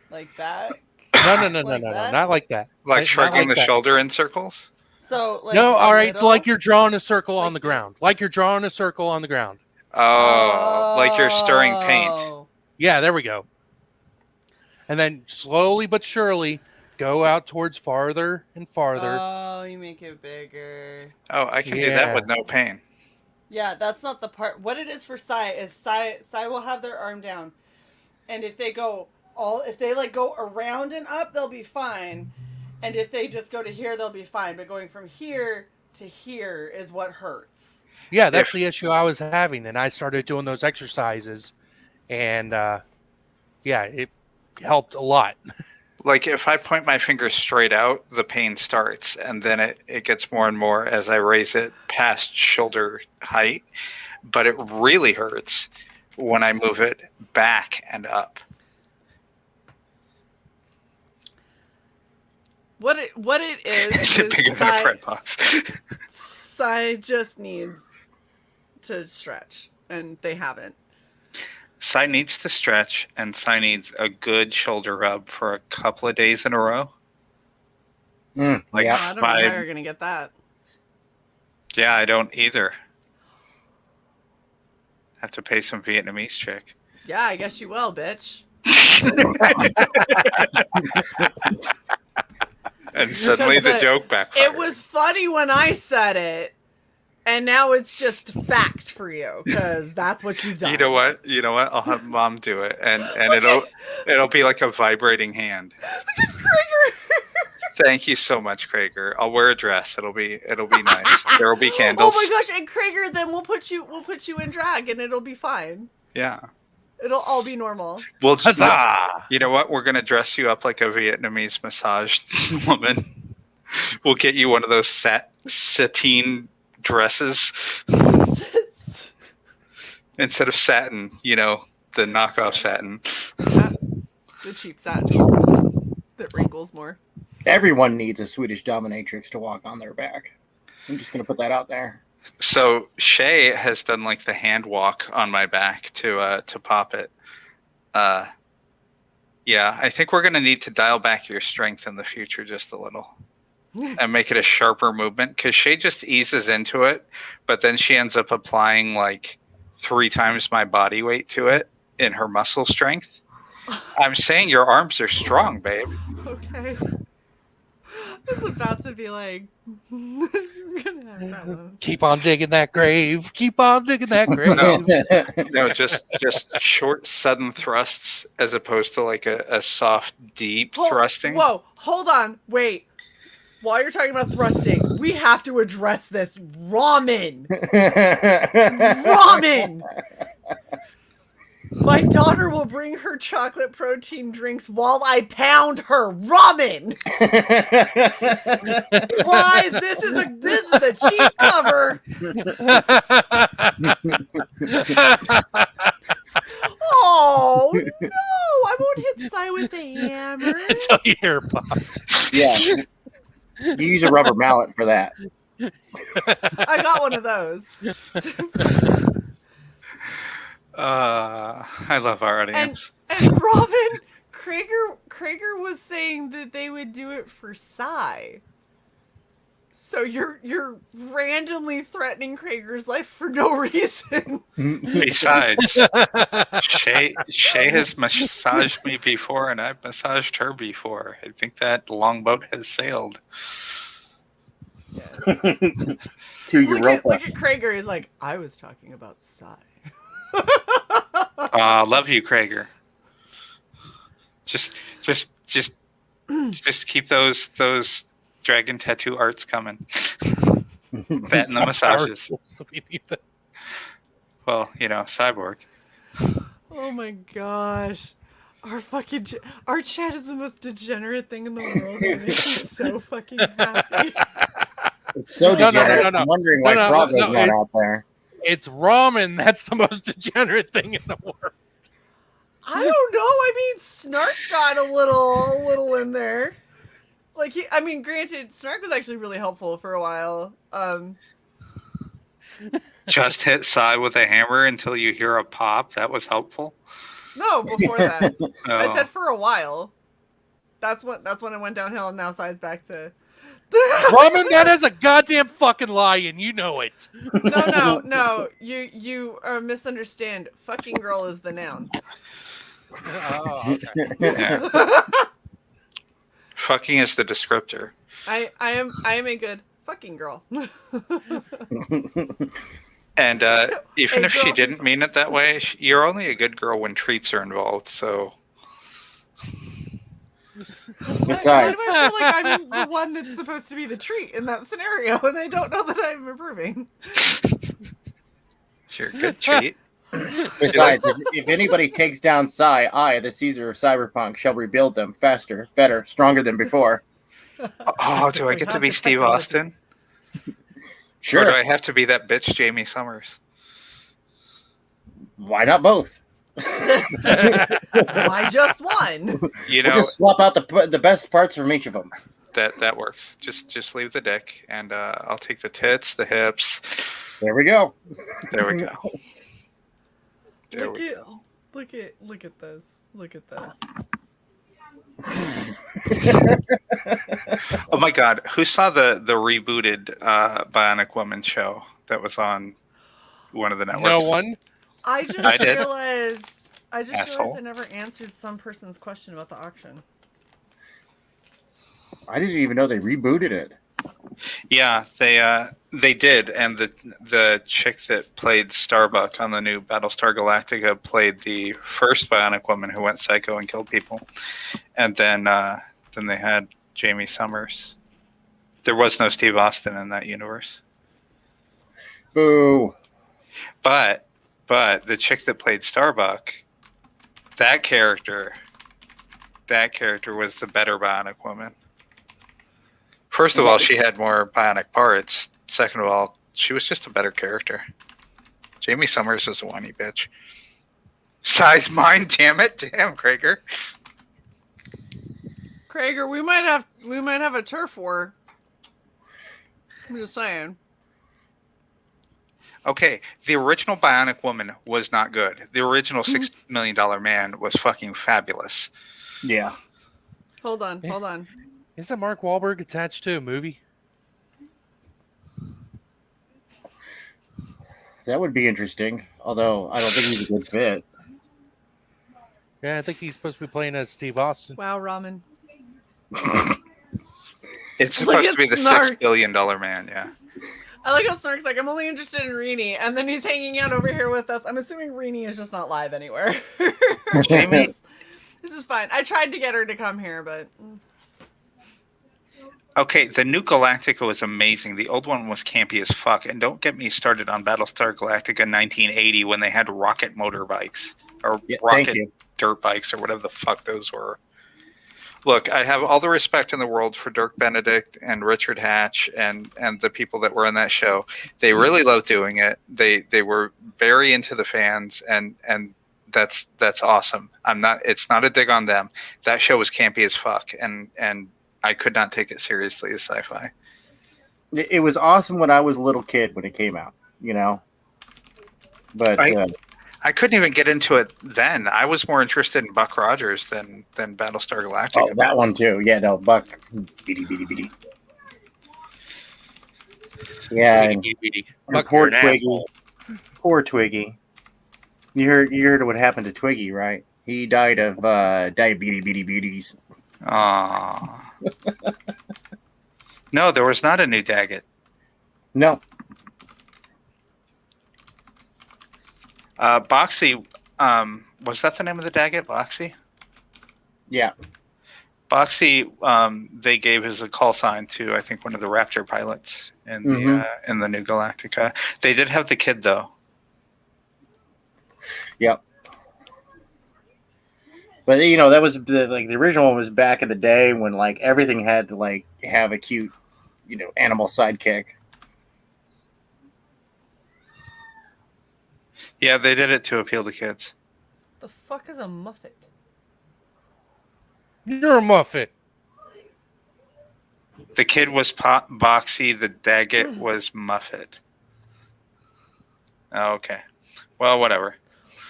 [SPEAKER 3] Like that.
[SPEAKER 4] No,
[SPEAKER 3] Like
[SPEAKER 4] no,
[SPEAKER 3] that?
[SPEAKER 4] not like that.
[SPEAKER 2] like
[SPEAKER 4] Not
[SPEAKER 2] shrugging
[SPEAKER 4] like
[SPEAKER 2] the
[SPEAKER 4] that.
[SPEAKER 2] shoulder in circles?
[SPEAKER 3] So like
[SPEAKER 4] No,
[SPEAKER 3] a
[SPEAKER 4] all right, it's
[SPEAKER 3] little?
[SPEAKER 4] like you're drawing a circle
[SPEAKER 3] Like
[SPEAKER 4] on the
[SPEAKER 3] this?
[SPEAKER 4] ground. Like you're drawing a circle on the ground.
[SPEAKER 2] Oh, like you're stirring paint.
[SPEAKER 3] Oh.
[SPEAKER 4] Yeah, there we go. And then slowly but surely go out towards farther and farther.
[SPEAKER 3] Oh, you make it bigger.
[SPEAKER 2] Oh, I can do that
[SPEAKER 4] Yeah.
[SPEAKER 2] with no pain.
[SPEAKER 3] Yeah, that's not the part. What it is for Cye is Cye will have their arm down, and if they go like go around and up, they'll be fine, and if they just go to here, they'll be fine. But going from here to here is what hurts.
[SPEAKER 4] Yeah, that's the issue I was having, and I started doing those exercises, and yeah, it helped a lot.
[SPEAKER 2] Like if I point my finger straight out, the pain starts, and then it gets more and more as I raise it past shoulder height. But it really hurts when I move it back and up.
[SPEAKER 3] What it is
[SPEAKER 2] Is it bigger than a bread box?
[SPEAKER 3] Cye just needs to stretch, and they haven't.
[SPEAKER 2] Cye needs to stretch, and Cye needs a good shoulder rub for a couple of days in a row. Like
[SPEAKER 8] yeah.
[SPEAKER 3] I don't know how you're gonna get that.
[SPEAKER 2] Yeah, I don't either. Have to pay some Vietnamese chick.
[SPEAKER 3] Yeah, I guess you will, bitch.
[SPEAKER 2] And suddenly the joke backfired.
[SPEAKER 3] It was funny when I said it, and now it's just fact for you because that's what you've done.
[SPEAKER 2] You know what? I'll have Mom do it, and it'll be like a vibrating hand.
[SPEAKER 3] Krieger.
[SPEAKER 2] Thank you so much, Krager. I'll wear a dress. It'll be nice. There will be candles.
[SPEAKER 3] Oh my gosh! And Krieger, then we'll put you in drag, and it'll be fine.
[SPEAKER 2] Yeah.
[SPEAKER 3] It'll all be normal.
[SPEAKER 2] We'll
[SPEAKER 4] Huzzah!
[SPEAKER 2] You know what? We're gonna dress you up like a Vietnamese massage woman. We'll get you one of those sateen dresses instead of satin. The knockoff satin.
[SPEAKER 3] The cheap satin that wrinkles more.
[SPEAKER 8] Everyone needs a Swedish dominatrix to walk on their back. I'm just gonna put that out there.
[SPEAKER 2] So Shae has done like the hand walk on my back to pop it. Yeah, I think we're gonna need to dial back your strength in the future just a little and make it a sharper movement because Shae just eases into it, but then she ends up applying like 3 times my body weight to it in her muscle strength. I'm saying your arms are strong, babe.
[SPEAKER 3] Okay. I was about to be like, you're gonna have problems.
[SPEAKER 4] Keep on digging that grave. Keep on digging that grave.
[SPEAKER 2] No, just short, sudden thrusts as opposed to like a soft, deep thrusting.
[SPEAKER 3] Whoa, hold on, wait. While you're talking about thrusting, we have to address this ramen. Ramen. My daughter will bring her chocolate protein drinks while I pound her ramen. Guys, this is a cheap cover. Oh no! I won't hit Cye with the hammer.
[SPEAKER 4] Until you hear it pop.
[SPEAKER 8] Yeah. You use a rubber mallet for that.
[SPEAKER 3] I got one of those.
[SPEAKER 2] I love our audience.
[SPEAKER 3] And Robin, Krager was saying that they would do it for Cye. So you're randomly threatening Krager's life for no reason.
[SPEAKER 2] Besides, Shae has massaged me before, and I've massaged her before. I think that longboat has sailed.
[SPEAKER 8] To
[SPEAKER 3] Look
[SPEAKER 8] Europa.
[SPEAKER 3] at Krager. He's like, I was talking about Psy.
[SPEAKER 2] Love you, Krager. Just keep those dragon tattoo arts coming. That and the massages. Well, Cyborg.
[SPEAKER 3] Oh my gosh. Our chat is the most degenerate thing in the world. It makes me so fucking happy.
[SPEAKER 8] It's so degenerate.
[SPEAKER 4] No.
[SPEAKER 8] I'm wondering why Frog is not out there.
[SPEAKER 4] It's ramen. That's the most degenerate thing in the world.
[SPEAKER 3] I don't know. I mean, Snark got a little in there. Like granted, Snark was actually really helpful for a while.
[SPEAKER 2] Just hit Psy with a hammer until you hear a pop. That was helpful.
[SPEAKER 3] No, before that.
[SPEAKER 2] Oh.
[SPEAKER 3] I said for a while. That's when it went downhill, and now Psy's back to.
[SPEAKER 4] Ramen, that is a goddamn fucking lie, and you know it.
[SPEAKER 3] No. You misunderstand. Fucking girl is the noun.
[SPEAKER 4] Oh, okay.
[SPEAKER 2] Yeah. Fucking is the descriptor.
[SPEAKER 3] I am a good fucking girl.
[SPEAKER 2] And even if she
[SPEAKER 3] girl.
[SPEAKER 2] didn't mean it that way, you're only a good girl when treats are involved. So.
[SPEAKER 8] Besides,
[SPEAKER 3] Why do I feel like I'm the one that's supposed to be the treat in that scenario, and I don't know that I'm improving?
[SPEAKER 2] You're a good treat.
[SPEAKER 8] Besides, if anybody takes down Psy, I, the Caesar of Cyberpunk, shall rebuild them faster, better, stronger than before.
[SPEAKER 2] Oh, do I get to be Steve Austin?
[SPEAKER 8] Sure.
[SPEAKER 2] Or do I have to be that bitch Jamie Summers?
[SPEAKER 8] Why not both?
[SPEAKER 3] Why just one?
[SPEAKER 2] You
[SPEAKER 8] We'll
[SPEAKER 2] know,
[SPEAKER 8] just swap out the best parts from each of them.
[SPEAKER 2] that works. Just leave the dick, and I'll take the tits, the hips.
[SPEAKER 8] There we go.
[SPEAKER 2] There we go. There
[SPEAKER 3] Look
[SPEAKER 2] we
[SPEAKER 3] at
[SPEAKER 2] go.
[SPEAKER 3] look at this. Look at this.
[SPEAKER 2] Oh my God! Who saw the rebooted Bionic Woman show that was on one of the networks?
[SPEAKER 4] No one.
[SPEAKER 3] I just
[SPEAKER 2] I did.
[SPEAKER 3] realized I
[SPEAKER 2] Asshole.
[SPEAKER 3] never answered some person's question about the auction.
[SPEAKER 8] I didn't even know they rebooted it.
[SPEAKER 2] Yeah, they did, and the chick that played Starbuck on the new Battlestar Galactica played the first Bionic Woman who went psycho and killed people, and then they had Jamie Summers. There was no Steve Austin in that universe.
[SPEAKER 8] Boo.
[SPEAKER 2] But the chick that played Starbuck, that character was the better Bionic Woman. First of all, she had more bionic parts. Second of all, she was just a better character. Jamie Summers was a whiny bitch. Size mine, damn it. Damn, Krager.
[SPEAKER 3] Krager, we might have a turf war. I'm just saying.
[SPEAKER 2] Okay, the original Bionic Woman was not good. The original $6 million man was fucking fabulous.
[SPEAKER 8] Yeah.
[SPEAKER 3] Hold on.
[SPEAKER 4] Isn't Mark Wahlberg attached to a movie?
[SPEAKER 8] That would be interesting. Although I don't think he's a good fit.
[SPEAKER 4] Yeah, I think he's supposed to be playing as Steve Austin.
[SPEAKER 3] Wow, ramen.
[SPEAKER 2] It's supposed to be the
[SPEAKER 3] Snark.
[SPEAKER 2] $6 billion man, yeah.
[SPEAKER 3] I like how Snark's like, I'm only interested in Rini, and then he's hanging out over here with us. I'm assuming Rini is just not live anywhere.
[SPEAKER 2] Jamie.
[SPEAKER 3] This is fine. I tried to get her to come here, but...
[SPEAKER 2] Okay, the new Galactica was amazing. The old one was campy as fuck. And don't get me started on Battlestar Galactica 1980 when they had rocket motorbikes or rocket dirt bikes or whatever the fuck those were. Look, I have all the respect in the world for Dirk Benedict and Richard Hatch and the people that were on that show. They really loved doing it. They were very into the fans and that's awesome. It's not a dig on them. That show was campy as fuck and I could not take it seriously as sci-fi.
[SPEAKER 8] It was awesome when I was a little kid when it came out, you know. But
[SPEAKER 2] I couldn't even get into it then. I was more interested in Buck Rogers than Battlestar Galactica.
[SPEAKER 8] Oh, that one too. Yeah, no, Buck. Beady. Yeah, and
[SPEAKER 4] Buck,
[SPEAKER 8] poor
[SPEAKER 4] you're an
[SPEAKER 8] Twiggy.
[SPEAKER 4] asshole.
[SPEAKER 8] Poor Twiggy. You heard what happened to Twiggy, right? He died of diabetes.
[SPEAKER 2] Aw. No, there was not a new Daggett.
[SPEAKER 8] No.
[SPEAKER 2] Boxy, was that the name of the Daggett? Boxy?
[SPEAKER 8] Yeah.
[SPEAKER 2] Boxy, they gave as a call sign to, I think, one of the Raptor pilots in the New Galactica. They did have the kid, though.
[SPEAKER 8] Yep. But that was the original one was back in the day when like everything had to like have a cute, animal sidekick.
[SPEAKER 2] Yeah, they did it to appeal to kids.
[SPEAKER 3] The fuck is a Muffet?
[SPEAKER 4] You're a Muffet.
[SPEAKER 2] The kid was Boxy. The Daggett was Muffet. Oh, okay. Well, whatever.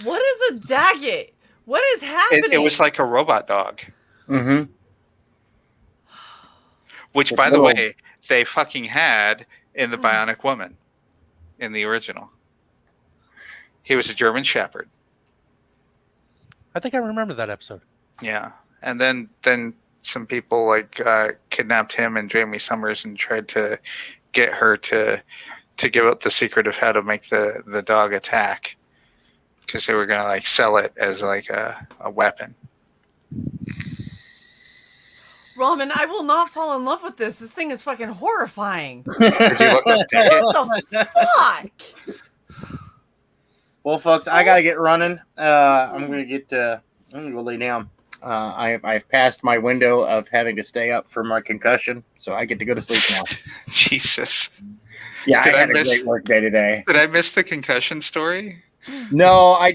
[SPEAKER 3] What is a Daggett? What is happening?
[SPEAKER 2] It was like a robot dog.
[SPEAKER 8] Mm-hmm.
[SPEAKER 2] Which, by the way, they fucking had in the Bionic Woman in the original. He was a German Shepherd.
[SPEAKER 4] I think I remember that episode.
[SPEAKER 2] Yeah. And then some people like kidnapped him and Jamie Summers and tried to get her to give out the secret of how to make the dog attack, because they were gonna like sell it as like a weapon.
[SPEAKER 3] Ramen, I will not fall in love with this. This thing is fucking horrifying.
[SPEAKER 2] Did you look up Daggett?
[SPEAKER 3] What the fuck?
[SPEAKER 8] Well, folks, I gotta get running. I'm gonna go lay down. I've passed my window of having to stay up for my concussion, so I get to go to sleep now.
[SPEAKER 2] Jesus.
[SPEAKER 8] Yeah, I had a great work day today.
[SPEAKER 2] Did I miss the concussion story?
[SPEAKER 8] No, I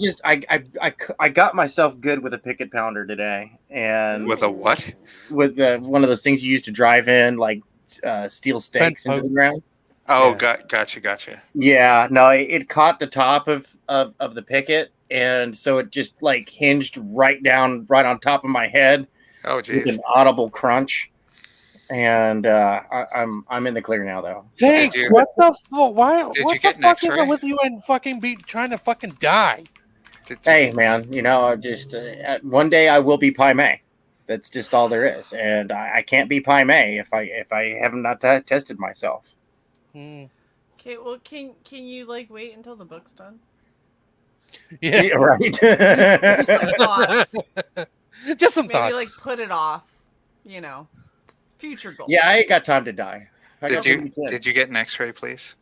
[SPEAKER 8] got myself good with a picket pounder today, and
[SPEAKER 2] With a what?
[SPEAKER 8] With one of those things you use to drive in, like steel stakes into the ground.
[SPEAKER 2] Oh, yeah. Gotcha.
[SPEAKER 8] Yeah, no, it caught the top of the picket, and so it just like hinged right on top of my head.
[SPEAKER 2] Oh, geez.
[SPEAKER 8] With an audible crunch. And I'm in the clear now, though.
[SPEAKER 4] Jake, what the fuck? Why? What the fuck is
[SPEAKER 2] X-ray?
[SPEAKER 4] it with you and fucking trying to fucking die?
[SPEAKER 8] Hey, man, just one day I will be Pai Mei. That's just all there is, and I can't be Pai Mei if I have not tested myself.
[SPEAKER 3] Okay, well, can you like wait until the book's done?
[SPEAKER 8] Yeah, right.
[SPEAKER 3] Just like thoughts.
[SPEAKER 4] Just some
[SPEAKER 3] Maybe
[SPEAKER 4] thoughts.
[SPEAKER 3] like put it off. Future goals.
[SPEAKER 8] Yeah, I ain't got time to die.
[SPEAKER 2] Did you get an X-ray, please?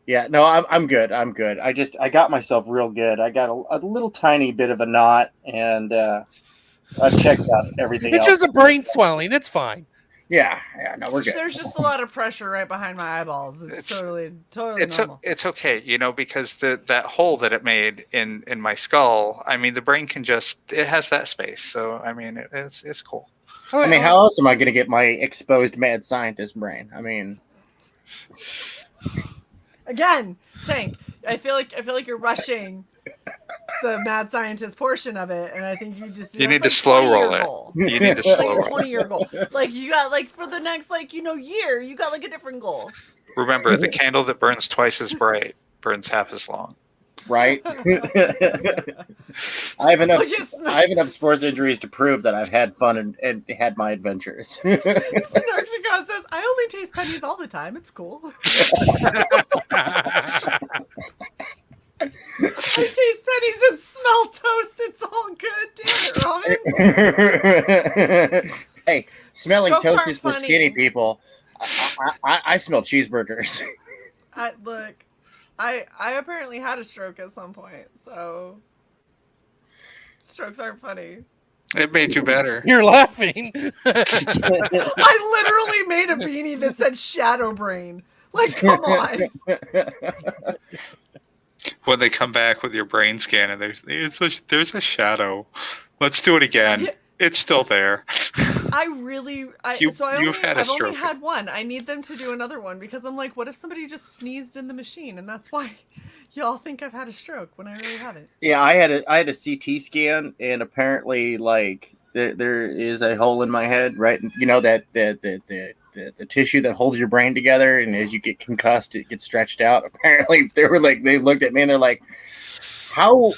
[SPEAKER 8] Yeah, no, I'm good. I'm good. I got myself real good. I got a little tiny bit of a knot, and I've checked out everything.
[SPEAKER 4] It's just a brain swelling. It's fine.
[SPEAKER 8] Yeah, no, we're good.
[SPEAKER 3] There's just a lot of pressure right behind my eyeballs. It's totally normal.
[SPEAKER 2] It's okay, because that hole that it made in my skull. I mean, the brain it has that space. So I mean, it's cool.
[SPEAKER 8] I mean, how else am I going to get my exposed mad scientist brain? I mean,
[SPEAKER 3] again, Tank. I feel like you're rushing the mad scientist portion of it, and I think
[SPEAKER 2] you need to slow roll it. You need to slow roll.
[SPEAKER 3] 20-year goal. Like you got for the next year, you got a different goal.
[SPEAKER 2] Remember, the candle that burns twice as bright burns half as long.
[SPEAKER 8] Right? I have enough sports injuries to prove that I've had fun and had my adventures.
[SPEAKER 3] Snarkticon says, "I only taste pennies all the time. It's cool." I taste pennies and smell toast. It's all good. Damn it, Robin.
[SPEAKER 8] Hey, smelling
[SPEAKER 3] Strokes
[SPEAKER 8] toast
[SPEAKER 3] aren't
[SPEAKER 8] is for
[SPEAKER 3] funny.
[SPEAKER 8] skinny people. I smell cheeseburgers.
[SPEAKER 3] Look, I apparently had a stroke at some point, so strokes aren't funny.
[SPEAKER 2] It made you better.
[SPEAKER 4] You're laughing.
[SPEAKER 3] I literally made a beanie that said Shadow Brain. Like, come on.
[SPEAKER 2] When they come back with your brain scan and there's a shadow. Let's do it again.
[SPEAKER 3] Yeah.
[SPEAKER 2] It's still there.
[SPEAKER 3] I've only
[SPEAKER 2] stroke.
[SPEAKER 3] had one. I need them to do another one because I'm like, what if somebody just sneezed in the machine and that's why y'all think I've had a stroke when I really haven't?
[SPEAKER 8] Yeah, I had a CT scan and apparently like there is a hole in my head, right? You know that the the tissue that holds your brain together, and as you get concussed, it gets stretched out. Apparently, they looked at me and they're like, "How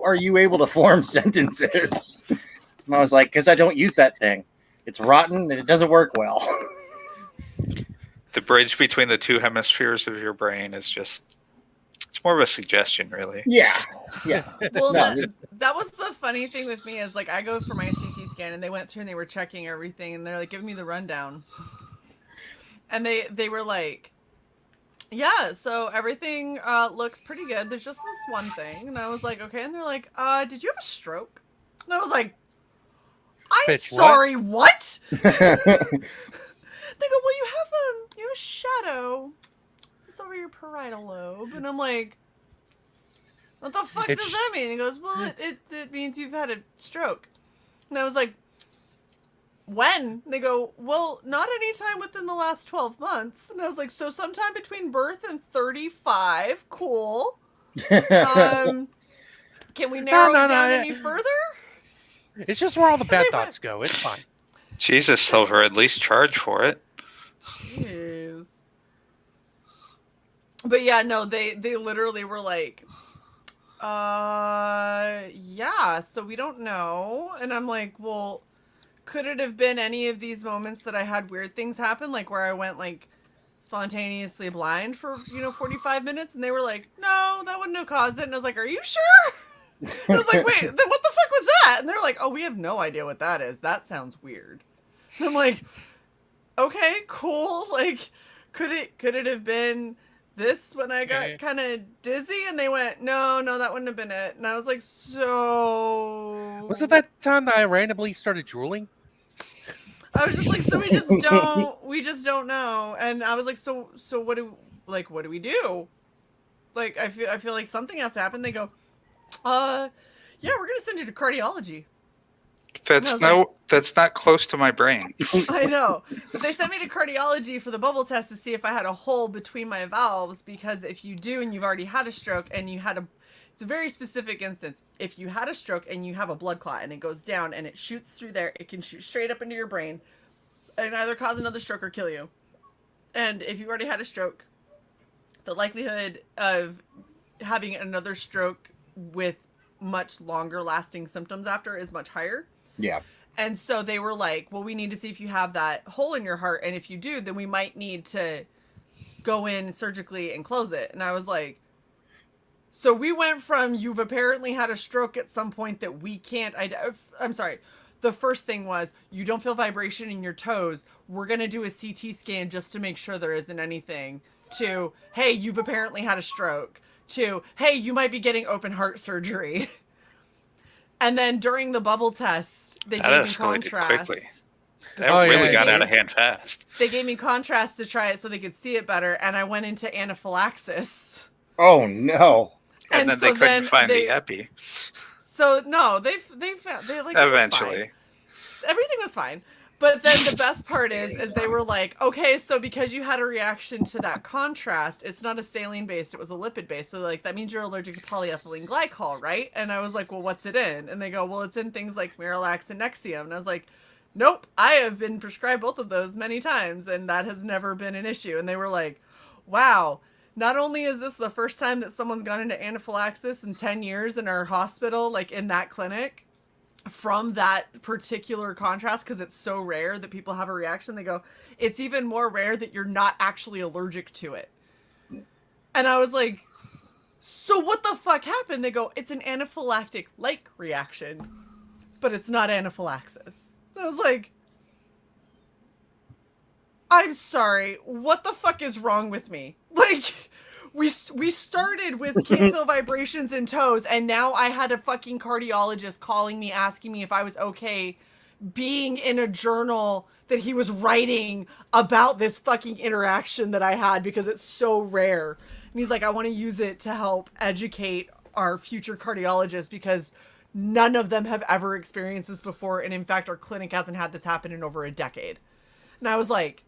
[SPEAKER 8] are you able to form sentences?" And I was like, "Because I don't use that thing. It's rotten and it doesn't work well."
[SPEAKER 2] The bridge between the two hemispheres of your brain is it's more of a suggestion, really.
[SPEAKER 8] Yeah.
[SPEAKER 3] Well,
[SPEAKER 8] No.
[SPEAKER 3] that was the funny thing with me is like I go for my CT scan and they went through and they were checking everything and they're like giving me the rundown. And they were like, yeah, so everything looks pretty good. There's just this one thing. And I was like, okay. And they're like, did you have a stroke? And I was like, I'm
[SPEAKER 4] Bitch, what?
[SPEAKER 3] sorry, what? They go, well, you have a shadow. It's over your parietal lobe. And I'm like, what the fuck does that mean? He goes, well, it means you've had a stroke. And I was like, when? And they go, well, not any time within the last 12 months. And I was like, so sometime between birth and 35. Cool. Can we narrow it down any further?
[SPEAKER 4] It's just where all the bad thoughts go. It's fine.
[SPEAKER 2] Jesus, Silver, at least charge for it.
[SPEAKER 3] Jeez. But yeah, no, they literally were like, yeah, so we don't know. And I'm like, well, could it have been any of these moments that I had weird things happen, like where I went like spontaneously blind for 45 minutes? And they were like, no, that wouldn't have caused it. And I was like, are you sure? And I was like, wait, then what the fuck was that? And they're like, oh, we have no idea what that is. That sounds weird. And I'm like, okay, cool. Like, could it have been this when I got kind of dizzy? And they went, no, that wouldn't have been it. And I was like, so
[SPEAKER 4] Was it that time that I randomly started drooling?
[SPEAKER 3] I was just like, so we just don't know. And I was like, so what do we do? Like, I feel like something has to happen. They go, yeah, we're gonna send you to cardiology.
[SPEAKER 2] That's not close to my brain.
[SPEAKER 3] I know, but they sent me to cardiology for the bubble test to see if I had a hole between my valves, because if you do and you've already had a stroke and it's a very specific instance. If you had a stroke and you have a blood clot and it goes down and it shoots through there, it can shoot straight up into your brain and either cause another stroke or kill you. And if you already had a stroke, the likelihood of having another stroke with much longer lasting symptoms after is much higher.
[SPEAKER 8] Yeah.
[SPEAKER 3] And so they were like, well, we need to see if you have that hole in your heart. And if you do, then we might need to go in surgically and close it. And I was like, so we went from you've apparently had a stroke at some point that we can't. I'm sorry. The first thing was you don't feel vibration in your toes. We're going to do a CT scan just to make sure there isn't anything. To, hey, you've apparently had a stroke. To, hey, you might be getting open heart surgery. And then during the bubble test, they gave me contrast.
[SPEAKER 2] Quickly. That really got out of hand fast.
[SPEAKER 3] They gave me contrast to try it so they could see it better, and I went into anaphylaxis.
[SPEAKER 8] Oh no!
[SPEAKER 2] And then they couldn't find the epi.
[SPEAKER 3] So no, they like
[SPEAKER 2] eventually.
[SPEAKER 3] Everything was fine. But then the best part is they were like, okay, so because you had a reaction to that contrast, it's not a saline based, it was a lipid based. So like, that means you're allergic to polyethylene glycol, right? And I was like, well, what's it in? And they go, well, it's in things like Miralax and Nexium. And I was like, nope, I have been prescribed both of those many times and that has never been an issue. And they were like, wow, not only is this the first time that someone's gone into anaphylaxis in 10 years in our hospital, like in that clinic, from that particular contrast, because it's so rare that people have a reaction, they go, it's even more rare that you're not actually allergic to it. And I was like, so what the fuck happened? They go, it's an anaphylactic-like reaction, but it's not anaphylaxis. And I was like, I'm sorry, what the fuck is wrong with me? Like, we started with can't feel vibrations in toes, and now I had a fucking cardiologist calling me, asking me if I was okay being in a journal that he was writing about this fucking interaction that I had because it's so rare. And he's like, I want to use it to help educate our future cardiologists because none of them have ever experienced this before. And in fact, our clinic hasn't had this happen in over a decade. And I was like,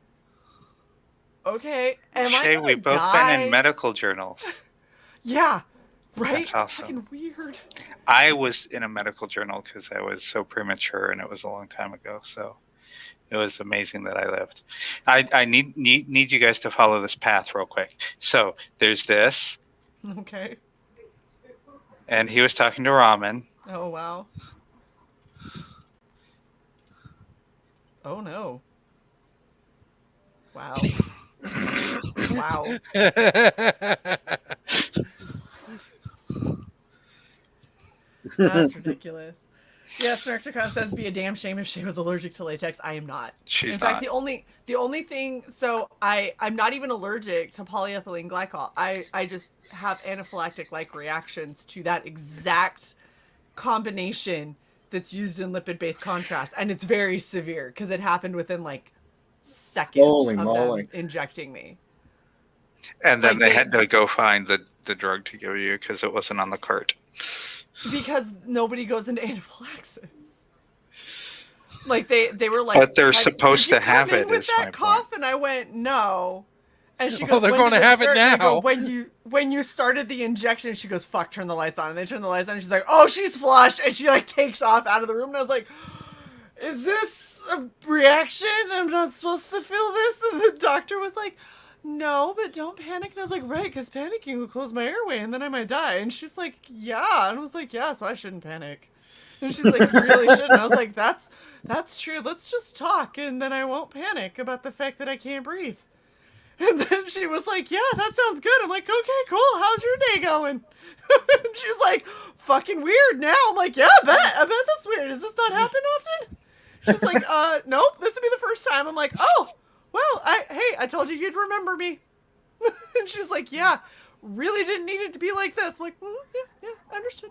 [SPEAKER 3] okay,
[SPEAKER 2] Shae, we've both been in medical journals.
[SPEAKER 3] Yeah, right?
[SPEAKER 2] That's awesome.
[SPEAKER 3] Fucking weird.
[SPEAKER 2] I was in a medical journal because I was so premature and it was a long time ago. So It was amazing that I lived. I need you guys to follow this path real quick. So there's this,
[SPEAKER 3] Okay.
[SPEAKER 2] and he was talking to Ramen.
[SPEAKER 3] Oh, wow. Oh, no. Wow. Wow. That's ridiculous. Yeah, Snarkticon says, be a damn shame if she was allergic to latex. I am not.
[SPEAKER 2] She's
[SPEAKER 3] In fact,
[SPEAKER 2] not.
[SPEAKER 3] the only thing, so I'm not even allergic to polyethylene glycol. I just have anaphylactic-like reactions to that exact combination that's used in lipid-based contrast. And it's very severe because it happened within like seconds
[SPEAKER 8] Holy
[SPEAKER 3] of
[SPEAKER 8] moly.
[SPEAKER 3] them injecting me.
[SPEAKER 2] And then
[SPEAKER 3] Like,
[SPEAKER 2] they had to go find the drug to give you because it wasn't on the cart.
[SPEAKER 3] Because nobody goes into anaphylaxis. Like they were like,
[SPEAKER 2] But they're
[SPEAKER 3] "Did
[SPEAKER 2] supposed
[SPEAKER 3] you
[SPEAKER 2] to have
[SPEAKER 3] come in
[SPEAKER 2] it,
[SPEAKER 3] with
[SPEAKER 2] is
[SPEAKER 3] that
[SPEAKER 2] my
[SPEAKER 3] cough?" And I went, "No." And she
[SPEAKER 4] Well,
[SPEAKER 3] goes,
[SPEAKER 4] they're
[SPEAKER 3] "When
[SPEAKER 4] gonna
[SPEAKER 3] did it
[SPEAKER 4] have it
[SPEAKER 3] start?" And I go,
[SPEAKER 4] now.
[SPEAKER 3] when you started the injection, she goes, "Fuck, turn the lights on." And they turn the lights on and she's like, "Oh, she's flushed." And she like takes off out of the room and I was like, "Is this a reaction? I'm not supposed to feel this." And the doctor was like, "No, but don't panic." And I was like, "Right, because panicking will close my airway and then I might die." And she's like, "Yeah." And I was like, "Yeah, so I shouldn't panic." And she's like, "You really shouldn't." I was like, that's true. Let's just talk and then I won't panic about the fact that I can't breathe." And then she was like, "Yeah, that sounds good." I'm like, "Okay, cool. How's your day going?" And she's like, "Fucking weird now." I'm like, "Yeah, I bet that's weird. Does this not happen often?" She's like, "Nope, this will be the first time." I'm like, "Oh, well, hey, I told you you'd remember me." And she's like, "Yeah, really didn't need it to be like this." I'm like, yeah, understood."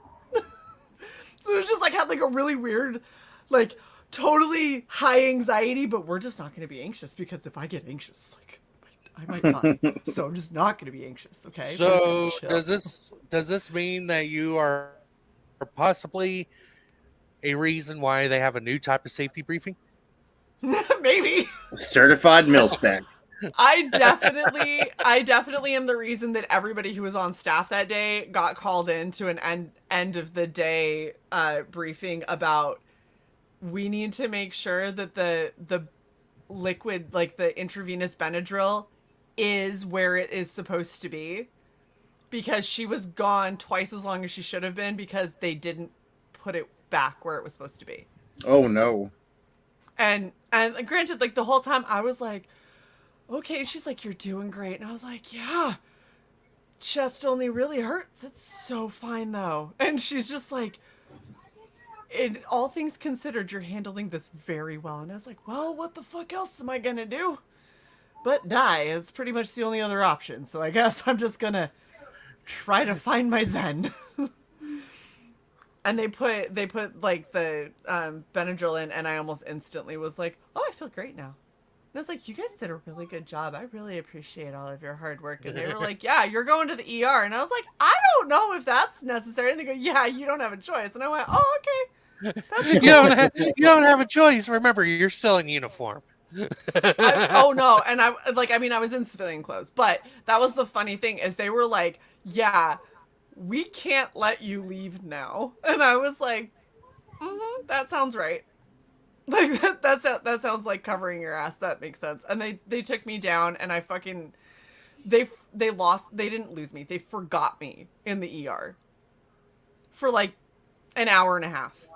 [SPEAKER 3] So it just like had like a really weird, like totally high anxiety, but we're just not going to be anxious because if I get anxious, like I might die. So I'm just not going to be anxious. Okay.
[SPEAKER 4] So does this mean that you are possibly a reason why they have a new type of safety briefing?
[SPEAKER 3] Maybe.
[SPEAKER 9] Certified mil-spec.
[SPEAKER 3] I definitely am the reason that everybody who was on staff that day got called in to an end of the day briefing about we need to make sure that the liquid, like the intravenous Benadryl, is where it is supposed to be, because she was gone twice as long as she should have been because they didn't put it back where it was supposed to be.
[SPEAKER 8] Oh no.
[SPEAKER 3] And granted, like the whole time I was like, "Okay." She's like, "You're doing great." And I was like, "Yeah, chest only really hurts. It's so fine though." And she's just like, "In all things considered, you're handling this very well." And I was like, "Well, what the fuck else am I gonna do but die? It's pretty much the only other option. So I guess I'm just gonna try to find my zen." And they put like the Benadryl in, and I almost instantly was like, "Oh, I feel great now." And I was like, "You guys did a really good job. I really appreciate all of your hard work." And they were like, "Yeah, you're going to the ER." And I was like, "I don't know if that's necessary." And they go, "Yeah, you don't have a choice." And I went, "Oh, okay. That's cool."
[SPEAKER 4] You don't have a choice. Remember, you're still in uniform.
[SPEAKER 3] Oh no, and I was in civilian clothes, but that was the funny thing is they were like, "Yeah, we can't let you leave now." And I was like, "That sounds right." Like that sounds like covering your ass. That makes sense. And they took me down, and I fucking they didn't lose me. They forgot me in the ER for like an hour and a half.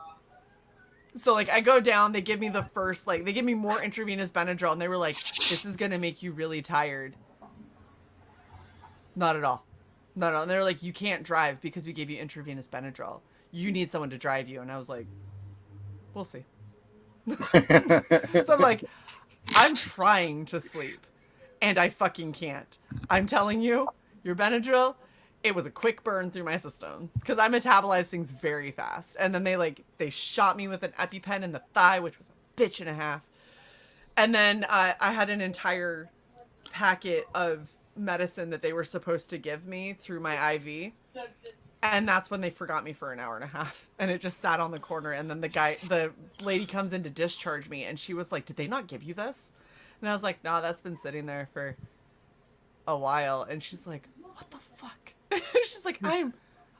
[SPEAKER 3] So like I go down, they give me the first, like they give me more intravenous Benadryl, and they were like, "This is gonna make you really tired." Not at all. Not at all. And they're like, "You can't drive because we gave you intravenous Benadryl. You need someone to drive you." And I was like, "We'll see." So I'm like, I'm trying to sleep and I fucking can't. I'm telling you, your Benadryl, it was a quick burn through my system because I metabolize things very fast. And then they shot me with an EpiPen in the thigh, which was a bitch and a half. And then I had an entire packet of medicine that they were supposed to give me through my IV. And that's when they forgot me for an hour and a half. And it just sat on the corner. And then the lady comes in to discharge me. And she was like, "Did they not give you this?" And I was like, "No, that's been sitting there for a while." And she's like, "What the fuck?" She's like, I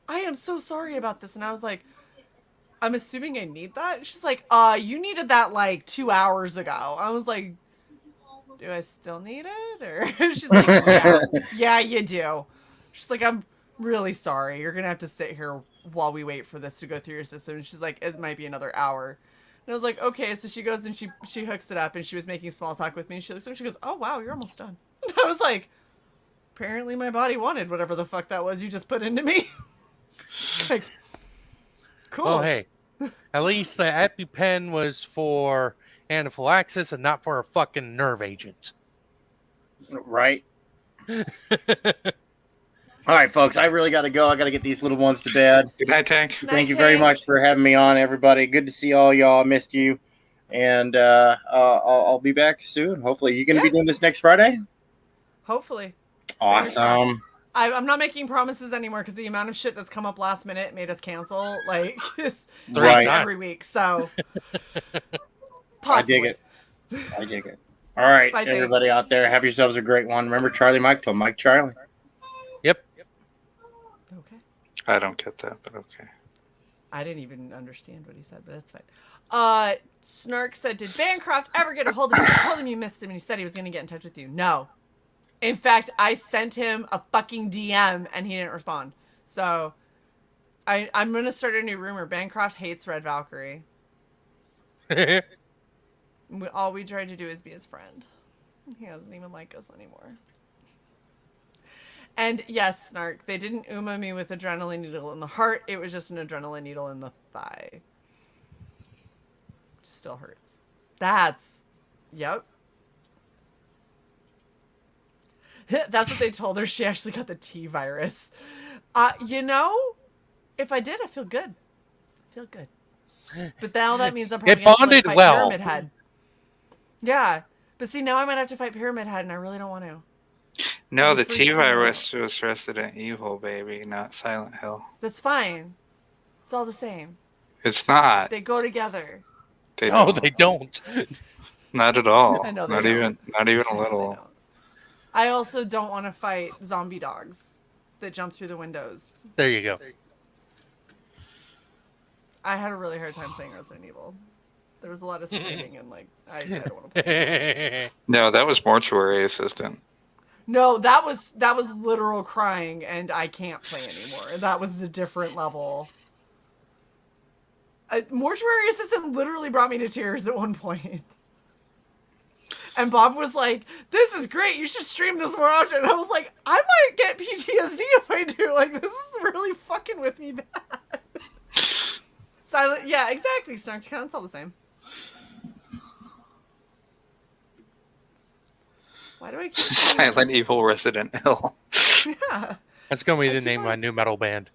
[SPEAKER 3] am so sorry about this." And I was like, I'm assuming I need that. She's like, you needed that like 2 hours ago. I was like, do I still need it? Or she's like, yeah, you do. She's like, I'm really sorry. You're gonna have to sit here while we wait for this to go through your system. And she's like, it might be another hour. And I was like, okay. So she goes and she hooks it up, and she was making small talk with me. And she looks at me, she goes, oh wow, you're almost done. And I was like, apparently my body wanted whatever the fuck that was you just put into me. Like, cool.
[SPEAKER 4] Well, hey, at least the EpiPen was for anaphylaxis and not for a fucking nerve agent.
[SPEAKER 8] Right. All right, folks. I really got to go. I got to get these little ones to bed.
[SPEAKER 2] Good night, Tank.
[SPEAKER 8] Thank you very much for having me on, everybody. Good to see all y'all. I missed you. And I'll be back soon. Hopefully. You going to be doing this next Friday?
[SPEAKER 3] Hopefully.
[SPEAKER 8] Awesome.
[SPEAKER 3] I'm not making promises anymore because the amount of shit that's come up last minute made us cancel. Like, it's
[SPEAKER 4] Right.
[SPEAKER 3] every week. So,
[SPEAKER 8] I dig it. I dig it. All right,
[SPEAKER 3] Bye, Tank.
[SPEAKER 8] everybody out there, have yourselves a great one. Remember Charlie Mike till Mike Charlie.
[SPEAKER 4] Yep.
[SPEAKER 3] Okay.
[SPEAKER 2] I don't get that, but okay.
[SPEAKER 3] I didn't even understand what he said, but that's fine. Snark said, did Bancroft ever get a hold of you? I told him you missed him, and he said he was going to get in touch with you. No. In fact, I sent him a fucking DM, and he didn't respond. So, I'm going to start a new rumor. Bancroft hates Red Valkyrie. All we tried to do is be his friend. He doesn't even like us anymore. And yes, Snark, they didn't Uma me with adrenaline needle in the heart. It was just an adrenaline needle in the thigh. Still hurts. Yep. That's what they told her. She actually got the T virus. You know, if I did, I feel good. But now that means I'm probably going to have to fight Pyramid Head. Yeah. But see, now I might have to fight Pyramid Head, and I really don't want to.
[SPEAKER 2] No, the T virus was Resident Evil, baby, not Silent Hill.
[SPEAKER 3] That's fine. It's all the same.
[SPEAKER 2] It's not.
[SPEAKER 3] They go together.
[SPEAKER 2] They
[SPEAKER 4] don't.
[SPEAKER 2] Not at all.
[SPEAKER 3] I know they
[SPEAKER 2] not
[SPEAKER 3] don't.
[SPEAKER 2] even a little.
[SPEAKER 3] I also don't want to fight zombie dogs that jump through the windows.
[SPEAKER 4] There you go.
[SPEAKER 3] I had a really hard time playing Resident Evil. There was a lot of screaming and like I don't want to play.
[SPEAKER 2] No, that was Mortuary Assistant.
[SPEAKER 3] No, that was literal crying, and I can't play anymore. That was a different level. Mortuary Assistant literally brought me to tears at one point. And Bob was like, "This is great. You should stream this more often." And I was like, "I might get PTSD if I do. Like, this is really fucking with me bad." Silent, yeah, exactly. Snark count, it's all the same. Why do I keep
[SPEAKER 2] Silent Evil Resident Evil?
[SPEAKER 3] Yeah.
[SPEAKER 4] That's going to be the name of my new metal band.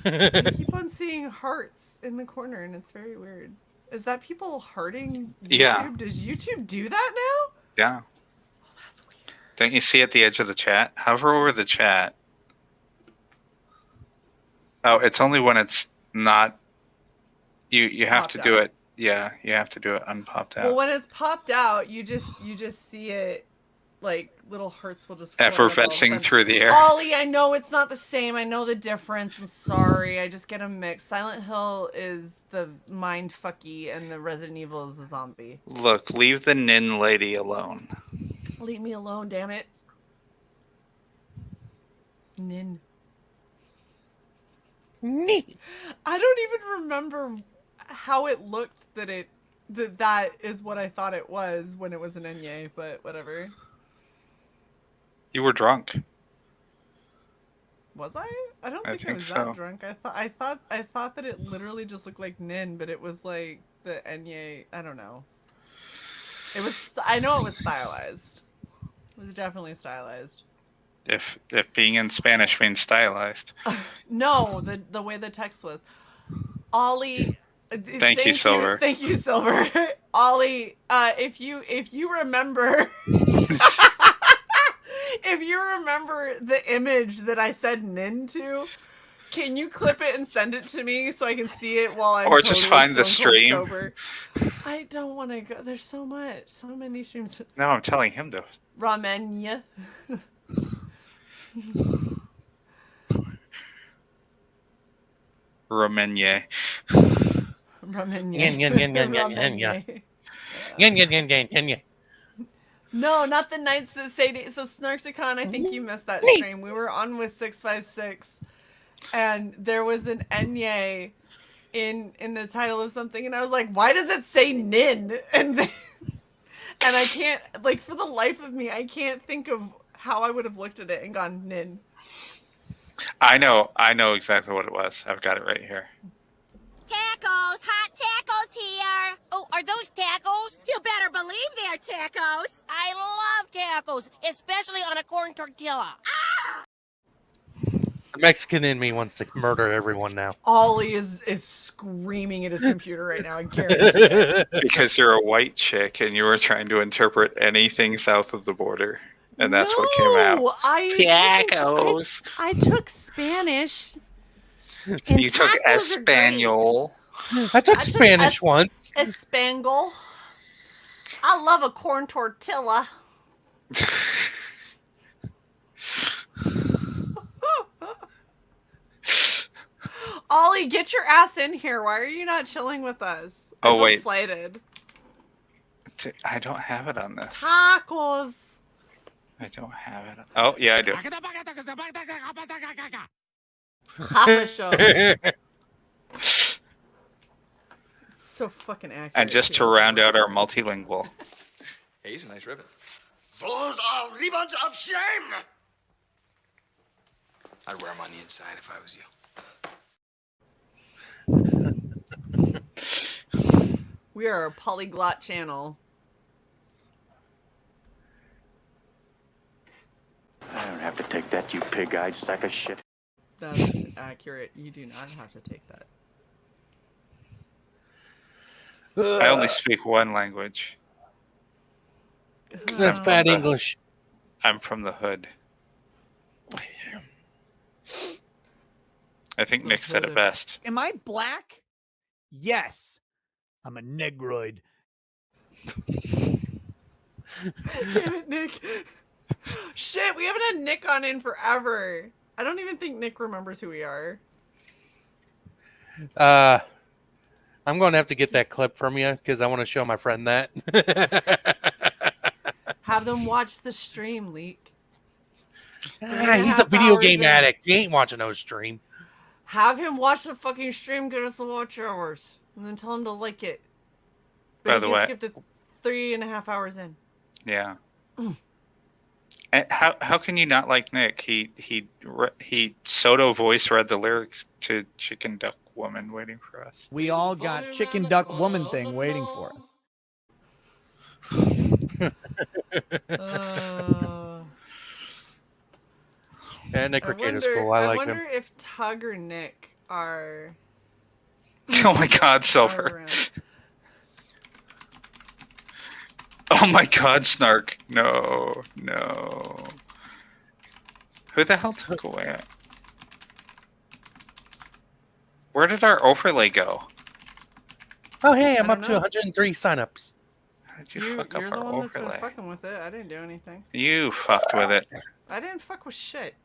[SPEAKER 3] I keep on seeing hearts in the corner, and it's very weird. Is that people hearting YouTube?
[SPEAKER 2] Yeah.
[SPEAKER 3] Does YouTube do that now?
[SPEAKER 2] Yeah.
[SPEAKER 3] Oh, that's weird.
[SPEAKER 2] Don't you see at the edge of the chat? Hover over the chat. Oh, it's only when it's not. You have to do it. Yeah, you have to do it unpopped out.
[SPEAKER 3] Well, when it's popped out, you just see it. Like little hearts will just float up all of a
[SPEAKER 2] Effervescing
[SPEAKER 3] sudden.
[SPEAKER 2] through the air.
[SPEAKER 3] Ollie, I know it's not the same. I know the difference. I'm sorry. I just get them mixed. Silent Hill is the mind fucky, and the Resident Evil is the zombie.
[SPEAKER 2] Look, leave the Nin lady alone.
[SPEAKER 3] Leave me alone, damn it. Nin. I don't even remember how it looked that is what I thought it was when it was an Enye, but whatever.
[SPEAKER 2] You were drunk.
[SPEAKER 3] Was I? I don't think I
[SPEAKER 2] think
[SPEAKER 3] was
[SPEAKER 2] so.
[SPEAKER 3] that drunk. I thought that it literally just looked like Nin, but it was like the Enye. I don't know. It was. I know it was stylized. It was definitely stylized.
[SPEAKER 2] If being in Spanish means stylized.
[SPEAKER 3] No, the way the text was. Ollie.
[SPEAKER 2] Thank you, Silver.
[SPEAKER 3] Thank you, Silver. Ollie, if you remember. If you remember the image that I said Nin to, can you clip it and send it to me so I can see it while I'm
[SPEAKER 2] Or just
[SPEAKER 3] totally
[SPEAKER 2] find the
[SPEAKER 3] stone cold
[SPEAKER 2] stream.
[SPEAKER 3] sober? I don't want to go. There's so many streams.
[SPEAKER 2] No, I'm telling him to.
[SPEAKER 3] Ramenya.
[SPEAKER 2] Romenye.
[SPEAKER 4] Yin, yin, yin, yin, yin, yin, yin. Yin, yin, yin, yin, yin, yin.
[SPEAKER 3] No, not the Knights that say. So Snarksicon, I think you missed that stream. We were on with 656, and there was an Enye in the title of something, and I was like, why does it say Nin? And I can't, like, for the life of me, I can't think of how I would have looked at it and gone Nin.
[SPEAKER 2] I know exactly what it was. I've got it right here.
[SPEAKER 10] Tacos! Hot tacos here! Oh, are those tacos? You better believe they're tacos! I love tacos, especially on a corn tortilla.
[SPEAKER 4] The Mexican in me wants to murder everyone now.
[SPEAKER 3] Ollie is screaming at his computer right now. I guarantee it.
[SPEAKER 2] Because you're a white chick and you were trying to interpret anything south of the border. And that's what came out. Tacos.
[SPEAKER 3] I took Spanish.
[SPEAKER 2] You took Espanol.
[SPEAKER 4] I took Spanish once.
[SPEAKER 3] Espanol. I love a corn tortilla. Ollie, get your ass in here. Why are you not chilling with us? I feel
[SPEAKER 2] wait.
[SPEAKER 3] Slighted.
[SPEAKER 2] I don't have it on this.
[SPEAKER 3] Tacos.
[SPEAKER 2] I don't have it. Oh, yeah, I do.
[SPEAKER 3] Papa show. It's so fucking accurate.
[SPEAKER 2] And just to round out our multilingual.
[SPEAKER 11] Hey, these are nice ribbons.
[SPEAKER 12] Those are ribbons of shame!
[SPEAKER 11] I'd wear them on the inside if I was you.
[SPEAKER 3] We are a polyglot channel.
[SPEAKER 13] I don't have to take that, you pig-eyed sack of shit.
[SPEAKER 3] That's accurate. You do not have to take that.
[SPEAKER 2] I only speak one language.
[SPEAKER 4] That's bad English.
[SPEAKER 2] I'm from the hood. I think Nick said it best.
[SPEAKER 14] Am I black? Yes. I'm a negroid.
[SPEAKER 3] Damn it, Nick. Shit, we haven't had Nick on in forever. I don't even think Nick remembers who we are.
[SPEAKER 4] I'm going to have to get that clip from you because I want to show my friend that.
[SPEAKER 3] Have them watch the stream, Leak.
[SPEAKER 4] He's a video game addict. He ain't watching no stream.
[SPEAKER 3] Have him watch the fucking stream, get us the watch hours, and then tell him to like it.
[SPEAKER 2] By the way,
[SPEAKER 3] skipped it 3.5 hours in.
[SPEAKER 2] Yeah. And how can you not like Nick? He Soto voice read the lyrics to Chicken Duck Woman Waiting for Us.
[SPEAKER 14] We all got chicken duck woman thing waiting for us.
[SPEAKER 4] Yeah, Nick Ricado's cool. I like him.
[SPEAKER 3] I wonder if Tug or Nick are.
[SPEAKER 2] Oh my God, Silver. Oh my God, Snark. No. Who the hell took away? Where did our overlay go?
[SPEAKER 4] Oh, hey, I'm up to 103 signups.
[SPEAKER 2] How did you fuck up
[SPEAKER 3] You're
[SPEAKER 2] our
[SPEAKER 3] the one that's
[SPEAKER 2] overlay?
[SPEAKER 3] been fucking with it. I didn't do anything.
[SPEAKER 2] You fucked with it.
[SPEAKER 3] I didn't fuck with shit.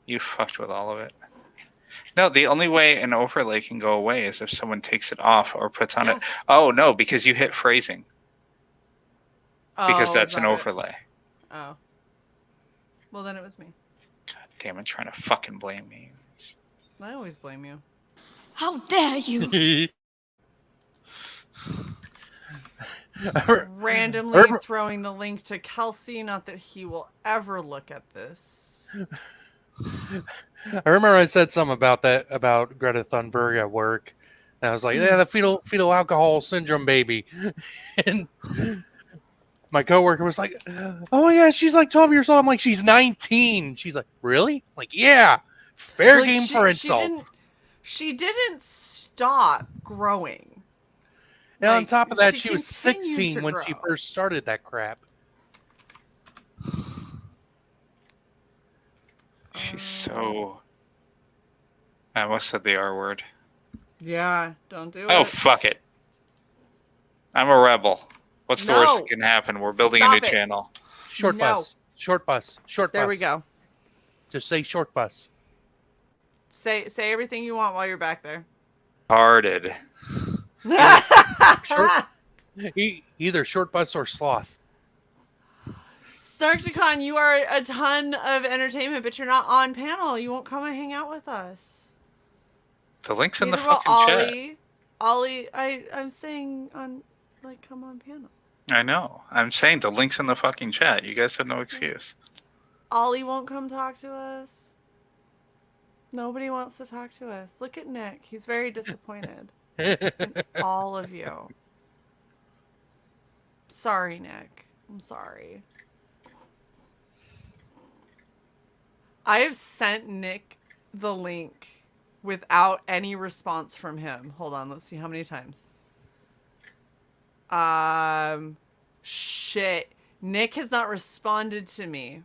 [SPEAKER 2] You fucked with all of it. No, the only way an overlay can go away is if someone takes it off or puts on it. Oh, no, because you hit phrasing. Because that's an overlay.
[SPEAKER 3] Oh. Well, then it was me.
[SPEAKER 2] God damn it, trying to fucking blame me.
[SPEAKER 3] I always blame you.
[SPEAKER 10] How dare you!
[SPEAKER 3] Randomly throwing the link to Kelsey, not that he will ever look at this.
[SPEAKER 4] I remember I said something about that, about Greta Thunberg at work. And I was like, yeah, the fetal alcohol syndrome baby. And my coworker was like, oh yeah, she's like 12 years old. I'm like, she's 19. She's like, really? Like, yeah, fair
[SPEAKER 3] Like,
[SPEAKER 4] game for insults.
[SPEAKER 3] She didn't stop growing.
[SPEAKER 4] And on top of that,
[SPEAKER 3] she
[SPEAKER 4] she was
[SPEAKER 3] continued
[SPEAKER 4] 16
[SPEAKER 3] to
[SPEAKER 4] when
[SPEAKER 3] grow.
[SPEAKER 4] she first started that crap.
[SPEAKER 2] She's so... I almost said the R word.
[SPEAKER 3] Yeah, don't do it.
[SPEAKER 2] Oh, fuck it. I'm a rebel. What's the worst that can happen? We're building a new channel.
[SPEAKER 4] Short
[SPEAKER 3] No.
[SPEAKER 4] bus. Short bus. Short bus.
[SPEAKER 3] There we go.
[SPEAKER 4] Just say short bus.
[SPEAKER 3] Say everything you want while you're back there.
[SPEAKER 2] Hearted.
[SPEAKER 4] Either short bus or sloth.
[SPEAKER 3] Snarkticon, you are a ton of entertainment, but you're not on panel. You won't come and hang out with us.
[SPEAKER 2] The link's in the
[SPEAKER 3] Neither will
[SPEAKER 2] fucking chat.
[SPEAKER 3] Ollie. Ollie, I'm saying come on panel.
[SPEAKER 2] I know. I'm saying the link's in the fucking chat. You guys have no excuse.
[SPEAKER 3] Ollie won't come talk to us. Nobody wants to talk to us. Look at Nick. He's very disappointed in all of you. Sorry, Nick. I'm sorry. I have sent Nick the link without any response from him. Hold on, let's see how many times. Shit. Nick has not responded to me.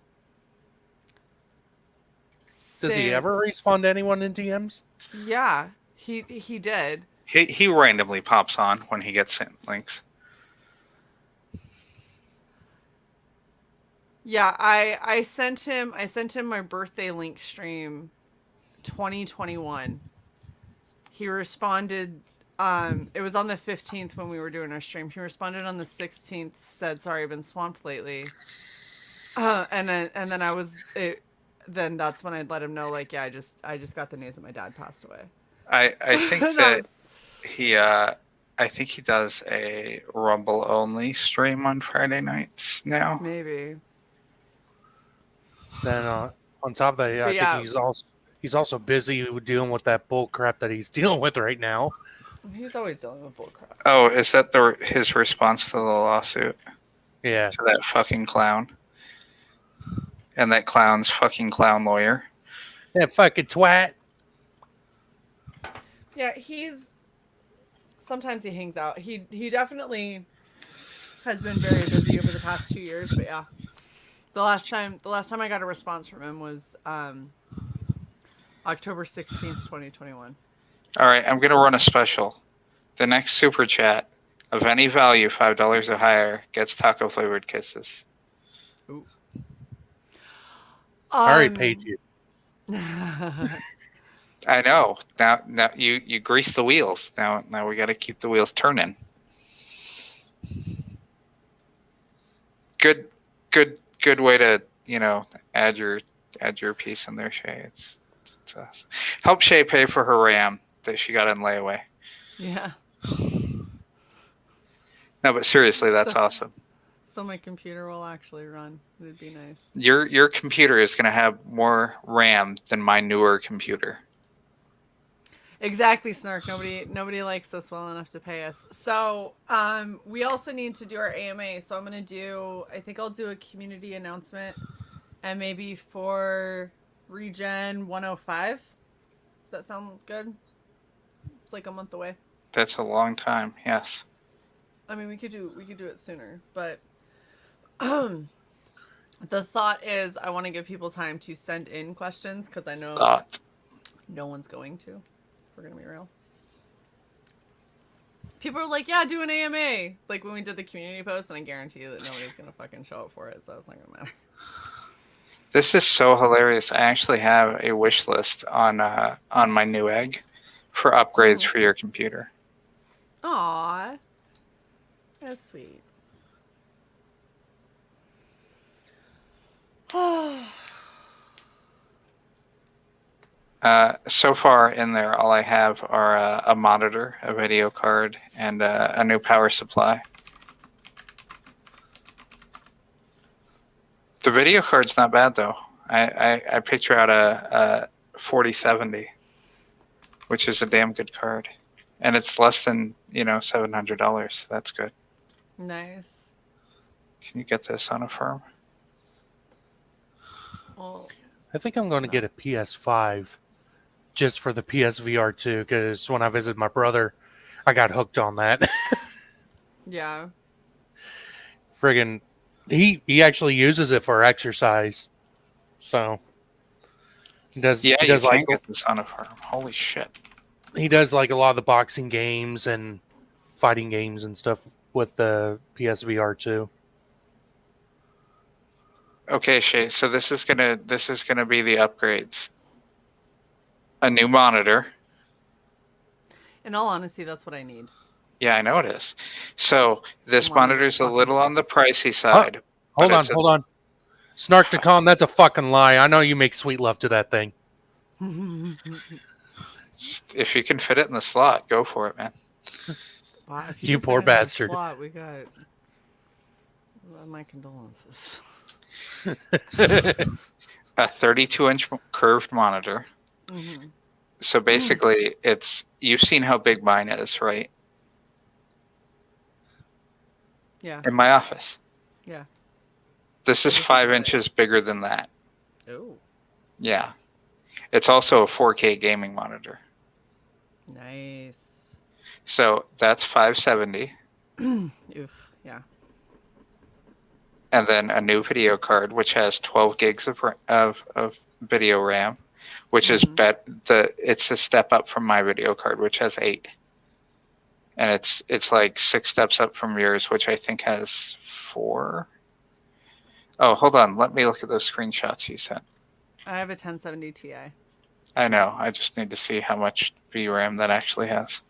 [SPEAKER 4] Does he ever respond to anyone in DMs?
[SPEAKER 3] Yeah, he did.
[SPEAKER 2] He randomly pops on when he gets sent links.
[SPEAKER 3] Yeah, I sent him my birthday link stream 2021. He responded it was on the 15th when we were doing our stream. He responded on the 16th, said sorry, I've been swamped lately. And then I was then that's when I'd let him know, like, yeah, I just got the news that my dad passed away.
[SPEAKER 2] I think that I think he does a Rumble only stream on Friday nights now.
[SPEAKER 3] Maybe.
[SPEAKER 4] Then on top of that, I think he's also busy dealing with that bull crap that he's dealing with right now.
[SPEAKER 3] He's always dealing with bull crap.
[SPEAKER 2] Oh, is that his response to the lawsuit?
[SPEAKER 4] Yeah.
[SPEAKER 2] To that fucking clown. And that clown's fucking clown lawyer.
[SPEAKER 4] That fucking twat.
[SPEAKER 3] Yeah, sometimes he hangs out. He definitely has been very busy over the past 2 years, but yeah. The last time I got a response from him was October 16th, 2021.
[SPEAKER 2] All right, I'm going to run a special. The next super chat of any value, $5 or higher, gets taco flavored kisses.
[SPEAKER 3] Ooh.
[SPEAKER 4] I already paid you.
[SPEAKER 2] I know. Now you grease the wheels. Now we got to keep the wheels turning. Good way to, add your piece in there, Shae. It's us. Help Shae pay for her RAM that she got in layaway.
[SPEAKER 3] Yeah.
[SPEAKER 2] No, but seriously, that's awesome.
[SPEAKER 3] So my computer will actually run. It'd be nice.
[SPEAKER 2] Your computer is going to have more RAM than my newer computer.
[SPEAKER 3] Exactly, Snark. Nobody likes us well enough to pay us. So we also need to do our AMA. So I think I'll do a community announcement, and maybe for Regen 105. Does that sound good? It's like a month away.
[SPEAKER 2] That's a long time. Yes.
[SPEAKER 3] I mean, we could do it sooner, but the thought is I want to give people time to send in questions because I know no one's going to. We're gonna be real. People are like, yeah, do an AMA. Like when we did the community post, and I guarantee you that nobody's gonna fucking show up for it, so it's not gonna matter.
[SPEAKER 2] This is so hilarious. I actually have a wish list on my new egg for upgrades for your computer.
[SPEAKER 3] Aw, that's sweet.
[SPEAKER 2] So far in there, all I have are a monitor, a video card, and a new power supply. The video card's not bad though. I picture out a 4070, which is a damn good card, and it's less than $700. That's good.
[SPEAKER 3] Nice.
[SPEAKER 2] Can you get this on a firm?
[SPEAKER 3] Well,
[SPEAKER 4] I think I'm going to get a PS5 just for the PSVR 2 because when I visited my brother, I got hooked on that.
[SPEAKER 3] Yeah.
[SPEAKER 4] Friggin', he actually uses it for exercise, so he does.
[SPEAKER 2] Yeah,
[SPEAKER 4] he does
[SPEAKER 2] you
[SPEAKER 4] like
[SPEAKER 2] can get this on a firm. Holy shit.
[SPEAKER 4] He does like a lot of the boxing games and fighting games and stuff with the PSVR 2.
[SPEAKER 2] Okay, Shae. So this is gonna be the upgrades. A new monitor.
[SPEAKER 3] In all honesty, that's what I need.
[SPEAKER 2] Yeah, I know it is. So this
[SPEAKER 3] One
[SPEAKER 2] monitor's a
[SPEAKER 3] fucking
[SPEAKER 2] little on the
[SPEAKER 3] six.
[SPEAKER 2] pricey side.
[SPEAKER 4] Hold
[SPEAKER 2] but
[SPEAKER 4] on,
[SPEAKER 2] it's a-
[SPEAKER 4] hold on. Snark-to-con, that's a fucking lie. I know you make sweet love to that thing.
[SPEAKER 2] If you can fit it in the slot, go for it, man.
[SPEAKER 3] Wow, if
[SPEAKER 4] You
[SPEAKER 3] can
[SPEAKER 4] poor
[SPEAKER 3] fit it in the
[SPEAKER 4] bastard.
[SPEAKER 3] Slot, we got my condolences.
[SPEAKER 2] A 32-inch curved monitor.
[SPEAKER 3] Mm-hmm.
[SPEAKER 2] So basically, you've seen how big mine is, right?
[SPEAKER 3] Yeah.
[SPEAKER 2] In my office.
[SPEAKER 3] Yeah.
[SPEAKER 2] This is 5 inches bigger than that.
[SPEAKER 3] Oh.
[SPEAKER 2] Yeah. It's also a 4K gaming monitor.
[SPEAKER 3] Nice.
[SPEAKER 2] So that's 570.
[SPEAKER 3] Oof. Yeah.
[SPEAKER 2] And then a new video card, which has 12 gigs of video RAM, which is it's a step up from my video card, which has 8. And it's like 6 steps up from yours, which I think has 4. Oh, hold on. Let me look at those screenshots you sent.
[SPEAKER 3] I have a 1070 Ti.
[SPEAKER 2] I know. I just need to see how much VRAM that actually has.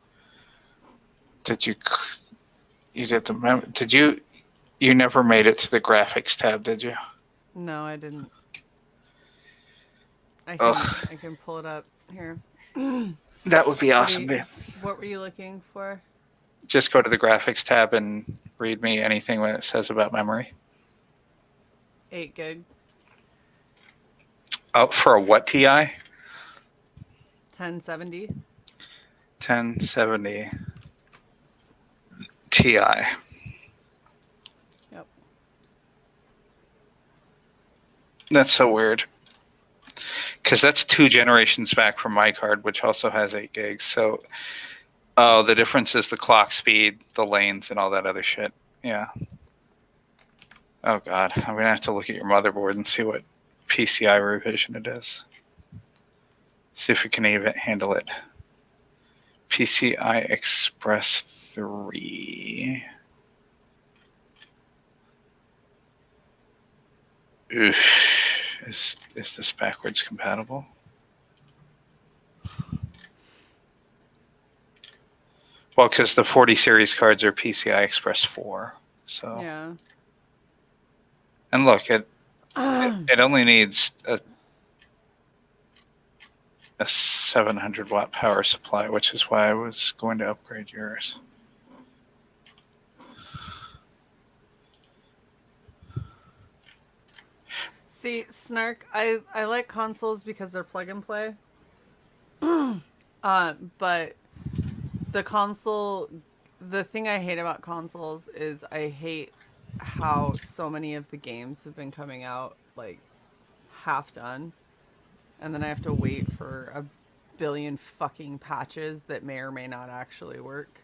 [SPEAKER 2] Did you did the did you never made it to the graphics tab, did you?
[SPEAKER 3] No, I didn't. I can pull it up here.
[SPEAKER 2] That would be awesome, babe.
[SPEAKER 3] What were you looking for?
[SPEAKER 2] Just go to the graphics tab and read me anything when it says about memory.
[SPEAKER 3] 8 gig.
[SPEAKER 2] Oh, for a what TI?
[SPEAKER 3] 1070.
[SPEAKER 2] 1070 Ti.
[SPEAKER 3] Yep.
[SPEAKER 2] That's so weird. Because that's 2 generations back from my card, which also has 8 gigs. So, the difference is the clock speed, the lanes, and all that other shit. Yeah. Oh, God. I'm going to have to look at your motherboard and see what PCI revision it is. See if we can even handle it. PCI Express 3. Oof. Is this backwards compatible? Well, because the 40 series cards are PCI Express 4. So
[SPEAKER 3] Yeah.
[SPEAKER 2] And look, it only needs a 700 watt power supply, which is why I was going to upgrade yours.
[SPEAKER 3] See, Snark, I like consoles because they're plug and play. But the thing I hate about consoles is I hate how so many of the games have been coming out like half done, and then I have to wait for a billion fucking patches that may or may not actually work.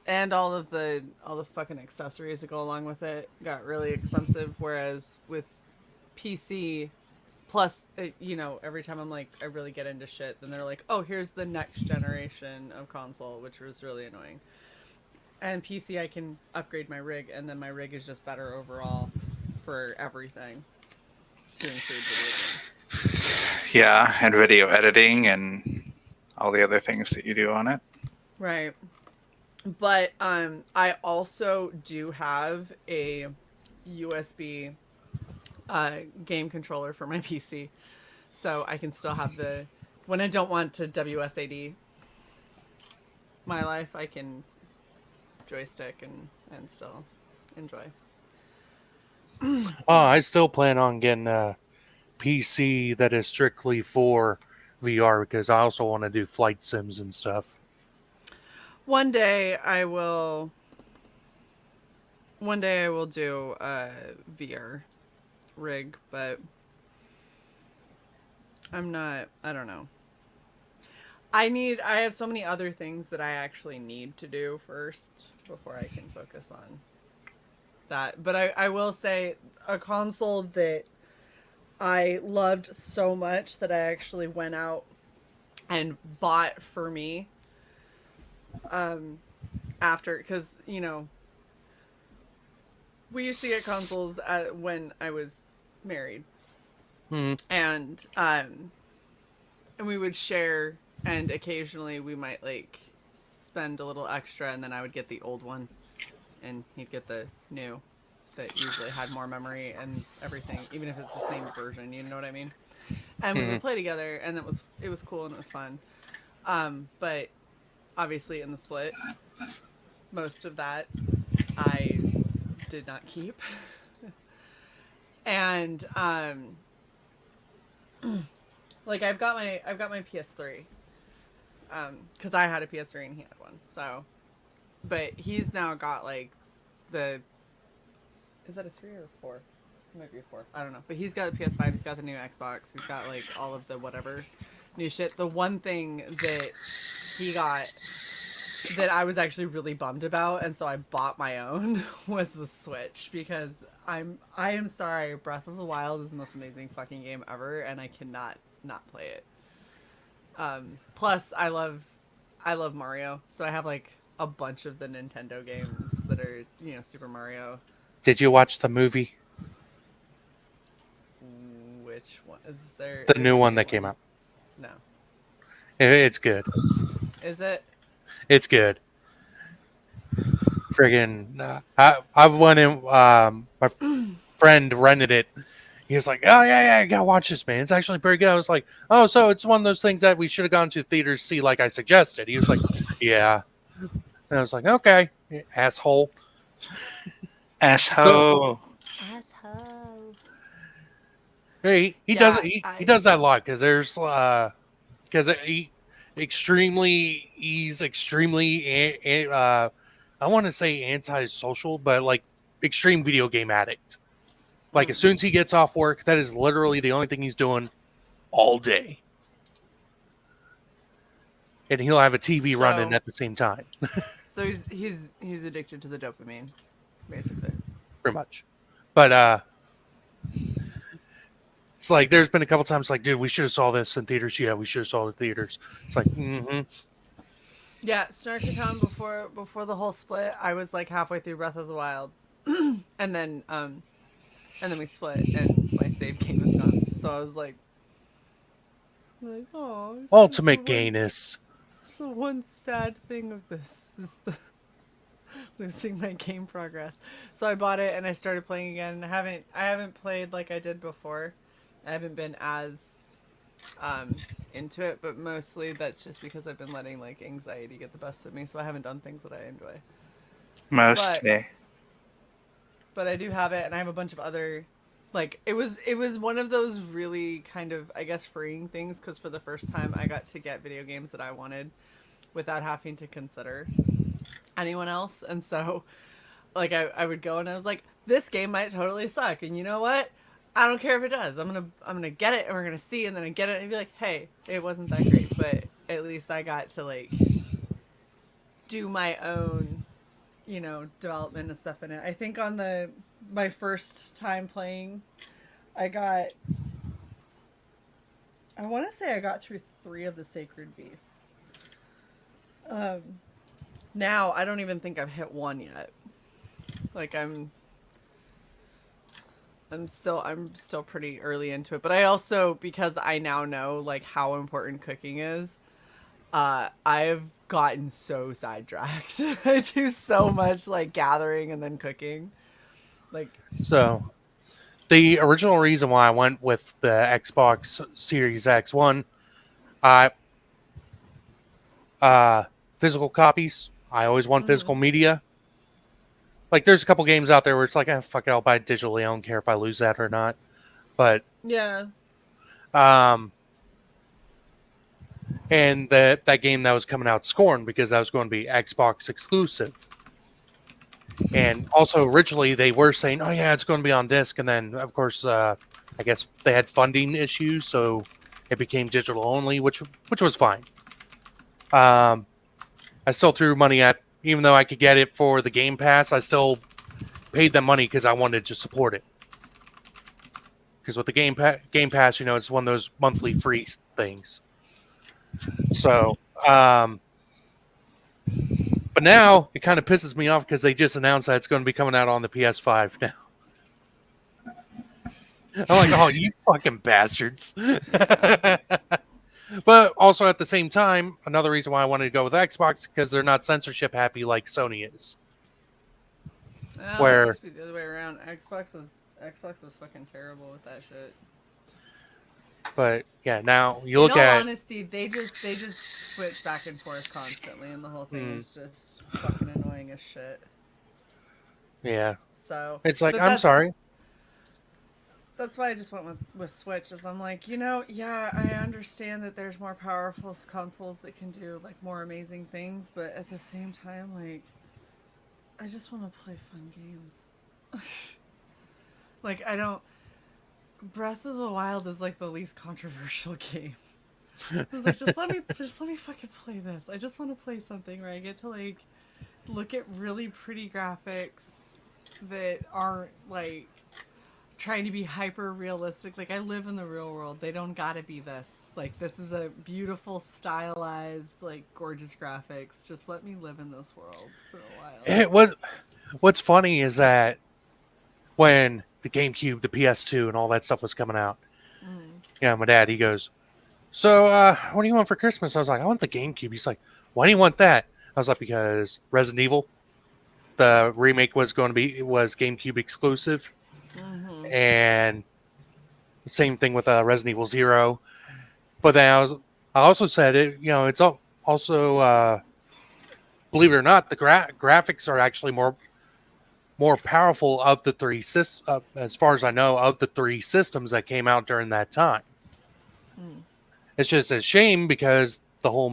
[SPEAKER 3] And all the fucking accessories that go along with it got really expensive. Whereas with PC, plus, every time I'm like, I really get into shit, then they're like, oh, here's the next generation of console, which was really annoying. And PC, I can upgrade my rig, and then my rig is just better overall for everything, to include video games.
[SPEAKER 2] Yeah, and video editing and all the other things that you do on it.
[SPEAKER 3] Right. But I also do have a USB game controller for my PC, so I can still have when I don't want to WSAD my life, I can joystick and still enjoy.
[SPEAKER 4] I still plan on getting a PC that is strictly for VR because I also want to do flight sims and stuff.
[SPEAKER 3] One day I will do a VR rig, but I don't know. I have so many other things that I actually need to do first before I can focus on that. But I will say a console that I loved so much that I actually went out and bought for me after, because we used to get consoles when I was married, and we would share, and occasionally we might like spend a little extra, and then I would get the old one, and he'd get the new that usually had more memory and everything, even if it's the same version. You know what I mean? And we would play together, and it was cool and it was fun. But obviously in the split, most of that I did not keep. And like I've got my PS3 because I had a PS3 and he had one. So, but he's now got like the, is that a 3 or a 4? It might be a 4. I don't know. But he's got a PS5. He's got the new Xbox. He's got like all of the whatever new shit. The one thing that he got that I was actually really bummed about, and so I bought my own, was the Switch, because I am sorry, Breath of the Wild is the most amazing fucking game ever, and I cannot not play it. Plus I love Mario, so I have like a bunch of the Nintendo games that are, you know, Super Mario.
[SPEAKER 4] Did you watch the movie?
[SPEAKER 3] Which one is there?
[SPEAKER 4] The new one that came out.
[SPEAKER 3] No.
[SPEAKER 4] It's good.
[SPEAKER 3] Is it?
[SPEAKER 4] It's good. Friggin', I went in. My friend rented it. He was like, "Oh yeah, you gotta watch this, man. It's actually pretty good." I was like, "Oh, so it's one of those things that we should have gone to theaters to see, like I suggested." He was like, "Yeah," and I was like, "Okay, asshole."
[SPEAKER 2] Asshole.
[SPEAKER 4] He does he does that a lot because there's because he's extremely I want to say antisocial, but like extreme video game addict. Like as soon as he gets off work, that is literally the only thing he's doing all day. And he'll have a TV running at the same time.
[SPEAKER 3] So he's addicted to the dopamine, basically.
[SPEAKER 4] Pretty much. But it's like there's been a couple times like, dude, we should have saw this in theaters. Yeah, we should have saw it in theaters. It's like,
[SPEAKER 3] Yeah, Snarky before the whole split, I was like halfway through Breath of the Wild, and then we split, and my save game was gone. So I was like, oh,
[SPEAKER 4] ultimate gayness.
[SPEAKER 3] So one sad thing of this is losing my game progress. So I bought it and I started playing again. I haven't played like I did before. I haven't been as into it, but mostly that's just because I've been letting like anxiety get the best of me, so I haven't done things that I enjoy.
[SPEAKER 2] Mostly.
[SPEAKER 3] But I do have it, and I have a bunch of other, like, it was one of those really kind of, I guess, freeing things, because for the first time I got to get video games that I wanted without having to consider anyone else. And so like I would go and I was like, this game might totally suck, and you know what? I don't care if it does. I'm gonna get it, and we're gonna see, and then I get it and be like, hey, it wasn't that great, but at least I got to like do my own, you know, development and stuff in it. I think on my first time playing, I want to say I got through 3 of the Sacred Beasts. Now I don't even think I've hit 1 yet. Like I'm still pretty early into it, but I also, because I now know like how important cooking is, I've gotten so sidetracked. I do so much like gathering and then cooking. Like,
[SPEAKER 4] so the original reason why I went with the Xbox Series X one, physical copies. I always want physical media. Like, there's a couple games out there where it's like, fuck it, I'll buy it digitally. I don't care if I lose that or not. But
[SPEAKER 3] yeah.
[SPEAKER 4] And that game that was coming out, Scorn, because that was going to be Xbox exclusive. And also, originally, they were saying, oh, yeah, it's going to be on disc. And then, of course, I guess they had funding issues, so it became digital only, which was fine. I still threw money at, even though I could get it for the Game Pass, I still paid them money because I wanted to support it. Because with the Game Pass, you know, it's one of those monthly free things. So, but now it kind of pisses me off because they just announced that it's going to be coming out on the PS5 now. I'm like, oh, you fucking bastards. But also at the same time, another reason why I wanted to go with Xbox because they're not censorship happy like Sony is.
[SPEAKER 3] Oh, it
[SPEAKER 4] Where
[SPEAKER 3] used to be the other way around. Xbox was fucking terrible with that shit.
[SPEAKER 4] But yeah, now you
[SPEAKER 3] In
[SPEAKER 4] look
[SPEAKER 3] all
[SPEAKER 4] at
[SPEAKER 3] honesty, they just switch back and forth constantly, and the whole thing is just fucking annoying as shit.
[SPEAKER 4] yeah.
[SPEAKER 3] So
[SPEAKER 4] It's like
[SPEAKER 3] but
[SPEAKER 4] I'm sorry.
[SPEAKER 3] That's why I just went with Switch. Is I'm like, yeah, I understand that there's more powerful consoles that can do like more amazing things, but at the same time, like, I just want to play fun games. Like, I don't. Breath of the Wild is like the least controversial game. I was like, just let me fucking play this. I just want to play something where I get to like look at really pretty graphics that aren't like trying to be hyper realistic. Like, I live in the real world. They don't gotta be this. Like, this is a beautiful, stylized, like, gorgeous graphics. Just let me live in this world for a while.
[SPEAKER 4] What's funny is that when the GameCube, the PS2, and all that stuff was coming out, my dad, he goes, so what do you want for Christmas? I was like, I want the GameCube. He's like, why do you want that? I was like, because Resident Evil, the remake was GameCube exclusive. And same thing with Resident Evil 0. But then I also said it, it's also, believe it or not, the graphics are actually more powerful of the three as far as I know, of the three systems that came out during that time. It's just a shame because the whole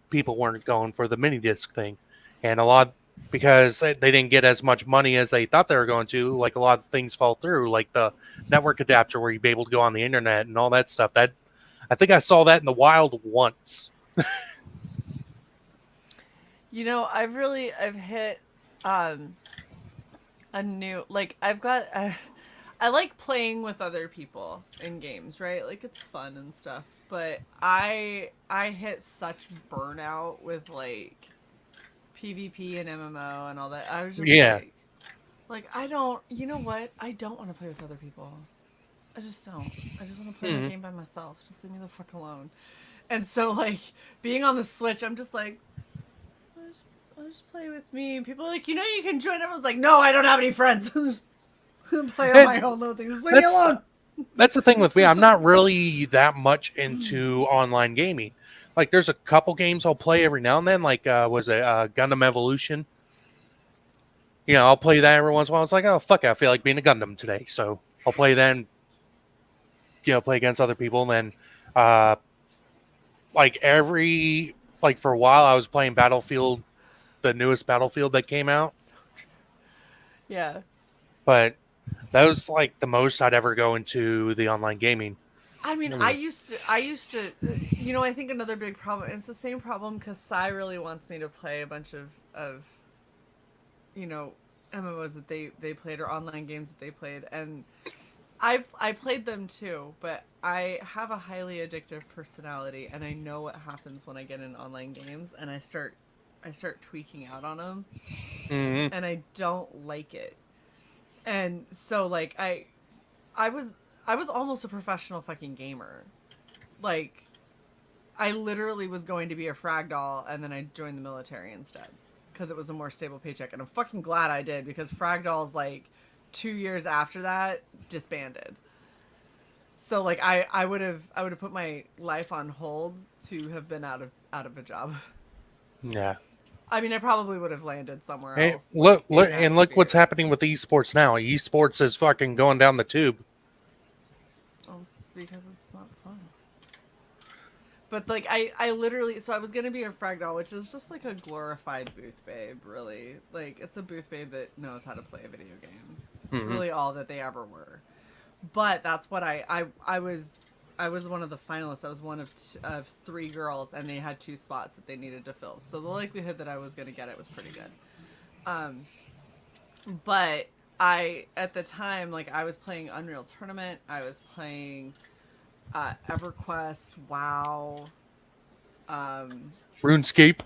[SPEAKER 4] people weren't going for the mini disc thing, and because they didn't get as much money as they thought they were going to. Like, a lot of things fall through, like the network adapter where you'd be able to go on the internet and all that stuff. That I think I saw that in the wild once.
[SPEAKER 3] I've hit a new, like, I like playing with other people in games, right? Like, it's fun and stuff. But I hit such burnout with like PvP and MMO and all that. I was just like I don't. You know what? I don't want to play with other people. I just don't. I just want to play my game by myself. Just leave me the fuck alone. And so, like, being on the Switch, I'm just like, I'll just play with me. And people are like, you can join. I was like, no, I don't have any friends. I'm just play on my own little thing. Just leave me alone.
[SPEAKER 4] That's the thing with me. I'm not really that much into online gaming. Like, there's a couple games I'll play every now and then. Like, Gundam Evolution? I'll play that every once in a while. It's like, oh, fuck it, I feel like being a Gundam today. So I'll play then, play against other people. And then, for a while, I was playing Battlefield, the newest Battlefield that came out.
[SPEAKER 3] Yeah.
[SPEAKER 4] But that was like the most I'd ever go into the online gaming.
[SPEAKER 3] I mean, I used to, I think another big problem, it's the same problem because Cy really wants me to play a bunch of MMOs that they played or online games that they played. And I played them too, but I have a highly addictive personality, and I know what happens when I get in online games and I start tweaking out on them, and I don't like it. And so, like, I was almost a professional fucking gamer. Like, I literally was going to be a frag doll, and then I joined the military instead because it was a more stable paycheck. And I'm fucking glad I did, because frag dolls, like, 2 years after that, disbanded. So, like, I would have put my life on hold to have been out of a job.
[SPEAKER 4] Yeah.
[SPEAKER 3] I mean, I probably would have landed somewhere else.
[SPEAKER 4] Look what's happening with esports now. Esports is fucking going down the tube.
[SPEAKER 3] Well, it's because it's not fun. But, like, I literally, so I was going to be a frag doll, which is just like a glorified booth babe, really. Like, it's a booth babe that knows how to play a video game. It's really all that they ever were. But that's what I was one of the finalists. I was one of 3 girls, and they had 2 spots that they needed to fill. So the likelihood that I was going to get it was pretty good. But at the time, like, I was playing Unreal Tournament. I was playing EverQuest, WoW,
[SPEAKER 4] RuneScape.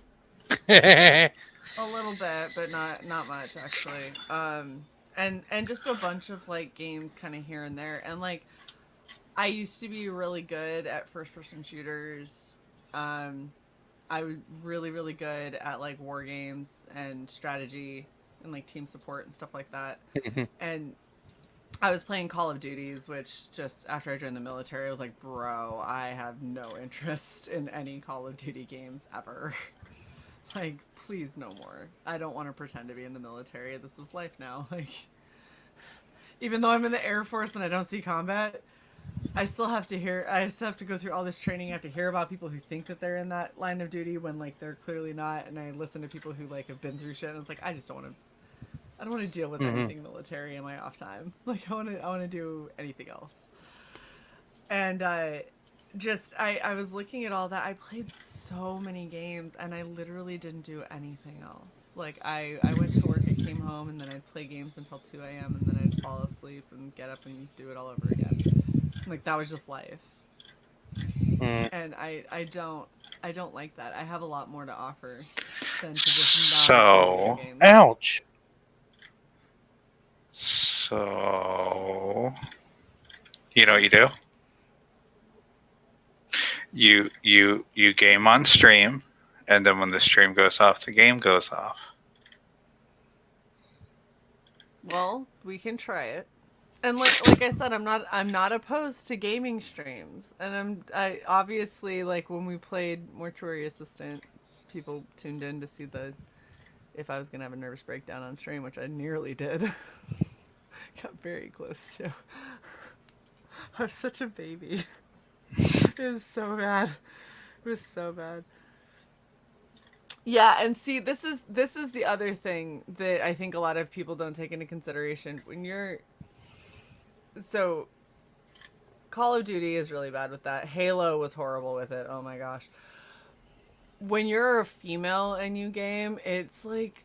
[SPEAKER 3] a little bit, but not much actually. And just a bunch of like games kind of here and there. And like, I used to be really good at first-person shooters. I was really, really good at like war games and strategy and like team support and stuff like that. And I was playing Call of Duties, which just after I joined the military, I was like, bro, I have no interest in any Call of Duty games ever. Like, please no more. I don't want to pretend to be in the military. This is life now. Like, even though I'm in the Air Force and I don't see combat, I still have to go through all this training. I have to hear about people who think that they're in that line of duty when like they're clearly not. And I listen to people who like have been through shit and it's like, I don't want to deal with anything military in my off time. Like I want to do anything else. And I was looking at all that. I played so many games and I literally didn't do anything else. Like I went to work, I came home, and then I'd play games until 2 a.m. and then I'd fall asleep and get up and do it all over again. Like that was just life. And I don't like that. I have a lot more to offer than to just not play video games.
[SPEAKER 4] Ouch.
[SPEAKER 2] So, you know what you do? You game on stream, and then when the stream goes off, the game goes off.
[SPEAKER 3] Well, we can try it. And like I said, I'm not opposed to gaming streams. And I obviously, like when we played Mortuary Assistant, people tuned in to see if I was gonna have a nervous breakdown on stream, which I nearly did. Got very close to. I was such a baby. It was so bad. It was so bad. Yeah, and see, this is the other thing that I think a lot of people don't take into consideration when you're. So, Call of Duty is really bad with that. Halo was horrible with it. Oh my gosh. When you're a female and you game, it's like,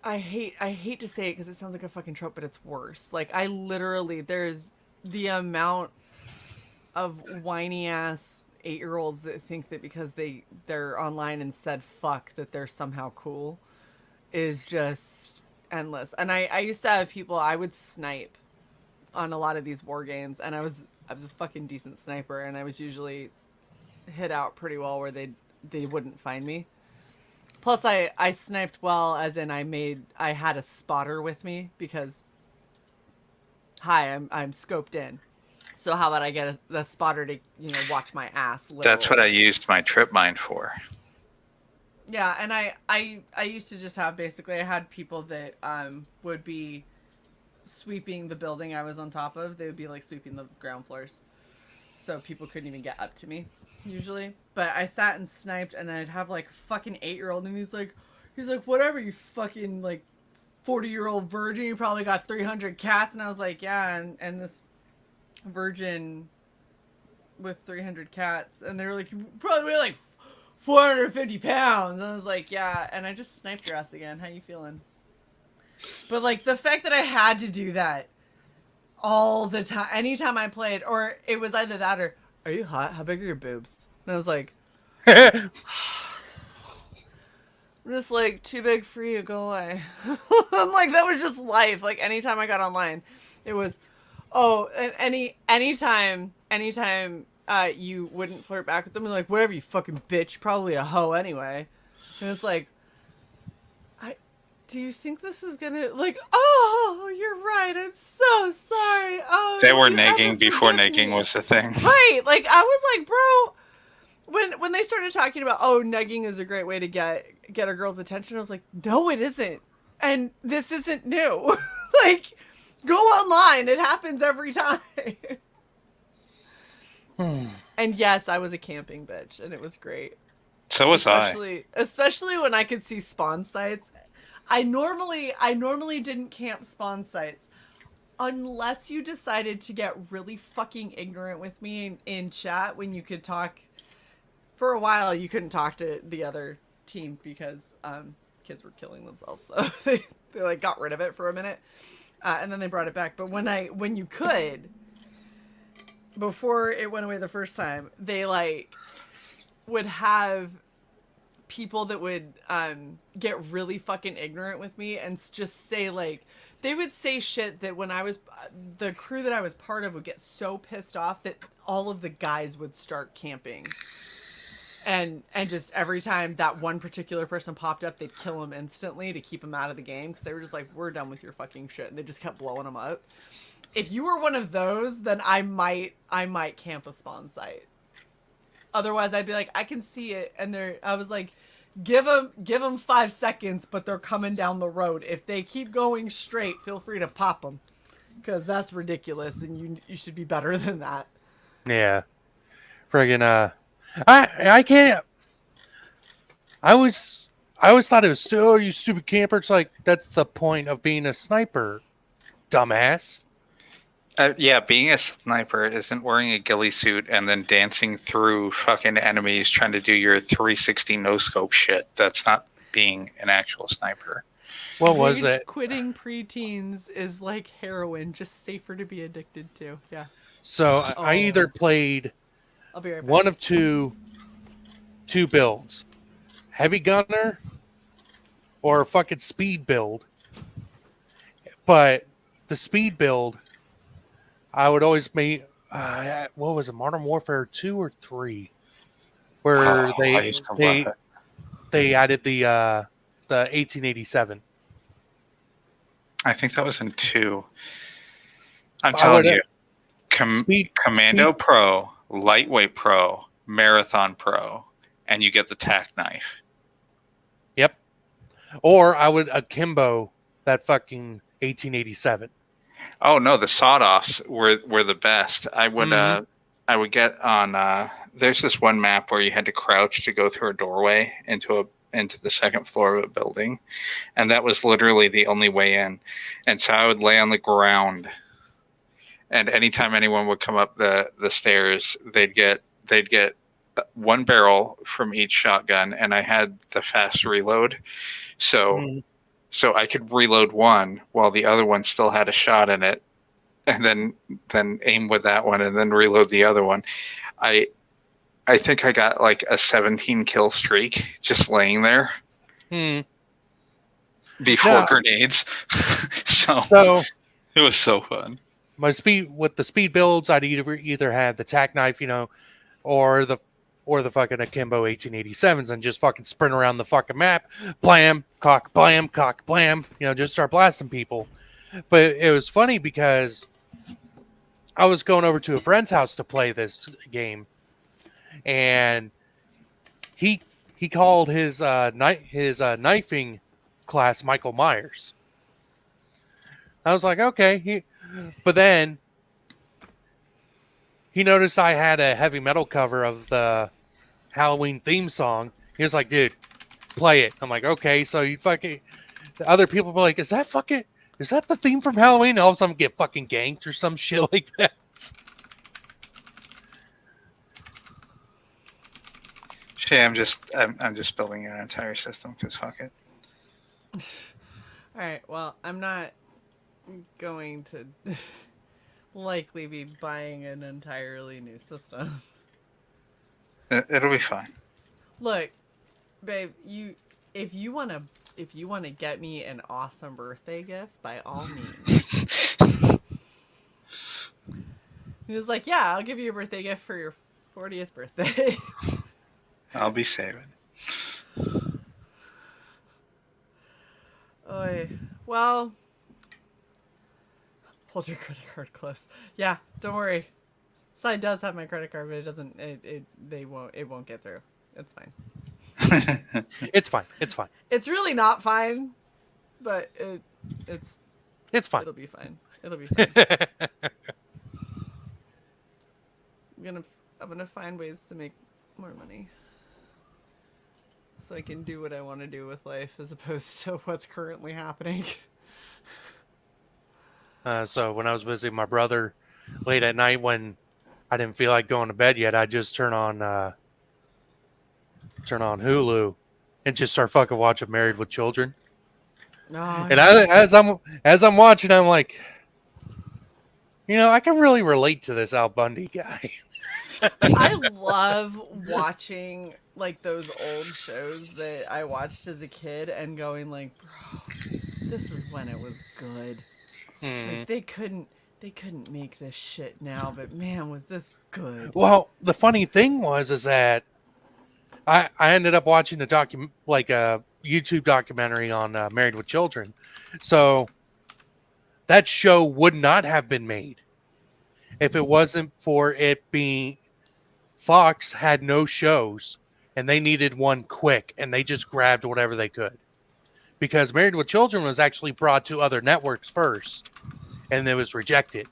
[SPEAKER 3] I hate to say it because it sounds like a fucking trope, but it's worse. Like I literally, there's the amount of whiny ass 8-year-olds that think that because they're online and said fuck that they're somehow cool is just endless. And I used to have people, I would snipe on a lot of these war games, and I was a fucking decent sniper, and I was usually hit out pretty well where they wouldn't find me. Plus I sniped well, as in I had a spotter with me because hi, I'm scoped in. So how about I get the spotter to, watch my ass literally.
[SPEAKER 2] That's what I used my trip mine for.
[SPEAKER 3] Yeah, and I used to just have basically I had people that would be sweeping the building I was on top of. They would be like sweeping the ground floors. So people couldn't even get up to me usually. But I sat and sniped, and I'd have like a fucking 8-year-old, and he's like whatever, you fucking like 40-year-old virgin, you probably got 300 cats. And I was like, yeah, and this virgin with 300 cats, and they were like, you probably weigh like 450 pounds. And I was like, yeah, and I just sniped your ass again. How you feeling? But like the fact that I had to do that all the time, anytime I played, or it was either that or, are you hot? How big are your boobs? And I was like, I'm just like, too big for you, go away. Like that was just life. Like anytime I got online, it was, oh, and anytime you wouldn't flirt back with them, and like, whatever, you fucking bitch, probably a hoe anyway. And it's like, do you think this is gonna, like, oh, you're right, I'm so sorry. Oh,
[SPEAKER 2] they were negging before negging was the thing.
[SPEAKER 3] Right, like I was like, bro, when they started talking about, oh, negging is a great way to get a girl's attention, I was like, no, it isn't, and this isn't new. Like, go online, it happens every time. And yes, I was a camping bitch, and it was great.
[SPEAKER 2] So was I.
[SPEAKER 3] Especially when I could see spawn sites. I normally didn't camp spawn sites unless you decided to get really fucking ignorant with me in chat when you could talk. For a while, you couldn't talk to the other team because kids were killing themselves, so they like got rid of it for a minute, and then they brought it back. But when you could, before it went away the first time, they like would have people that would get really fucking ignorant with me and just say like, they would say shit that when I was, the crew that I was part of would get so pissed off that all of the guys would start camping. And just every time that one particular person popped up, they'd kill him instantly to keep him out of the game because they were just like, we're done with your fucking shit. And they just kept blowing him up. If you were one of those, then I might camp a spawn site. Otherwise, I'd be like, I can see it, and I was like, give them 5 seconds, but they're coming down the road. If they keep going straight, feel free to pop them, because that's ridiculous, and you should be better than that.
[SPEAKER 4] Yeah, friggin' I can't. I always thought it was still, oh, you stupid camper. It's like that's the point of being a sniper, dumbass.
[SPEAKER 2] Yeah, being a sniper isn't wearing a ghillie suit and then dancing through fucking enemies trying to do your 360 no-scope shit. That's not being an actual sniper.
[SPEAKER 4] What was it?
[SPEAKER 3] Quitting preteens is like heroin, just safer to be addicted to. Yeah.
[SPEAKER 4] So I either played
[SPEAKER 3] I'll be right back.
[SPEAKER 4] one of two builds. Heavy gunner or a fucking speed build. But the speed build, I would always make, what was it, Modern Warfare 2 or 3? Where they added the 1887.
[SPEAKER 2] I think that was in 2. I'm telling you, Commando Pro, Lightweight Pro, Marathon Pro, and you get the tack knife.
[SPEAKER 4] Yep. Or I would akimbo that fucking 1887.
[SPEAKER 2] Oh no, the sawed-offs were the best. I would get on. There's this one map where you had to crouch to go through a doorway into the second floor of a building, and that was literally the only way in. And so I would lay on the ground, and anytime anyone would come up the stairs, they'd get one barrel from each shotgun, and I had the fast reload, so I could reload one while the other one still had a shot in it, and then aim with that one and then reload the other one. I think I got like a 17 kill streak just laying there before grenades. so it was so fun.
[SPEAKER 4] My with the speed builds, I'd either have the tack knife, or the fucking akimbo 1887s and just fucking sprint around the fucking map, blam, cock, blam, just start blasting people. But it was funny because I was going over to a friend's house to play this game, and he called his knifing class Michael Myers. I was like, okay, but then he noticed I had a heavy metal cover of the Halloween theme song. He was like, dude, play it. I'm like, okay. So you fucking, the other people were like, is that the theme from Halloween? And all of a sudden get fucking ganked or some shit like that.
[SPEAKER 2] Shae, I'm just building an entire system because fuck it.
[SPEAKER 3] All right. Well, I'm not going to likely be buying an entirely new system.
[SPEAKER 2] It'll be fine.
[SPEAKER 3] Look, babe, if you wanna get me an awesome birthday gift, by all means. He was like, yeah, I'll give you a birthday gift for your 40th birthday.
[SPEAKER 2] I'll be saving.
[SPEAKER 3] Well, hold your credit card close. Yeah, don't worry. Side does have my credit card, but it doesn't. It won't get through. It's fine.
[SPEAKER 4] It's fine. It's fine.
[SPEAKER 3] It's really not fine, but it's
[SPEAKER 4] fine.
[SPEAKER 3] It'll be fine. It'll be fine. I'm gonna find ways to make more money, so I can do what I want to do with life as opposed to what's currently happening.
[SPEAKER 4] So when I was visiting my brother late at night when I didn't feel like going to bed yet, I just turn on Hulu and just start fucking watching Married with Children. And as I'm watching, I'm like, I can really relate to this Al Bundy guy.
[SPEAKER 3] I love watching like those old shows that I watched as a kid and going like, bro, this is when it was good. Like they couldn't make this shit now, but man, was this good.
[SPEAKER 4] Well, the funny thing is that I ended up watching a YouTube documentary on Married with Children. So that show would not have been made if it wasn't for it being Fox had no shows and they needed one quick and they just grabbed whatever they could. Because Married with Children was actually brought to other networks first and it was rejected.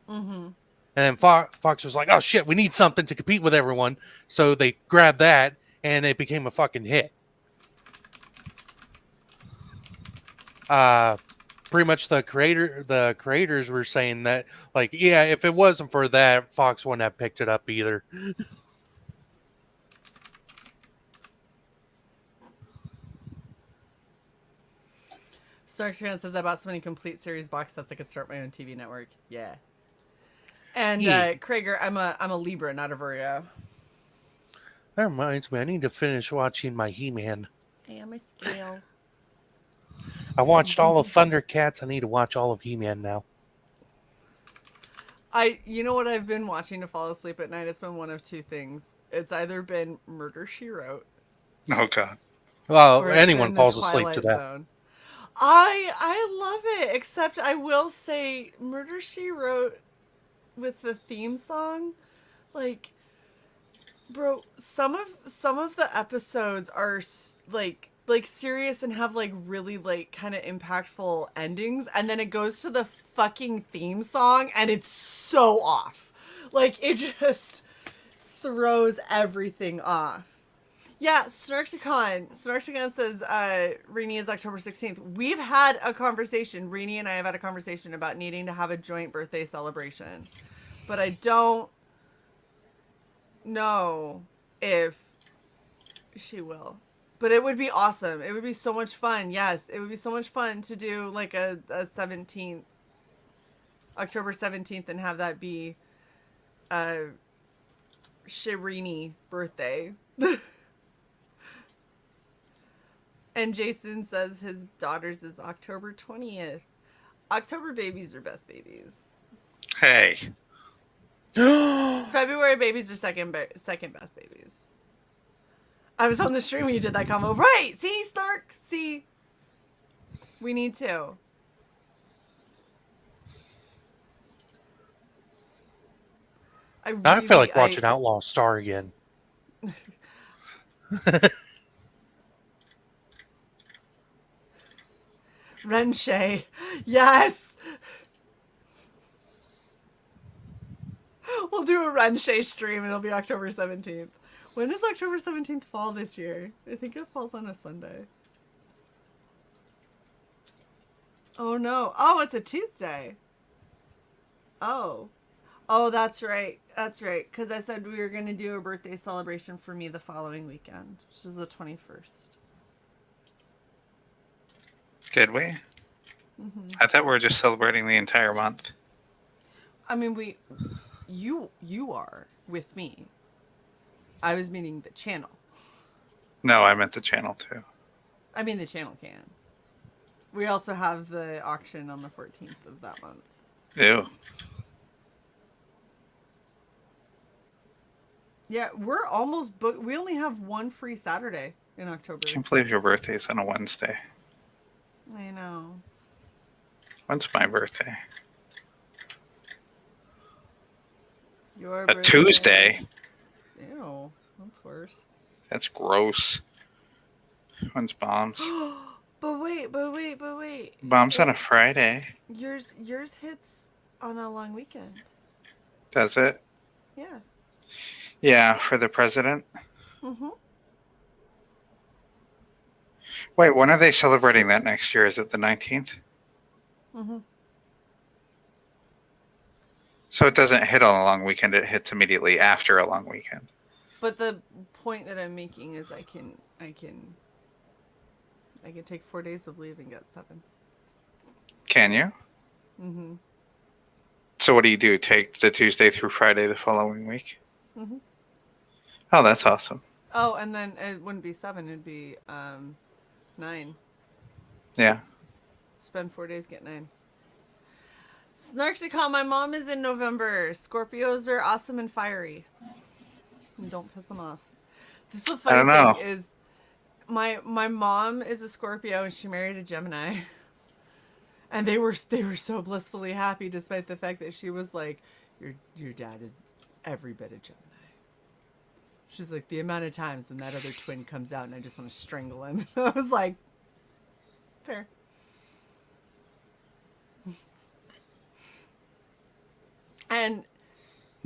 [SPEAKER 3] Mm-hmm.
[SPEAKER 4] And then Fox was like, oh shit, we need something to compete with everyone. So they grabbed that and it became a fucking hit. Pretty much the creators were saying that, like, yeah, if it wasn't for that, Fox wouldn't have picked it up either.
[SPEAKER 3] Snarkman says I bought so many complete series box sets I could start my own TV network. Yeah. And Krager, I'm a Libra, not a Virgo.
[SPEAKER 4] That reminds me, I need to finish watching my He-Man.
[SPEAKER 3] I am a scale.
[SPEAKER 4] I watched all of Thundercats. I need to watch all of He-Man now.
[SPEAKER 3] You know what I've been watching to fall asleep at night? It's been one of two things. It's either been Murder, She Wrote.
[SPEAKER 2] Oh, God.
[SPEAKER 4] Well, anyone falls asleep to that.
[SPEAKER 3] Zone. I love it, except I will say Murder, She Wrote with the theme song, like, bro, some of the episodes are like serious and have like really like kind of impactful endings, and then it goes to the fucking theme song and it's so off. Like it just throws everything off. Yeah, Snarkticon says Rainy is October 16th. We've had a conversation. Rainy and I have had a conversation about needing to have a joint birthday celebration. But I don't know if she will. But it would be awesome. It would be so much fun. Yes, it would be so much fun to do like a 17th, October 17th, and have that be Shirini birthday. And Jason says his daughter's is October 20th. October babies are best babies.
[SPEAKER 2] Hey.
[SPEAKER 3] February babies are second best babies. I was on the stream when you did that combo. Right! See, Stark? See? We need to.
[SPEAKER 4] I feel like watching Outlaw Star again.
[SPEAKER 3] Shae. Yes! We'll do a Shae stream and it'll be October 17th. When does October 17th fall this year? I think it falls on a Sunday. Oh no. Oh, it's a Tuesday. Oh. Oh, that's right. That's right. Because I said we were going to do a birthday celebration for me the following weekend, which is the 21st.
[SPEAKER 2] Did we?
[SPEAKER 3] Mm-hmm.
[SPEAKER 2] I thought we were just celebrating the entire month.
[SPEAKER 3] I mean, you are with me. I was meaning the channel.
[SPEAKER 2] No, I meant the channel too.
[SPEAKER 3] I mean, the channel can. We also have the auction on the 14th of that month.
[SPEAKER 2] Ew.
[SPEAKER 3] Yeah, we're almost booked. We only have one free Saturday in October.
[SPEAKER 2] I can't believe your birthday's on a Wednesday.
[SPEAKER 3] I know.
[SPEAKER 2] When's my birthday?
[SPEAKER 3] Your
[SPEAKER 2] birthday. Tuesday?
[SPEAKER 3] Ew, that's worse.
[SPEAKER 2] That's gross. When's Bombs?
[SPEAKER 3] But wait.
[SPEAKER 2] Bombs on a Friday.
[SPEAKER 3] Yours hits on a long weekend.
[SPEAKER 2] Does it?
[SPEAKER 3] Yeah.
[SPEAKER 2] Yeah, for the president.
[SPEAKER 3] Mm-hmm.
[SPEAKER 2] Wait, when are they celebrating that next year? Is it the 19th?
[SPEAKER 3] Mm-hmm.
[SPEAKER 2] So it doesn't hit on a long weekend. It hits immediately after a long weekend.
[SPEAKER 3] But the point that I'm making is I can take 4 days of leave and get 7.
[SPEAKER 2] Can you?
[SPEAKER 3] Mm-hmm.
[SPEAKER 2] So what do? Take the Tuesday through Friday the following week?
[SPEAKER 3] Mm-hmm.
[SPEAKER 2] Oh, that's awesome.
[SPEAKER 3] Oh, and then it wouldn't be 7, it'd be 9.
[SPEAKER 2] Yeah.
[SPEAKER 3] Spend 4 days, get 9. Snark.CYcle, my mom is in November. Scorpios are awesome and fiery. And don't piss them off. This is the
[SPEAKER 2] I
[SPEAKER 3] funny
[SPEAKER 2] don't know.
[SPEAKER 3] thing is my mom is a Scorpio and she married a Gemini. And they were so blissfully happy despite the fact that she was like, your dad is every bit a Gemini. She's like, the amount of times when that other twin comes out and I just want to strangle him. I was like, fair. And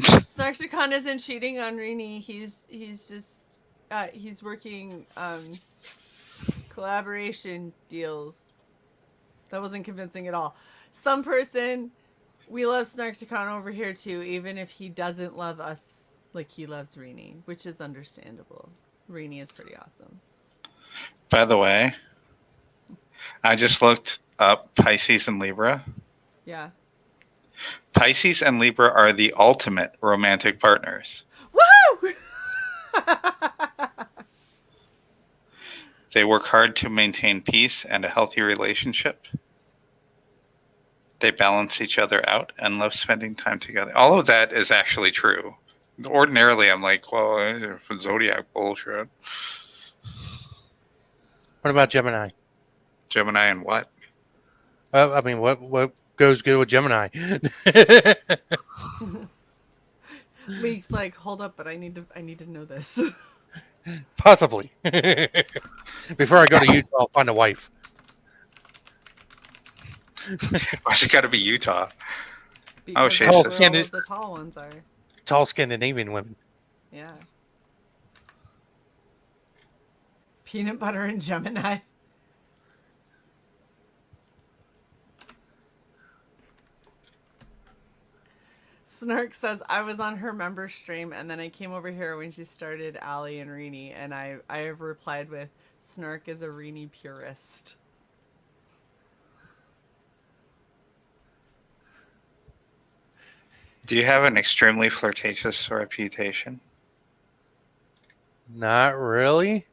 [SPEAKER 3] Snark.CYcle isn't cheating on Rini. He's just he's working collaboration deals. That wasn't convincing at all. Some person, we love Snark.CYcle over here too, even if he doesn't love us like he loves Rini, which is understandable. Rini is pretty awesome.
[SPEAKER 2] By the way, I just looked up Pisces and Libra.
[SPEAKER 3] Yeah.
[SPEAKER 2] Pisces and Libra are the ultimate romantic partners.
[SPEAKER 3] Woo!
[SPEAKER 2] They work hard to maintain peace and a healthy relationship. They balance each other out and love spending time together. All of that is actually true. Ordinarily, I'm like, well, zodiac bullshit.
[SPEAKER 4] What about Gemini?
[SPEAKER 2] Gemini and what?
[SPEAKER 4] I mean, what goes good with Gemini?
[SPEAKER 3] League's like, hold up, but I need to know this.
[SPEAKER 4] Possibly. Before I go to Utah, I'll find a wife.
[SPEAKER 2] Why's it got to be Utah?
[SPEAKER 3] Because
[SPEAKER 2] Shae
[SPEAKER 3] that's
[SPEAKER 2] says-
[SPEAKER 3] where all of the tall ones are.
[SPEAKER 4] Tall Scandinavian women.
[SPEAKER 3] Yeah. Peanut butter and Gemini. Snark says, I was on her member stream and then I came over here when she started Allie and Rini, and I have replied with, Snark is a Rini purist.
[SPEAKER 2] Do you have an extremely flirtatious reputation?
[SPEAKER 4] Not really.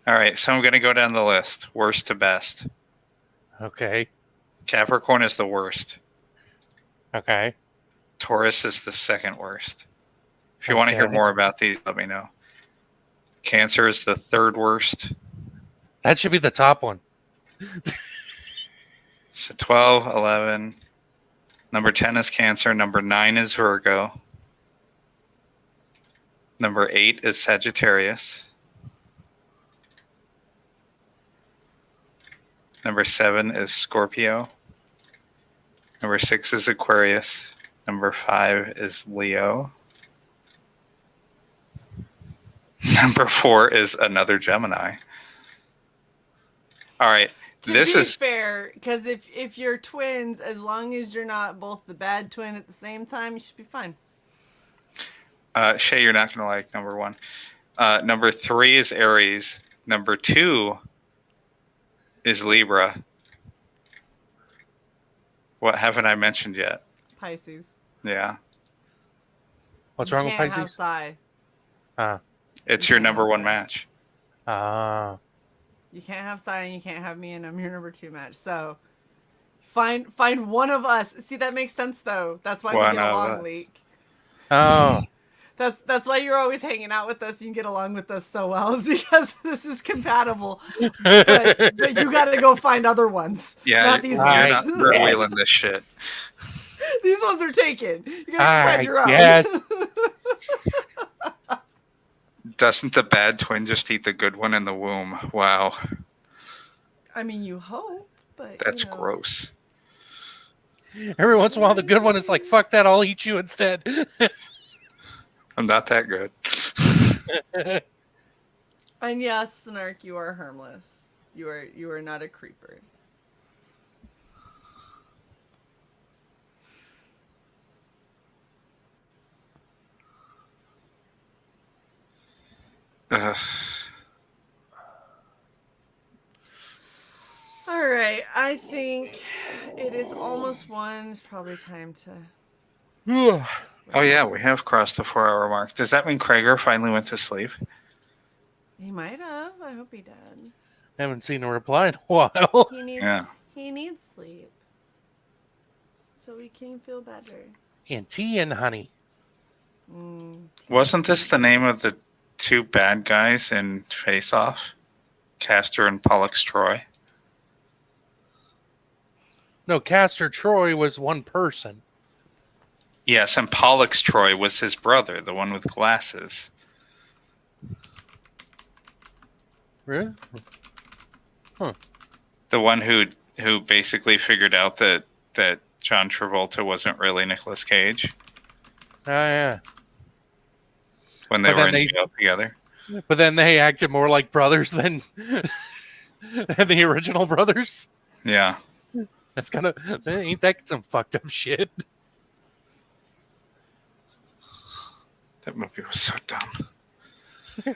[SPEAKER 2] All right, so I'm going to go down the list. Worst to best.
[SPEAKER 4] Okay.
[SPEAKER 2] Capricorn is the worst.
[SPEAKER 4] Okay.
[SPEAKER 2] Taurus is the second worst. If you want to hear more about these, let me know. Cancer is the third worst.
[SPEAKER 4] That should be the top one.
[SPEAKER 2] So 12, 11. Number 10 is Cancer. Number 9 is Virgo. Number 8 is Sagittarius. Number 7 is Scorpio. Number 6 is Aquarius. Number 5 is Leo. Number 4 is another Gemini. All right.
[SPEAKER 3] To
[SPEAKER 2] This
[SPEAKER 3] be
[SPEAKER 2] is
[SPEAKER 3] fair, because if you're twins, as long as you're not both the bad twin at the same time, you should be fine.
[SPEAKER 2] Shae, you're not going to like number 1. Number 3 is Aries. Number 2 is Libra. What haven't I mentioned yet?
[SPEAKER 3] Pisces.
[SPEAKER 2] Yeah.
[SPEAKER 4] What's wrong with
[SPEAKER 3] Can't have
[SPEAKER 4] Pisces?
[SPEAKER 3] Psy.
[SPEAKER 2] It's your number 1 match.
[SPEAKER 3] You can't have Psy and you can't have me, and I'm your number 2 match. So find one of us. See, that makes sense though. That's why
[SPEAKER 2] One
[SPEAKER 3] we get
[SPEAKER 2] of
[SPEAKER 3] along,
[SPEAKER 2] us.
[SPEAKER 3] Leak.
[SPEAKER 4] Oh.
[SPEAKER 3] That's why you're always hanging out with us and you get along with us so well, is because this is compatible. But you got to go find other ones.
[SPEAKER 2] Yeah,
[SPEAKER 3] not these
[SPEAKER 2] you're
[SPEAKER 3] ones.
[SPEAKER 2] not third-wheeling this shit.
[SPEAKER 3] These ones are taken. You got to find your own.
[SPEAKER 4] Yes.
[SPEAKER 2] Doesn't the bad twin just eat the good one in the womb? Wow.
[SPEAKER 3] I mean, you hope, but
[SPEAKER 2] That's
[SPEAKER 3] you know.
[SPEAKER 2] gross.
[SPEAKER 4] Every once in a while, the good one is like, fuck that, I'll eat you instead.
[SPEAKER 2] I'm not that good.
[SPEAKER 3] And yes, Snark, you are harmless. You are not a creeper.
[SPEAKER 2] Ugh.
[SPEAKER 3] All right, I think it is almost 1. It's probably time to.
[SPEAKER 2] Oh yeah, we have crossed the 4-hour mark. Does that mean Krager finally went to sleep?
[SPEAKER 3] He might have. I hope he did.
[SPEAKER 4] Haven't seen a reply in a while.
[SPEAKER 3] He needs sleep. So he can feel better.
[SPEAKER 4] And tea and honey.
[SPEAKER 2] Wasn't this the name of the two bad guys in Face Off? Castor and Pollux Troy?
[SPEAKER 4] No, Castor Troy was one person.
[SPEAKER 2] Yes, and Pollux Troy was his brother, the one with glasses.
[SPEAKER 4] Really? Huh.
[SPEAKER 2] The one who basically figured out that John Travolta wasn't really Nicolas Cage.
[SPEAKER 4] Oh, yeah.
[SPEAKER 2] When they were in jail together.
[SPEAKER 4] But then they acted more like brothers than the original brothers.
[SPEAKER 2] Yeah.
[SPEAKER 4] That's kind of... Ain't that some fucked up shit?
[SPEAKER 2] That movie was so dumb.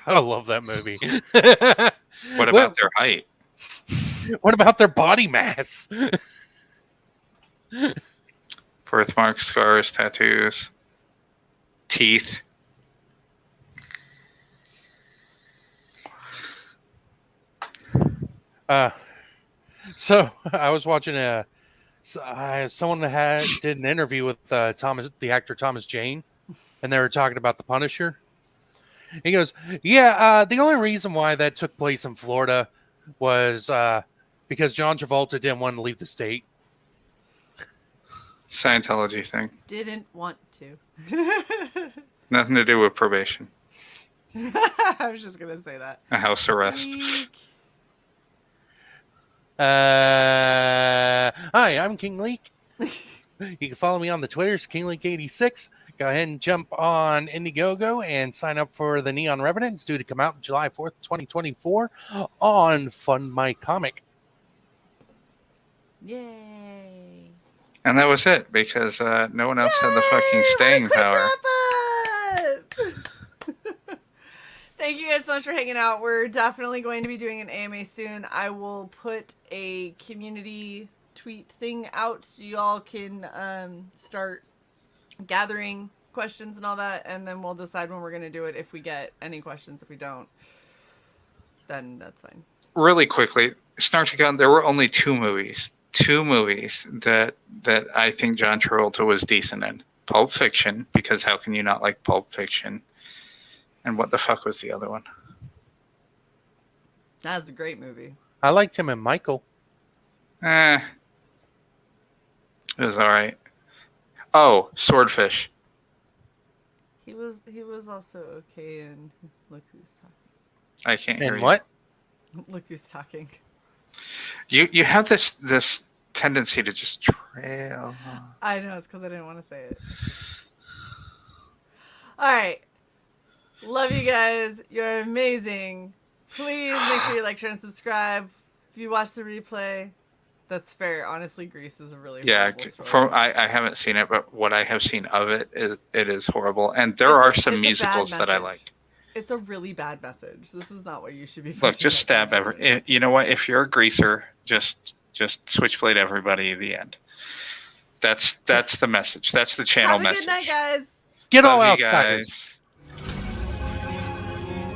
[SPEAKER 4] I love that movie.
[SPEAKER 2] What about their height?
[SPEAKER 4] What about their body mass?
[SPEAKER 2] Birthmarks, scars, tattoos, teeth.
[SPEAKER 4] So I was watching someone that did an interview with the actor Thomas Jane, and they were talking about The Punisher. He goes, "Yeah, the only reason why that took place in Florida was because John Travolta didn't want to leave the state."
[SPEAKER 2] Scientology thing.
[SPEAKER 3] Didn't want to.
[SPEAKER 2] Nothing to do with probation.
[SPEAKER 3] I was just gonna say that.
[SPEAKER 2] A house arrest.
[SPEAKER 4] Hi, I'm King Leek. You can follow me on the Twitters, KingLeek86. Go ahead and jump on Indiegogo and sign up for the Neon Revenant. It's due to come out July 4th, 2024 on Fund My Comic.
[SPEAKER 3] Yay.
[SPEAKER 2] And that was it, because no one else had the fucking staying power.
[SPEAKER 3] Thank you guys so much for hanging out. We're definitely going to be doing an AMA soon. I will put a community tweet thing out so you all can start gathering questions and all that, and then we'll decide when we're going to do it if we get any questions. If we don't, then that's fine.
[SPEAKER 2] Really quickly, Snartagon, there were only two movies that I think John Travolta was decent in. Pulp Fiction, because how can you not like Pulp Fiction? And what the fuck was the other one?
[SPEAKER 3] That was a great movie.
[SPEAKER 4] I liked him in Michael.
[SPEAKER 2] It was all right. Oh, Swordfish.
[SPEAKER 3] He was also okay in Look Who's Talking.
[SPEAKER 2] I can't hear you.
[SPEAKER 4] And what?
[SPEAKER 3] Look Who's Talking.
[SPEAKER 2] You have this tendency to just trail.
[SPEAKER 3] I know, it's because I didn't want to say it. All right. Love you guys. You're amazing. Please make sure you like, share, and subscribe. If you watch the replay, that's fair. Honestly, Grease is a really horrible story.
[SPEAKER 2] I haven't seen it, but what I have seen of it is horrible. And there are some musicals that I like.
[SPEAKER 3] It's a really bad message. This is not what you should be.
[SPEAKER 2] Look, just stab you know what? If you're a greaser, just switchblade everybody. The end. That's the message. That's the channel message.
[SPEAKER 3] Have a good night, guys.
[SPEAKER 4] Get all
[SPEAKER 2] Love you
[SPEAKER 4] outsiders.
[SPEAKER 2] guys.